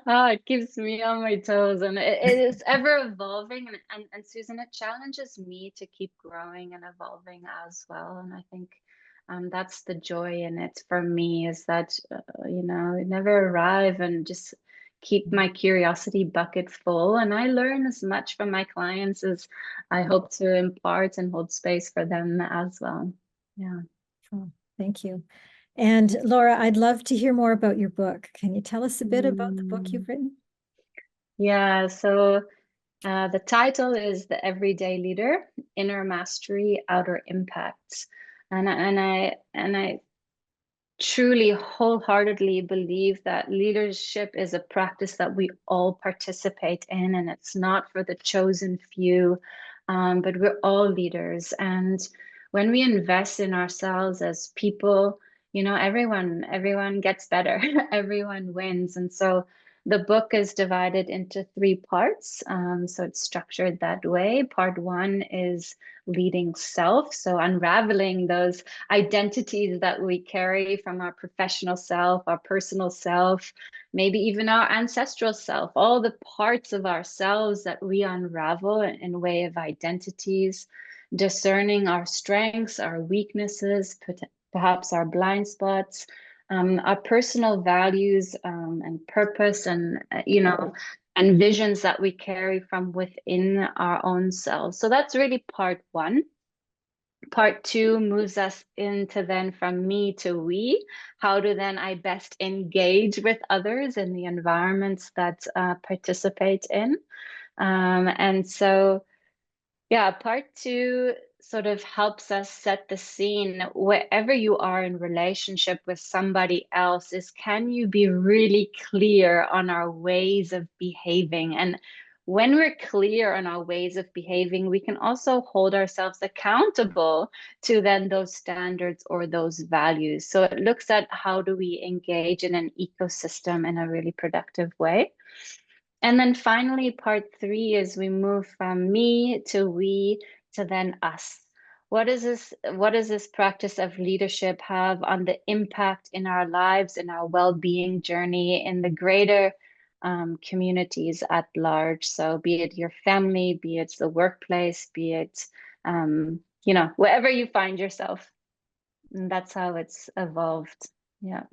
It keeps me on my toes, and it is ever evolving. And Susan, it challenges me to keep growing and evolving as well. And I think that's the joy in it for me, is that, never arrive, and just keep my curiosity bucket full. And I learn as much from my clients as I hope to impart and hold space for them as well. Yeah. Oh, thank you. And Laura, I'd love to hear more about your book. Can you tell us a bit about the book you've written? Yeah, so the title is The Everyday Leader: Inner Mastery, Outer Impact. And I truly wholeheartedly believe that leadership is a practice that we all participate in, and it's not for the chosen few, but we're all leaders. And when we invest in ourselves as people, everyone gets better, everyone wins. And so the book is divided into 3 parts. So it's structured that way. Part 1 is leading self, so unraveling those identities that we carry from our professional self, our personal self, maybe even our ancestral self, all the parts of ourselves that we unravel in way of identities, discerning our strengths, our weaknesses, perhaps our blind spots, our personal values, and purpose, and and visions that we carry from within our own selves. So that's really part 1. Part 2 moves us into then from me to we. How do then I best engage with others in the environments that participate in? And so, yeah, part 2 sort of helps us set the scene wherever you are in relationship with somebody else is, can you be really clear on our ways of behaving? And when we're clear on our ways of behaving, we can also hold ourselves accountable to then those standards or those values. So it looks at how do we engage in an ecosystem in a really productive way. And then finally, part 3 is we move from me to we to then us. What does this practice of leadership have on the impact in our lives, in our well-being journey, in the greater communities at large? So be it your family, be it the workplace, be it, wherever you find yourself. And that's how it's evolved. Yeah.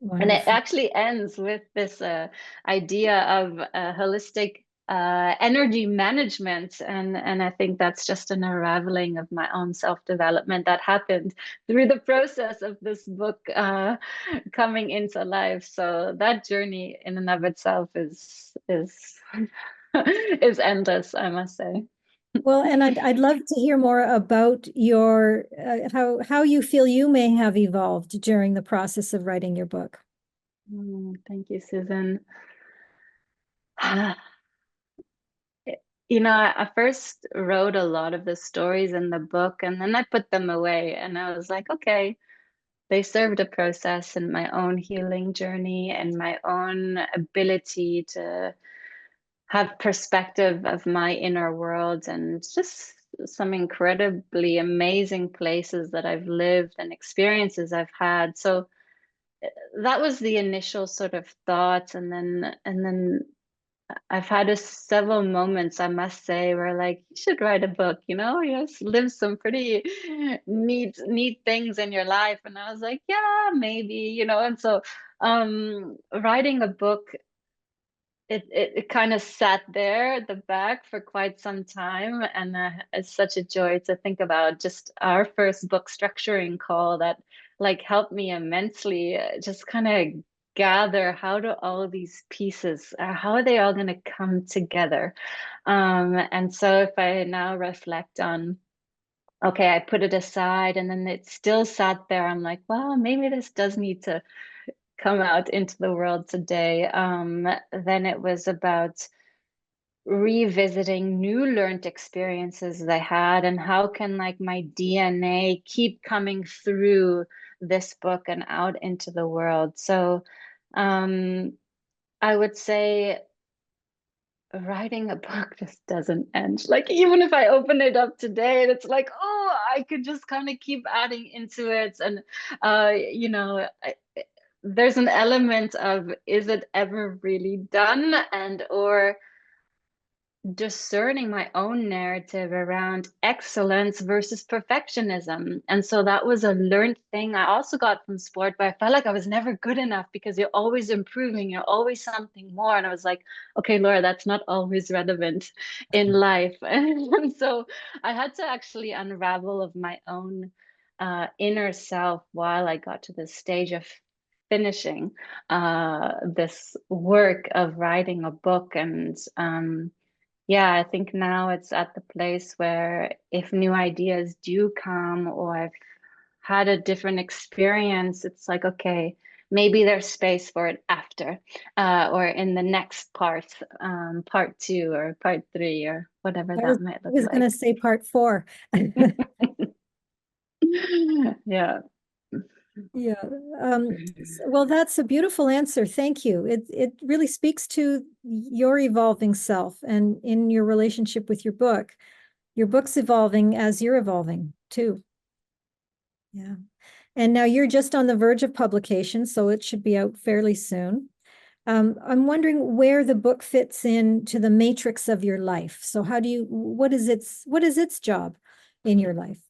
And it Wonderful. actually ends with this idea of holistic energy management. And I think that's just an unraveling of my own self-development that happened through the process of this book coming into life. So that journey in and of itself is is endless, I must say. Well, and I'd love to hear more about your how you feel you may have evolved during the process of writing your book. Thank you, Susan. I first wrote a lot of the stories in the book, and then I put them away, and I was like, okay, they served a process in my own healing journey and my own ability to have perspective of my inner world, and just some incredibly amazing places that I've lived and experiences I've had. So that was the initial sort of thought, and then I've had several moments, I must say, where like, you should write a book, yes, live some pretty neat things in your life. And I was like, yeah, maybe, and so writing a book, it kind of sat there at the back for quite some time. And it's such a joy to think about just our first book structuring call that like helped me immensely, just kind of gather how do all of these pieces, how are they all going to come together? And so if I now reflect on, okay, I put it aside and then it still sat there, I'm like, well, maybe this does need to come out into the world today. Then it was about revisiting new learned experiences that I had, and how can like my DNA keep coming through this book and out into the world. So I would say writing a book just doesn't end. Like, even if I open it up today, it's like, oh, I could just kind of keep adding into it. And there's an element of, is it ever really done? And or discerning my own narrative around excellence versus perfectionism. And so that was a learned thing I also got from sport, but I felt like I was never good enough because you're always improving, you're always something more. And I was like, okay, Laura, that's not always relevant in life. And so I had to actually unravel of my own inner self while I got to this stage of finishing this work of writing a book. And yeah, I think now it's at the place where if new ideas do come, or I've had a different experience, it's like, okay, maybe there's space for it after, or in the next part 2 or part 3 or whatever that might I look was going to like. say part 4. Yeah. Yeah. Well, that's a beautiful answer. Thank you. It really speaks to your evolving self, and in your relationship with your book's evolving as you're evolving too. Yeah. And now you're just on the verge of publication, so it should be out fairly soon. I'm wondering where the book fits into the matrix of your life. So what is its job in your life?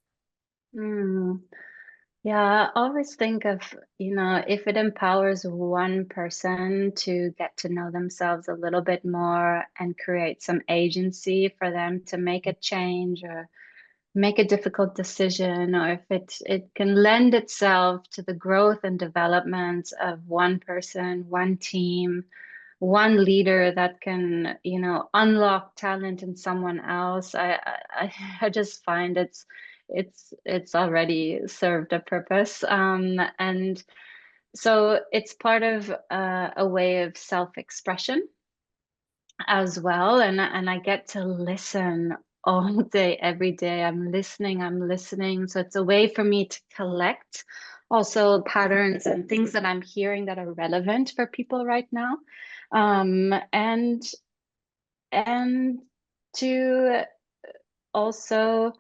Yeah, I always think of, if it empowers one person to get to know themselves a little bit more and create some agency for them to make a change or make a difficult decision, or if it can lend itself to the growth and development of one person, one team, one leader that can, unlock talent in someone else. I just find it's already served a purpose. And so it's part of a way of self-expression as well. And I get to listen all day, every day. I'm listening. So it's a way for me to collect also patterns and things that I'm hearing that are relevant for people right now. And to also,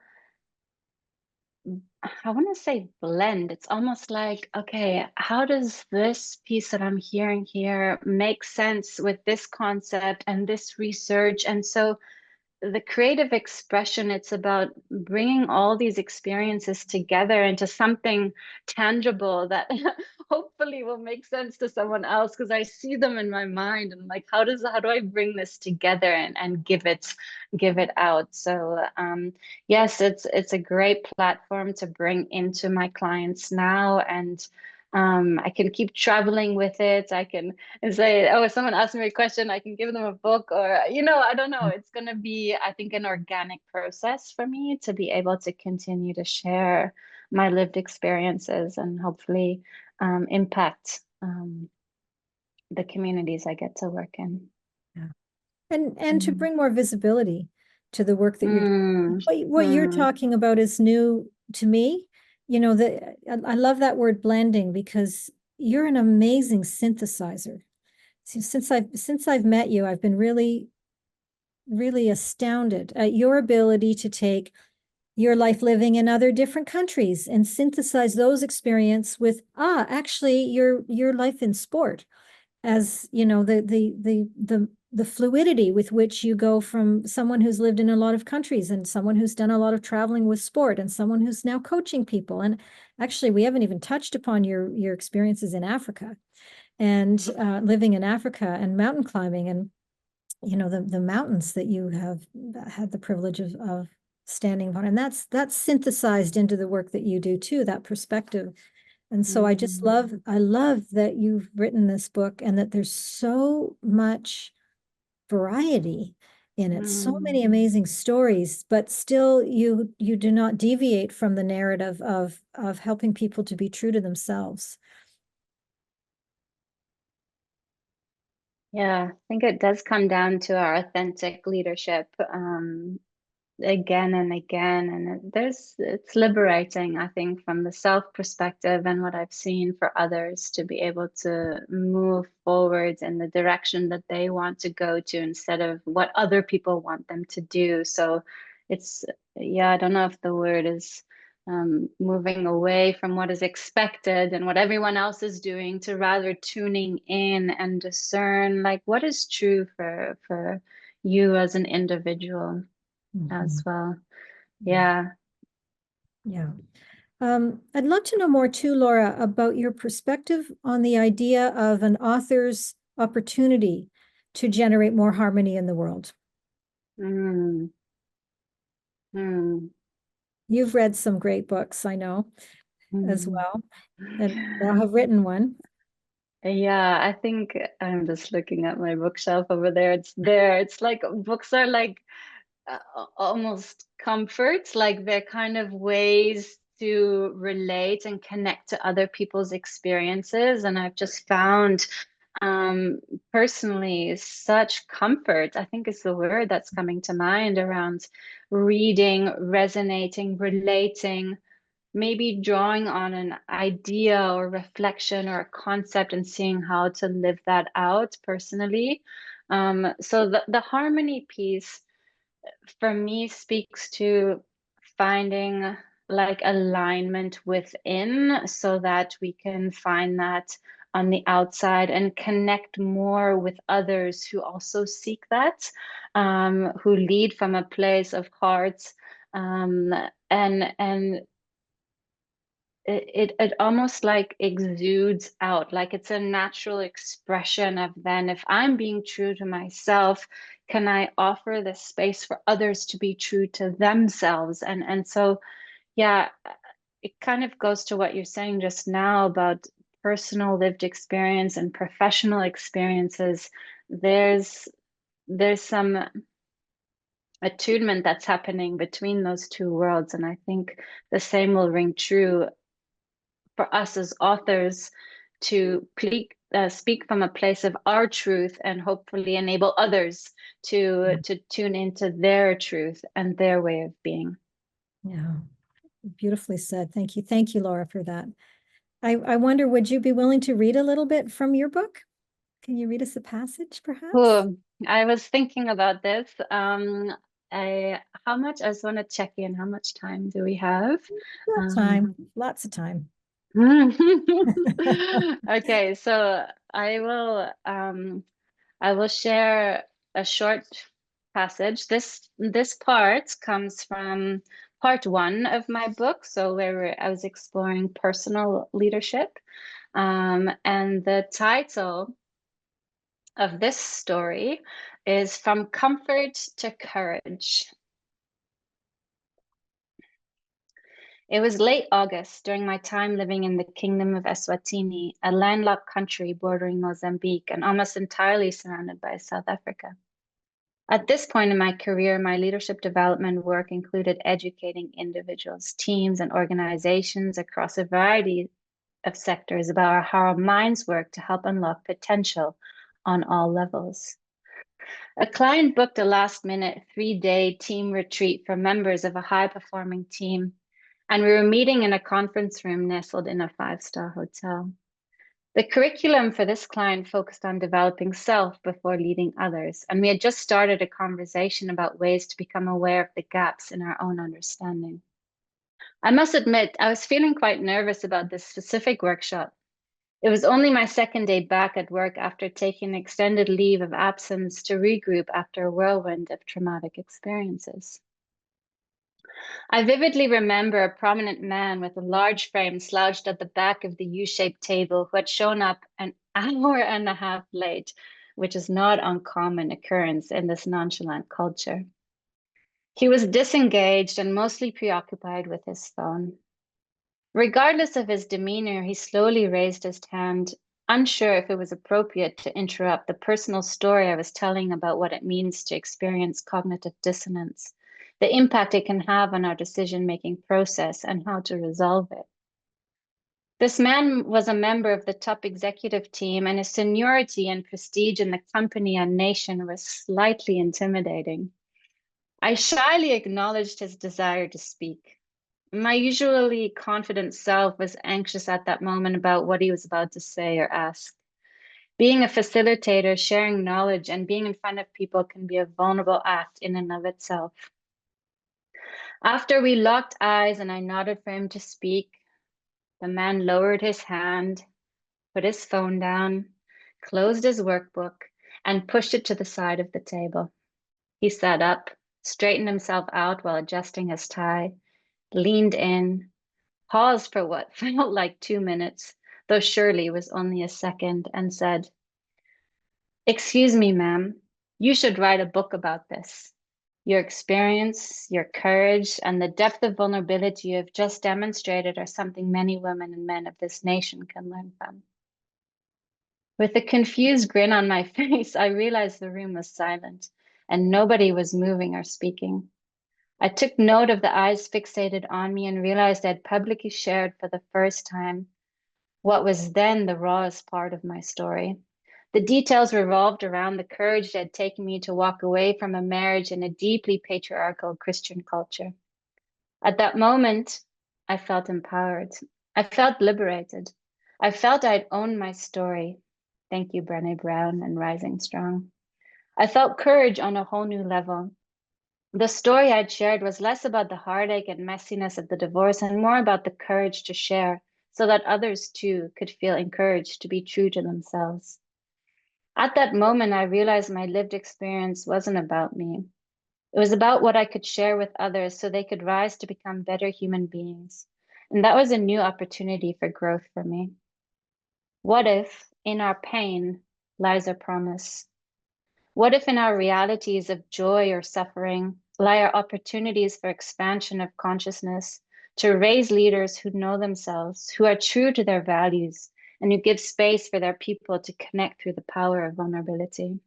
I want to say blend. It's almost like, okay, how does this piece that I'm hearing here make sense with this concept and this research? And so the creative expression, it's about bringing all these experiences together into something tangible that hopefully will make sense to someone else, because I see them in my mind and like, how do I bring this together and give it out? So yes, it's a great platform to bring into my clients now, and I can keep traveling with it. I can say, oh, if someone asks me a question, I can give them a book, or, I don't know. It's going to be, I think, an organic process for me to be able to continue to share my lived experiences and hopefully impact the communities I get to work in. Yeah. And to bring more visibility to the work that you're doing. Mm, What you're mm, talking about is new to me. I love that word blending, because you're an amazing synthesizer. Since I've met you, I've been really, really astounded at your ability to take your life living in other different countries and synthesize those experience with actually your life in sport, as the fluidity with which you go from someone who's lived in a lot of countries and someone who's done a lot of traveling with sport and someone who's now coaching people. And actually, we haven't even touched upon your experiences in Africa and living in Africa and mountain climbing, and the mountains that you have had the privilege of standing upon. And that's synthesized into the work that you do too, that perspective. And so I love that you've written this book and that there's so much variety in it, so mm. many amazing stories, but still you do not deviate from the narrative of helping people to be true to themselves. Yeah, I think it does come down to our authentic leadership. Again and again, and it's liberating, I think, from the self perspective and what I've seen for others to be able to move forward in the direction that they want to go to instead of what other people want them to do. So it's, yeah, I don't know if the word is moving away from what is expected and what everyone else is doing to rather tuning in and discern like what is true for you as an individual as well. Yeah. Yeah. I'd love to know more too, Laura, about your perspective on the idea of an author's opportunity to generate more harmony in the world. Mm, mm, You've read some great books, I know, as mm. well, and now have written one. Yeah, I think I'm just looking at my bookshelf over there. It's there. It's like books are like almost comforts, like they're kind of ways to relate and connect to other people's experiences. And I've just found um, personally such comfort, I think is the word that's coming to mind, around reading, resonating, relating, maybe drawing on an idea or reflection or a concept and seeing how to live that out personally. So the harmony piece for me speaks to finding like alignment within so that we can find that on the outside and connect more with others who also seek that, who lead from a place of heart, and it almost like exudes out, like it's a natural expression of, then if I'm being true to myself, can I offer the space for others to be true to themselves? And so yeah, it kind of goes to what you're saying just now about personal lived experience and professional experiences. There's some attunement that's happening between those two worlds. And I think the same will ring true for us as authors to speak from a place of our truth and hopefully enable others to tune into their truth and their way of being. Yeah, beautifully said. Thank you. Thank you, Laura, for that. I wonder, would you be willing to read a little bit from your book? Can you read us a passage, perhaps? Cool. I was thinking about this. How much, I just want to check in, how much time do we have? Lots of time. Okay, so I will share a short passage. This part comes from part 1 of my book, so where I was exploring personal leadership. And the title of this story is From Comfort to Courage. It was late August during my time living in the Kingdom of Eswatini, a landlocked country bordering Mozambique and almost entirely surrounded by South Africa. At this point in my career, my leadership development work included educating individuals, teams, and organizations across a variety of sectors about how our minds work to help unlock potential on all levels. A client booked a last-minute 3-day team retreat for members of a high-performing team, and we were meeting in a conference room nestled in a 5-star hotel. The curriculum for this client focused on developing self before leading others, and we had just started a conversation about ways to become aware of the gaps in our own understanding. I must admit, I was feeling quite nervous about this specific workshop. It was only my second day back at work after taking an extended leave of absence to regroup after a whirlwind of traumatic experiences. I vividly remember a prominent man with a large frame slouched at the back of the U-shaped table who had shown up an hour and a half late, which is not uncommon occurrence in this nonchalant culture. He was disengaged and mostly preoccupied with his phone. Regardless of his demeanor, he slowly raised his hand, unsure if it was appropriate to interrupt the personal story I was telling about what it means to experience cognitive dissonance, the impact it can have on our decision-making process, and how to resolve it. This man was a member of the top executive team, and his seniority and prestige in the company and nation was slightly intimidating. I shyly acknowledged his desire to speak. My usually confident self was anxious at that moment about what he was about to say or ask. Being a facilitator, sharing knowledge, and being in front of people can be a vulnerable act in and of itself. After we locked eyes and I nodded for him to speak, the man lowered his hand, put his phone down, closed his workbook, and pushed it to the side of the table. He sat up, straightened himself out while adjusting his tie, leaned in, paused for what felt like 2 minutes, though surely was only a second, and said, "Excuse me, ma'am, you should write a book about this. Your experience, your courage, and the depth of vulnerability you have just demonstrated are something many women and men of this nation can learn from." With a confused grin on my face, I realized the room was silent and nobody was moving or speaking. I took note of the eyes fixated on me and realized I had publicly shared for the first time what was then the rawest part of my story. The details revolved around the courage that had taken me to walk away from a marriage in a deeply patriarchal Christian culture. At that moment, I felt empowered. I felt liberated. I felt I'd owned my story. Thank you, Brené Brown and Rising Strong. I felt courage on a whole new level. The story I'd shared was less about the heartache and messiness of the divorce and more about the courage to share so that others too could feel encouraged to be true to themselves. At that moment, I realized my lived experience wasn't about me. It was about what I could share with others so they could rise to become better human beings. And that was a new opportunity for growth for me. What if in our pain lies a promise? What if in our realities of joy or suffering lie our opportunities for expansion of consciousness, to raise leaders who know themselves, who are true to their values, and who give space for their people to connect through the power of vulnerability?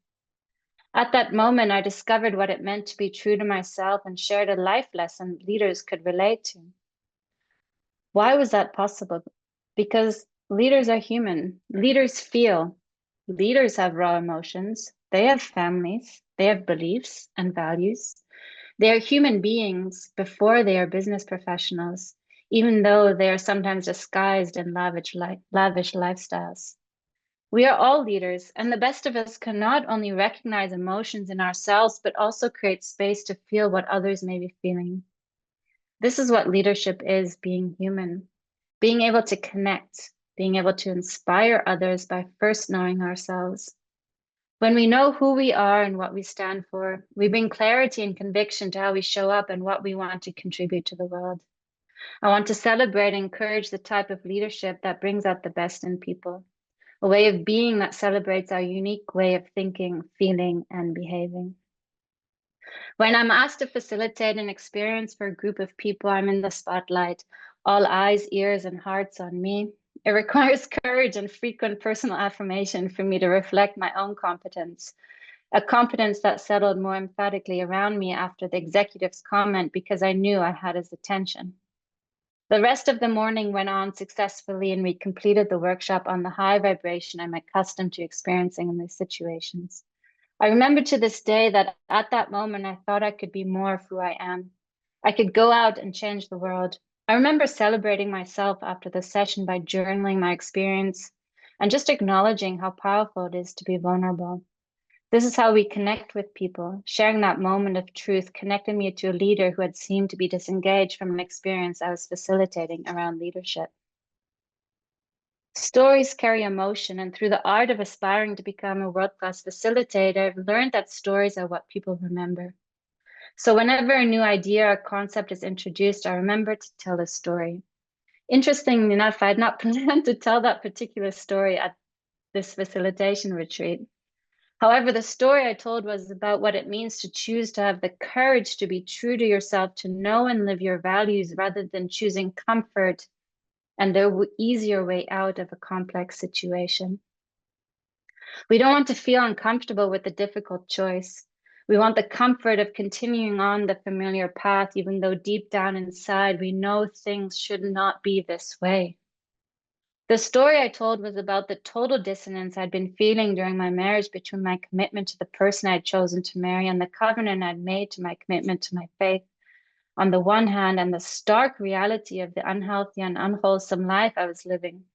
At that moment, I discovered what it meant to be true to myself and shared a life lesson leaders could relate to. Why was that possible? Because leaders are human. Leaders feel. Leaders have raw emotions. They have families. They have beliefs and values. They are human beings before they are business professionals, even though they are sometimes disguised in lavish lifestyles. We are all leaders, and the best of us can not only recognize emotions in ourselves, but also create space to feel what others may be feeling. This is what leadership is, being human, being able to connect, being able to inspire others by first knowing ourselves. When we know who we are and what we stand for, we bring clarity and conviction to how we show up and what we want to contribute to the world. I want to celebrate and encourage the type of leadership that brings out the best in people, a way of being that celebrates our unique way of thinking, feeling, and behaving. When I'm asked to facilitate an experience for a group of people, I'm in the spotlight, all eyes, ears, and hearts on me. It requires courage and frequent personal affirmation for me to reflect my own competence, a competence that settled more emphatically around me after the executive's comment because I knew I had his attention. The rest of the morning went on successfully, and we completed the workshop on the high vibration I'm accustomed to experiencing in these situations. I remember to this day that at that moment, I thought I could be more of who I am. I could go out and change the world. I remember celebrating myself after the session by journaling my experience and just acknowledging how powerful it is to be vulnerable. This is how we connect with people. Sharing that moment of truth connected me to a leader who had seemed to be disengaged from an experience I was facilitating around leadership. Stories carry emotion, and through the art of aspiring to become a world-class facilitator, I've learned that stories are what people remember. So whenever a new idea or concept is introduced, I remember to tell a story. Interestingly enough, I had not planned to tell that particular story at this facilitation retreat. However, the story I told was about what it means to choose to have the courage to be true to yourself, to know and live your values rather than choosing comfort and the easier way out of a complex situation. We don't want to feel uncomfortable with a difficult choice. We want the comfort of continuing on the familiar path, even though deep down inside we know things should not be this way. The story I told was about the total dissonance I'd been feeling during my marriage between my commitment to the person I'd chosen to marry and the covenant I'd made to my commitment to my faith on the one hand, and the stark reality of the unhealthy and unwholesome life I was living.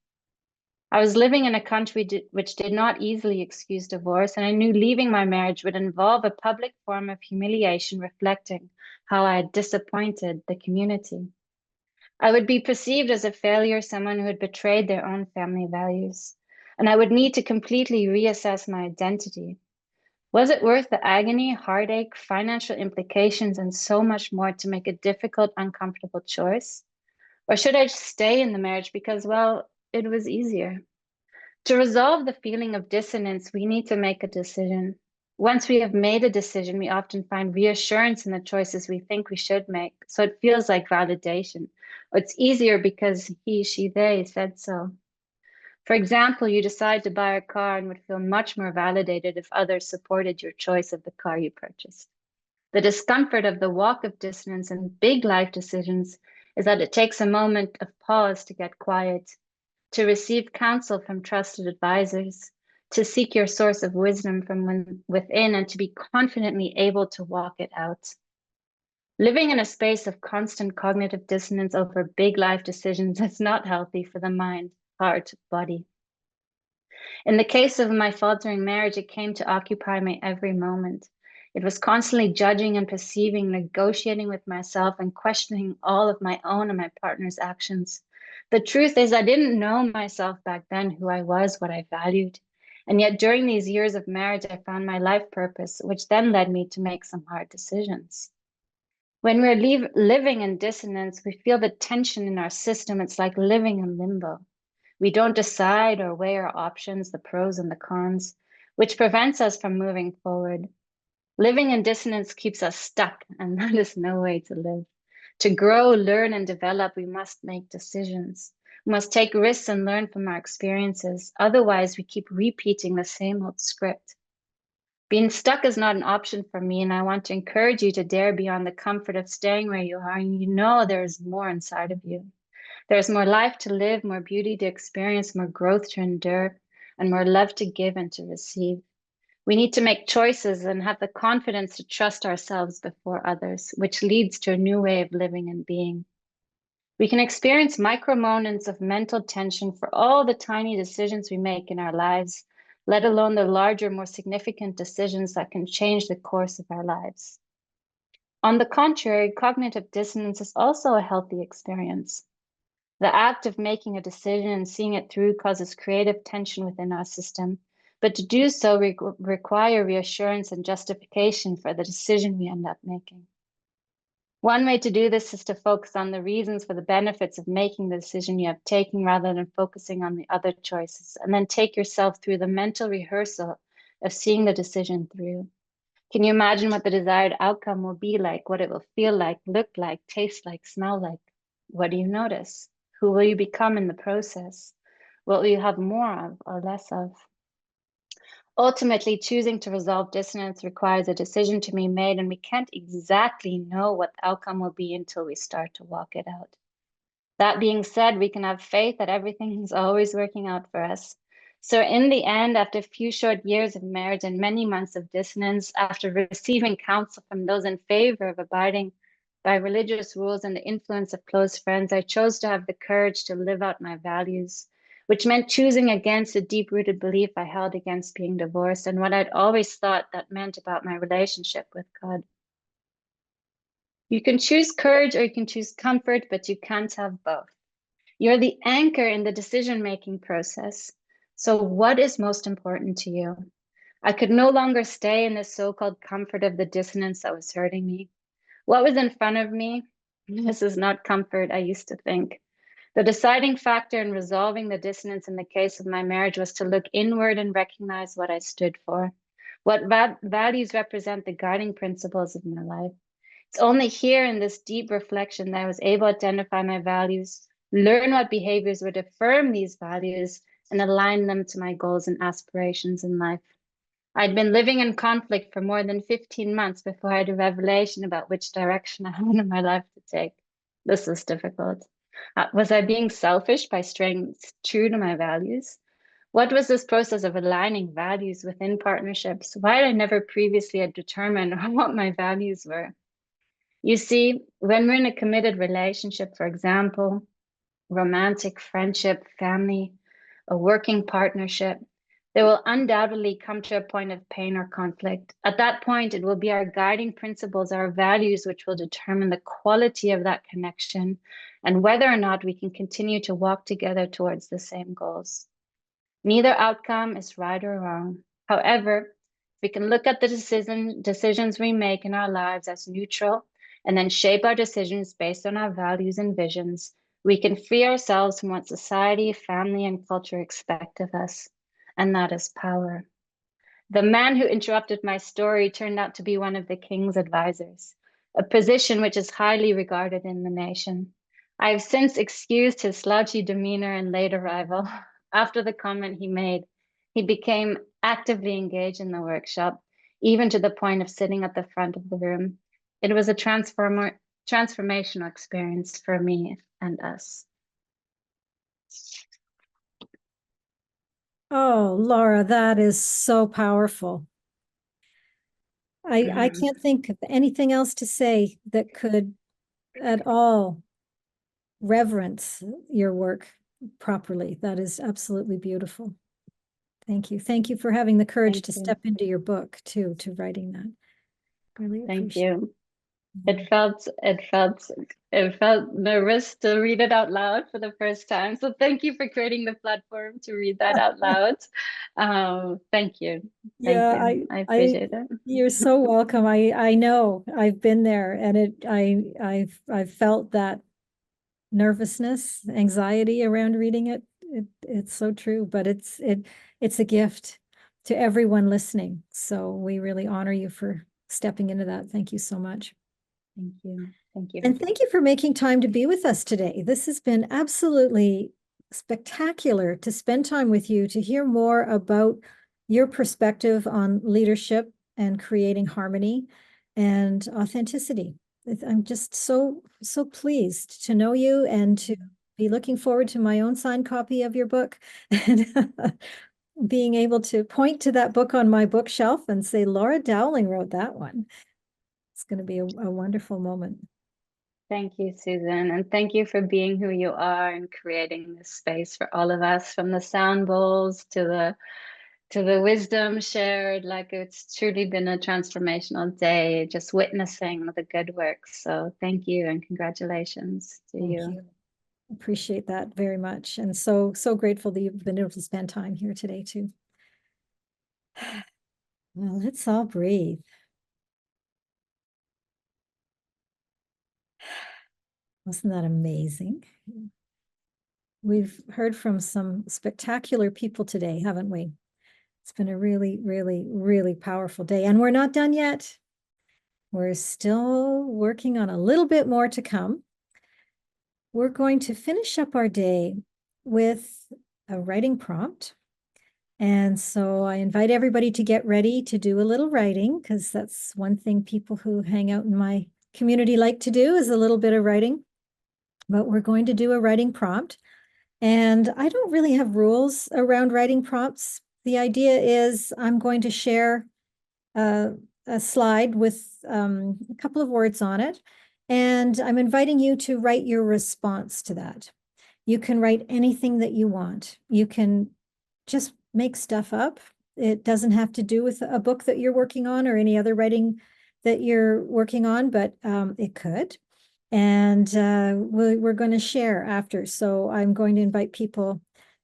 I was living in a country which did not easily excuse divorce, and I knew leaving my marriage would involve a public form of humiliation reflecting how I had disappointed the community. I would be perceived as a failure, someone who had betrayed their own family values, and I would need to completely reassess my identity. Was it worth the agony, heartache, financial implications, and so much more to make a difficult, uncomfortable choice? Or should I just stay in the marriage because, well, it was easier? To resolve the feeling of dissonance, we need to make a decision. Once we have made a decision, we often find reassurance in the choices we think we should make. So it feels like validation. Or it's easier because he, she, they said so. For example, you decide to buy a car and would feel much more validated if others supported your choice of the car you purchased. The discomfort of the walk of dissonance in big life decisions is that it takes a moment of pause to get quiet, to receive counsel from trusted advisors, to seek your source of wisdom from within, and to be confidently able to walk it out. Living in a space of constant cognitive dissonance over big life decisions is not healthy for the mind, heart, body. In the case of my faltering marriage, it came to occupy my every moment. It was constantly judging and perceiving, negotiating with myself, and questioning all of my own and my partner's actions. The truth is, I didn't know myself back then, who I was, what I valued. And yet, during these years of marriage, I found my life purpose, which then led me to make some hard decisions. When we're living in dissonance, we feel the tension in our system. It's like living in limbo. We don't decide or weigh our options, the pros and the cons, which prevents us from moving forward. Living in dissonance keeps us stuck, and that is no way to live. To grow, learn, and develop, we must make decisions. We must take risks and learn from our experiences. Otherwise, we keep repeating the same old script. Being stuck is not an option for me, and I want to encourage you to dare beyond the comfort of staying where you are, and you know there's more inside of you. There's more life to live, more beauty to experience, more growth to endure, and more love to give and to receive. We need to make choices and have the confidence to trust ourselves before others, which leads to a new way of living and being. We can experience micro moments of mental tension for all the tiny decisions we make in our lives, let alone the larger, more significant decisions that can change the course of our lives. On the contrary, cognitive dissonance is also a healthy experience. The act of making a decision and seeing it through causes creative tension within our system, but to do so require reassurance and justification for the decision we end up making. One way to do this is to focus on the reasons for the benefits of making the decision you have taken rather than focusing on the other choices, and then take yourself through the mental rehearsal of seeing the decision through. Can you imagine what the desired outcome will be like, what it will feel like, look like, taste like, smell like? What do you notice? Who will you become in the process? What will you have more of or less of? Ultimately, choosing to resolve dissonance requires a decision to be made, and we can't exactly know what the outcome will be until we start to walk it out. That being said, we can have faith that everything is always working out for us. So in the end, after a few short years of marriage and many months of dissonance, after receiving counsel from those in favor of abiding by religious rules and the influence of close friends, I chose to have the courage to live out my values, which meant choosing against a deep-rooted belief I held against being divorced and what I'd always thought that meant about my relationship with God. You can choose courage or you can choose comfort, but you can't have both. You're the anchor in the decision-making process. So what is most important to you? I could no longer stay in the so-called comfort of the dissonance that was hurting me. What was in front of me? This is not comfort, I used to think. The deciding factor in resolving the dissonance in the case of my marriage was to look inward and recognize what I stood for. What values represent the guiding principles of my life? It's only here in this deep reflection that I was able to identify my values, learn what behaviors would affirm these values, and align them to my goals and aspirations in life. I'd been living in conflict for more than 15 months before I had a revelation about which direction I wanted my life to take. This was difficult. Was I being selfish by staying true to my values? What was this process of aligning values within partnerships? Why had I never previously had determined what my values were? You see, when we're in a committed relationship, for example, romantic, friendship, family, a working partnership, there will undoubtedly come to a point of pain or conflict. At that point, it will be our guiding principles, our values, which will determine the quality of that connection and whether or not we can continue to walk together towards the same goals. Neither outcome is right or wrong. However, we can look at the decisions we make in our lives as neutral and then shape our decisions based on our values and visions. We can free ourselves from what society, family, and culture expect of us, and that is power. The man who interrupted my story turned out to be one of the king's advisors, a position which is highly regarded in the nation. I have since excused his slouchy demeanor and late arrival. After the comment he made, he became actively engaged in the workshop, even to the point of sitting at the front of the room. It was a transformational experience for me and us. Oh, Laura, that is so powerful. I can't think of anything else to say that could at all reverence your work properly. That is absolutely beautiful. Thank you. Thank you for having the courage to step into your book too, to writing that. Really appreciate it. Thank you. It felt nervous to read it out loud for the first time. So thank you for creating the platform to read that out loud. Thank you. Yeah, I appreciate it. You're so welcome. I know I've been there, and I've felt that nervousness, anxiety around reading it. It's so true, but it's a gift to everyone listening. So we really honor you for stepping into that. Thank you so much. Thank you. Thank you. And thank you for making time to be with us today. This has been absolutely spectacular to spend time with you, to hear more about your perspective on leadership and creating harmony and authenticity. I'm just so pleased to know you and to be looking forward to my own signed copy of your book and being able to point to that book on my bookshelf and say, Laura Dowling wrote that one. It's going to be a wonderful moment. Thank you, Susan. And thank you for being who you are and creating this space for all of us, from the sound bowls to the wisdom shared. Like, it's truly been a transformational day, just witnessing the good work. So thank you and congratulations to Thank you. you. Appreciate that very much. And so grateful that you've been able to spend time here today too. Well, let's all breathe. Wasn't that amazing? We've heard from some spectacular people today, haven't we? It's been a really, really, really powerful day. And we're not done yet. We're still working on a little bit more to come. We're going to finish up our day with a writing prompt. And so I invite everybody to get ready to do a little writing, because that's one thing people who hang out in my community like to do, is a little bit of writing. But we're going to do a writing prompt. And I don't really have rules around writing prompts. The idea is I'm going to share a slide with a couple of words on it, and I'm inviting you to write your response to that. You can write anything that you want. You can just make stuff up. It doesn't have to do with a book that you're working on or any other writing that you're working on, but it could. And we're going to share after. So I'm going to invite people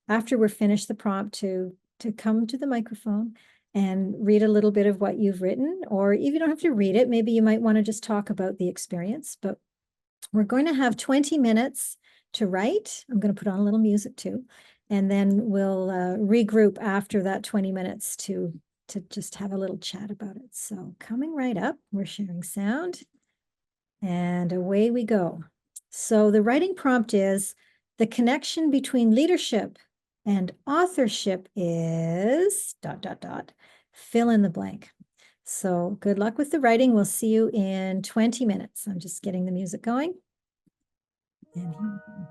after we're finished the prompt to come to the microphone and read a little bit of what you've written, or if you don't have to read it, maybe you might want to just talk about the experience. But we're going to have 20 minutes to write. I'm going to put on a little music too, and then we'll regroup after that 20 minutes to just have a little chat about it. So coming right up, we're sharing sound. And away we go. So the writing prompt is: the connection between leadership and authorship is ... fill in the blank. So good luck with the writing. We'll see you in 20 minutes. I'm just getting the music going. And here we go.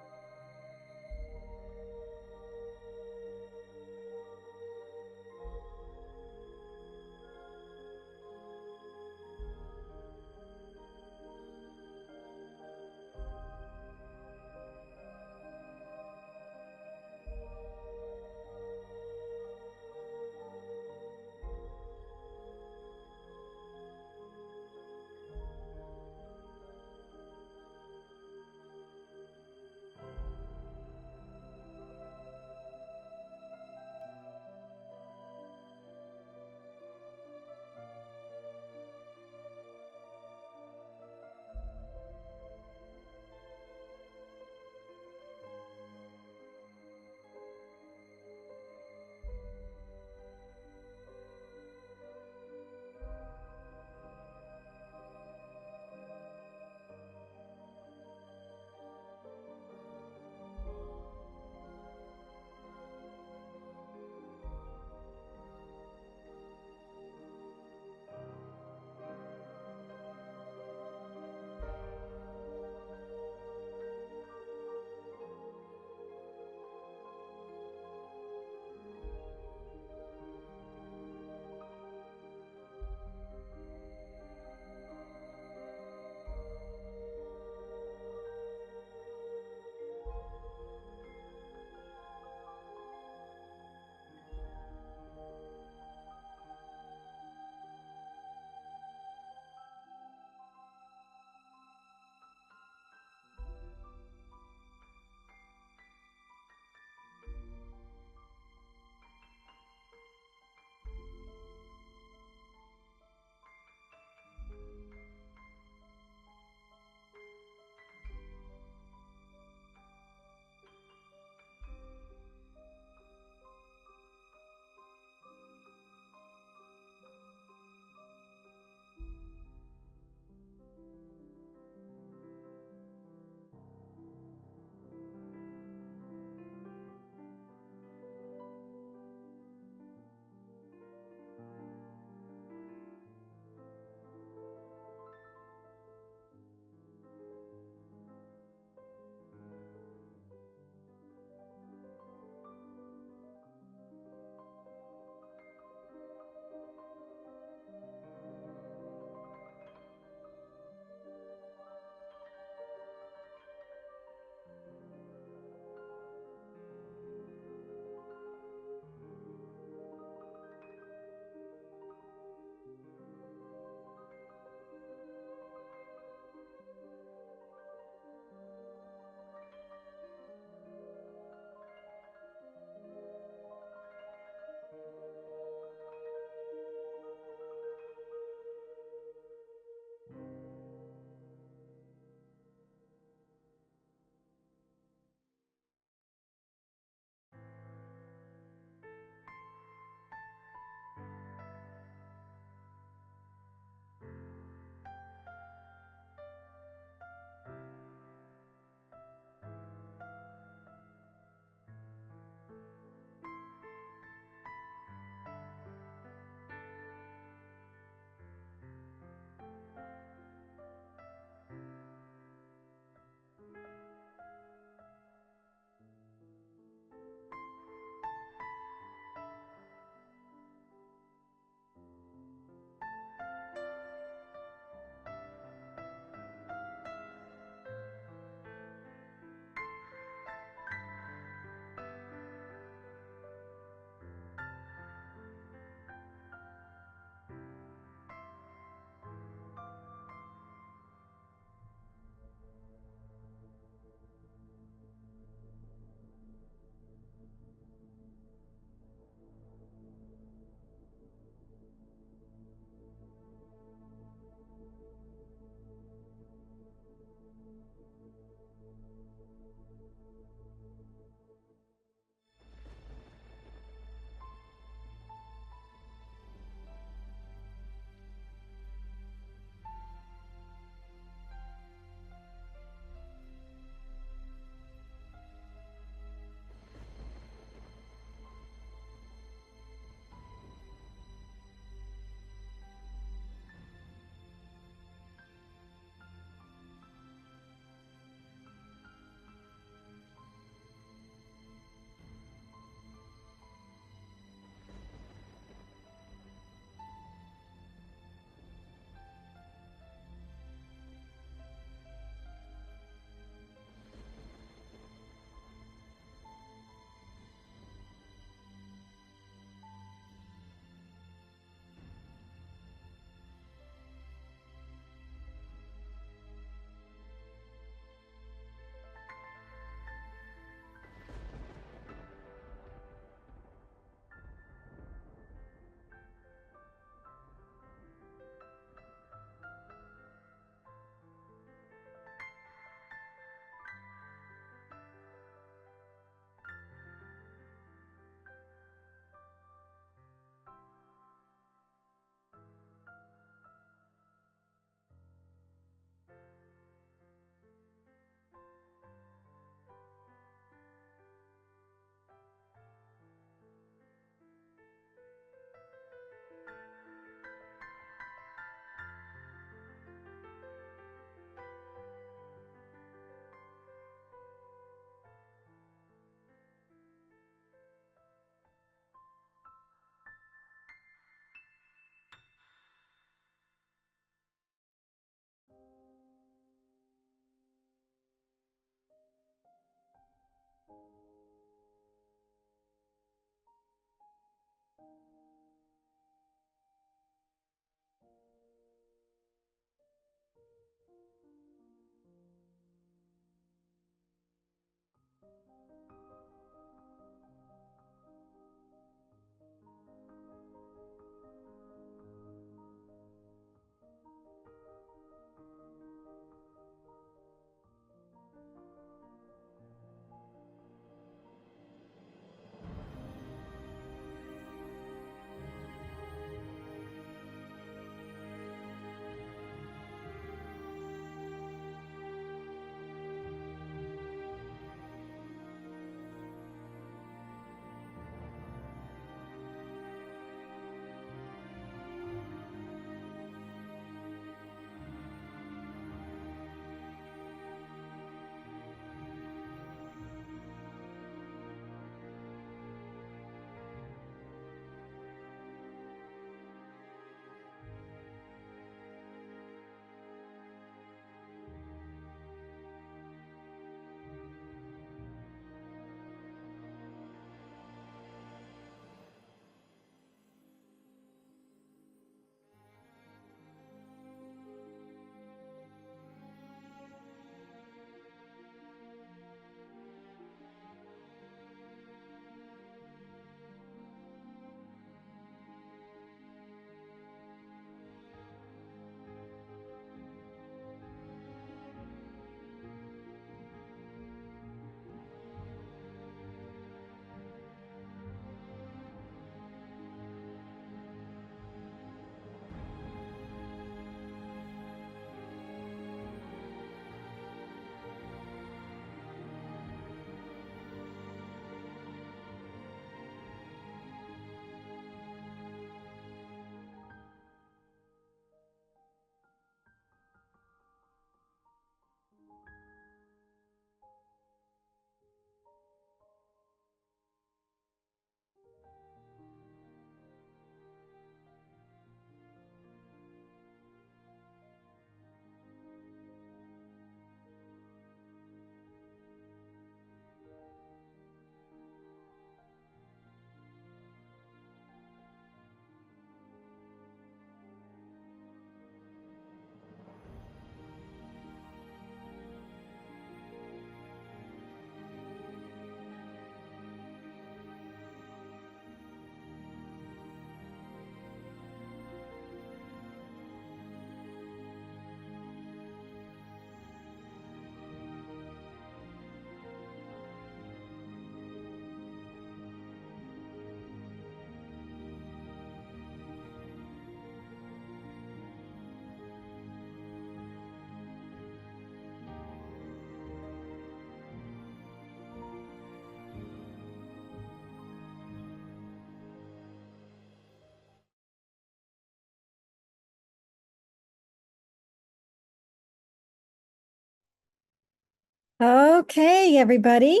Okay, everybody.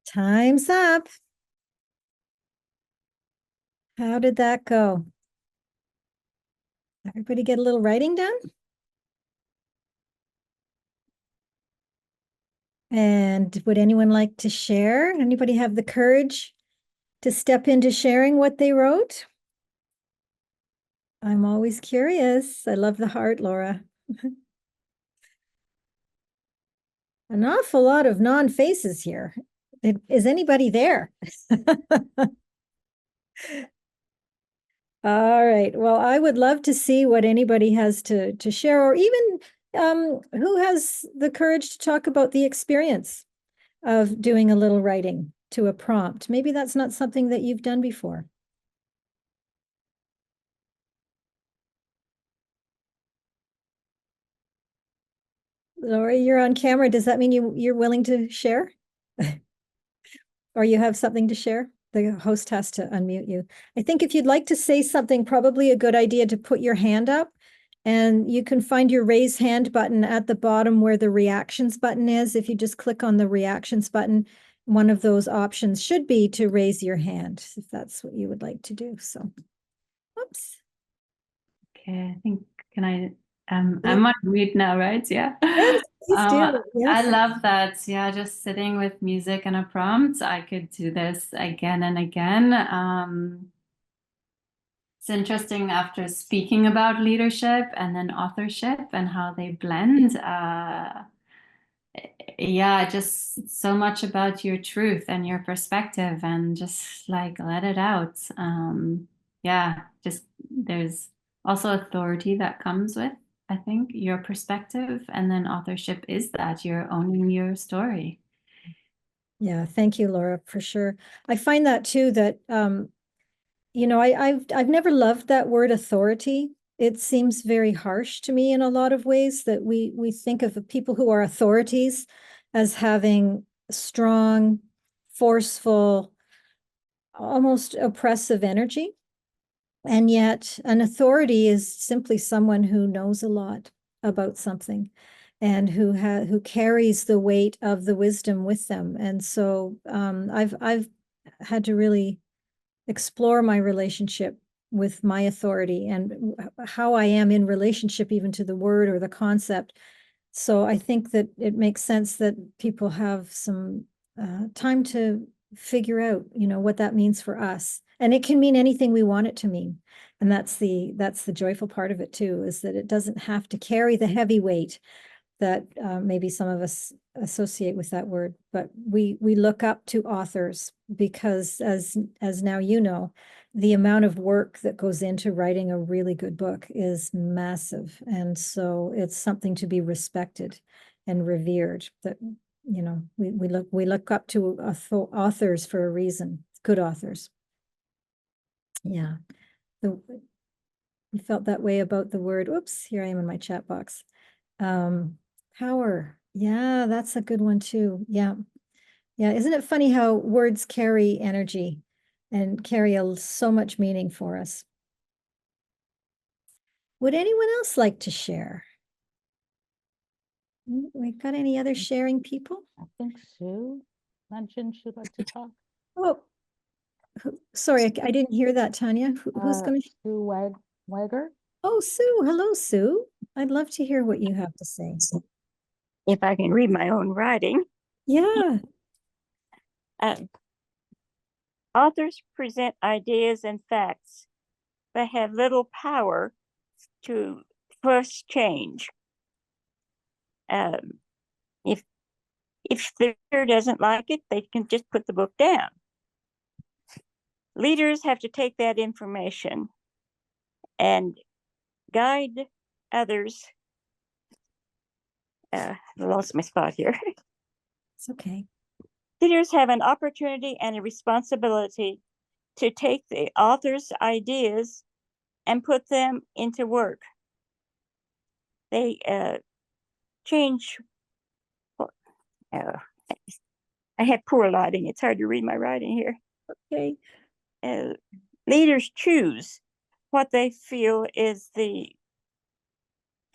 Time's up. How did that go? Everybody get a little writing done? And would anyone like to share? Anybody have the courage to step into sharing what they wrote? I'm always curious. I love the heart, Laura. An awful lot of non-faces here. Is anybody there? All right. Well, I would love to see what anybody has to share, or even who has the courage to talk about the experience of doing a little writing to a prompt. Maybe that's not something that you've done before. Laura, you're on camera. Does that mean you're willing to share? Or you have something to share? The host has to unmute you. I think if you'd like to say something, probably a good idea to put your hand up, and you can find your raise hand button at the bottom where the reactions button is. If you just click on the reactions button, one of those options should be to raise your hand, if that's what you would like to do. So, oops. Okay, I think, can I, I'm on mute now, right? Yeah. Yes, please do. I Yes. love that. Yeah, just sitting with music and a prompt. I could do this again and again. It's interesting after speaking about leadership and then authorship and how they blend. Yeah, just so much about your truth and your perspective and just like let it out. Yeah, just there's also authority that comes with, I think, your perspective. And then authorship is that you're owning your story. Yeah, thank you, Laura, for sure. I find that too, that I've never loved that word authority. It seems very harsh to me in a lot of ways, that we think of the people who are authorities as having strong, forceful, almost oppressive energy. And yet an authority is simply someone who knows a lot about something and who carries the weight of the wisdom with them. And so I've had to really explore my relationship with my authority and how I am in relationship even to the word or the concept. So I think that it makes sense that people have some time to figure out, what that means for us. And it can mean anything we want it to mean. And that's the joyful part of it too, is that it doesn't have to carry the heavy weight that maybe some of us associate with that word. But we look up to authors because, as now the amount of work that goes into writing a really good book is massive. And so it's something to be respected and revered, that, we look up to authors for a reason, good authors. Yeah. We felt that way about the word, oops, here I am in my chat box. Power. Yeah, that's a good one too. Yeah. Yeah. Isn't it funny how words carry energy and carry so much meaning for us? Would anyone else like to share? We got any other sharing people? I think Sue mentioned she'd like to talk. Oh, sorry, I didn't hear that, Tanya. Who's going to? Sue Wager. Oh, Sue. Hello, Sue. I'd love to hear what you have to say. If I can read my own writing. Yeah. Authors present ideas and facts, but have little power to push change. If the reader doesn't like it, they can just put the book down. Leaders have to take that information and guide others. I lost my spot here. It's okay. Leaders have an opportunity and a responsibility to take the author's ideas and put them into work. They change. I have poor lighting. It's hard to read my writing here. Okay. Leaders choose what they feel is the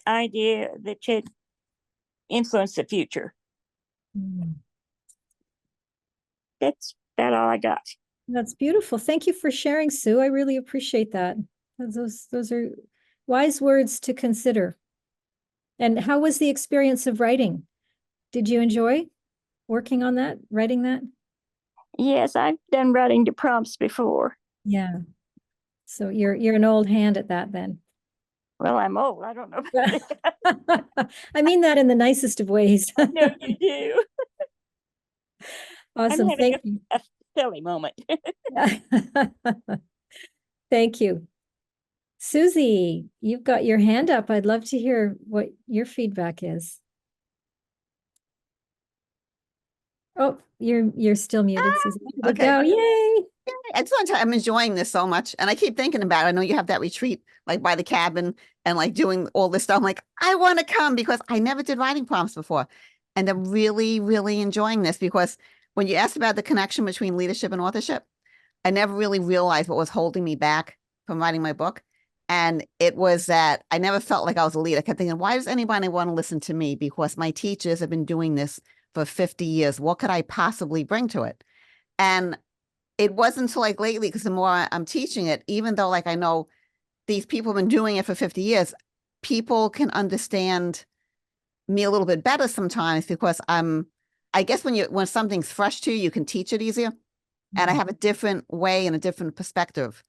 idea that should influence the future. That's about all I got. That's beautiful. Thank you for sharing, Sue. I really appreciate that. Those are wise words to consider. And how was the experience of writing? Did you enjoy working on that, writing that? Yes, I've done writing to prompts before. Yeah. So you're an old hand at that then. Well, I'm old. I don't know about that. I mean that in the nicest of ways. I know you do. I'm Awesome. having Thank you. a silly moment. Thank you. Susie, you've got your hand up. I'd love to hear what your feedback is. Oh, you're still muted, Susie. There we okay. go. Yay. I just want to tell you, I'm enjoying this so much. And I keep thinking about it. I know you have that retreat like by the cabin and like doing all this stuff. I'm like, I want to come because I never did writing prompts before. And I'm really, really enjoying this because when you asked about the connection between leadership and authorship, I never really realized what was holding me back from writing my book. And it was that I never felt like I was a leader. I kept thinking, why does anybody want to listen to me? Because my teachers have been doing this for 50 years. What could I possibly bring to it? And it wasn't until like lately, because the more I'm teaching it, even though like I know these people have been doing it for 50 years, people can understand me a little bit better sometimes because I guess when something's fresh to you, you can teach it easier. And I have a different way and a different perspective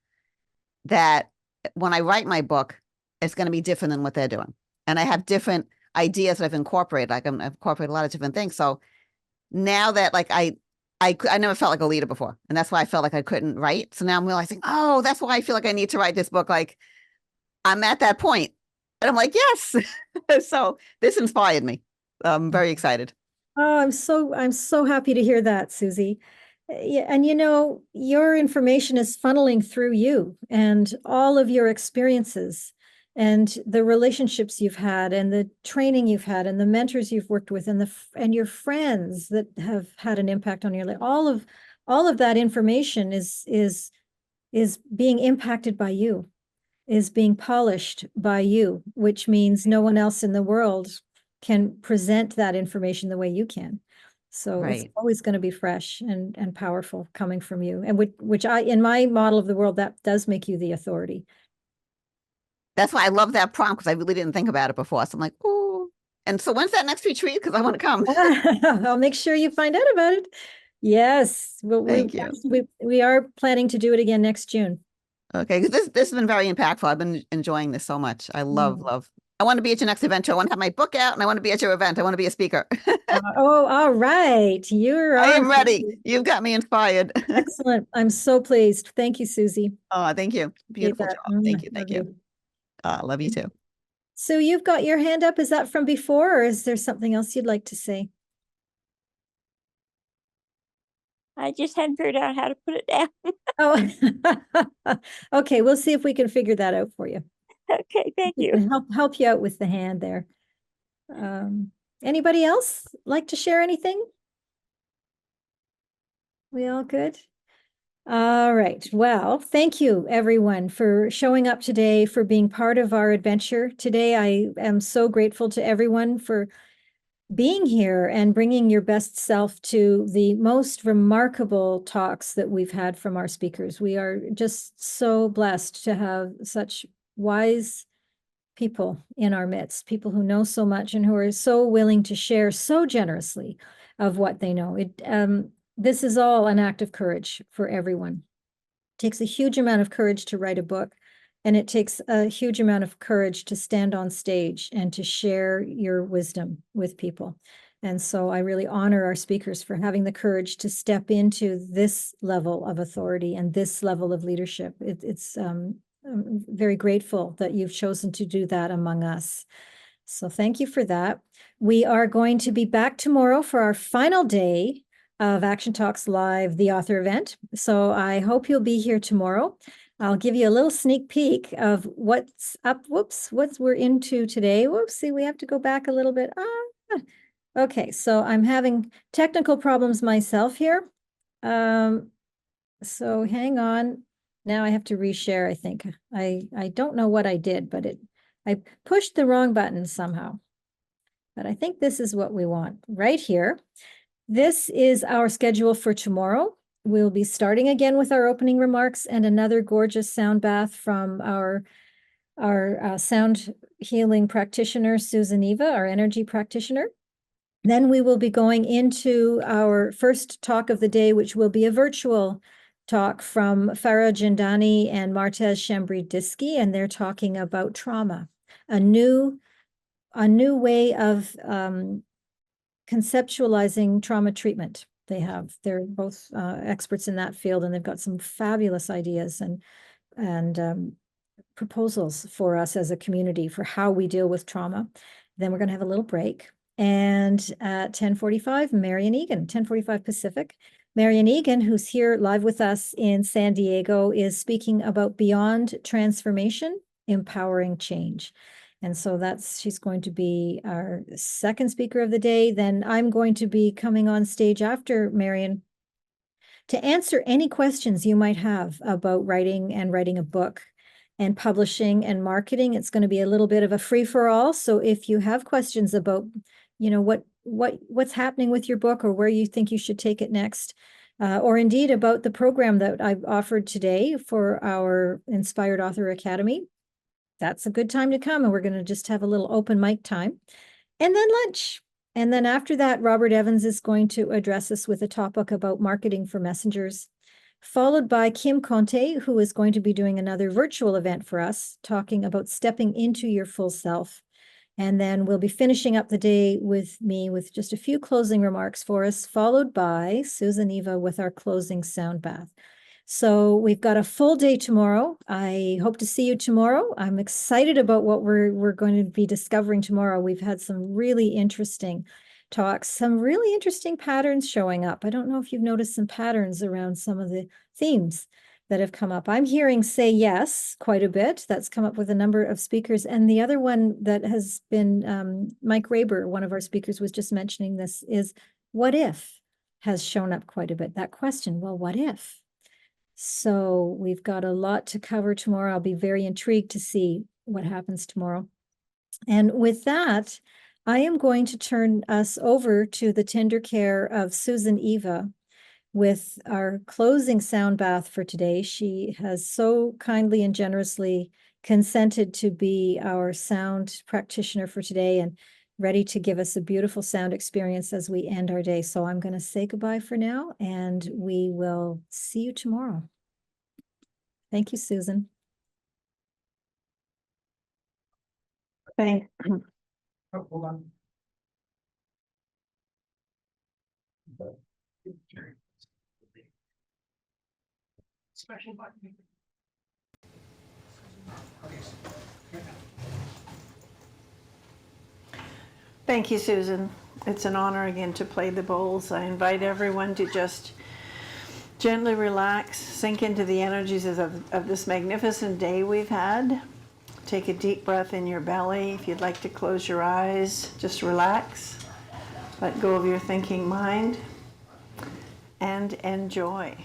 that when I write my book, it's going to be different than what they're doing. And I have different ideas that I've incorporated. Like I've incorporated a lot of different things. So now that like I never felt like a leader before. And that's why I felt like I couldn't write. So now I'm realizing, oh, that's why I feel like I need to write this book. Like I'm at that point. And I'm like, yes. So this inspired me. I'm very excited. Oh, I'm so happy to hear that, Susie. Yeah, and you know, your information is funneling through you and all of your experiences and the relationships you've had and the training you've had and the mentors you've worked with and your friends that have had an impact on your life. All of that information is being impacted by you, is being polished by you, which means no one else in the world can present that information the way you can. So it's Right. always going to be fresh and powerful coming from you. And which in my model of the world, that does make you the authority. That's why I love that prompt because I really didn't think about it before. So I'm like, ooh. And so when's that next retreat? Because I want to come. I'll make sure you find out about it. Yes. Well, Thank you. we are planning to do it again next June. Okay, because this has been very impactful. I've been enjoying this so much. I love. I want to be at your next event too. I want to have my book out and I want to be at your event. I want to be a speaker. Oh, all right. I am ready. You've got me inspired. Excellent. I'm so pleased. Thank you, Susie. Oh, thank you. Beautiful job. Thank you. Thank you. Love you too. So you've got your hand up. Is that from before, or is there something else you'd like to say? I just hadn't figured out how to put it down. Oh, okay. We'll see if we can figure that out for you. Okay, thank We you. can help you out with the hand there. Anybody else like to share anything? We all good? All right. Well, thank you everyone for showing up today, for being part of our adventure today. I am so grateful to everyone for being here and bringing your best self to the most remarkable talks that we've had from our speakers. We are just so blessed to have such wise people in our midst, people who know so much and who are so willing to share so generously of what they know. This is all an act of courage for everyone. It takes a huge amount of courage to write a book, and it takes a huge amount of courage to stand on stage and to share your wisdom with people. And so I really honor our speakers for having the courage to step into this level of authority and this level of leadership. I'm very grateful that you've chosen to do that among us. So thank you for that. We are going to be back tomorrow for our final day of Action Talks Live, the author event. So I hope you'll be here tomorrow. I'll give you a little sneak peek of what's up. Whoops, what we're into today. Whoopsie, we have to go back a little bit. Okay, so I'm having technical problems myself here. So hang on. Now I have to reshare, I think. I don't know what I did, but I pushed the wrong button somehow. but I think this is what we want right here. This is our schedule for tomorrow. We'll be starting again with our opening remarks and another gorgeous sound bath from our sound healing practitioner, Susan Eva, our energy practitioner. Then we will be going into our first talk of the day, which will be a virtual talk from Farah Jindani and Martez Shambri-Diski, and they're talking about trauma, a new way of conceptualizing trauma treatment. They're both experts in that field, and they've got some fabulous ideas and proposals for us as a community for how we deal with trauma. Then we're going to have a little break. And at 10:45, Marian Egan, 10:45 Pacific. Marian Egan, who's here live with us in San Diego, is speaking about Beyond Transformation, Empowering Change. And so she's going to be our second speaker of the day. Then I'm going to be coming on stage after Marian to answer any questions you might have about writing a book and publishing and marketing. It's going to be a little bit of a free for all. So if you have questions about, what's happening with your book or where you think you should take it next, or indeed about the program that I've offered today for our Inspired Author Academy, that's a good time to come. And we're going to just have a little open mic time and then lunch. And then after that, Robert Evans is going to address us with a topic about marketing for messengers, followed by Kim Conte, who is going to be doing another virtual event for us, talking about stepping into your full self. And then we'll be finishing up the day with me with just a few closing remarks for us, followed by Susan Eva with our closing sound bath. So we've got a full day tomorrow. I hope to see you tomorrow. I'm excited about what we're going to be discovering tomorrow. We've had some really interesting talks, some really interesting patterns showing up. I don't know if you've noticed some patterns around some of the themes that have come up. I'm hearing say yes quite a bit. That's come up with a number of speakers. And the other one that has been, Mike Raber, one of our speakers was just mentioning this, is what if has shown up quite a bit. That question, well, what if? So we've got a lot to cover tomorrow. I'll be very intrigued to see what happens tomorrow. And with that, I am going to turn us over to the tender care of Susan Eva with our closing sound bath for today. She has so kindly and generously consented to be our sound practitioner for today and ready to give us a beautiful sound experience as we end our day. So I'm going to say goodbye for now, and we will see you tomorrow. Thank you, Susan. Thank, Oh, hold on. Special button. Thank you, Susan. It's an honor again to play the bowls. I invite everyone to just gently relax, sink into the energies of this magnificent day we've had. Take a deep breath in your belly. If you'd like to close your eyes, just relax. Let go of your thinking mind and enjoy.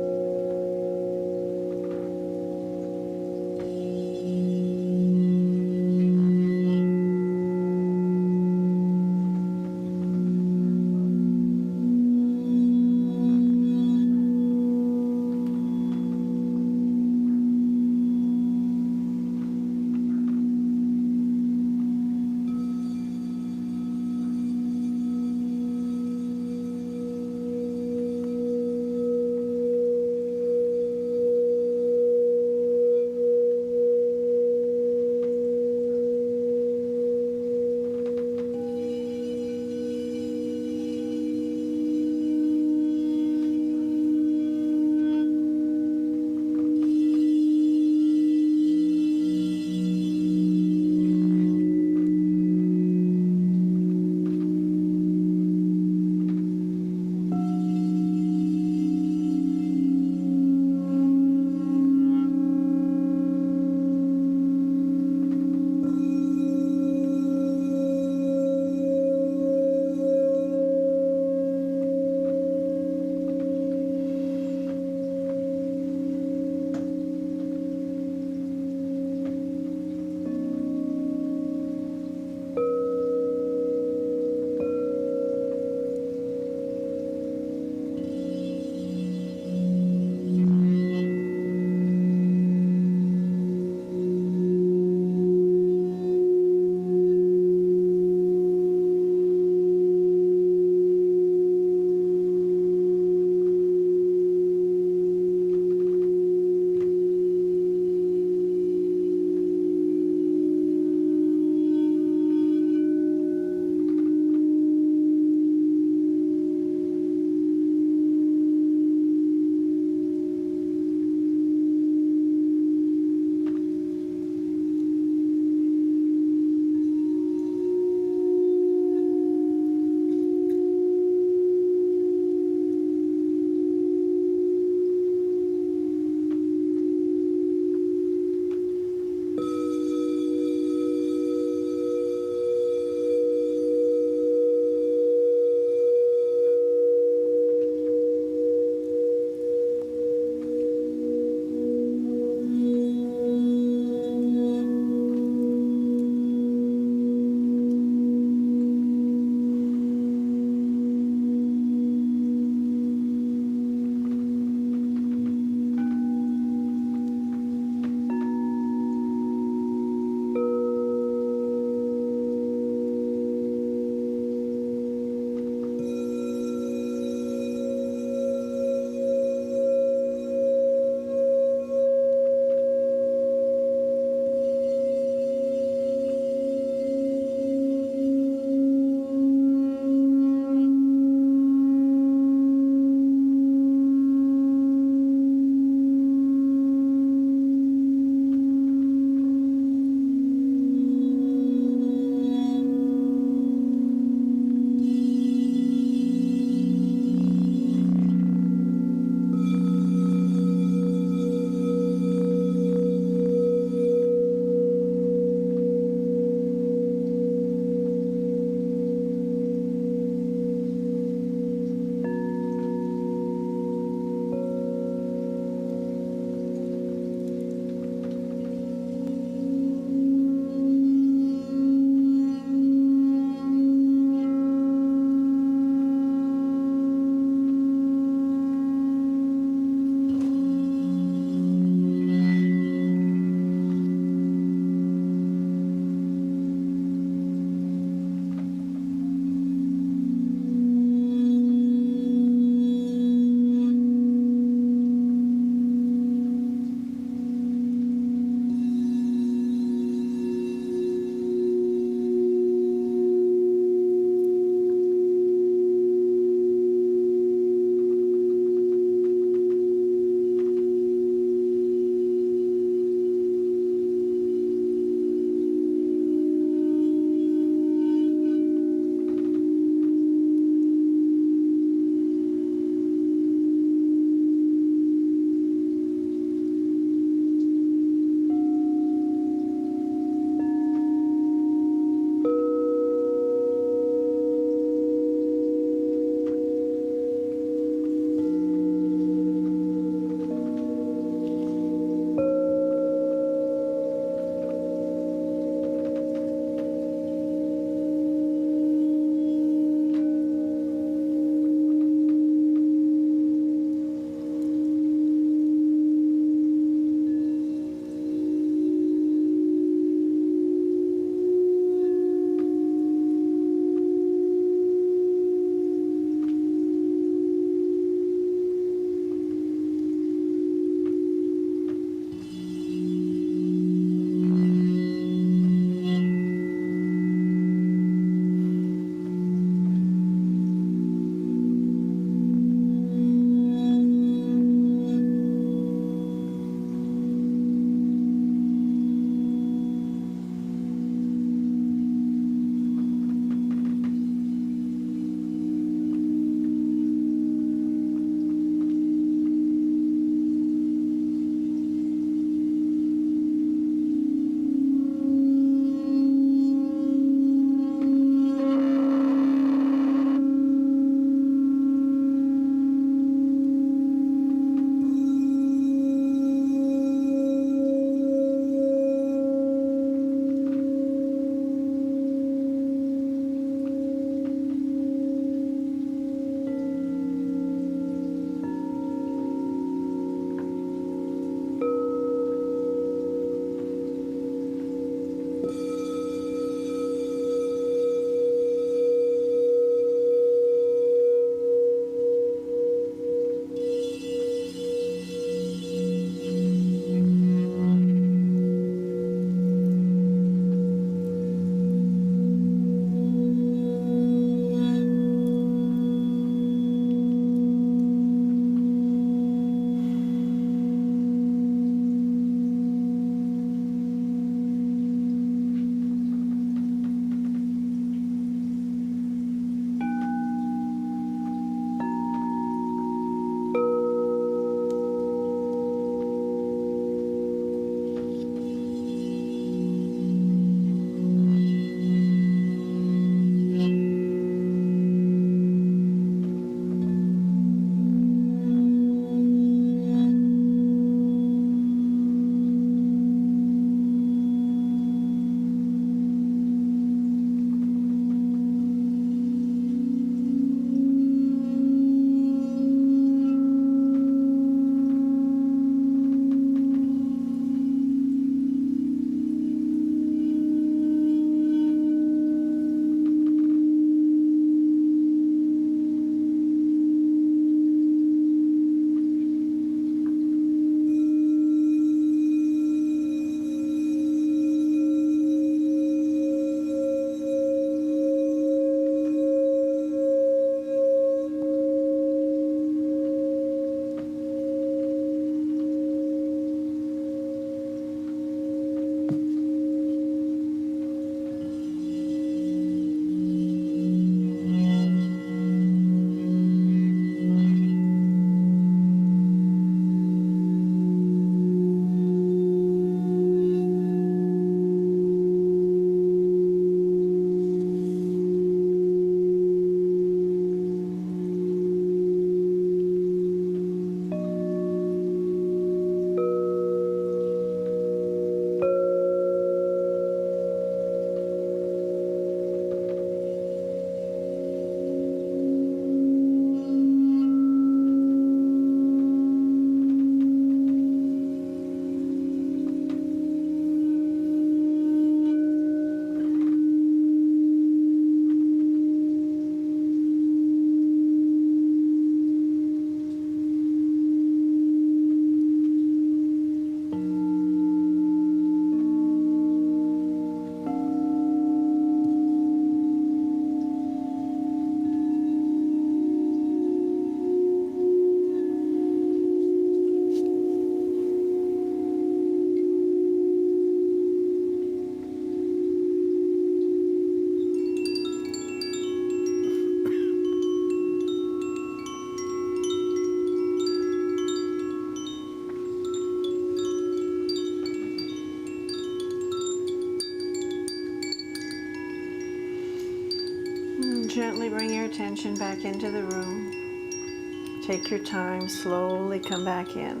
attention back into the room. Take your time, slowly come back in.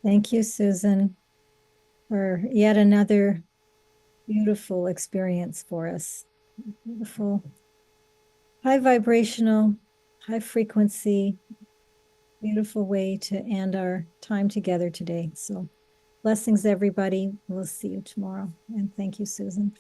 Thank you, Susan, for yet another beautiful experience for us. Beautiful, high vibrational, high frequency, beautiful way to end our time together today. So blessings, everybody. We'll see you tomorrow. And thank you, Susan.